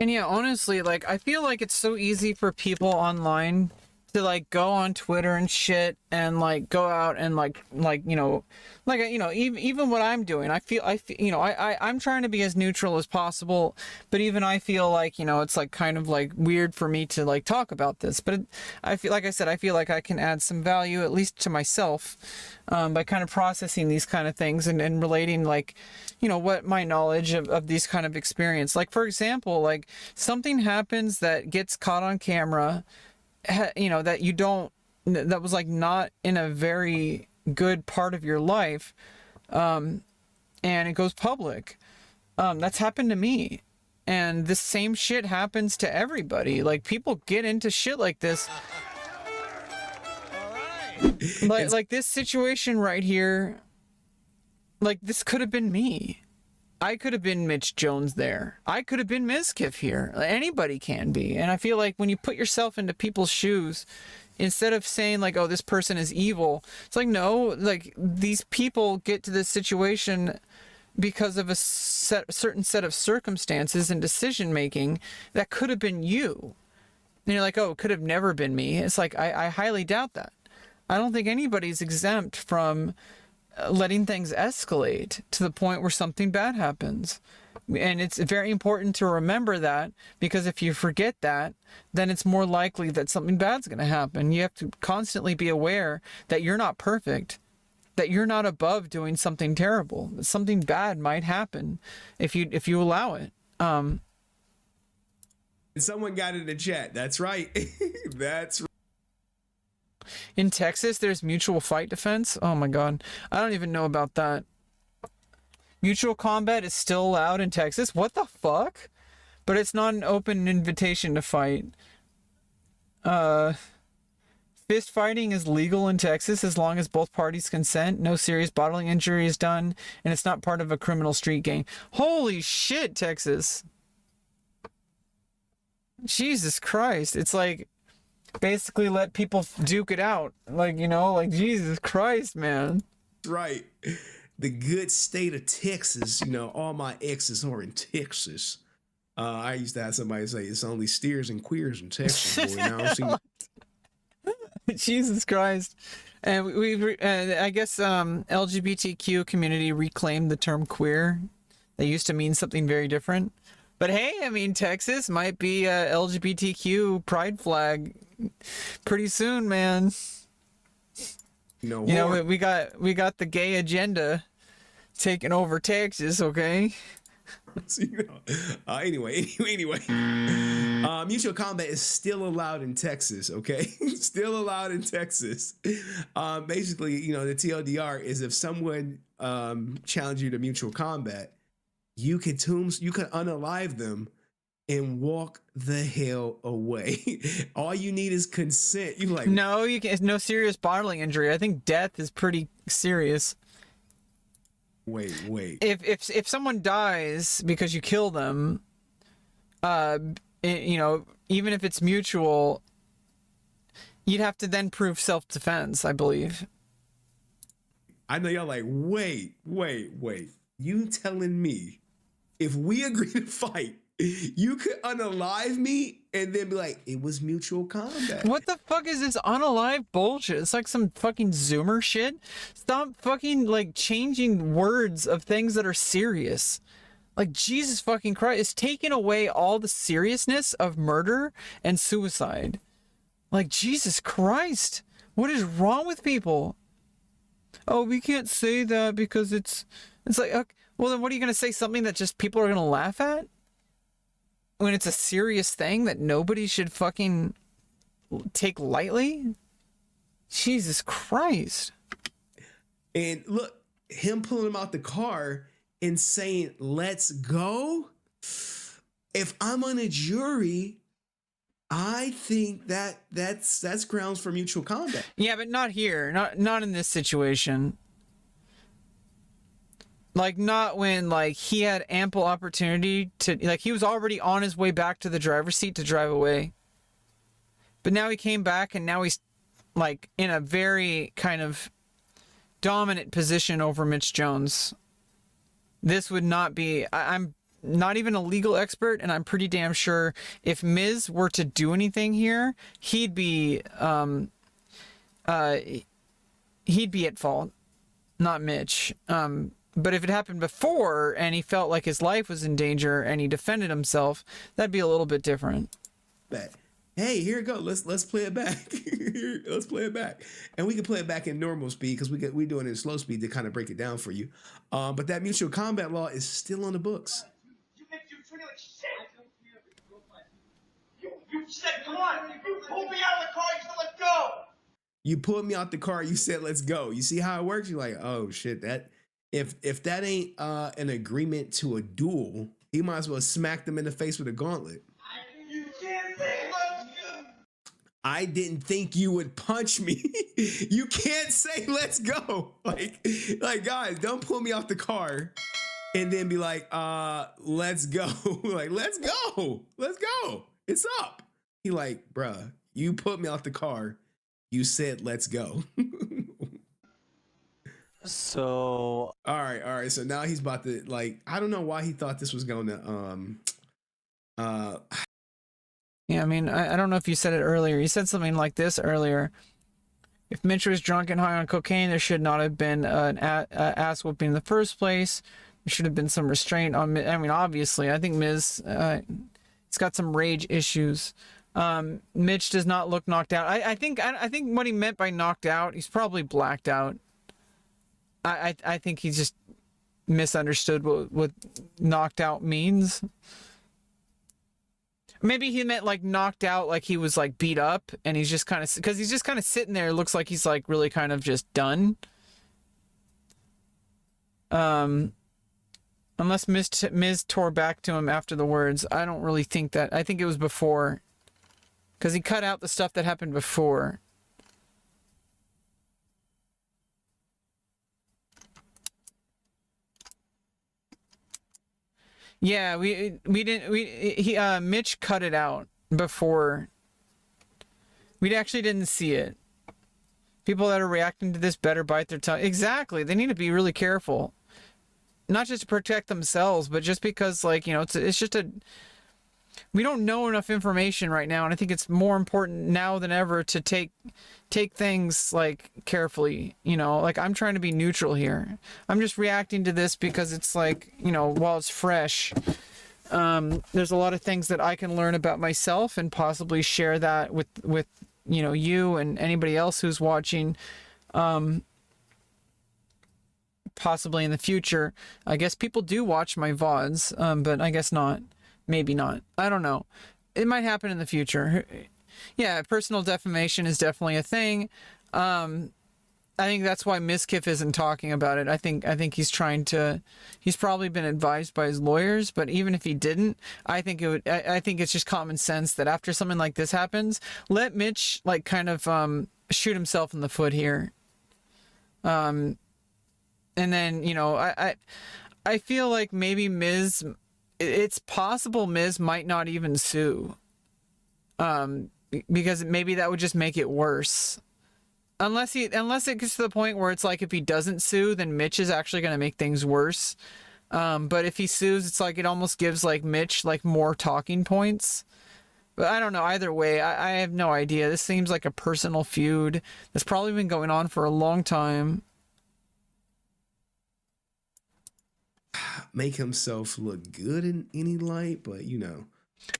And yeah, honestly, like, I feel like it's so easy for people online to like go on Twitter and shit and like go out and even what I'm doing, I feel I'm trying to be as neutral as possible, but even I feel like, it's like kind of like weird for me to like talk about this, but I feel like I can add some value, at least to myself, by kind of processing these kind of things and relating, like, what my knowledge of these kind of experience. Like, for example, like something happens that gets caught on camera, that was like not in a very good part of your life, and it goes public. That's happened to me, and the same shit happens to everybody. Like, people get into shit like this. Like this situation right here, like, this could have been me. I could have been Mitch Jones there. I could have been Mizkif here. Anybody can be. And I feel like when you put yourself into people's shoes, instead of saying like, oh, this person is evil, it's like, no, like these people get to this situation because of a certain set of circumstances and decision making that could have been you. And you're like, oh, it could have never been me. It's like, I highly doubt that. I don't think anybody's exempt from letting things escalate to the point where something bad happens. And it's very important to remember that, because if you forget that, then it's more likely that something bad's going to happen. You have to constantly be aware that you're not perfect, that you're not above doing something terrible. Something bad might happen if you allow it. Someone got in the chat. That's right. That's right. In Texas, there's mutual fight defense. Oh my God. I don't even know about that. Mutual combat is still allowed in Texas? What the fuck? But it's not an open invitation to fight. Fist fighting is legal in Texas as long as both parties consent. No serious bodily injury is done, and it's not part of a criminal street gang. Holy shit, Texas. Jesus Christ. It's like, basically let people duke it out. Like, you know, like, Jesus Christ, man. Right. The good state of Texas, you know, all my exes are in Texas. I used to have somebody say it's only steers and queers in Texas, boy. Now Jesus Christ. And I guess LGBTQ community reclaimed the term queer. They used to mean something very different. But hey, I mean, Texas might be a LGBTQ pride flag pretty soon, man. You know, we got the gay agenda taking over Texas, okay? Anyway, mutual combat is still allowed in Texas, okay? Still allowed in Texas. Basically, you know, the TLDR is if someone challenge you to mutual combat, you can unalive them and walk the hell away. All you need is consent. You like, no, you can. No serious bodily injury. I think death is pretty serious. Wait. If someone dies because you kill them, you know, even if it's mutual, you'd have to then prove self-defense, I believe. I know y'all like, wait. You telling me if we agree to fight, you could unalive me and then be like, it was mutual combat? What the fuck is this unalive bullshit? It's like some fucking Zoomer shit. Stop fucking like changing words of things that are serious. Like, Jesus fucking Christ, it's taking away all the seriousness of murder and suicide. Like, Jesus Christ, what is wrong with people? Oh, we can't say that because it's like, okay, well then what are you gonna say? Something that just people are gonna laugh at? When it's a serious thing that nobody should fucking take lightly? Jesus Christ. And look, him pulling him out the car and saying, let's go. If I'm on a jury, I think that's grounds for mutual combat. Yeah, but not here. Not in this situation. Like, not when, like, he had ample opportunity to, like, he was already on his way back to the driver's seat to drive away. But now he came back, and now he's, like, in a very kind of dominant position over Mitch Jones. This would not be, I'm not even a legal expert, and I'm pretty damn sure if Miz were to do anything here, he'd be at fault, not Mitch. But if it happened before and he felt like his life was in danger and he defended himself, that'd be a little bit different. But hey, here it goes. Let's play it back. Let's play it back, and we can play it back in normal speed because we doing it in slow speed to kind of break it down for you. But that mutual combat law is still on the books. You treat me like shit. You said, come on. You pulled me out of the car. You said, let's go. You pulled me out the car. You said, let's go. You see how it works? You're like, oh shit, that. If that ain't an agreement to a duel, he might as well smack them in the face with a gauntlet. You can't say let's go. I didn't think you would punch me. You can't say let's go. Like guys, don't pull me out the car and then be like, let's go. Like, let's go. It's up. He like, bruh, you put me out the car. You said, let's go. So all right. So now he's about to, like, I don't know why he thought this was going to, Yeah, I mean, I don't know if you said it earlier. You said something like this earlier. If Mitch was drunk and high on cocaine, there should not have been an ass whooping in the first place. There should have been some restraint on. I mean, obviously, I think Miz, it's got some rage issues. Mitch does not look knocked out. I think what he meant by knocked out, he's probably blacked out. I think he just misunderstood what knocked out means. Maybe he meant like knocked out, like he was like beat up, and he's just kind of, because he's just kind of sitting there. It looks like he's like really kind of just done. Unless Miz tore back to him after the words. I don't really think that. I think it was before, because he cut out the stuff that happened before. Yeah, Mitch cut it out before. We actually didn't see it. People that are reacting to this better bite their tongue. Exactly. They need to be really careful. Not just to protect themselves, but just because, like, you know, it's just we don't know enough information right now, and I think it's more important now than ever to take things like carefully. You know, like, I'm trying to be neutral here. I'm just reacting to this because it's like, you know, while it's fresh, there's a lot of things that I can learn about myself and possibly share that with you know, you and anybody else who's watching, possibly in the future. I guess people do watch my VODs, but I guess not. Maybe not. I don't know. It might happen in the future. Yeah, personal defamation is definitely a thing. I think that's why Mizkif isn't talking about it. I think he's trying to. He's probably been advised by his lawyers, but even if he didn't, I think it would. I think it's just common sense that after something like this happens, let Mitch like kind of shoot himself in the foot here. And then, you know, I feel like maybe Miz. It's possible Miz might not even sue. Because maybe that would just make it worse. Unless it gets to the point where it's like if he doesn't sue, then Mitch is actually going to make things worse. But if he sues, it's like it almost gives like Mitch like more talking points. But I don't know. Either way, I have no idea. This seems like a personal feud that's probably been going on for a long time. Make himself look good in any light, but you know.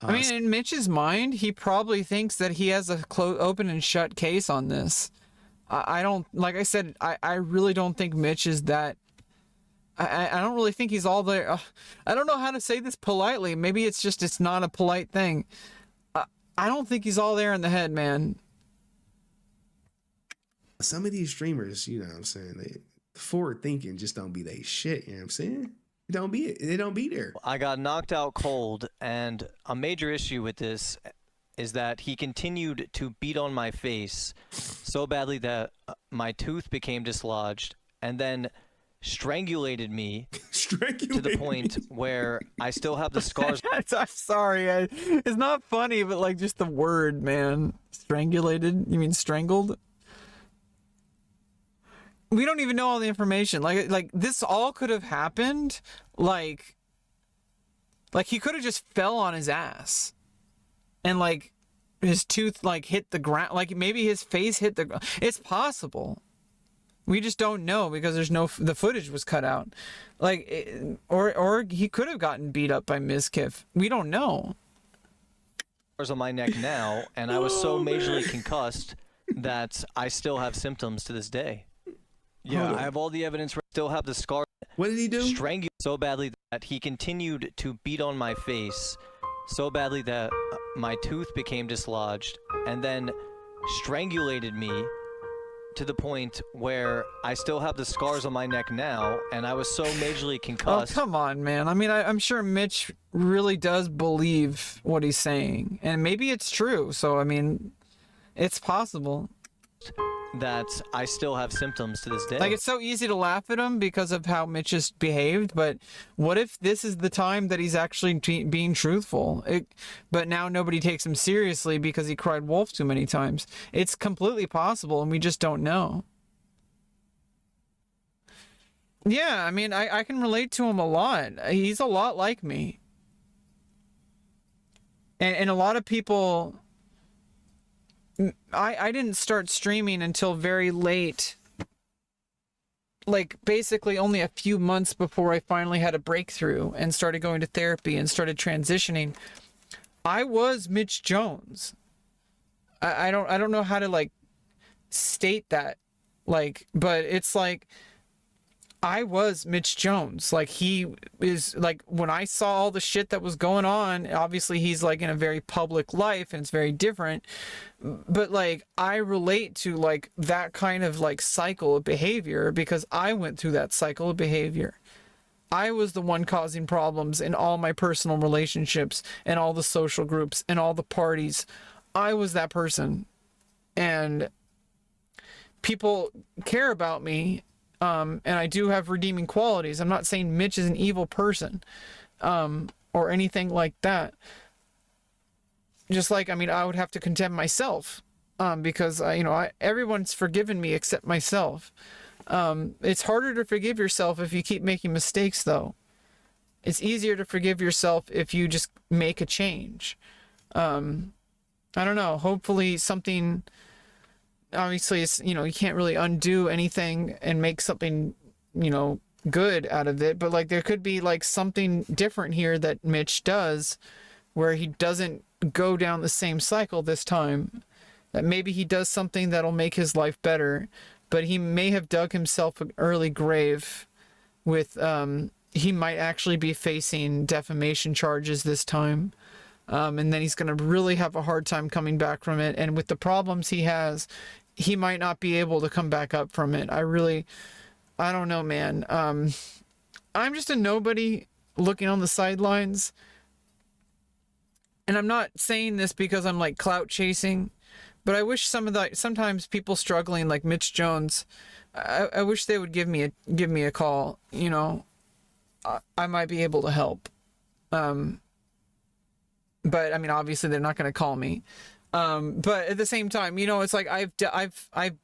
I mean, in Mitch's mind, he probably thinks that he has a open and shut case on this. I don't, like I said, I really don't think Mitch is that. I don't really think he's all there. I don't know how to say this politely. Maybe it's not a polite thing. I don't think he's all there in the head, man. Some of these streamers, you know what I'm saying, they forward thinking just don't be they shit, you know what I'm saying? They don't be there. I got knocked out cold, and a major issue with this is that he continued to beat on my face so badly that my tooth became dislodged, and then strangulated me to the point where I still have the scars. I'm sorry. It's not funny, but like just the word, man. Strangulated? You mean strangled? We don't even know all the information. Like this all could have happened. Like he could have just fell on his ass, and like his tooth like hit the ground. Like maybe his face hit the ground. It's possible. We just don't know because the footage was cut out. Like, or he could have gotten beat up by Mizkif. We don't know. On my neck now, and I was so majorly concussed that I still have symptoms to this day. Yeah, I have all the evidence. Still have the scar. What did he do? Strangled so badly that he continued to beat on my face so badly that my tooth became dislodged, and then strangulated me to the point where I still have the scars on my neck now, and I was so majorly concussed. Oh, come on, man. I mean, I'm sure Mitch really does believe what he's saying, and maybe it's true. So, I mean, it's possible. that I still have symptoms to this day. Like, it's so easy to laugh at him because of how Mitch has behaved, but what if this is the time that he's actually being truthful? But now nobody takes him seriously because he cried wolf too many times. It's completely possible, and we just don't know. Yeah, I mean, I can relate to him a lot. He's a lot like me. And a lot of people... I didn't start streaming until very late. Like, basically only a few months before I finally had a breakthrough and started going to therapy and started transitioning. I was Mitch Jones. I don't know how to, like, state that. Like, but it's like... I was Mitch Jones. Like, he is, like, when I saw all the shit that was going on, obviously he's, like, in a very public life and it's very different, but, like, I relate to, like, that kind of, like, cycle of behavior because I went through that cycle of behavior. I was the one causing problems in all my personal relationships and all the social groups and all the parties. I was that person. And people care about me. And I do have redeeming qualities. I'm not saying Mitch is an evil person, or anything like that. Just like, I mean, I would have to condemn myself, because, everyone's forgiven me except myself. It's harder to forgive yourself if you keep making mistakes, though. It's easier to forgive yourself if you just make a change. I don't know. Hopefully something... Obviously, it's, you can't really undo anything and make something, good out of it. But, like, there could be, like, something different here that Mitch does where he doesn't go down the same cycle this time. That maybe he does something that'll make his life better. But he may have dug himself an early grave with, he might actually be facing defamation charges this time. And then he's going to really have a hard time coming back from it. And with the problems he has, he might not be able to come back up from it. I don't know, man. I'm just a nobody looking on the sidelines. And I'm not saying this because I'm, like, clout chasing, but I wish sometimes people struggling like Mitch Jones, I wish they would give me a call. I might be able to help. But I mean, obviously they're not going to call me. But at the same time, it's like I've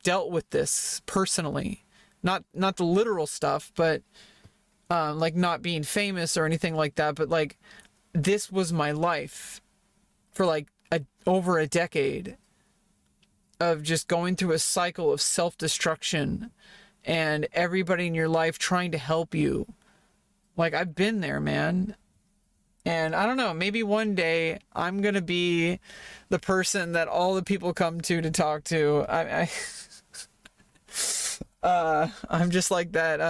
dealt with this personally, not the literal stuff, but like not being famous or anything like that. But, like, this was my life for, like, over a decade of just going through a cycle of self-destruction and everybody in your life trying to help you. Like, I've been there, man. And I don't know, maybe one day I'm going to be the person that all the people come to talk to. I'm just like that,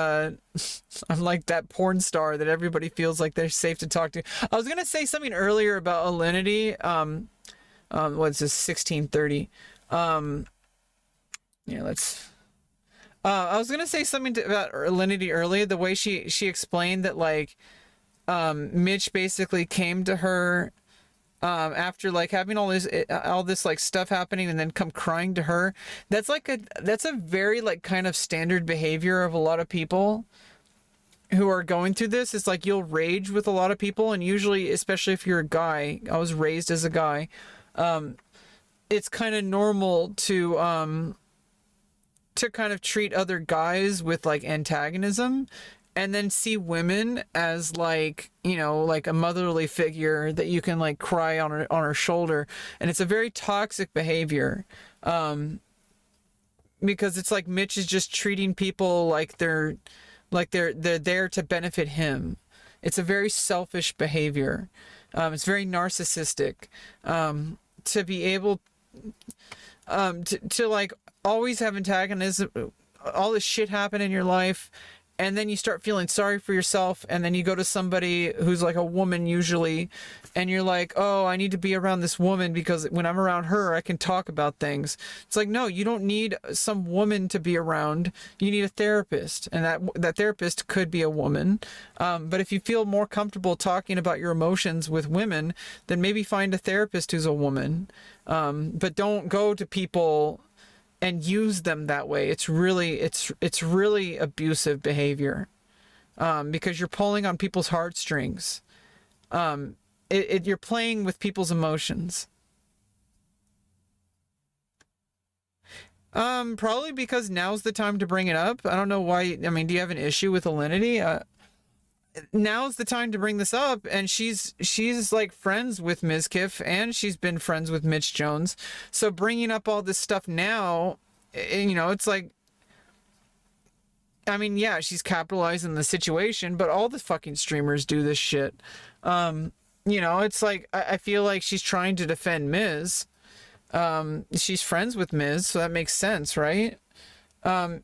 I'm like that porn star that everybody feels like they're safe to talk to. I was going to say something earlier about alinity. What's this, 1630? I was going to say something about alinity earlier, the way she explained that, like, Mitch basically came to her after, like, having all this like stuff happening and then come crying to her. That's a very, like, kind of standard behavior of a lot of people who are going through this. It's like you'll rage with a lot of people, and usually, especially if you're a guy, I was raised as a guy, it's kind of normal to kind of treat other guys with, like, antagonism. And then see women as, like, like a motherly figure that you can, like, cry on her shoulder. And it's a very toxic behavior. Because it's like Mitch is just treating people like they're there to benefit him. It's a very selfish behavior. It's very narcissistic. To be able to like always have antagonism, all this shit happen in your life, and then you start feeling sorry for yourself, and then you go to somebody who's like a woman usually, and you're like, oh, I need to be around this woman because when I'm around her, I can talk about things. It's like, no, you don't need some woman to be around. You need a therapist, and that therapist could be a woman. But if you feel more comfortable talking about your emotions with women, then maybe find a therapist who's a woman. But don't go to people use them that way. It's really abusive behavior, because you're pulling on people's heartstrings. You're playing with people's emotions. Probably because now's the time to bring it up. I don't know why. I mean, do you have an issue with Alinity? Now's the time to bring this up, and she's like friends with Mizkif, and she's been friends with Mitch Jones. So bringing up all this stuff now, it's like, I mean, yeah, she's capitalizing the situation, but all the fucking streamers do this shit. It's like, I feel like she's trying to defend Miz. She's friends with Miz, so that makes sense, right?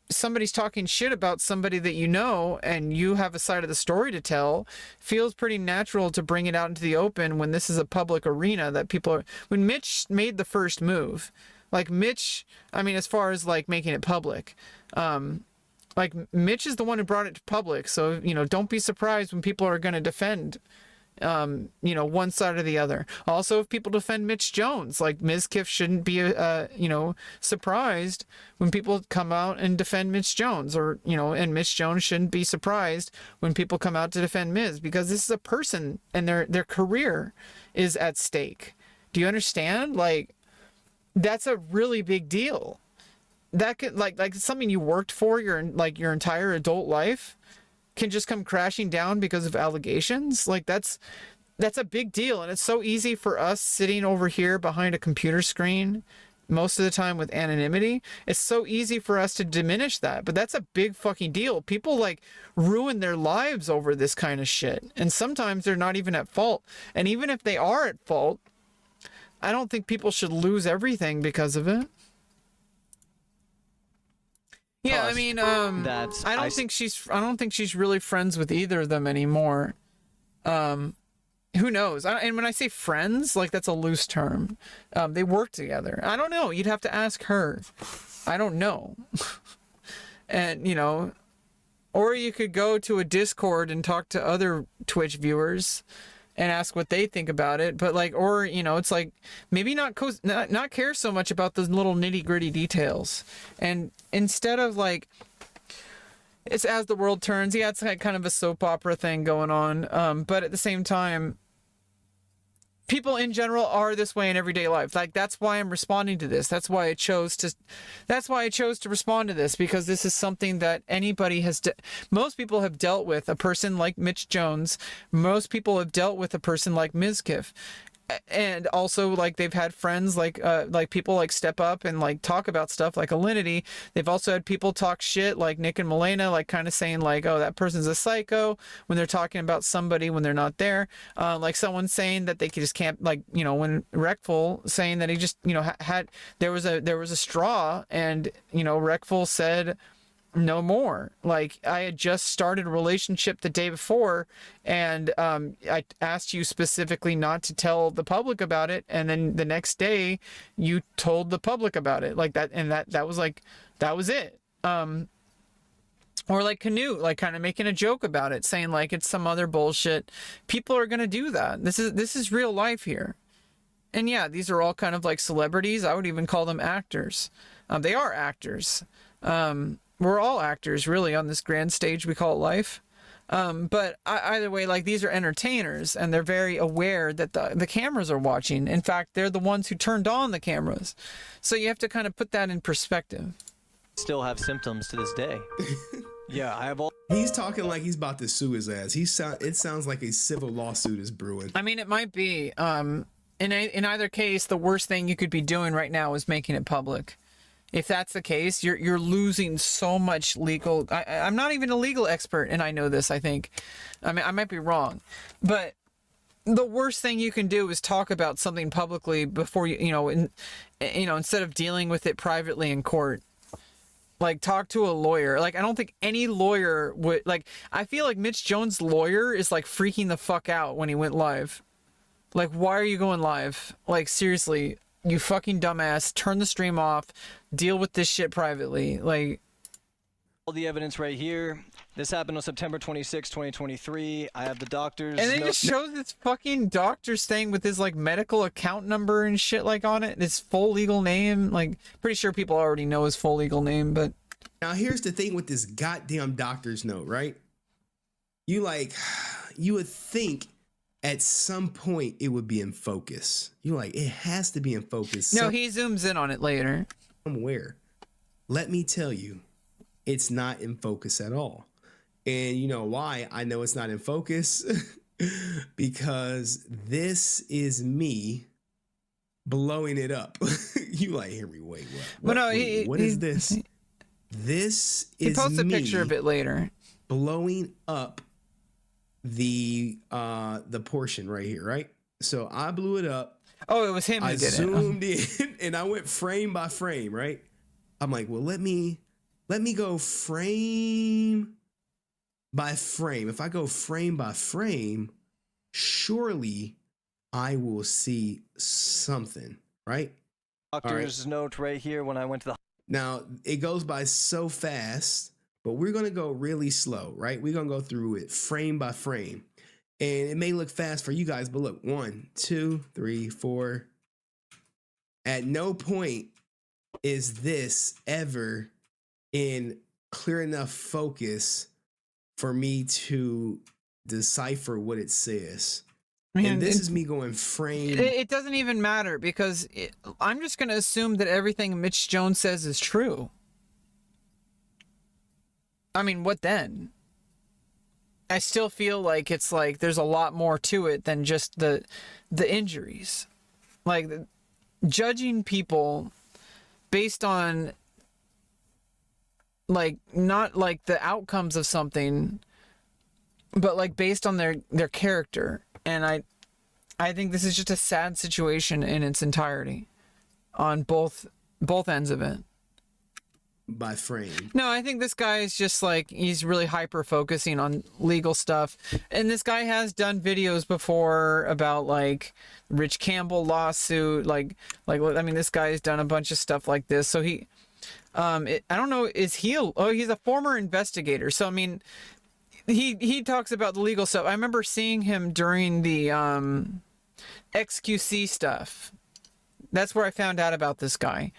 Somebody's talking shit about somebody that you know, and you have a side of the story to tell. Feels pretty natural to bring it out into the open when this is a public arena that people are. When Mitch made the first move, like Mitch, I mean, as far as like making it public, like Mitch is the one who brought it to public. So, don't be surprised when people are going to defend one side or the other. Also, if people defend Mitch Jones, like Mizkif shouldn't be, surprised when people come out and defend Mitch Jones, or, and Mitch Jones shouldn't be surprised when people come out to defend Miz, because this is a person and their career is at stake. Do you understand? Like, that's a really big deal. That could, like something you worked for your entire adult life can just come crashing down because of allegations. Like, that's a big deal. And it's so easy for us sitting over here behind a computer screen most of the time with anonymity. It's so easy for us to diminish that, but that's a big fucking deal. People like ruin their lives over this kind of shit, and sometimes they're not even at fault. And even if they are at fault, I don't think people should lose everything because of it. Yeah, I mean, I don't think she's really friends with either of them anymore. Who knows? And when I say friends, like, that's a loose term. They work together. I don't know. You'd have to ask her. I don't know. And, or you could go to a Discord and talk to other Twitch viewers and ask what they think about it. But like, or, it's like, maybe not care so much about those little nitty gritty details. And instead of like, it's as the world turns. Yeah, it's like kind of a soap opera thing going on. But at the same time, people in general are this way in everyday life. Like, that's why I'm responding to this. That's why I chose to respond to this, because this is something that anybody most people have dealt with. A person like Mitch Jones, most people have dealt with a person like Mizkif. And also, like, they've had friends like people like step up and like talk about stuff like Alinity. They've also had people talk shit like Nick and Milena, like kind of saying like, oh, that person's a psycho, when they're talking about somebody when they're not there. Like someone saying that they just can't, like, when Reckful saying that he just, there was a straw, and, Reckful said no more. Like, I had just started a relationship the day before, and I asked you specifically not to tell the public about it, and then the next day you told the public about it, like that, and that was like, that was it. Or like Canute, like kind of making a joke about it, saying like it's some other bullshit. People are gonna do that. This is real life here. And yeah, these are all kind of like celebrities. I would even call them actors. They are actors. We're all actors, really, on this grand stage we call life. But either way, like, these are entertainers, and they're very aware that the cameras are watching. In fact, they're the ones who turned on the cameras. So you have to kind of put that in perspective. Still have symptoms to this day. Yeah, I have all. He's talking like he's about to sue his ass. It sounds like a civil lawsuit is brewing. I mean, it might be. In either case, the worst thing you could be doing right now is making it public. If that's the case, you're losing so much legal. I'm not even a legal expert, and I know this, I think. I mean, I might be wrong. But the worst thing you can do is talk about something publicly before instead of dealing with it privately in court. Like, talk to a lawyer. Like, I don't think any lawyer would, like, I feel like Mitch Jones' lawyer is like freaking the fuck out when he went live. Like, why are you going live? Like, seriously. You fucking dumbass, turn the stream off, deal with this shit privately. Like, all the evidence right here. This happened on September 26, 2023. I have the doctor's And then it note- just shows this fucking doctor's thing with his like medical account number and shit like on it. His full legal name. Like, pretty sure people already know his full legal name, but Now here's the thing with this goddamn doctor's note, right? You would think at some point it would be in focus. You're like, it has to be in focus. no, he zooms in on it later. Somewhere. Let me tell you, it's not in focus at all. And you know why I know it's not in focus? Because this is me blowing it up. You like, Henry, wait, what? But no, what is this? This is He posts a me picture of it later. blowing up the portion right here, right? So I blew it up. Oh, it was him who I did zoomed in and I went frame by frame, right? I'm like, well, let me go frame by frame. If I go frame by frame, surely I will see something, right? doctor's note right here when I went to the Now, it goes by so fast, but we're going to go really slow, right? We're going to go through it frame by frame. And it may look fast for you guys, but look, 1, 2, 3, 4. At no point is this ever in clear enough focus for me to decipher what it says. Man, and this is me going frame. It doesn't even matter because I'm just going to assume that everything Mitch Jones says is true. I mean, what then? I still feel like it's like there's a lot more to it than just the injuries. Like judging people based on like not like the outcomes of something, but like based on their character. And I think this is just a sad situation in its entirety on both ends of it. By frame. No, I think this guy is just like, he's really hyper focusing on legal stuff. And this guy has done videos before about like Rich Campbell lawsuit. Like, I mean, this guy has done a bunch of stuff like this. So he, I don't know, is he, he's a former investigator. So, I mean, he talks about the legal stuff. I remember seeing him during the XQC stuff. That's where I found out about this guy.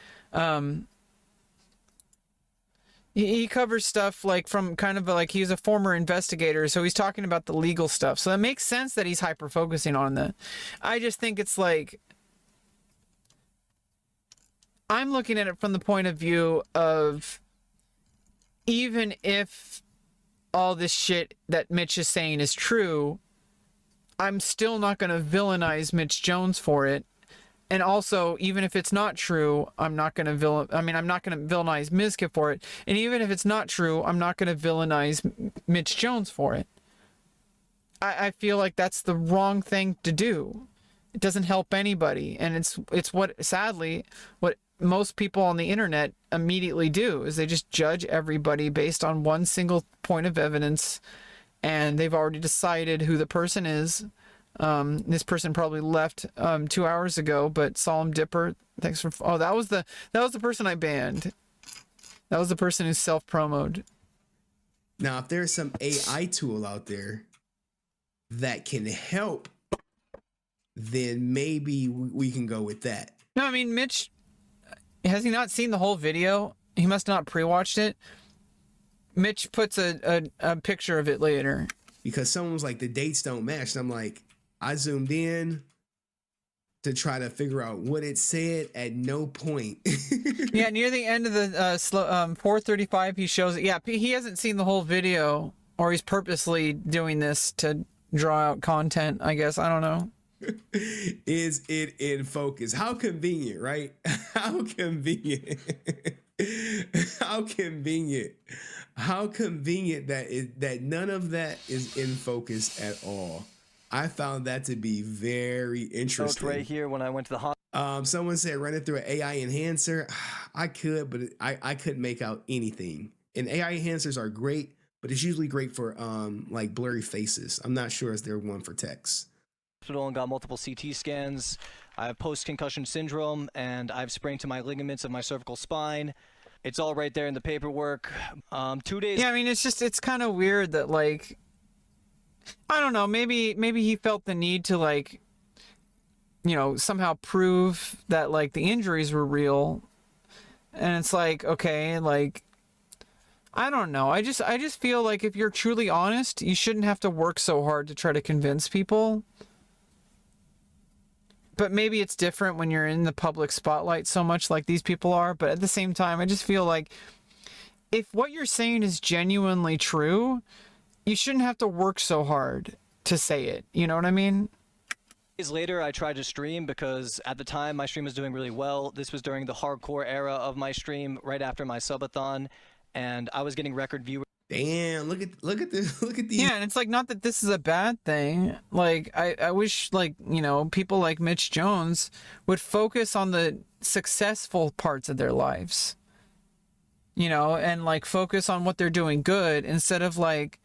He covers stuff like from kind of like he's a former investigator, so he's talking about the legal stuff. So that makes sense that he's hyper focusing on that. I just think it's like I'm looking at it from the point of view of even if all this shit that Mitch is saying is true, I'm still not going to villainize Mitch Jones for it. And also, even if it's not true, I'm not going to I'm not going to villainize Mizkif for it. And even if it's not true, I'm not going to villainize Mitch Jones for it. I feel like that's the wrong thing to do. It doesn't help anybody. And it's what, sadly, what most people on the internet immediately do is they just judge everybody based on one single point of evidence, and they've already decided who the person is. This person probably left 2 hours ago, but Solemn Dipper, thanks for that was the person I banned. That was the person who self-promoted. Now, if there's some AI tool out there that can help, then maybe we can go with that. No, I mean, Mitch, has he not seen the whole video? He must not pre-watched it. Mitch puts a picture of it later. Because someone was like, the dates don't match. And I'm like, I zoomed in to try to figure out what it said. At no point. Yeah, near the end of the 4:35, he shows it. Yeah, he hasn't seen the whole video, or he's purposely doing this to draw out content, I guess. I don't know. Is it in focus? How convenient, right? How convenient. How convenient. How convenient that none of that is in focus at all. I found that to be very interesting. Right here when I went to the hospital. Someone said run it through an AI enhancer. I could, but I couldn't make out anything. And AI enhancers are great, but it's usually great for like blurry faces. I'm not sure if they're one for text. And got multiple CT scans. I have post-concussion syndrome, and I have sprain to my ligaments of my cervical spine. It's all right there in the paperwork. 2 days. Yeah, I mean, it's kind of weird that, like, I don't know, maybe he felt the need to, like, you know, somehow prove that, like, the injuries were real. And it's like, okay, like, I don't know. I just feel like if you're truly honest, you shouldn't have to work so hard to try to convince people. But maybe it's different when you're in the public spotlight so much like these people are. But at the same time, I just feel like if what you're saying is genuinely true, you shouldn't have to work so hard to say it. You know what I mean? Days later, I tried to stream because at the time my stream was doing really well. This was during the hardcore era of my stream, right after my subathon, and I was getting record viewers. Damn, look at this, look at these. Yeah, and it's like, not that this is a bad thing. Like, I wish, like, you know, people like Mitch Jones would focus on the successful parts of their lives, you know, and like focus on what they're doing good instead of, like,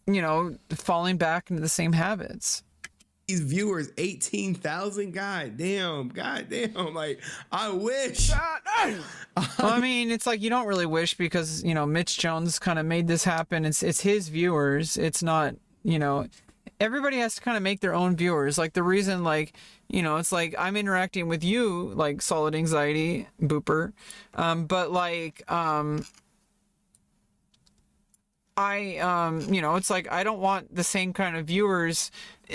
you know, falling back into the same habits. These viewers, 18,000. God damn. Like, I wish. Well, I mean, it's like, you don't really wish because, you know, Mitch Jones kind of made this happen. It's his viewers. It's not, you know, everybody has to kind of make their own viewers. Like, the reason, like, you know, it's like I'm interacting with you, like Solid Anxiety, Booper. But like, you know, it's like, I don't want the same kind of viewers.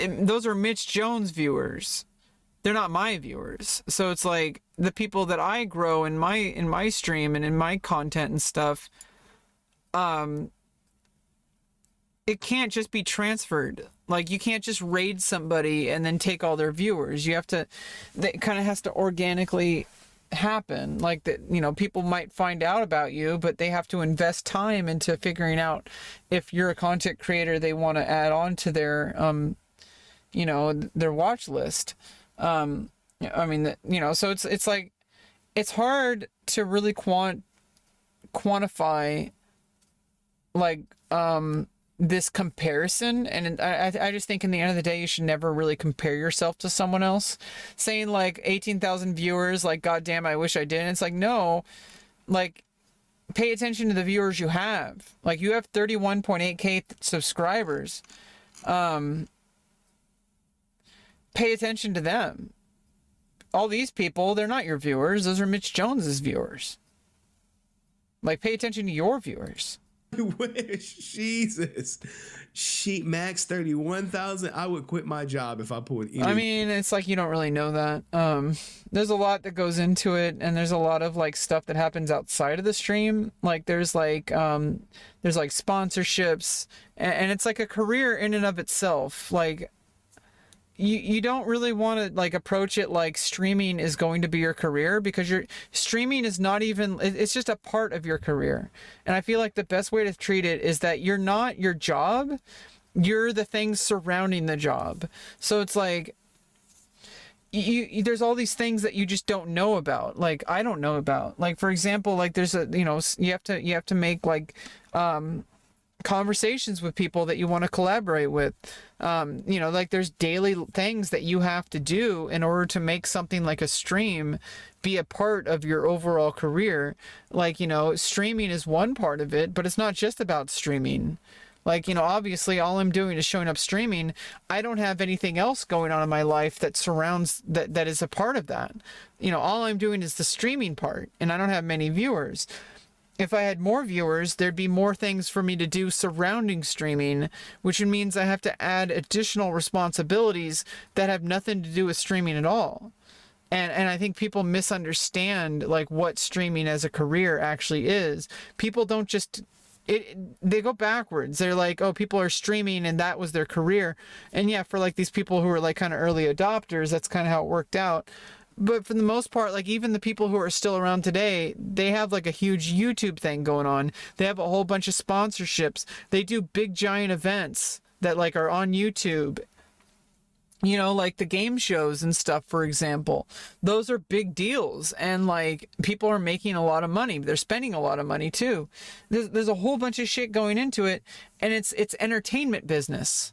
Those are Mitch Jones viewers. They're not my viewers. So it's like the people that I grow in my stream and in my content and stuff, it can't just be transferred. Like, you can't just raid somebody and then take all their viewers. You have to, that kind of has to organically happen. Like, that, you know, people might find out about you, but they have to invest time into figuring out if you're a content creator they want to add on to their you know, their watch list. I mean, you know, so it's like, it's hard to really quantify, like, this comparison. And I just think in the end of the day, you should never really compare yourself to someone else. Saying like 18,000 viewers, like, goddamn, I wish I did. And it's like, no, like, pay attention to the viewers you have. Like, you have 31.8K subscribers. Pay attention to them. All these people, they're not your viewers. Those are Mitch Jones's viewers. Like, pay attention to your viewers. I wish. Jesus. Max 31,000. I would quit my job if I pulled any. I mean, it's like, you don't really know that. There's a lot that goes into it, and there's a lot of like stuff that happens outside of the stream. Like, there's like sponsorships, and it's like a career in and of itself. Like, you don't really want to like approach it like streaming is going to be your career, because your streaming is not even, it's just a part of your career. And I feel like the best way to treat it is that you're not your job, you're the things surrounding the job. So it's like, there's all these things that you just don't know about. Like, I don't know about, like, for example, like, there's a, you know, you have to make like conversations with people that you want to collaborate with. You know, like, there's daily things that you have to do in order to make something like a stream be a part of your overall career. Like, you know, streaming is one part of it, but it's not just about streaming. Like, you know, obviously all I'm doing is showing up streaming. I don't have anything else going on in my life that surrounds that is a part of that. You know, all I'm doing is the streaming part, and I don't have many viewers. If I had more viewers, there'd be more things for me to do surrounding streaming, which means I have to add additional responsibilities that have nothing to do with streaming at all. And I think people misunderstand like what streaming as a career actually is. People don't just, they go backwards. They're like, oh, people are streaming and that was their career. And yeah, for like these people who are like kind of early adopters, that's kind of how it worked out. But for the most part, like, even the people who are still around today, they have like a huge YouTube thing going on. They have a whole bunch of sponsorships. They do big giant events that like are on YouTube. You know, like the game shows and stuff, for example. Those are big deals, and like people are making a lot of money. They're spending a lot of money too. There's a whole bunch of shit going into it, and it's entertainment business.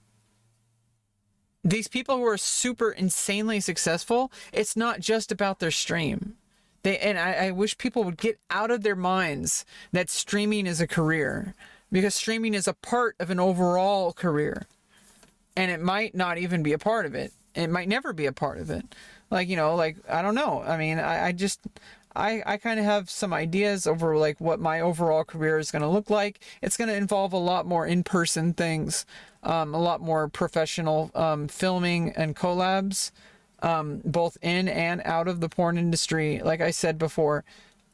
These people who are super insanely successful, it's not just about their stream. I wish people would get out of their minds that streaming is a career, because streaming is a part of an overall career, and it might not even be a part of it. It might never be a part of it. Like, like, I don't know. I mean, I kind of have some ideas over like what my overall career is going to look like. It's going to involve a lot more in-person things, a lot more professional filming and collabs, both in and out of the porn industry. Like I said before,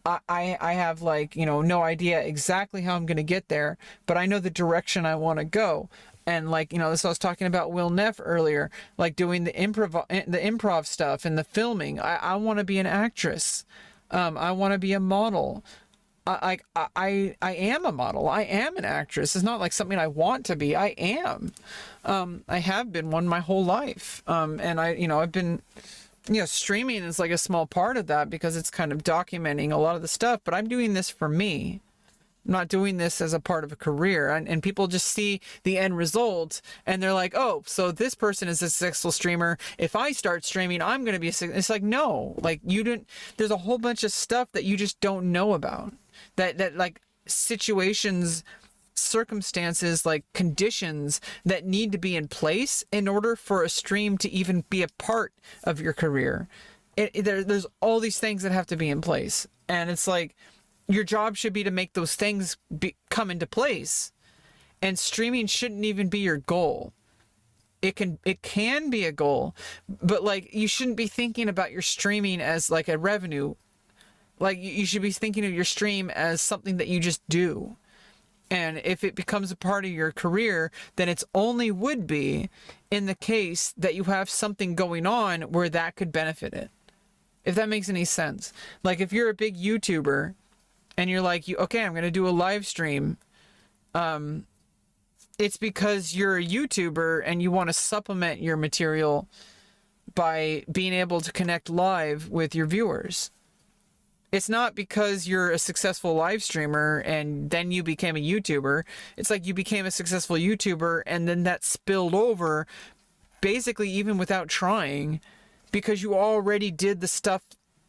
I have like, no idea exactly how I'm going to get there, but I know the direction I want to go. And like, this I was talking about Will Neff earlier, like doing the improv stuff and the filming. I want to be an actress. I want to be a model. I am a model. I am an actress. It's not like something I want to be. I am. I have been one my whole life. And I've been, streaming is like a small part of that because it's kind of documenting a lot of the stuff, but I'm doing this for me. I'm not doing this as a part of a career, and people just see the end result and they're like, oh, so this person is a successful streamer. If I start streaming, I'm going to be it's like, no, like there's a whole bunch of stuff that you just don't know about that like situations, circumstances, like conditions that need to be in place in order for a stream to even be a part of your career. There's all these things that have to be in place. And it's like, your job should be to make those things come into place, and streaming shouldn't even be your goal. It can be a goal, but like you shouldn't be thinking about your streaming as like a revenue. Like you should be thinking of your stream as something that you just do. And if it becomes a part of your career, then it's only would be in the case that you have something going on where that could benefit it. If that makes any sense. Like if you're a big YouTuber and you're like, okay, I'm going to do a live stream. It's because you're a YouTuber and you want to supplement your material by being able to connect live with your viewers. It's not because you're a successful live streamer and then you became a YouTuber. It's like you became a successful YouTuber and then that spilled over, basically even without trying, because you already did the stuff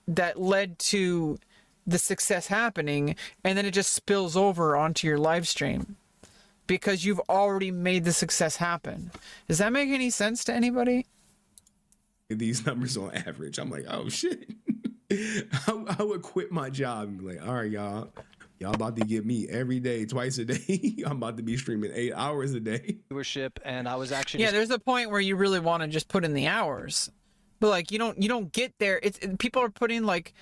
that led to the success happening, and then it just spills over onto your live stream because you've already made the success happen. Does that make any sense to anybody? These numbers on average, I'm like, oh shit. I would quit my job and be like, all right, y'all about to get me every day, twice a day. I'm about to be streaming 8 hours a day. Viewership, and I was actually there's a point where you really want to just put in the hours, but like you don't get there. People are putting like,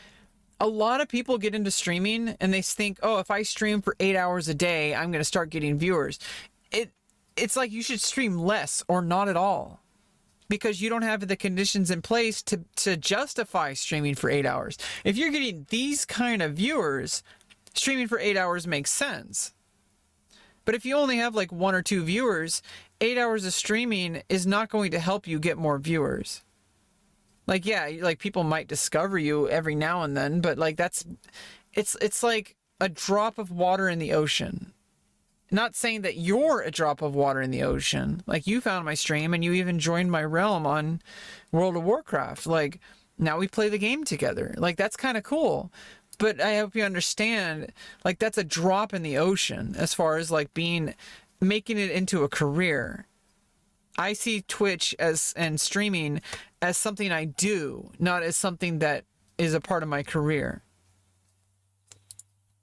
a lot of people get into streaming and they think, oh, if I stream for 8 hours a day, I'm going to start getting viewers. It's like you should stream less or not at all, because you don't have the conditions in place to justify streaming for 8 hours. If you're getting these kind of viewers, streaming for 8 hours makes sense. But if you only have like 1 or 2 viewers, 8 hours of streaming is not going to help you get more viewers. Like, yeah, like people might discover you every now and then, but like it's like a drop of water in the ocean. Not saying that you're a drop of water in the ocean. Like, you found my stream and you even joined my realm on World of Warcraft. Like, now we play the game together. Like, that's kind of cool. But I hope you understand, like, that's a drop in the ocean as far as like making it into a career. I see Twitch and streaming as something I do, not as something that is a part of my career.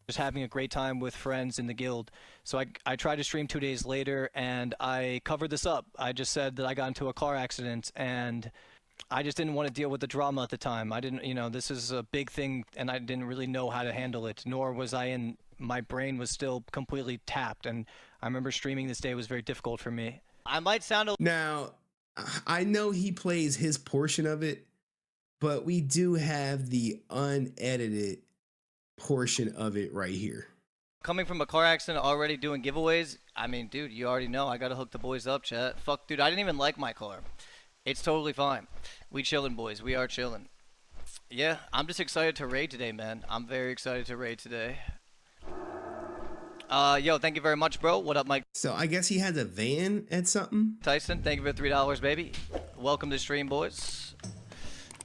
Just having a great time with friends in the guild. So I tried to stream 2 days later, and I covered this up. I just said that I got into a car accident, and I just didn't want to deal with the drama at the time. I didn't, this is a big thing, and I didn't really know how to handle it, nor was my brain was still completely tapped, and I remember streaming this day was very difficult for me. I might sound Now, I know he plays his portion of it, but we do have the unedited portion of it right here. Coming from a car accident, already doing giveaways, I mean, dude, you already know I gotta hook the boys up, chat. Fuck, dude, I didn't even like my car. It's totally fine. We chillin', boys. We are chillin'. Yeah, I'm just excited to raid today, man. I'm very excited to raid today. Yo, thank you very much, bro. What up, Mike? So I guess he has a van at something. Tyson, thank you for $3, baby. Welcome to the stream, boys.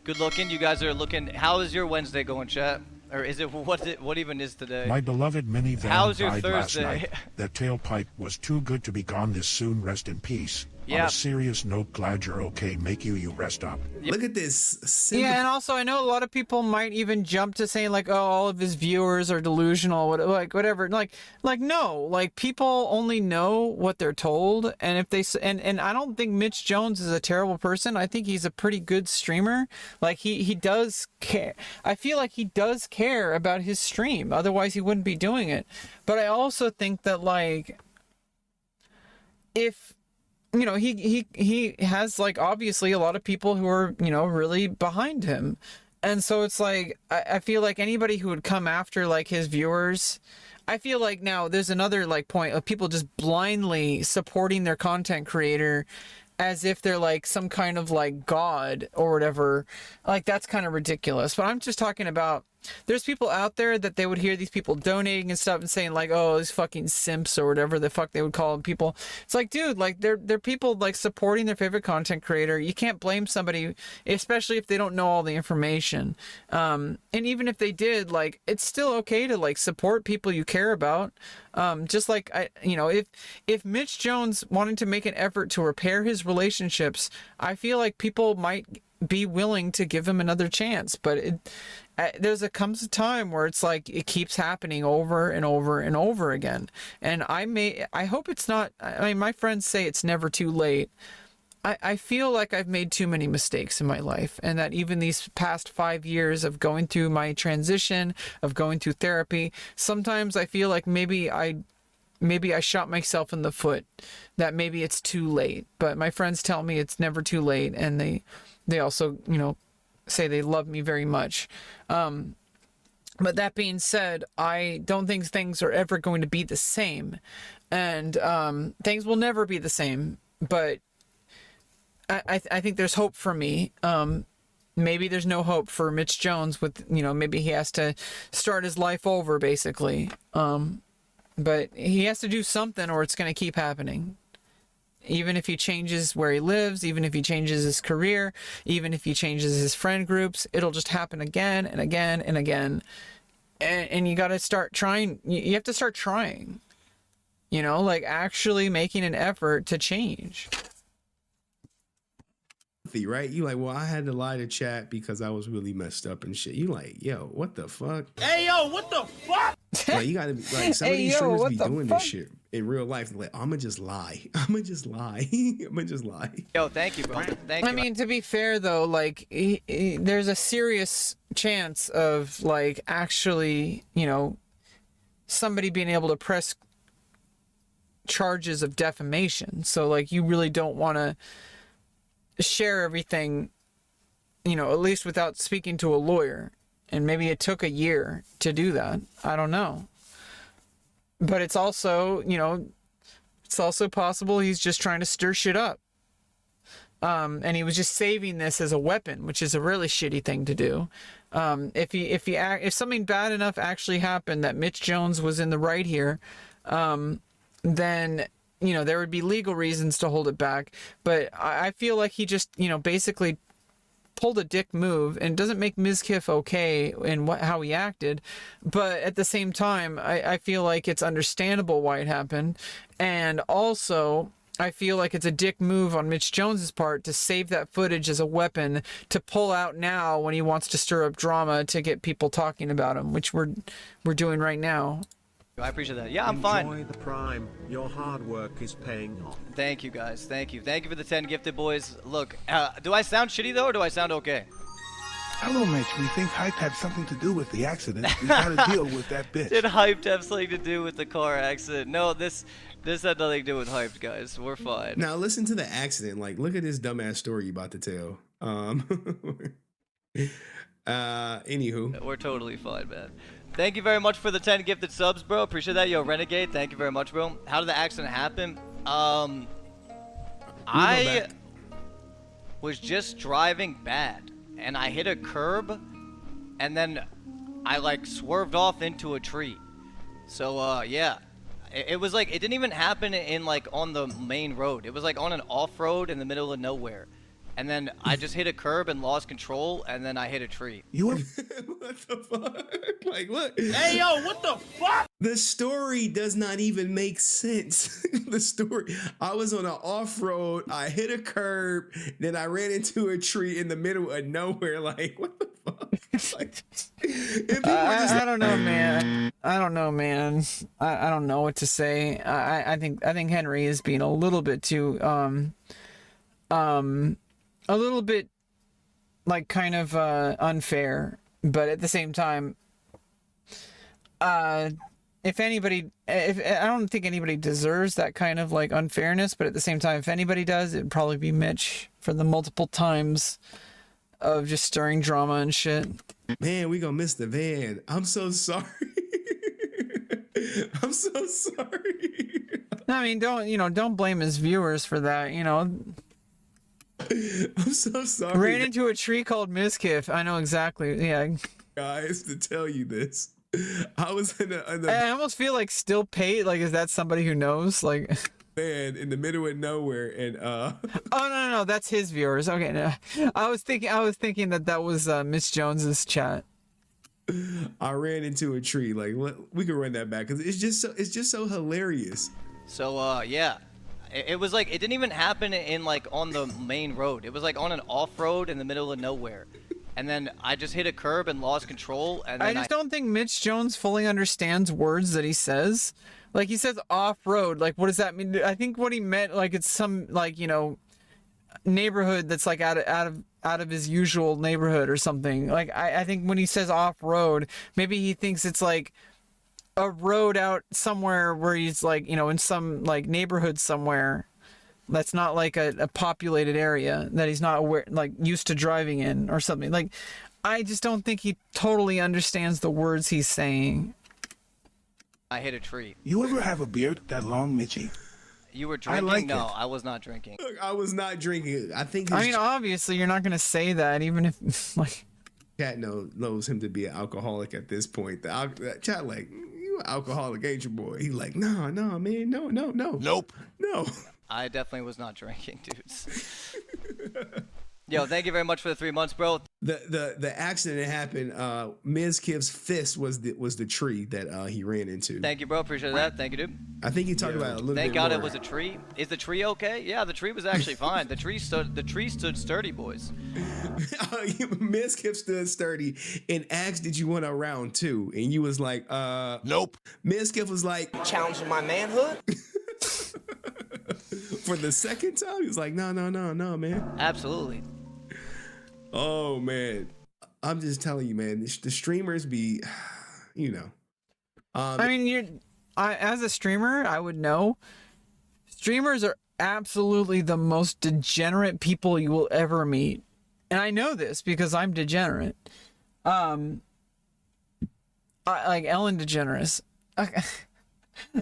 Good looking. You guys are looking. How is your Wednesday going, chat? Or is it what even is today? My beloved minivan How's your died last Thursday? night. That tailpipe was too good to be gone this soon. Rest in peace. On Yeah. a serious note, glad you're okay. Make you rest up. Look at this. Yeah, and also I know a lot of people might even jump to saying like, oh, all of his viewers are delusional, whatever. Like no, like people only know what they're told, and if they and I don't think Mitch Jones is a terrible person. I think he's a pretty good streamer. Like he does care. I feel like he does care about his stream. Otherwise, he wouldn't be doing it. But I also think that like if you know, he has like obviously a lot of people who are, you know, really behind him. And so it's like, I feel like anybody who would come after like his viewers, I feel like now there's another like point of people just blindly supporting their content creator as if they're like some kind of like god or whatever. Like that's kind of ridiculous. But I'm just talking about, there's people out there that they would hear these people donating and stuff and saying like, oh, these fucking simps or whatever the fuck they would call them people. It's like, dude, like they're people like supporting their favorite content creator. You can't blame somebody, especially if they don't know all the information. And even if they did, like it's still okay to like support people you care about. Just like if Mitch Jones wanted to make an effort to repair his relationships, I feel like people might be willing to give him another chance. But comes a time where it's like it keeps happening over and over and over again. And I hope it's not. I mean, my friends say it's never too late. I feel like I've made too many mistakes in my life, and that even these past 5 years of going through my transition, of going through therapy, sometimes I feel like maybe I shot myself in the foot, that maybe it's too late. But my friends tell me it's never too late, and they also, you know, say they love me very much. But that being said, I don't think things are ever going to be the same, and things will never be the same. But I think there's hope for me. Maybe there's no hope for Mitch Jones with, you know, maybe he has to start his life over basically. But he has to do something or it's going to keep happening. Even if he changes where he lives, even if he changes his career, even if he changes his friend groups, it'll just happen again and again and again. And you got to start trying. You have to start trying, you know, like actually making an effort to change. Right? You like, well, I had to lie to chat because I was really messed up and shit. You like, yo, what the fuck? Hey, yo, what the fuck? Like, you gotta be like, some of these Hey, yo, streamers what be the doing fuck? this shit in real life. They're like, I'ma just lie. I'ma just lie. I'ma just lie. Yo, thank you, bro. Thank you. I mean, to be fair though, like there's a serious chance of like actually, you know, somebody being able to press charges of defamation. So like you really don't want to share everything, you know, at least without speaking to a lawyer. And maybe it took a year to do that. I don't know. But it's also, you know, it's also possible he's just trying to stir shit up. And he was just saving this as a weapon, which is a really shitty thing to do. If something bad enough actually happened that Mitch Jones was in the right here, then, you know, there would be legal reasons to hold it back. But I feel like he just, you know, basically pulled a dick move, and doesn't make Mizkif okay in how he acted. But at the same time, I feel like it's understandable why it happened. And also, I feel like it's a dick move on Mitch Jones's part to save that footage as a weapon to pull out now when he wants to stir up drama to get people talking about him, which we're doing right now. I appreciate that. Yeah, I'm fine. Enjoy the prime. Your hard work is paying off. Thank you, guys. Thank you. Thank you for the 10 gifted boys. Look, do I sound shitty, though, or do I sound okay? I don't know, Mitch. We think hype had something to do with the accident. We gotta deal with that bitch. Did hype have something to do with the car accident? No, this had nothing to do with hype, guys. We're fine. Now listen to the accident. Like, look at this dumbass story you about to tell. Anywho. We're totally fine, man. Thank you very much for the 10 gifted subs, bro. Appreciate that. Yo, Renegade, thank you very much, bro. How did the accident happen? I was just driving bad, and I hit a curb, and then I, like, swerved off into a tree. So, yeah. It was, like, it didn't even happen in, like, on the main road. It was, like, on an off-road in the middle of nowhere. and then I just hit a curb and lost control, and then I hit a tree. What the fuck? Like what? Hey, yo, what the fuck? The story does not even make sense. The story. I was on an off-road. I hit a curb. Then I ran into a tree in the middle of nowhere. Like, what the fuck? Like, I don't know, man. I don't know, man. I don't know what to say. I think Henry is being a little bit too a little bit like kind of unfair, but at the same time, if I don't think anybody deserves that kind of like unfairness, but at the same time, if anybody does, it'd probably be Mitch for the multiple times of just stirring drama and shit. Man, we gonna miss the van. I'm so sorry. I'm so sorry. I mean, don't blame his viewers for that, I'm so sorry. Ran into a tree called Mizkif. I know exactly. Yeah. Guys, to tell you this, I was in I almost feel like still Pate. Like, is that somebody who knows? Like, man, in the middle of nowhere, and oh no, that's his viewers. Okay, no. I was thinking that was Miss Jones's chat. I ran into a tree. Like, we can run that back because it's just so hilarious. So yeah, it was like it didn't even happen in like on the main road. It was like on an off road in the middle of nowhere, and then I just hit a curb and lost control. And then I just don't think Mitch Jones fully understands words that he says. Like, he says off road. Like, what does that mean? I think what he meant, like, it's some like, neighborhood that's like out of his usual neighborhood or something. Like, I think when he says off road, maybe he thinks it's like a road out somewhere where he's like, in some like neighborhood somewhere that's not like a populated area that he's not aware, like, used to driving in or something. Like, I just don't think he totally understands the words he's saying. I hit a tree. You ever have a beard that long, Mitchie? You were drinking? like No, it. I was not drinking. Look, I was not drinking. I think. I mean, obviously, you're not gonna say that, even if like. Cat knows him to be an alcoholic at this point. The chat like, you an alcoholic, ain't you, boy? He like, no, man, no. Nope. No. I definitely was not drinking, dudes. Yo, thank you very much for the 3 months, bro. The accident that happened, Mizkif's fist was the tree that he ran into. Thank you, bro. Appreciate that. Thank you, dude. I think he talked about it a little Thank bit God more. it was a tree. Is the tree okay? Yeah, the tree was actually fine. The tree stood sturdy, boys. Mizkif stood sturdy and asked, did you want a round two? And you was like, nope. Mizkif was like, Challenging my manhood? for the second time, he was like, no, man. Absolutely. Oh, man. I'm just telling you, man, the streamers be, I mean, as a streamer, I would know. Streamers are absolutely the most degenerate people you will ever meet. And I know this because I'm degenerate. Like Ellen DeGeneres.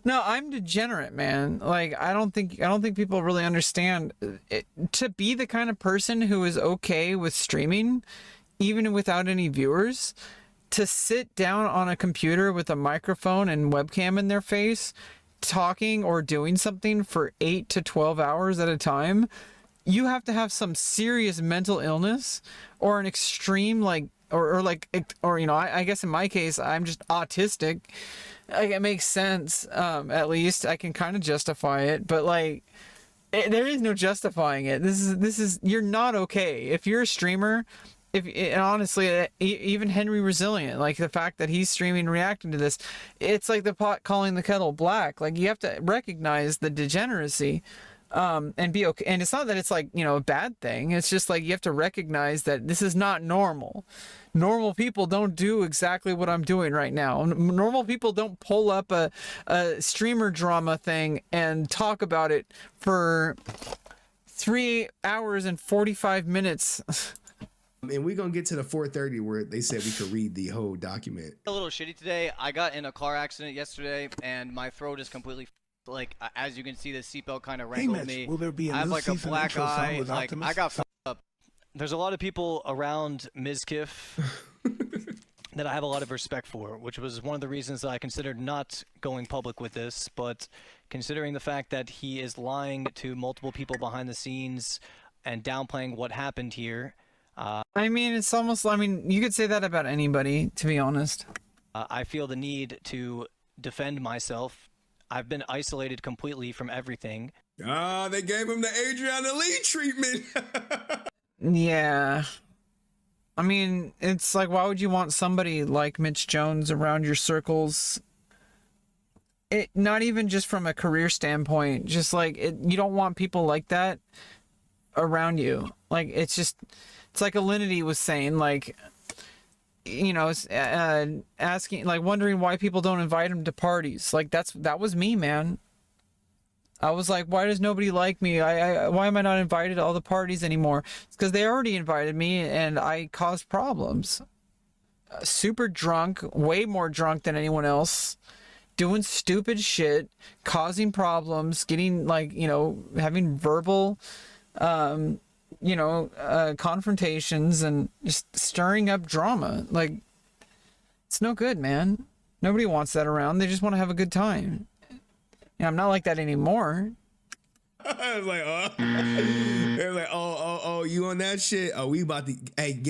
No, I'm degenerate, man. Like, I don't think people really understand it. To be the kind of person who is okay with streaming, even without any viewers, to sit down on a computer with a microphone and webcam in their face, talking or doing something for 8 to 12 hours at a time, you have to have some serious mental illness or an extreme, I guess in my case, I'm just autistic. Like, it makes sense. At least I can kind of justify it, but there is no justifying it. This is you're not okay if you're a streamer. And honestly, even Henry Resilient, like the fact that he's streaming and reacting to this, it's like the pot calling the kettle black. Like, you have to recognize the degeneracy, and be okay. And it's not that it's like, a bad thing. It's just like, you have to recognize that this is not normal. Normal people don't do exactly what I'm doing right now. Normal people don't pull up a streamer drama thing and talk about it for 3 hours and 45 minutes. And we're going to get to the 4:30 where they said we could read the whole document. A little shitty today. I got in a car accident yesterday, and my throat is completely like, as you can see, the seatbelt kind of wrangled me. Will there be a I have new like a season black intro song eye. with Like, Optimus? I got fucked up. There's a lot of people around Mizkif that I have a lot of respect for, which was one of the reasons that I considered not going public with this. But considering the fact that he is lying to multiple people behind the scenes, and downplaying what happened here. I mean, it's almost, I mean, you could say that about anybody, to be honest. I feel the need to defend myself. I've been isolated completely from everything. Ah, they gave him the Adriana Lee treatment. Yeah. I mean, it's like, why would you want somebody like Mitch Jones around your circles? It, not even just from a career standpoint, just like, you don't want people like that around you. Like, it's just, it's like Alinity was saying, like, you know, asking, like, wondering why people don't invite him to parties. Like, that was me, man. I was like, why does nobody like me? Why am I not invited to all the parties anymore? It's because they already invited me and I caused problems. Super drunk, way more drunk than anyone else, doing stupid shit, causing problems, getting, like, you know, having verbal, you know, confrontations and just stirring up drama. Like, it's no good, man. Nobody wants that around. They just want to have a good time. And I'm not like that anymore. I was like, oh, they're like, oh, you on that shit? Oh, we about to, hey,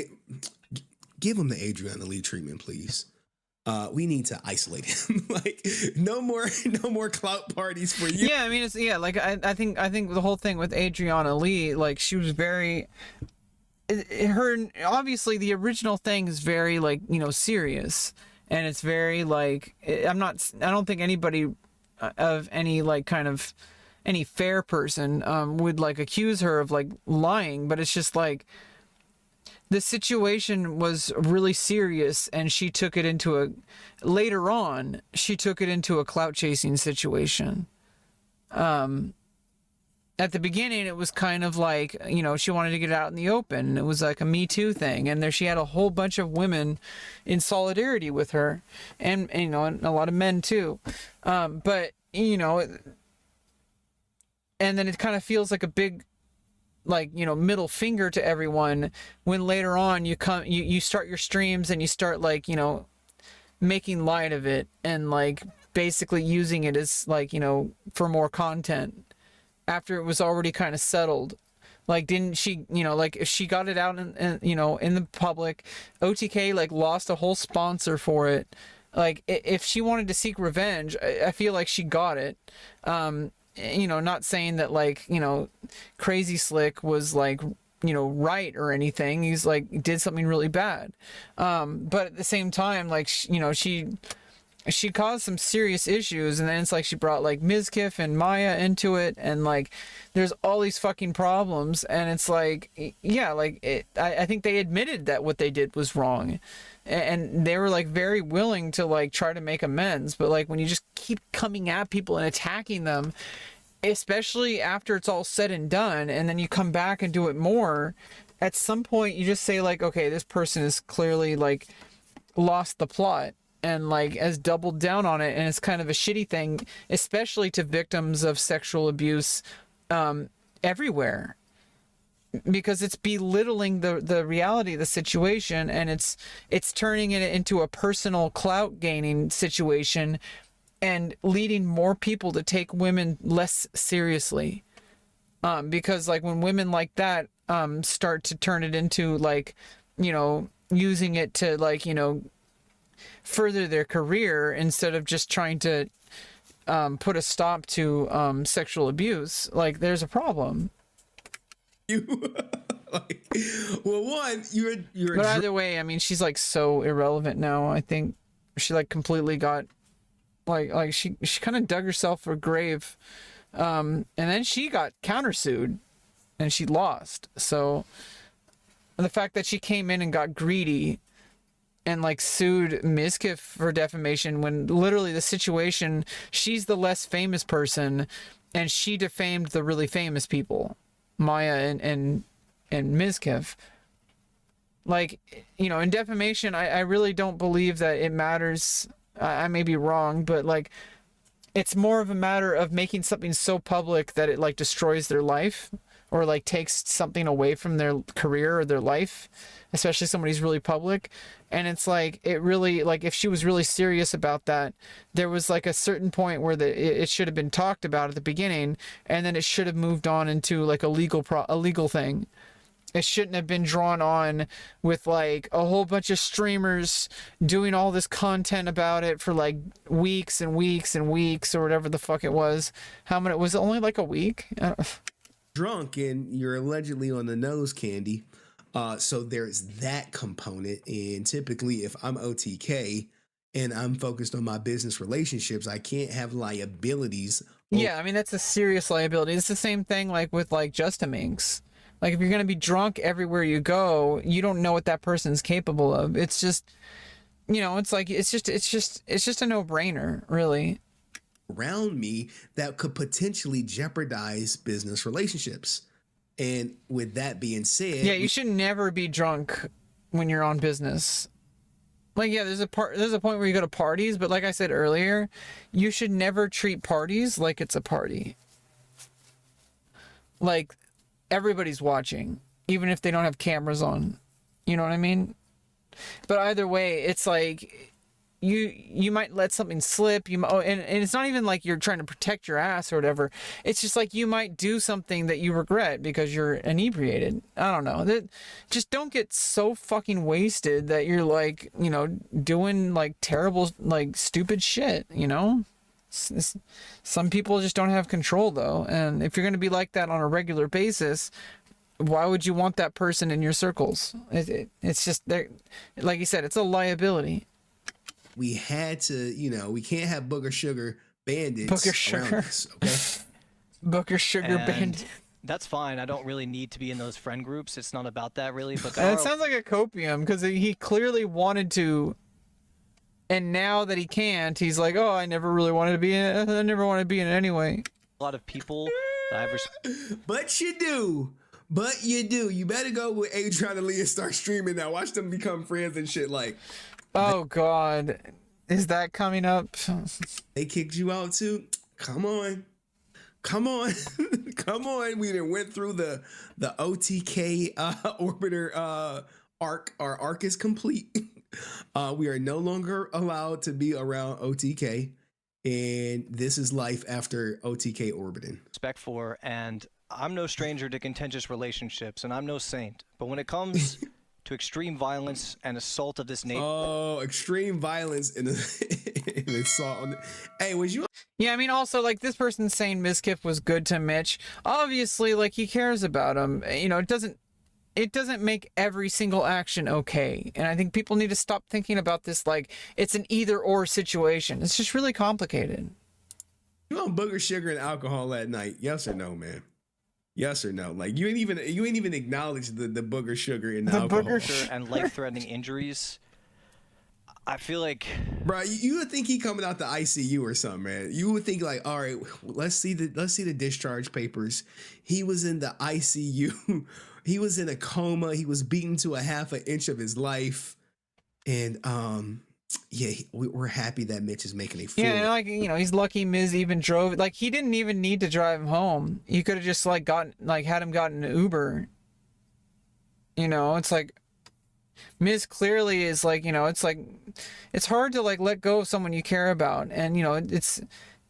give him the Adriana Lee treatment, please. We need to isolate him. Like, no more clout parties for you. Yeah, I mean, it's, yeah, like, I think the whole thing with Adriana Lee, like, she was very, her, obviously the original thing is very, like, you know, serious, and it's very, like, I don't think anybody of any, like, kind of any fair person would, like, accuse her of, like, lying, but it's just like, the situation was really serious, and she took it into later on she took it into a clout chasing situation. At the beginning, it was kind of like, you know, she wanted to get it out in the open. It was like a Me Too thing, and there she had a whole bunch of women in solidarity with her, and you know, and a lot of men too. But you know, and then it kind of feels like a big, like, you know, middle finger to everyone when later on you start your streams and you start, like, you know, making light of it and, like, basically using it as, like, you know, for more content after it was already kind of settled. Like, didn't she, you know, like, if she got it out in you know, in the public, OTK, like, lost a whole sponsor for it. Like, if she wanted to seek revenge, I feel like she got it. You know, not saying that, like, you know, Crazy Slick was, like, you know, right or anything. He's, like, did something really bad. But at the same time, like, you know, she caused some serious issues, and then it's like she brought, like, Mizkif and Maya into it, and, like, there's all these fucking problems, and it's like, yeah, like, I think they admitted that what they did was wrong, and they were, like, very willing to, like, try to make amends, but, like, when you just keep coming at people and attacking them, especially after it's all said and done, and then you come back and do it more, at some point you just say, like, okay, this person is clearly, like, lost the plot and, like, has doubled down on it, and it's kind of a shitty thing, especially to victims of sexual abuse everywhere, because it's belittling the reality of the situation, and it's turning it into a personal clout gaining situation and leading more people to take women less seriously, because, like, when women like that start to turn it into, like, you know, using it to, like, you know, further their career instead of just trying to put a stop to sexual abuse, like, there's a problem. Like, well, one, you're but either way, I mean, she's, like, so irrelevant now. I think she, like, completely got, like she kind of dug herself a grave, and then she got countersued and she lost. So the fact that she came in and got greedy and, like, sued Mizkif for defamation, when literally the situation, she's the less famous person and she defamed the really famous people, Maya and Mizkif. Like, you know, in defamation, I really don't believe that it matters. I may be wrong, but, like, it's more of a matter of making something so public that it, like, destroys their life or like takes something away from their career or their life, especially somebody's really public. And it's like, it really, like, if she was really serious about that, there was like a certain point where it should have been talked about at the beginning, and then it should have moved on into like a legal thing. It shouldn't have been drawn on with like a whole bunch of streamers doing all this content about it for like weeks and weeks and weeks, or whatever the fuck it was. How many, was it only like a week? Drunk and you're allegedly on the nose candy. So there's that component. And typically if I'm OTK and I'm focused on my business relationships, I can't have liabilities. Yeah, I mean, that's a serious liability. It's the same thing like with like Justaminx. Like, if you're going to be drunk everywhere you go, you don't know what that person's capable of. It's just, you know, it's like, it's just a no-brainer, really. Around me that could potentially jeopardize business relationships. And with that being said, yeah, you should never be drunk when you're on business. Like, yeah, there's a point where you go to parties, but like I said earlier, you should never treat parties like it's a party. Like, everybody's watching, even if they don't have cameras on. You know what I mean? But either way, it's like you might let something slip. And it's not even like you're trying to protect your ass or whatever. It's just like you might do something that you regret because you're inebriated. I don't know. Just don't get so fucking wasted that you're like, you know, doing like terrible, like stupid shit, you know? Some people just don't have control though, and if you're going to be like that on a regular basis, why would you want that person in your circles? It's just, like you said, it's a liability. We had to, you know, we can't have booger sugar bandits Booger sugar. around us, okay? Booger sugar bandit. That's fine. I don't really need to be in those friend groups. It's not about that really. But It sounds like a copium because he clearly wanted to. And now that he can't, he's like, oh, I never really wanted to be in it. I never wanted to be in it anyway. A lot of people that I've But you do. But you do. You better go with Adrian and Lee and start streaming now. Watch them become friends and shit like. Oh, God. Is that coming up? They kicked you out, too? Come on. Come on. Come on. We done went through the OTK orbiter arc. Our arc is complete. We are no longer allowed to be around OTK, and this is life after OTK orbiting. Respect for, and I'm no stranger to contentious relationships, and I'm no saint. But when it comes to extreme violence and assault of this nature, extreme violence and assault. Hey, was you? Yeah, I mean, also, like, this person's saying Mizkif was good to Mitch. Obviously, like, he cares about him. You know, it doesn't make every single action okay. And I think people need to stop thinking about this like it's an either-or situation. It's just really complicated. You on booger sugar and alcohol that night? Yes or no, man? Yes or no? Like, you ain't even acknowledge the booger sugar and the alcohol. Booger sugar and life-threatening injuries. I feel like, bro, you would think he coming out the ICU or something, man. You would think like, all right, let's see the discharge papers. He was in the ICU. He was in a coma. He was beaten to a half an inch of his life. And yeah, we're happy that Mitch is making a fool. Yeah, like, you know, he's lucky Miz even drove. Like, he didn't even need to drive him home. He could have just like had him gotten an Uber. You know, it's like Miz clearly is like, you know, it's like it's hard to like let go of someone you care about, and you know,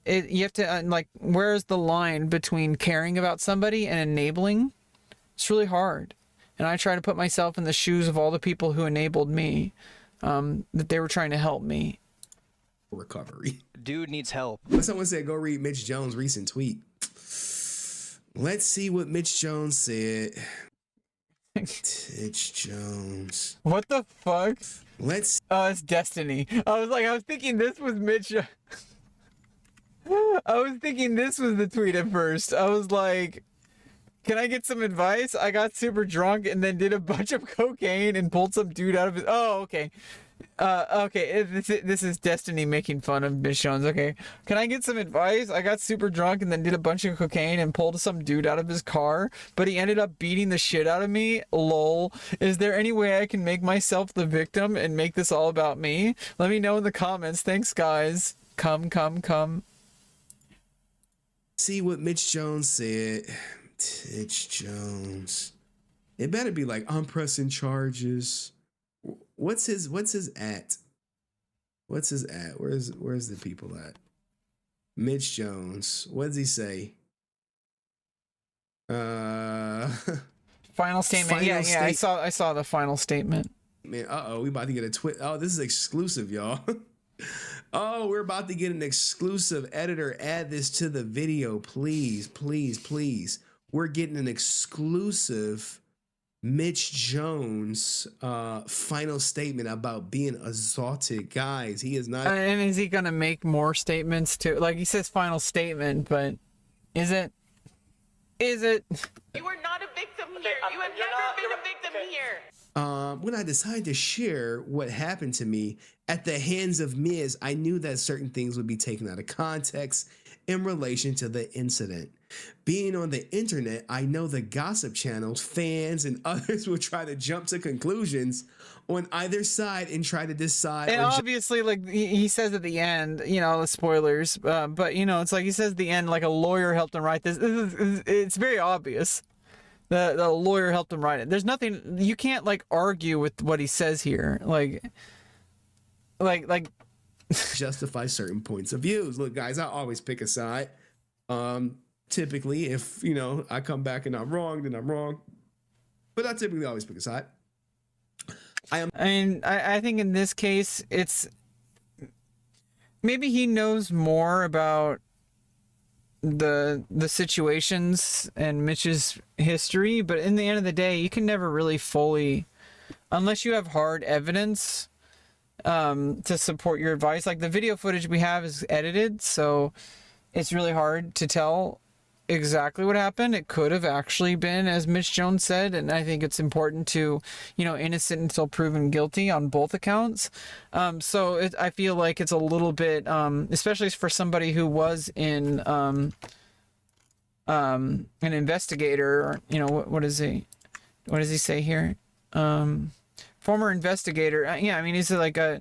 you have to like, where's the line between caring about somebody and enabling? It's really hard. And I try to put myself in the shoes of all the people who enabled me, that they were trying to help me. Recovery. Dude needs help. Someone said go read Mitch Jones' recent tweet. Let's see what Mitch Jones said. Mitch Jones. What the fuck? Oh, it's Destiny. I was thinking this was Mitch. I was thinking this was the tweet at first. I was like, can I get some advice? I got super drunk and then did a bunch of cocaine and pulled some dude out of his... Oh, okay. Okay, this is Destiny making fun of Mitch Jones. Okay, can I get some advice? I got super drunk and then did a bunch of cocaine and pulled some dude out of his car, but he ended up beating the shit out of me. Lol. Is there any way I can make myself the victim and make this all about me? Let me know in the comments. Thanks, guys. Come. See what Mitch Jones said. Mitch Jones. It better be like, I'm pressing charges. What's his at? What's his at? Where's the people at? Mitch Jones. What does he say? Final statement. I saw the final statement. Man, we about to get a twist. Oh, this is exclusive, y'all. Oh, we're about to get an exclusive. Editor, add this to the video, please, please, please. We're getting an exclusive Mitch Jones final statement about being assaulted. Guys, he is not. And is he gonna make more statements too? Like he says final statement, but is it? You are not a victim here. You have never been a victim here. When I decided to share what happened to me at the hands of Miz, I knew that certain things would be taken out of context in relation to the incident. Being on the internet, I know the gossip channels, fans, and others will try to jump to conclusions on either side and try to decide. And obviously, like he says at the end, you know, spoilers, but you know, it's like he says at the end, like a lawyer helped him write this. It's very obvious. The lawyer helped him write it. There's nothing, you can't like argue with what he says here. Like justify certain points of views. Look, guys, I always pick a side. Typically, if you know I come back and I'm wrong, then I'm wrong. But I typically always pick a side. I think in this case, it's maybe he knows more about the situations and Mitch's history, but in the end of the day, you can never really fully, unless you have hard evidence to support your advice. Like the video footage we have is edited, so it's really hard to tell exactly what happened. It could have actually been as Mitch Jones said, and I think it's important to, you know, innocent until proven guilty on both accounts. I feel like it's a little bit, especially for somebody who was in an investigator. You know, what does he say here? Former investigator. Yeah, I mean he's like a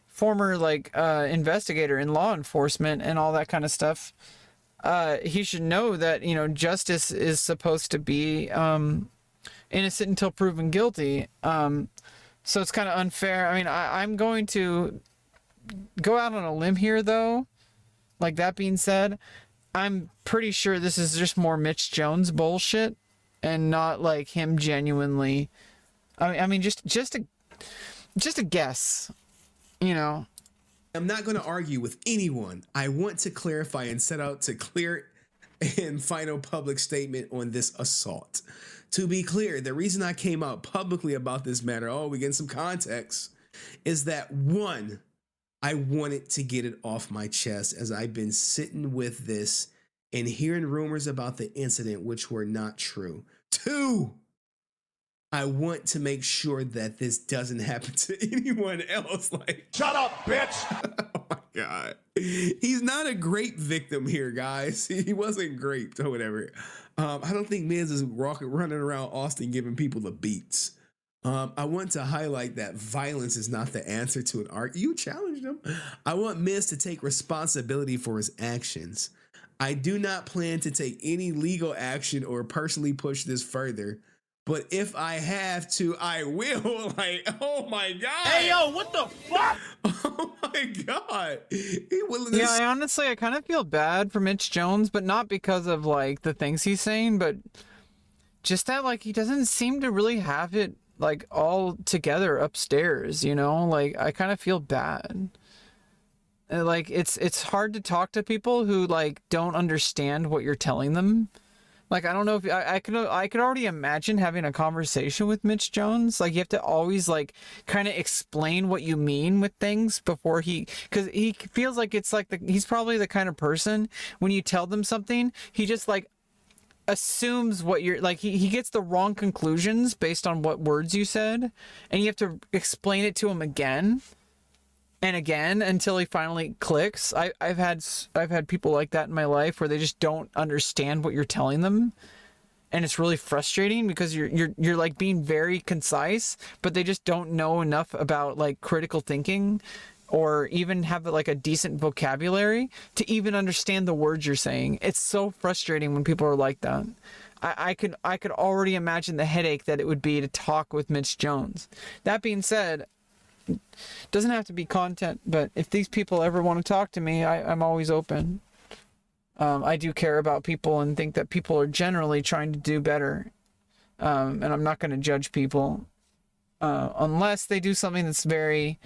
former investigator in law enforcement and all that kind of stuff. He should know that, you know, justice is supposed to be innocent until proven guilty. So it's kind of unfair. I mean, I'm going to go out on a limb here, though. Like, that being said, I'm pretty sure this is just more Mitch Jones bullshit and not like him genuinely. I mean, just a guess, you know. I'm not going to argue with anyone. I want to clarify and set out to clear and final public statement on this assault. To be clear, the reason I came out publicly about this matter, we get some context, is that one, I wanted to get it off my chest as I've been sitting with this and hearing rumors about the incident which were not true. Two, I want to make sure that this doesn't happen to anyone else. Like, shut up, bitch! Oh my God. He's not a grape victim here, guys. He wasn't graped or whatever. I don't think Miz is running around Austin giving people the beats. I want to highlight that violence is not the answer to an art. You challenged him. I want Miz to take responsibility for his actions. I do not plan to take any legal action or personally push this further. But if I have to, I will. Like, oh my God. Hey, yo, what the fuck? Oh my God. I kind of feel bad for Mitch Jones, but not because of like the things he's saying, but just that like he doesn't seem to really have it like all together upstairs, you know? Like I kind of feel bad. Like it's hard to talk to people who like don't understand what you're telling them. Like, I don't know if I could already imagine having a conversation with Mitch Jones. Like, you have to always, like, kind of explain what you mean with things before because he feels like it's like he's probably the kind of person, when you tell them something, he just, like, assumes what you're, like, he gets the wrong conclusions based on what words you said, and you have to explain it to him again and again until he finally clicks. I've had people like that in my life where they just don't understand what you're telling them, and it's really frustrating because you're like being very concise, but they just don't know enough about like critical thinking or even have like a decent vocabulary to even understand the words you're saying. It's so frustrating when people are like that. I could already imagine the headache that it would be to talk with Mitch Jones. That being said, doesn't have to be content, but if these people ever want to talk to me, I'm always open. I do care about people and think that people are generally trying to do better. And I'm not going to judge people unless they do something that's very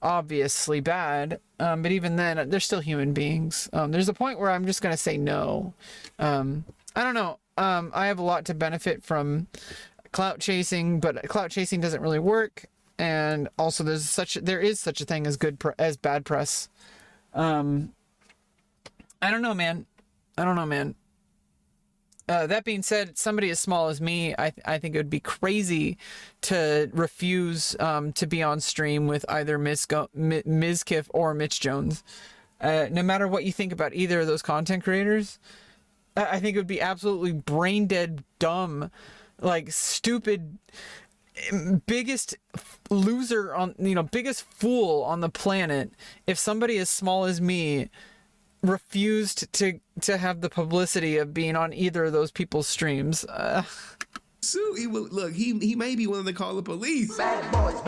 obviously bad. But even then, they're still human beings. There's a point where I'm just going to say no. I don't know. I have a lot to benefit from clout chasing, but clout chasing doesn't really work. And also, there is such a thing as as bad press. I don't know, man. That being said, somebody as small as me, I think it would be crazy to refuse to be on stream with either Mizkif or Mitch Jones. No matter what you think about either of those content creators, I think it would be absolutely brain dead dumb, like stupid, biggest loser on, biggest fool on the planet if somebody as small as me refused to have the publicity of being on either of those people's streams. So he will look. He may be willing to call the police. Bad boys,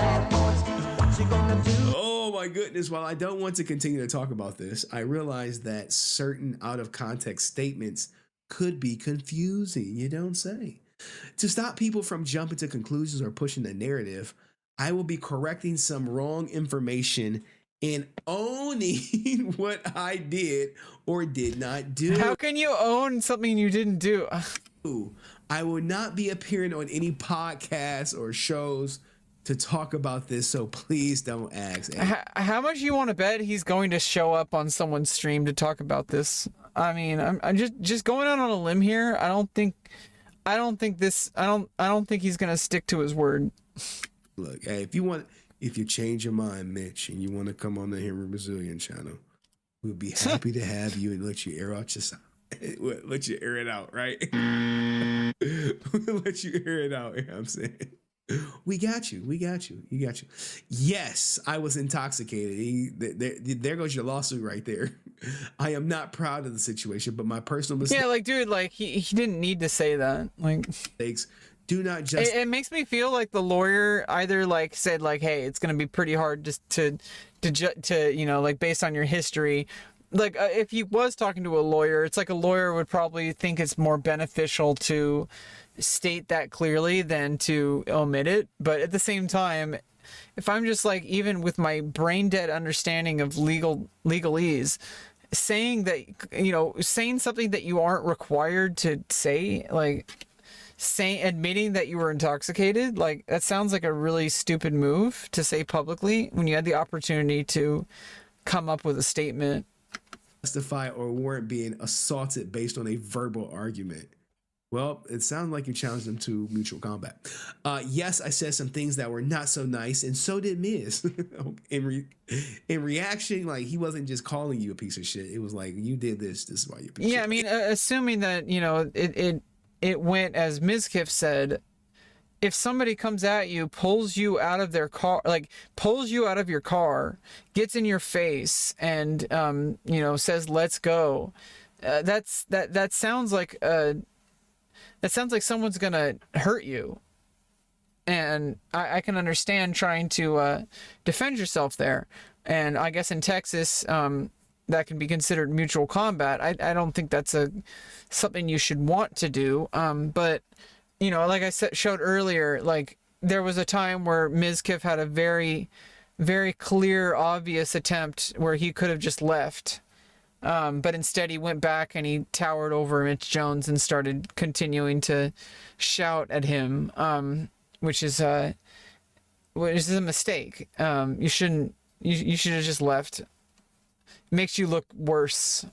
what you gonna do? Oh my goodness! While I don't want to continue to talk about this, I realize that certain out of context statements could be confusing. You don't say. To stop people from jumping to conclusions or pushing the narrative, I will be correcting some wrong information and owning what I did or did not do. How can you own something you didn't do? I will not be appearing on any podcasts or shows to talk about this, so please don't ask. How much you want to bet he's going to show up on someone's stream to talk about this? I mean, I'm just going out on a limb here. I don't think he's gonna stick to his word. Look, hey, if you change your mind, Mitch, and you want to come on the Henry Brazilian channel, we'll be happy to have you and let you air out your side. Let you air it out, right? We'll let you air it out. You know what I'm saying? We got you. Yes, I was intoxicated. There goes your lawsuit right there. I am not proud of the situation, but my personal mistake. Yeah, like, dude, like he didn't need to say that. Like, mistakes do not just. It makes me feel like the lawyer either like said like, hey, it's gonna be pretty hard just to like based on your history. Like if he was talking to a lawyer, it's like a lawyer would probably think it's more beneficial to state that clearly than to omit it. But at the same time, if I'm just like, even with my brain dead understanding of legalese, saying something that you aren't required to say, like admitting that you were intoxicated, like that sounds like a really stupid move to say publicly when you had the opportunity to come up with a statement. Justify or warrant being assaulted based on a verbal argument. Well, it sounds like you challenged them to mutual combat. Yes, I said some things that were not so nice, and so did Miz. in reaction, like he wasn't just calling you a piece of shit. It was like, you did this. This is why you're a piece of shit. Yeah, I mean, assuming that it went as Mizkif said. If somebody comes at you, pulls you out of their car, like pulls you out of your car, gets in your face, and says "let's go," that sounds like someone's gonna hurt you, and I can understand trying to defend yourself there. And I guess in Texas, that can be considered mutual combat. I don't think that's something you should want to do, but. Like I showed earlier, like there was a time where Mizkif had a very, very clear, obvious attempt where he could have just left. But instead he went back and he towered over Mitch Jones and started continuing to shout at him, which is a mistake. You should have just left. It makes you look worse.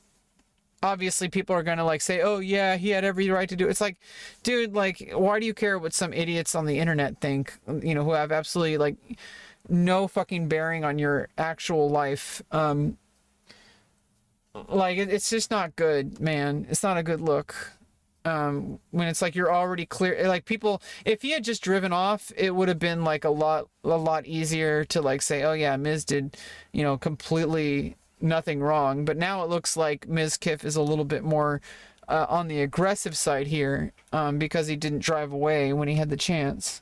Obviously people are going to like say, oh yeah, he had every right to do it. It's like, dude, like, why do you care what some idiots on the internet think, who have absolutely like no fucking bearing on your actual life? Like, it's just not good, man. It's not a good look. when it's like you're already clear, like people, if he had just driven off, it would have been like a lot easier to like say, oh yeah, Miz did, you know, completely nothing wrong. But now it looks like Mizkif is a little bit more on the aggressive side here, because he didn't drive away when he had the chance.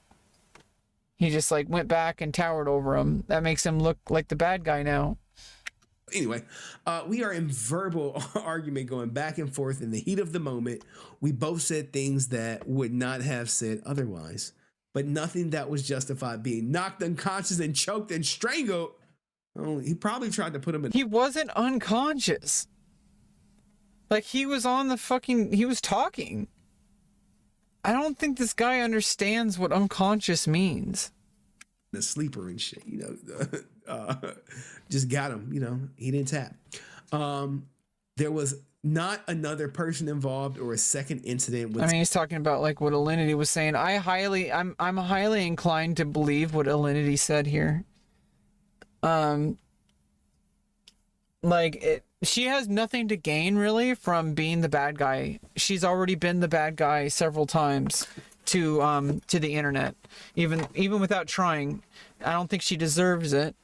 He just like went back and towered over him. That makes him look like the bad guy now. Anyway, we are in verbal argument going back and forth in the heat of the moment. We both said things that would not have said otherwise, but nothing that was justified being knocked unconscious and choked and strangled. Oh, he probably tried to put him in. He wasn't unconscious. Like, he was on the fucking, he was talking. I don't think this guy understands what unconscious means. The sleeper and shit, you know, just got him, you know, he didn't tap. There was not another person involved or a second incident with. I mean, he's talking about like what Alinity was saying. I'm highly inclined to believe what Alinity said here. She has nothing to gain really from being the bad guy. She's already been the bad guy several times to the internet, even without trying. I don't think she deserves it.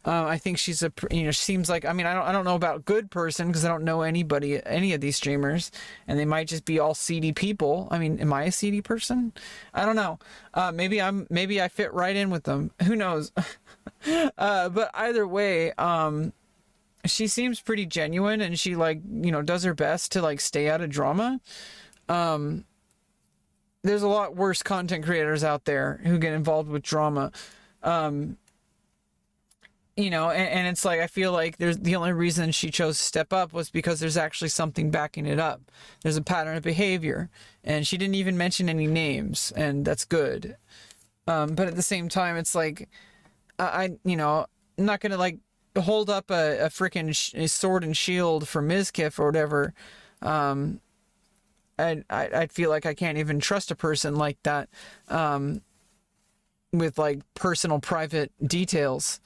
I think she's she seems like, I mean, I don't know about good person because I don't know any of these streamers, and they might just be all seedy people. I mean, am I a seedy person? I don't know. Maybe I fit right in with them. Who knows? But either way, she seems pretty genuine, and she like, you know, does her best to like stay out of drama. There's a lot worse content creators out there who get involved with drama. You know, and it's like, I feel like the only reason she chose to step up was because there's actually something backing it up. There's a pattern of behavior, and she didn't even mention any names, and that's good. But at the same time, it's like, I'm not gonna like hold up a freaking sword and shield for Mizkif or whatever. I feel like I can't even trust a person like that, with like personal private details.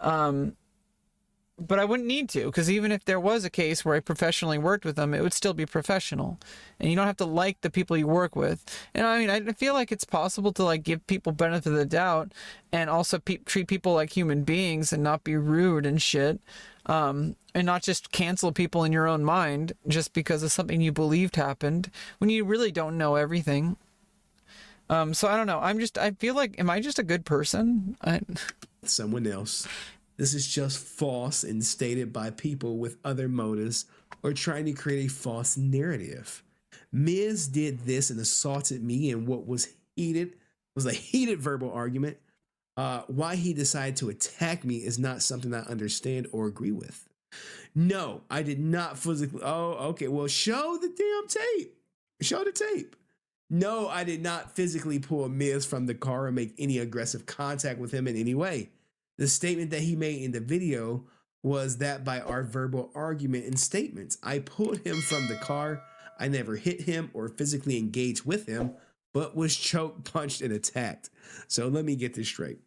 But I wouldn't need to, because even if there was a case where I professionally worked with them, it would still be professional, and you don't have to like the people you work with. And I mean, I feel like it's possible to like give people benefit of the doubt, and also treat people like human beings and not be rude and shit, and not just cancel people in your own mind just because of something you believed happened when you really don't know everything. So I don't know. I feel like, am I just a good person? Someone else. This is just false and stated by people with other motives or trying to create a false narrative. Miz did this and assaulted me in what was a heated verbal argument. Why he decided to attack me is not something I understand or agree with. No, I did not physically. Oh, okay. Well, show the damn tape. Show the tape. No, I did not physically pull Miz from the car or make any aggressive contact with him in any way. The statement that he made in the video was that by our verbal argument and statements, I pulled him from the car. I never hit him or physically engaged with him, but was choked, punched, and attacked. So let me get this straight.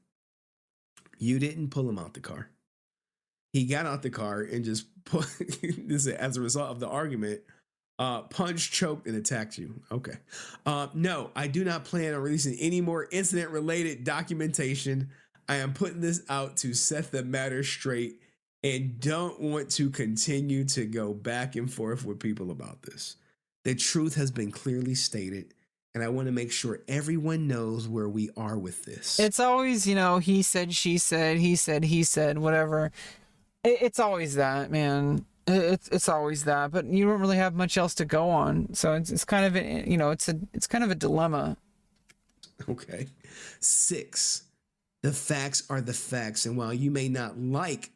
You didn't pull him out the car. He got out the car and just put, this is as a result of the argument, punched, choked, and attacked you. Okay. No, I do not plan on releasing any more incident-related documentation. I am putting this out to set the matter straight and don't want to continue to go back and forth with people about this. The truth has been clearly stated, and I want to make sure everyone knows where we are with this. It's always, he said, she said, he said, whatever. It's always that, man. It's always that, but you don't really have much else to go on. So it's kind of, it's kind of a dilemma. Okay. 6. The facts are the facts, and while you may not like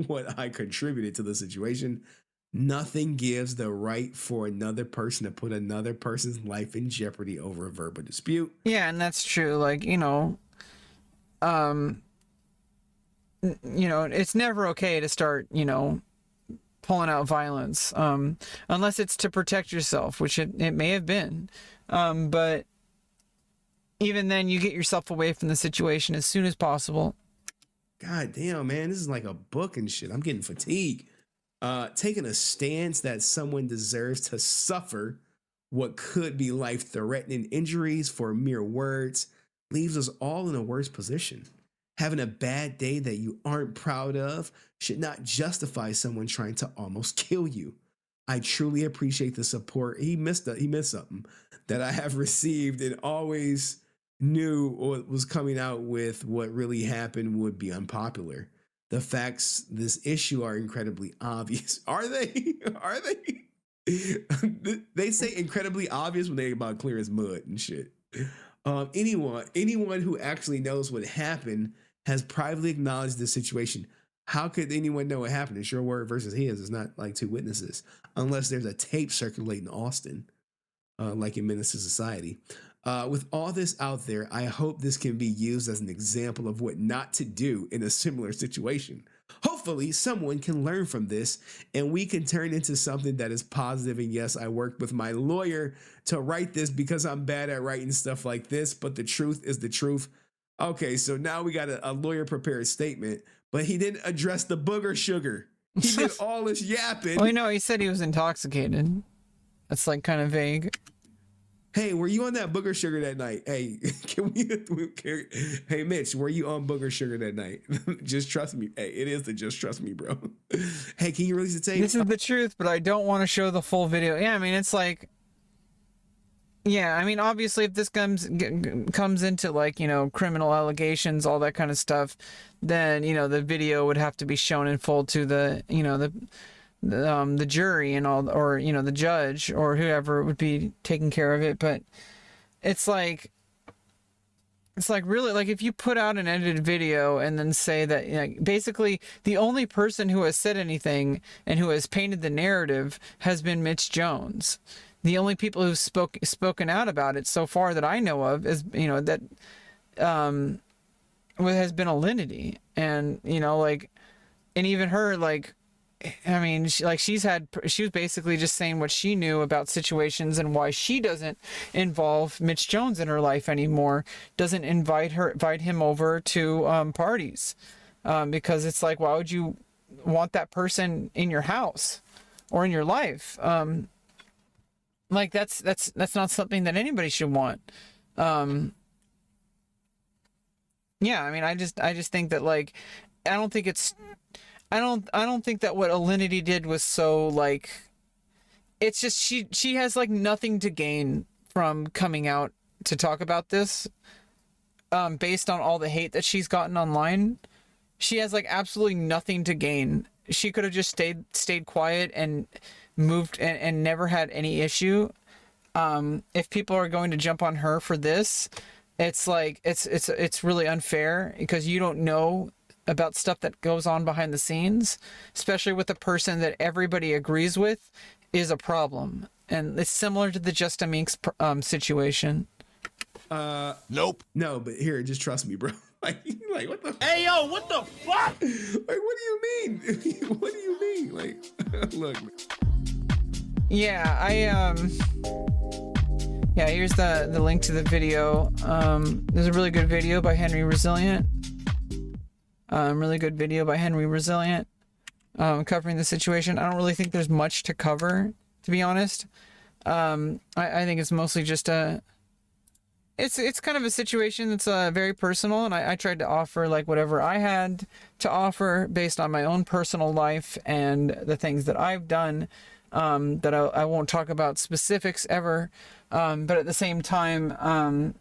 what I contributed to the situation, nothing gives the right for another person to put another person's life in jeopardy over a verbal dispute. Yeah, and that's true. Like, it's never okay to start, pulling out violence, unless it's to protect yourself, which it may have been. But even then, you get yourself away from the situation as soon as possible. God damn, man, this is like a book and shit. I'm getting fatigued. Taking a stance that someone deserves to suffer what could be life-threatening injuries for mere words leaves us all in a worse position. Having a bad day that you aren't proud of should not justify someone trying to almost kill you. I truly appreciate the support. He missed something that I have received, and always knew what was coming out with what really happened would be unpopular. The facts this issue are incredibly obvious. Are they? Are they? They say incredibly obvious when they about clear as mud and shit. Anyone who actually knows what happened has privately acknowledged the situation. How could anyone know what happened? It's your word versus his. It's not like two witnesses, unless there's a tape circulating Austin, like in Menace to Society. With all this out there, I hope this can be used as an example of what not to do in a similar situation. Hopefully, someone can learn from this and we can turn into something that is positive. And yes, I worked with my lawyer to write this because I'm bad at writing stuff like this, but the truth is the truth. Okay, so now we got a lawyer prepared statement, but he didn't address the booger sugar. He did all this yapping. Well, he said he was intoxicated. That's like kind of vague. Hey, were you on that booger sugar that night? Hey, hey, Mitch, were you on booger sugar that night? Just trust me. Hey, it is the just trust me, bro. Hey, can you release the tape? This is the truth, but I don't want to show the full video. Yeah, I mean, it's like, yeah, I mean, obviously, if this comes into like, criminal allegations, all that kind of stuff, then, the video would have to be shown in full to the, the jury and all, or the judge or whoever would be taking care of it. But it's like really, like, if you put out an edited video and then say that, basically the only person who has said anything and who has painted the narrative has been Mitch Jones. The only people who've spoken out about it so far that I know of is that has been Alinity, and and even her, like, I mean, she was basically just saying what she knew about situations and why she doesn't involve Mitch Jones in her life anymore, doesn't invite him over to parties, because it's like, why would you want that person in your house or in your life? Like that's not something that anybody should want. Yeah, I mean, I just think that, like, I don't think that what Alinity did was so, like, it's just she has like nothing to gain from coming out to talk about this, based on all the hate that she's gotten online. She has like absolutely nothing to gain. She could have just stayed quiet and moved and never had any issue. If people are going to jump on her for this, it's like it's really unfair, because you don't know about stuff that goes on behind the scenes, especially with a person that everybody agrees with is a problem. And it's similar to the Just Meeks situation. Nope. No, but here, just trust me, bro. like what the? Hey, yo, what the fuck? Like, what do you mean? What do you mean? Like, look. Yeah, yeah, here's the link to the video. There's a really good video by Henry Resilient. Really good video by Henry Resilient, covering the situation. I don't really think there's much to cover, to be honest. I think it's mostly just it's kind of a situation that's very personal, and I tried to offer like whatever I had to offer based on my own personal life and the things that I've done, that I won't talk about specifics ever, but at the same time,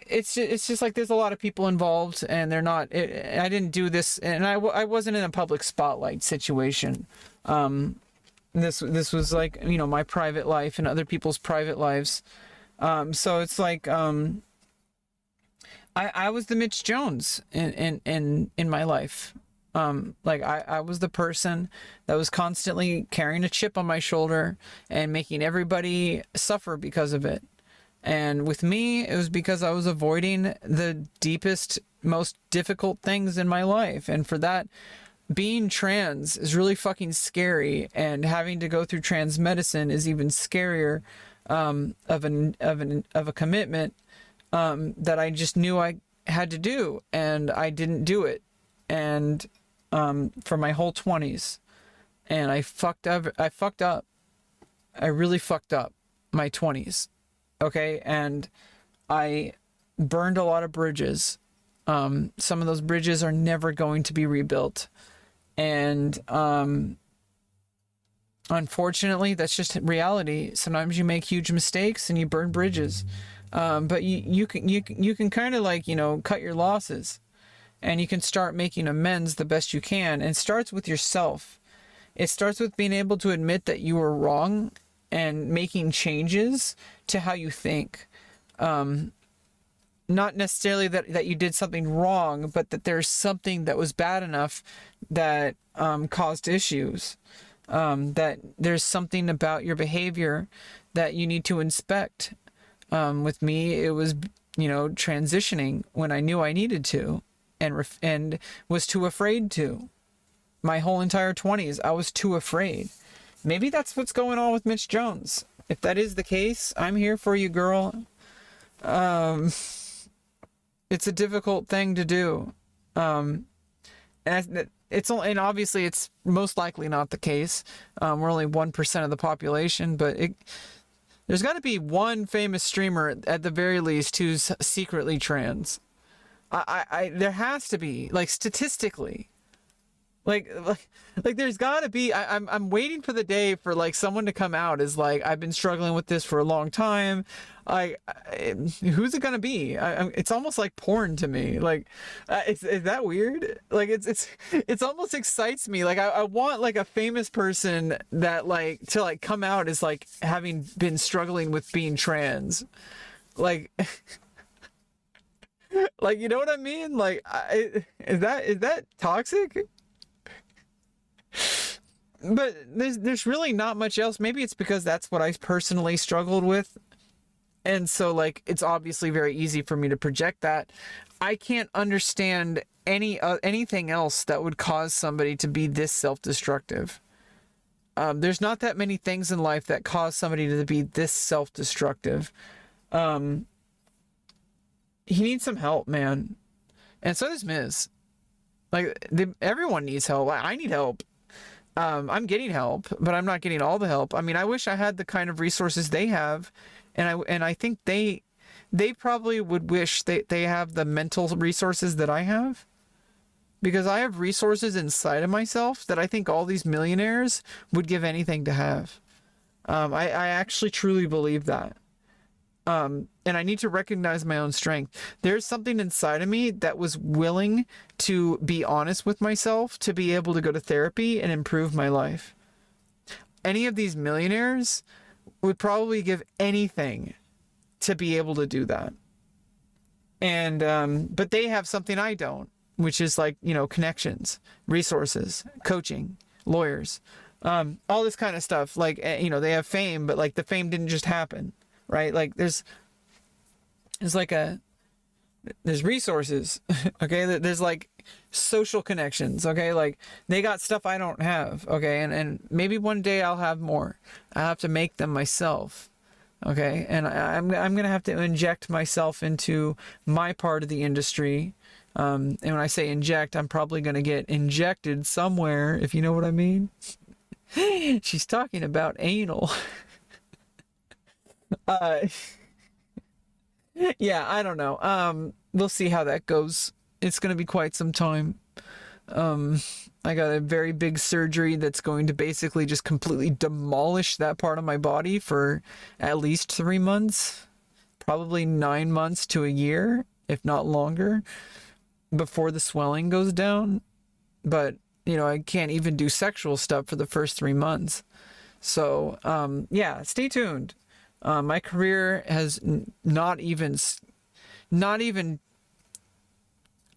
it's just like there's a lot of people involved, and they're not. I didn't do this, and I wasn't in a public spotlight situation. This was like my private life and other people's private lives. So it's like I was the Mitch Jones in my life. Like I was the person that was constantly carrying a chip on my shoulder and making everybody suffer because of it. And with me, it was because I was avoiding the deepest, most difficult things in my life. And for that, being trans is really fucking scary, and having to go through trans medicine is even scarier, of a commitment, that I just knew I had to do, and I didn't do it. And for my whole 20s, and I fucked up. I really fucked up. my 20s. Okay, and I burned a lot of bridges. Some of those bridges are never going to be rebuilt. And unfortunately, that's just reality. Sometimes you make huge mistakes and you burn bridges. But you can kind of like, cut your losses, and you can start making amends the best you can. And it starts with yourself. It starts with being able to admit that you were wrong and making changes to how you think. Not necessarily that you did something wrong, but that there's something that was bad enough that caused issues. That there's something about your behavior that you need to inspect. With me, it was, transitioning when I knew I needed to, and was too afraid to. My whole entire 20s, I was too afraid. Maybe that's what's going on with Mitch Jones. If that is the case, I'm here for you, girl. It's a difficult thing to do. And obviously it's most likely not the case. We're only 1% of the population, but there's got to be one famous streamer at the very least who's secretly trans. There has to be, like, statistically. Like there's gotta be. I'm waiting for the day for like someone to come out as like, I've been struggling with this for a long time. Who's it gonna be? It's almost like porn to me. Like, is that weird? Like it's almost excites me. Like I want like a famous person that like to like come out as like having been struggling with being trans. Like. Like, you know what I mean? Like, is that toxic? But there's really not much else. Maybe it's because that's what I personally struggled with. And so, like, it's obviously very easy for me to project that. I can't understand anything else that would cause somebody to be this self-destructive. There's not that many things in life that cause somebody to be this self-destructive. He needs some help, man. And so does Miz. Like, everyone needs help. I need help. I'm getting help, but I'm not getting all the help. I mean, I wish I had the kind of resources they have, and I think they probably would wish they have the mental resources that I have, because I have resources inside of myself that I think all these millionaires would give anything to have. I actually truly believe that. And I need to recognize my own strength. There's something inside of me that was willing to be honest with myself, to be able to go to therapy and improve my life. Any of these millionaires would probably give anything to be able to do that. And, but they have something I don't, which is like, connections, resources, coaching, lawyers, all this kind of stuff. Like, they have fame, but like the fame didn't just happen. Right? Like there's resources. Okay. There's like social connections. Okay. Like they got stuff I don't have. Okay. And maybe one day I'll have more. I have to make them myself. Okay. And I'm going to have to inject myself into my part of the industry. And when I say inject, I'm probably going to get injected somewhere, if you know what I mean. She's talking about anal. Yeah, I don't know. We'll see how that goes. It's going to be quite some time. I got a very big surgery that's going to basically just completely demolish that part of my body for at least 3 months, probably 9 months to a year, if not longer, before the swelling goes down. But, I can't even do sexual stuff for the first 3 months. So, yeah, stay tuned. My career has not even,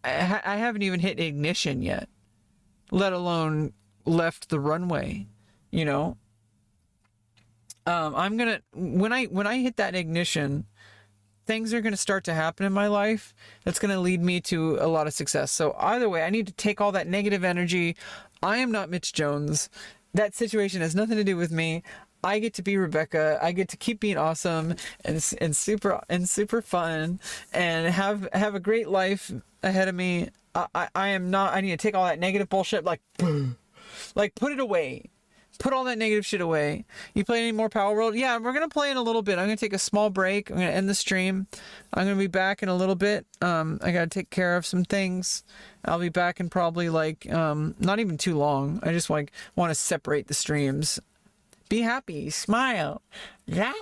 I haven't even hit ignition yet, let alone left the runway, I'm gonna, when I hit that ignition, things are gonna start to happen in my life that's gonna lead me to a lot of success. So either way, I need to take all that negative energy. I am not Mitch Jones. That situation has nothing to do with me. I get to be Rebecca. I get to keep being awesome and super fun and have a great life ahead of me. I am not. I need to take all that negative bullshit, like put it away. put all that negative shit away. You play any more Power World? Yeah, we're gonna play in a little bit. I'm gonna take a small break. I'm gonna end the stream. I'm gonna be back in a little bit. I gotta take care of some things. I'll be back in probably like not even too long. I just like want to separate the streams. Be happy, smile, laugh.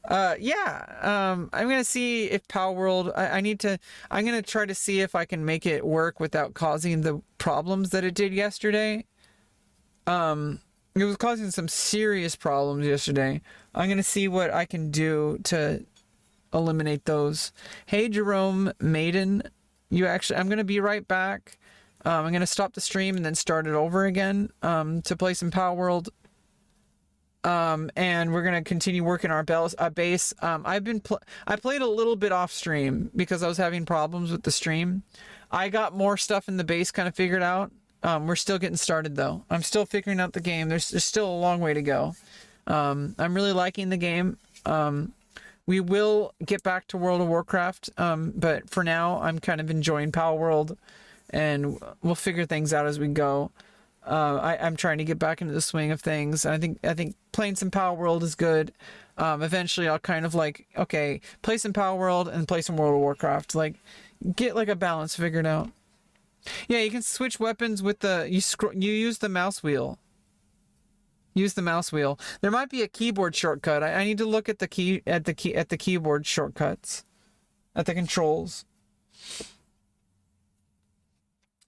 I'm gonna see if Power World. I'm gonna try to see if I can make it work without causing the problems that it did yesterday. It was causing some serious problems yesterday. I'm gonna see what I can do to eliminate those. Hey, Jerome Maiden, I'm gonna be right back. I'm gonna stop the stream and then start it over again to play some Power World. And we're gonna continue working our bass. I played a little bit off stream because I was having problems with the stream. I got more stuff in the bass kind of figured out. We're still getting started though. I'm still figuring out the game. There's still a long way to go. I'm really liking the game. We will get back to World of Warcraft, but for now I'm kind of enjoying Power World, and we'll figure things out as we go. I'm trying to get back into the swing of things. I think playing some Power World is good. Eventually I'll kind of like, okay, play some Power World and play some World of Warcraft. Like, get like a balance figured out. Yeah, you can switch weapons with you use the mouse wheel. Use the mouse wheel. There might be a keyboard shortcut. I need to look at the keyboard shortcuts, at the controls.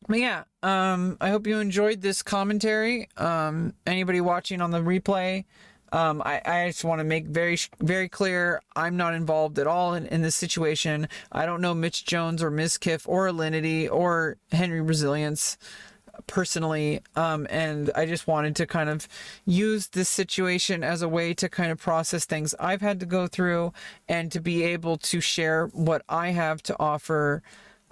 But yeah, I hope you enjoyed this commentary. Anybody watching on the replay, I just want to make very, very clear, I'm not involved at all in this situation. I don't know Mitch Jones or Mizkif or Alinity or Henry Resilience personally, and I just wanted to kind of use this situation as a way to kind of process things I've had to go through and to be able to share what I have to offer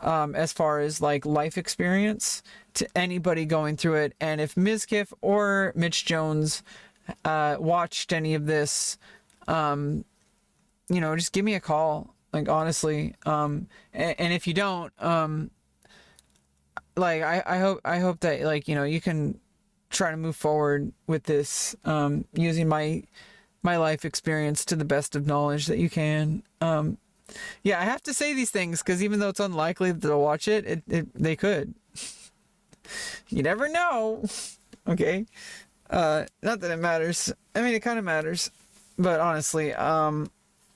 as far as like life experience to anybody going through it. And if Mizkif or Mitch Jones watched any of this, just give me a call, like honestly. And if you don't, like I hope that like you can try to move forward with this using my life experience to the best of knowledge that you can. Yeah, I have to say these things because even though it's unlikely that they'll watch it, they could. You never know. Okay. Not that it matters. I mean, it kind of matters, but honestly, yeah,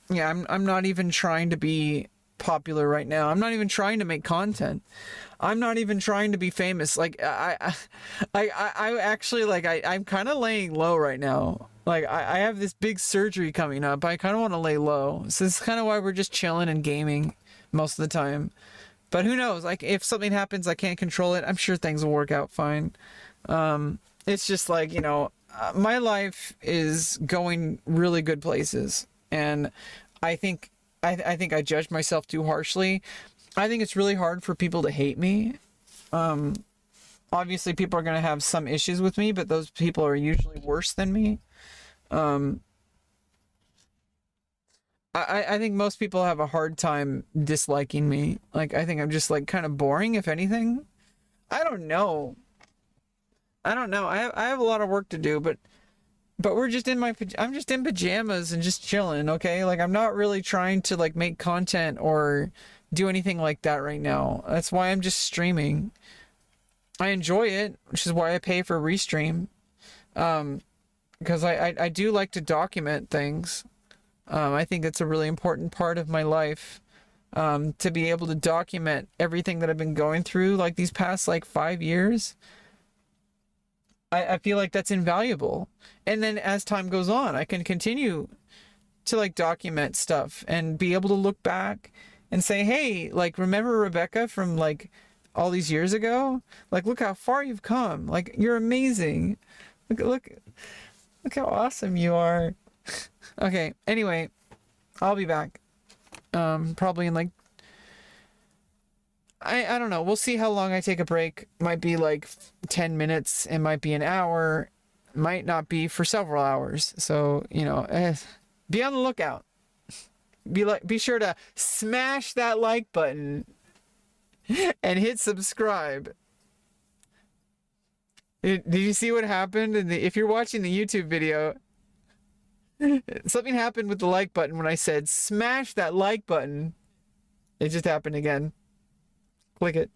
I'm not even trying to be popular right now. I'm not even trying to make content. I'm not even trying to be famous. Like I actually like I'm kind of laying low right now. Like I have this big surgery coming up. I kind of want to lay low. So this is kind of why we're just chilling and gaming most of the time. But who knows? Like if something happens, I can't control it. I'm sure things will work out fine. It's just like, my life is going really good places. And I think I judge myself too harshly. I think it's really hard for people to hate me. Obviously people are going to have some issues with me, but those people are usually worse than me. I think most people have a hard time disliking me. Like, I think I'm just like kind of boring, if anything. I don't know. I have a lot of work to do, but we're just I'm just in pajamas and just chilling, okay? Like, I'm not really trying to like make content or do anything like that right now. That's why I'm just streaming. I enjoy it, which is why I pay for Restream. Because I do like to document things. I think it's a really important part of my life, to be able to document everything that I've been going through, like these past like 5 years. I feel like that's invaluable. And then as time goes on, I can continue to like document stuff and be able to look back and say, hey, like, remember Rebecca from like all these years ago? Like, look how far you've come. Like, you're amazing. Look how awesome you are. Okay, anyway, I'll be back. Probably in like, I don't know. We'll see how long I take a break. Might be like 10 minutes. It might be an hour. Might not be for several hours. So, be on the lookout. Be sure to smash that like button and hit subscribe. Did you see what happened? If you're watching the YouTube video, something happened with the like button when I said smash that like button. It just happened again. Click it.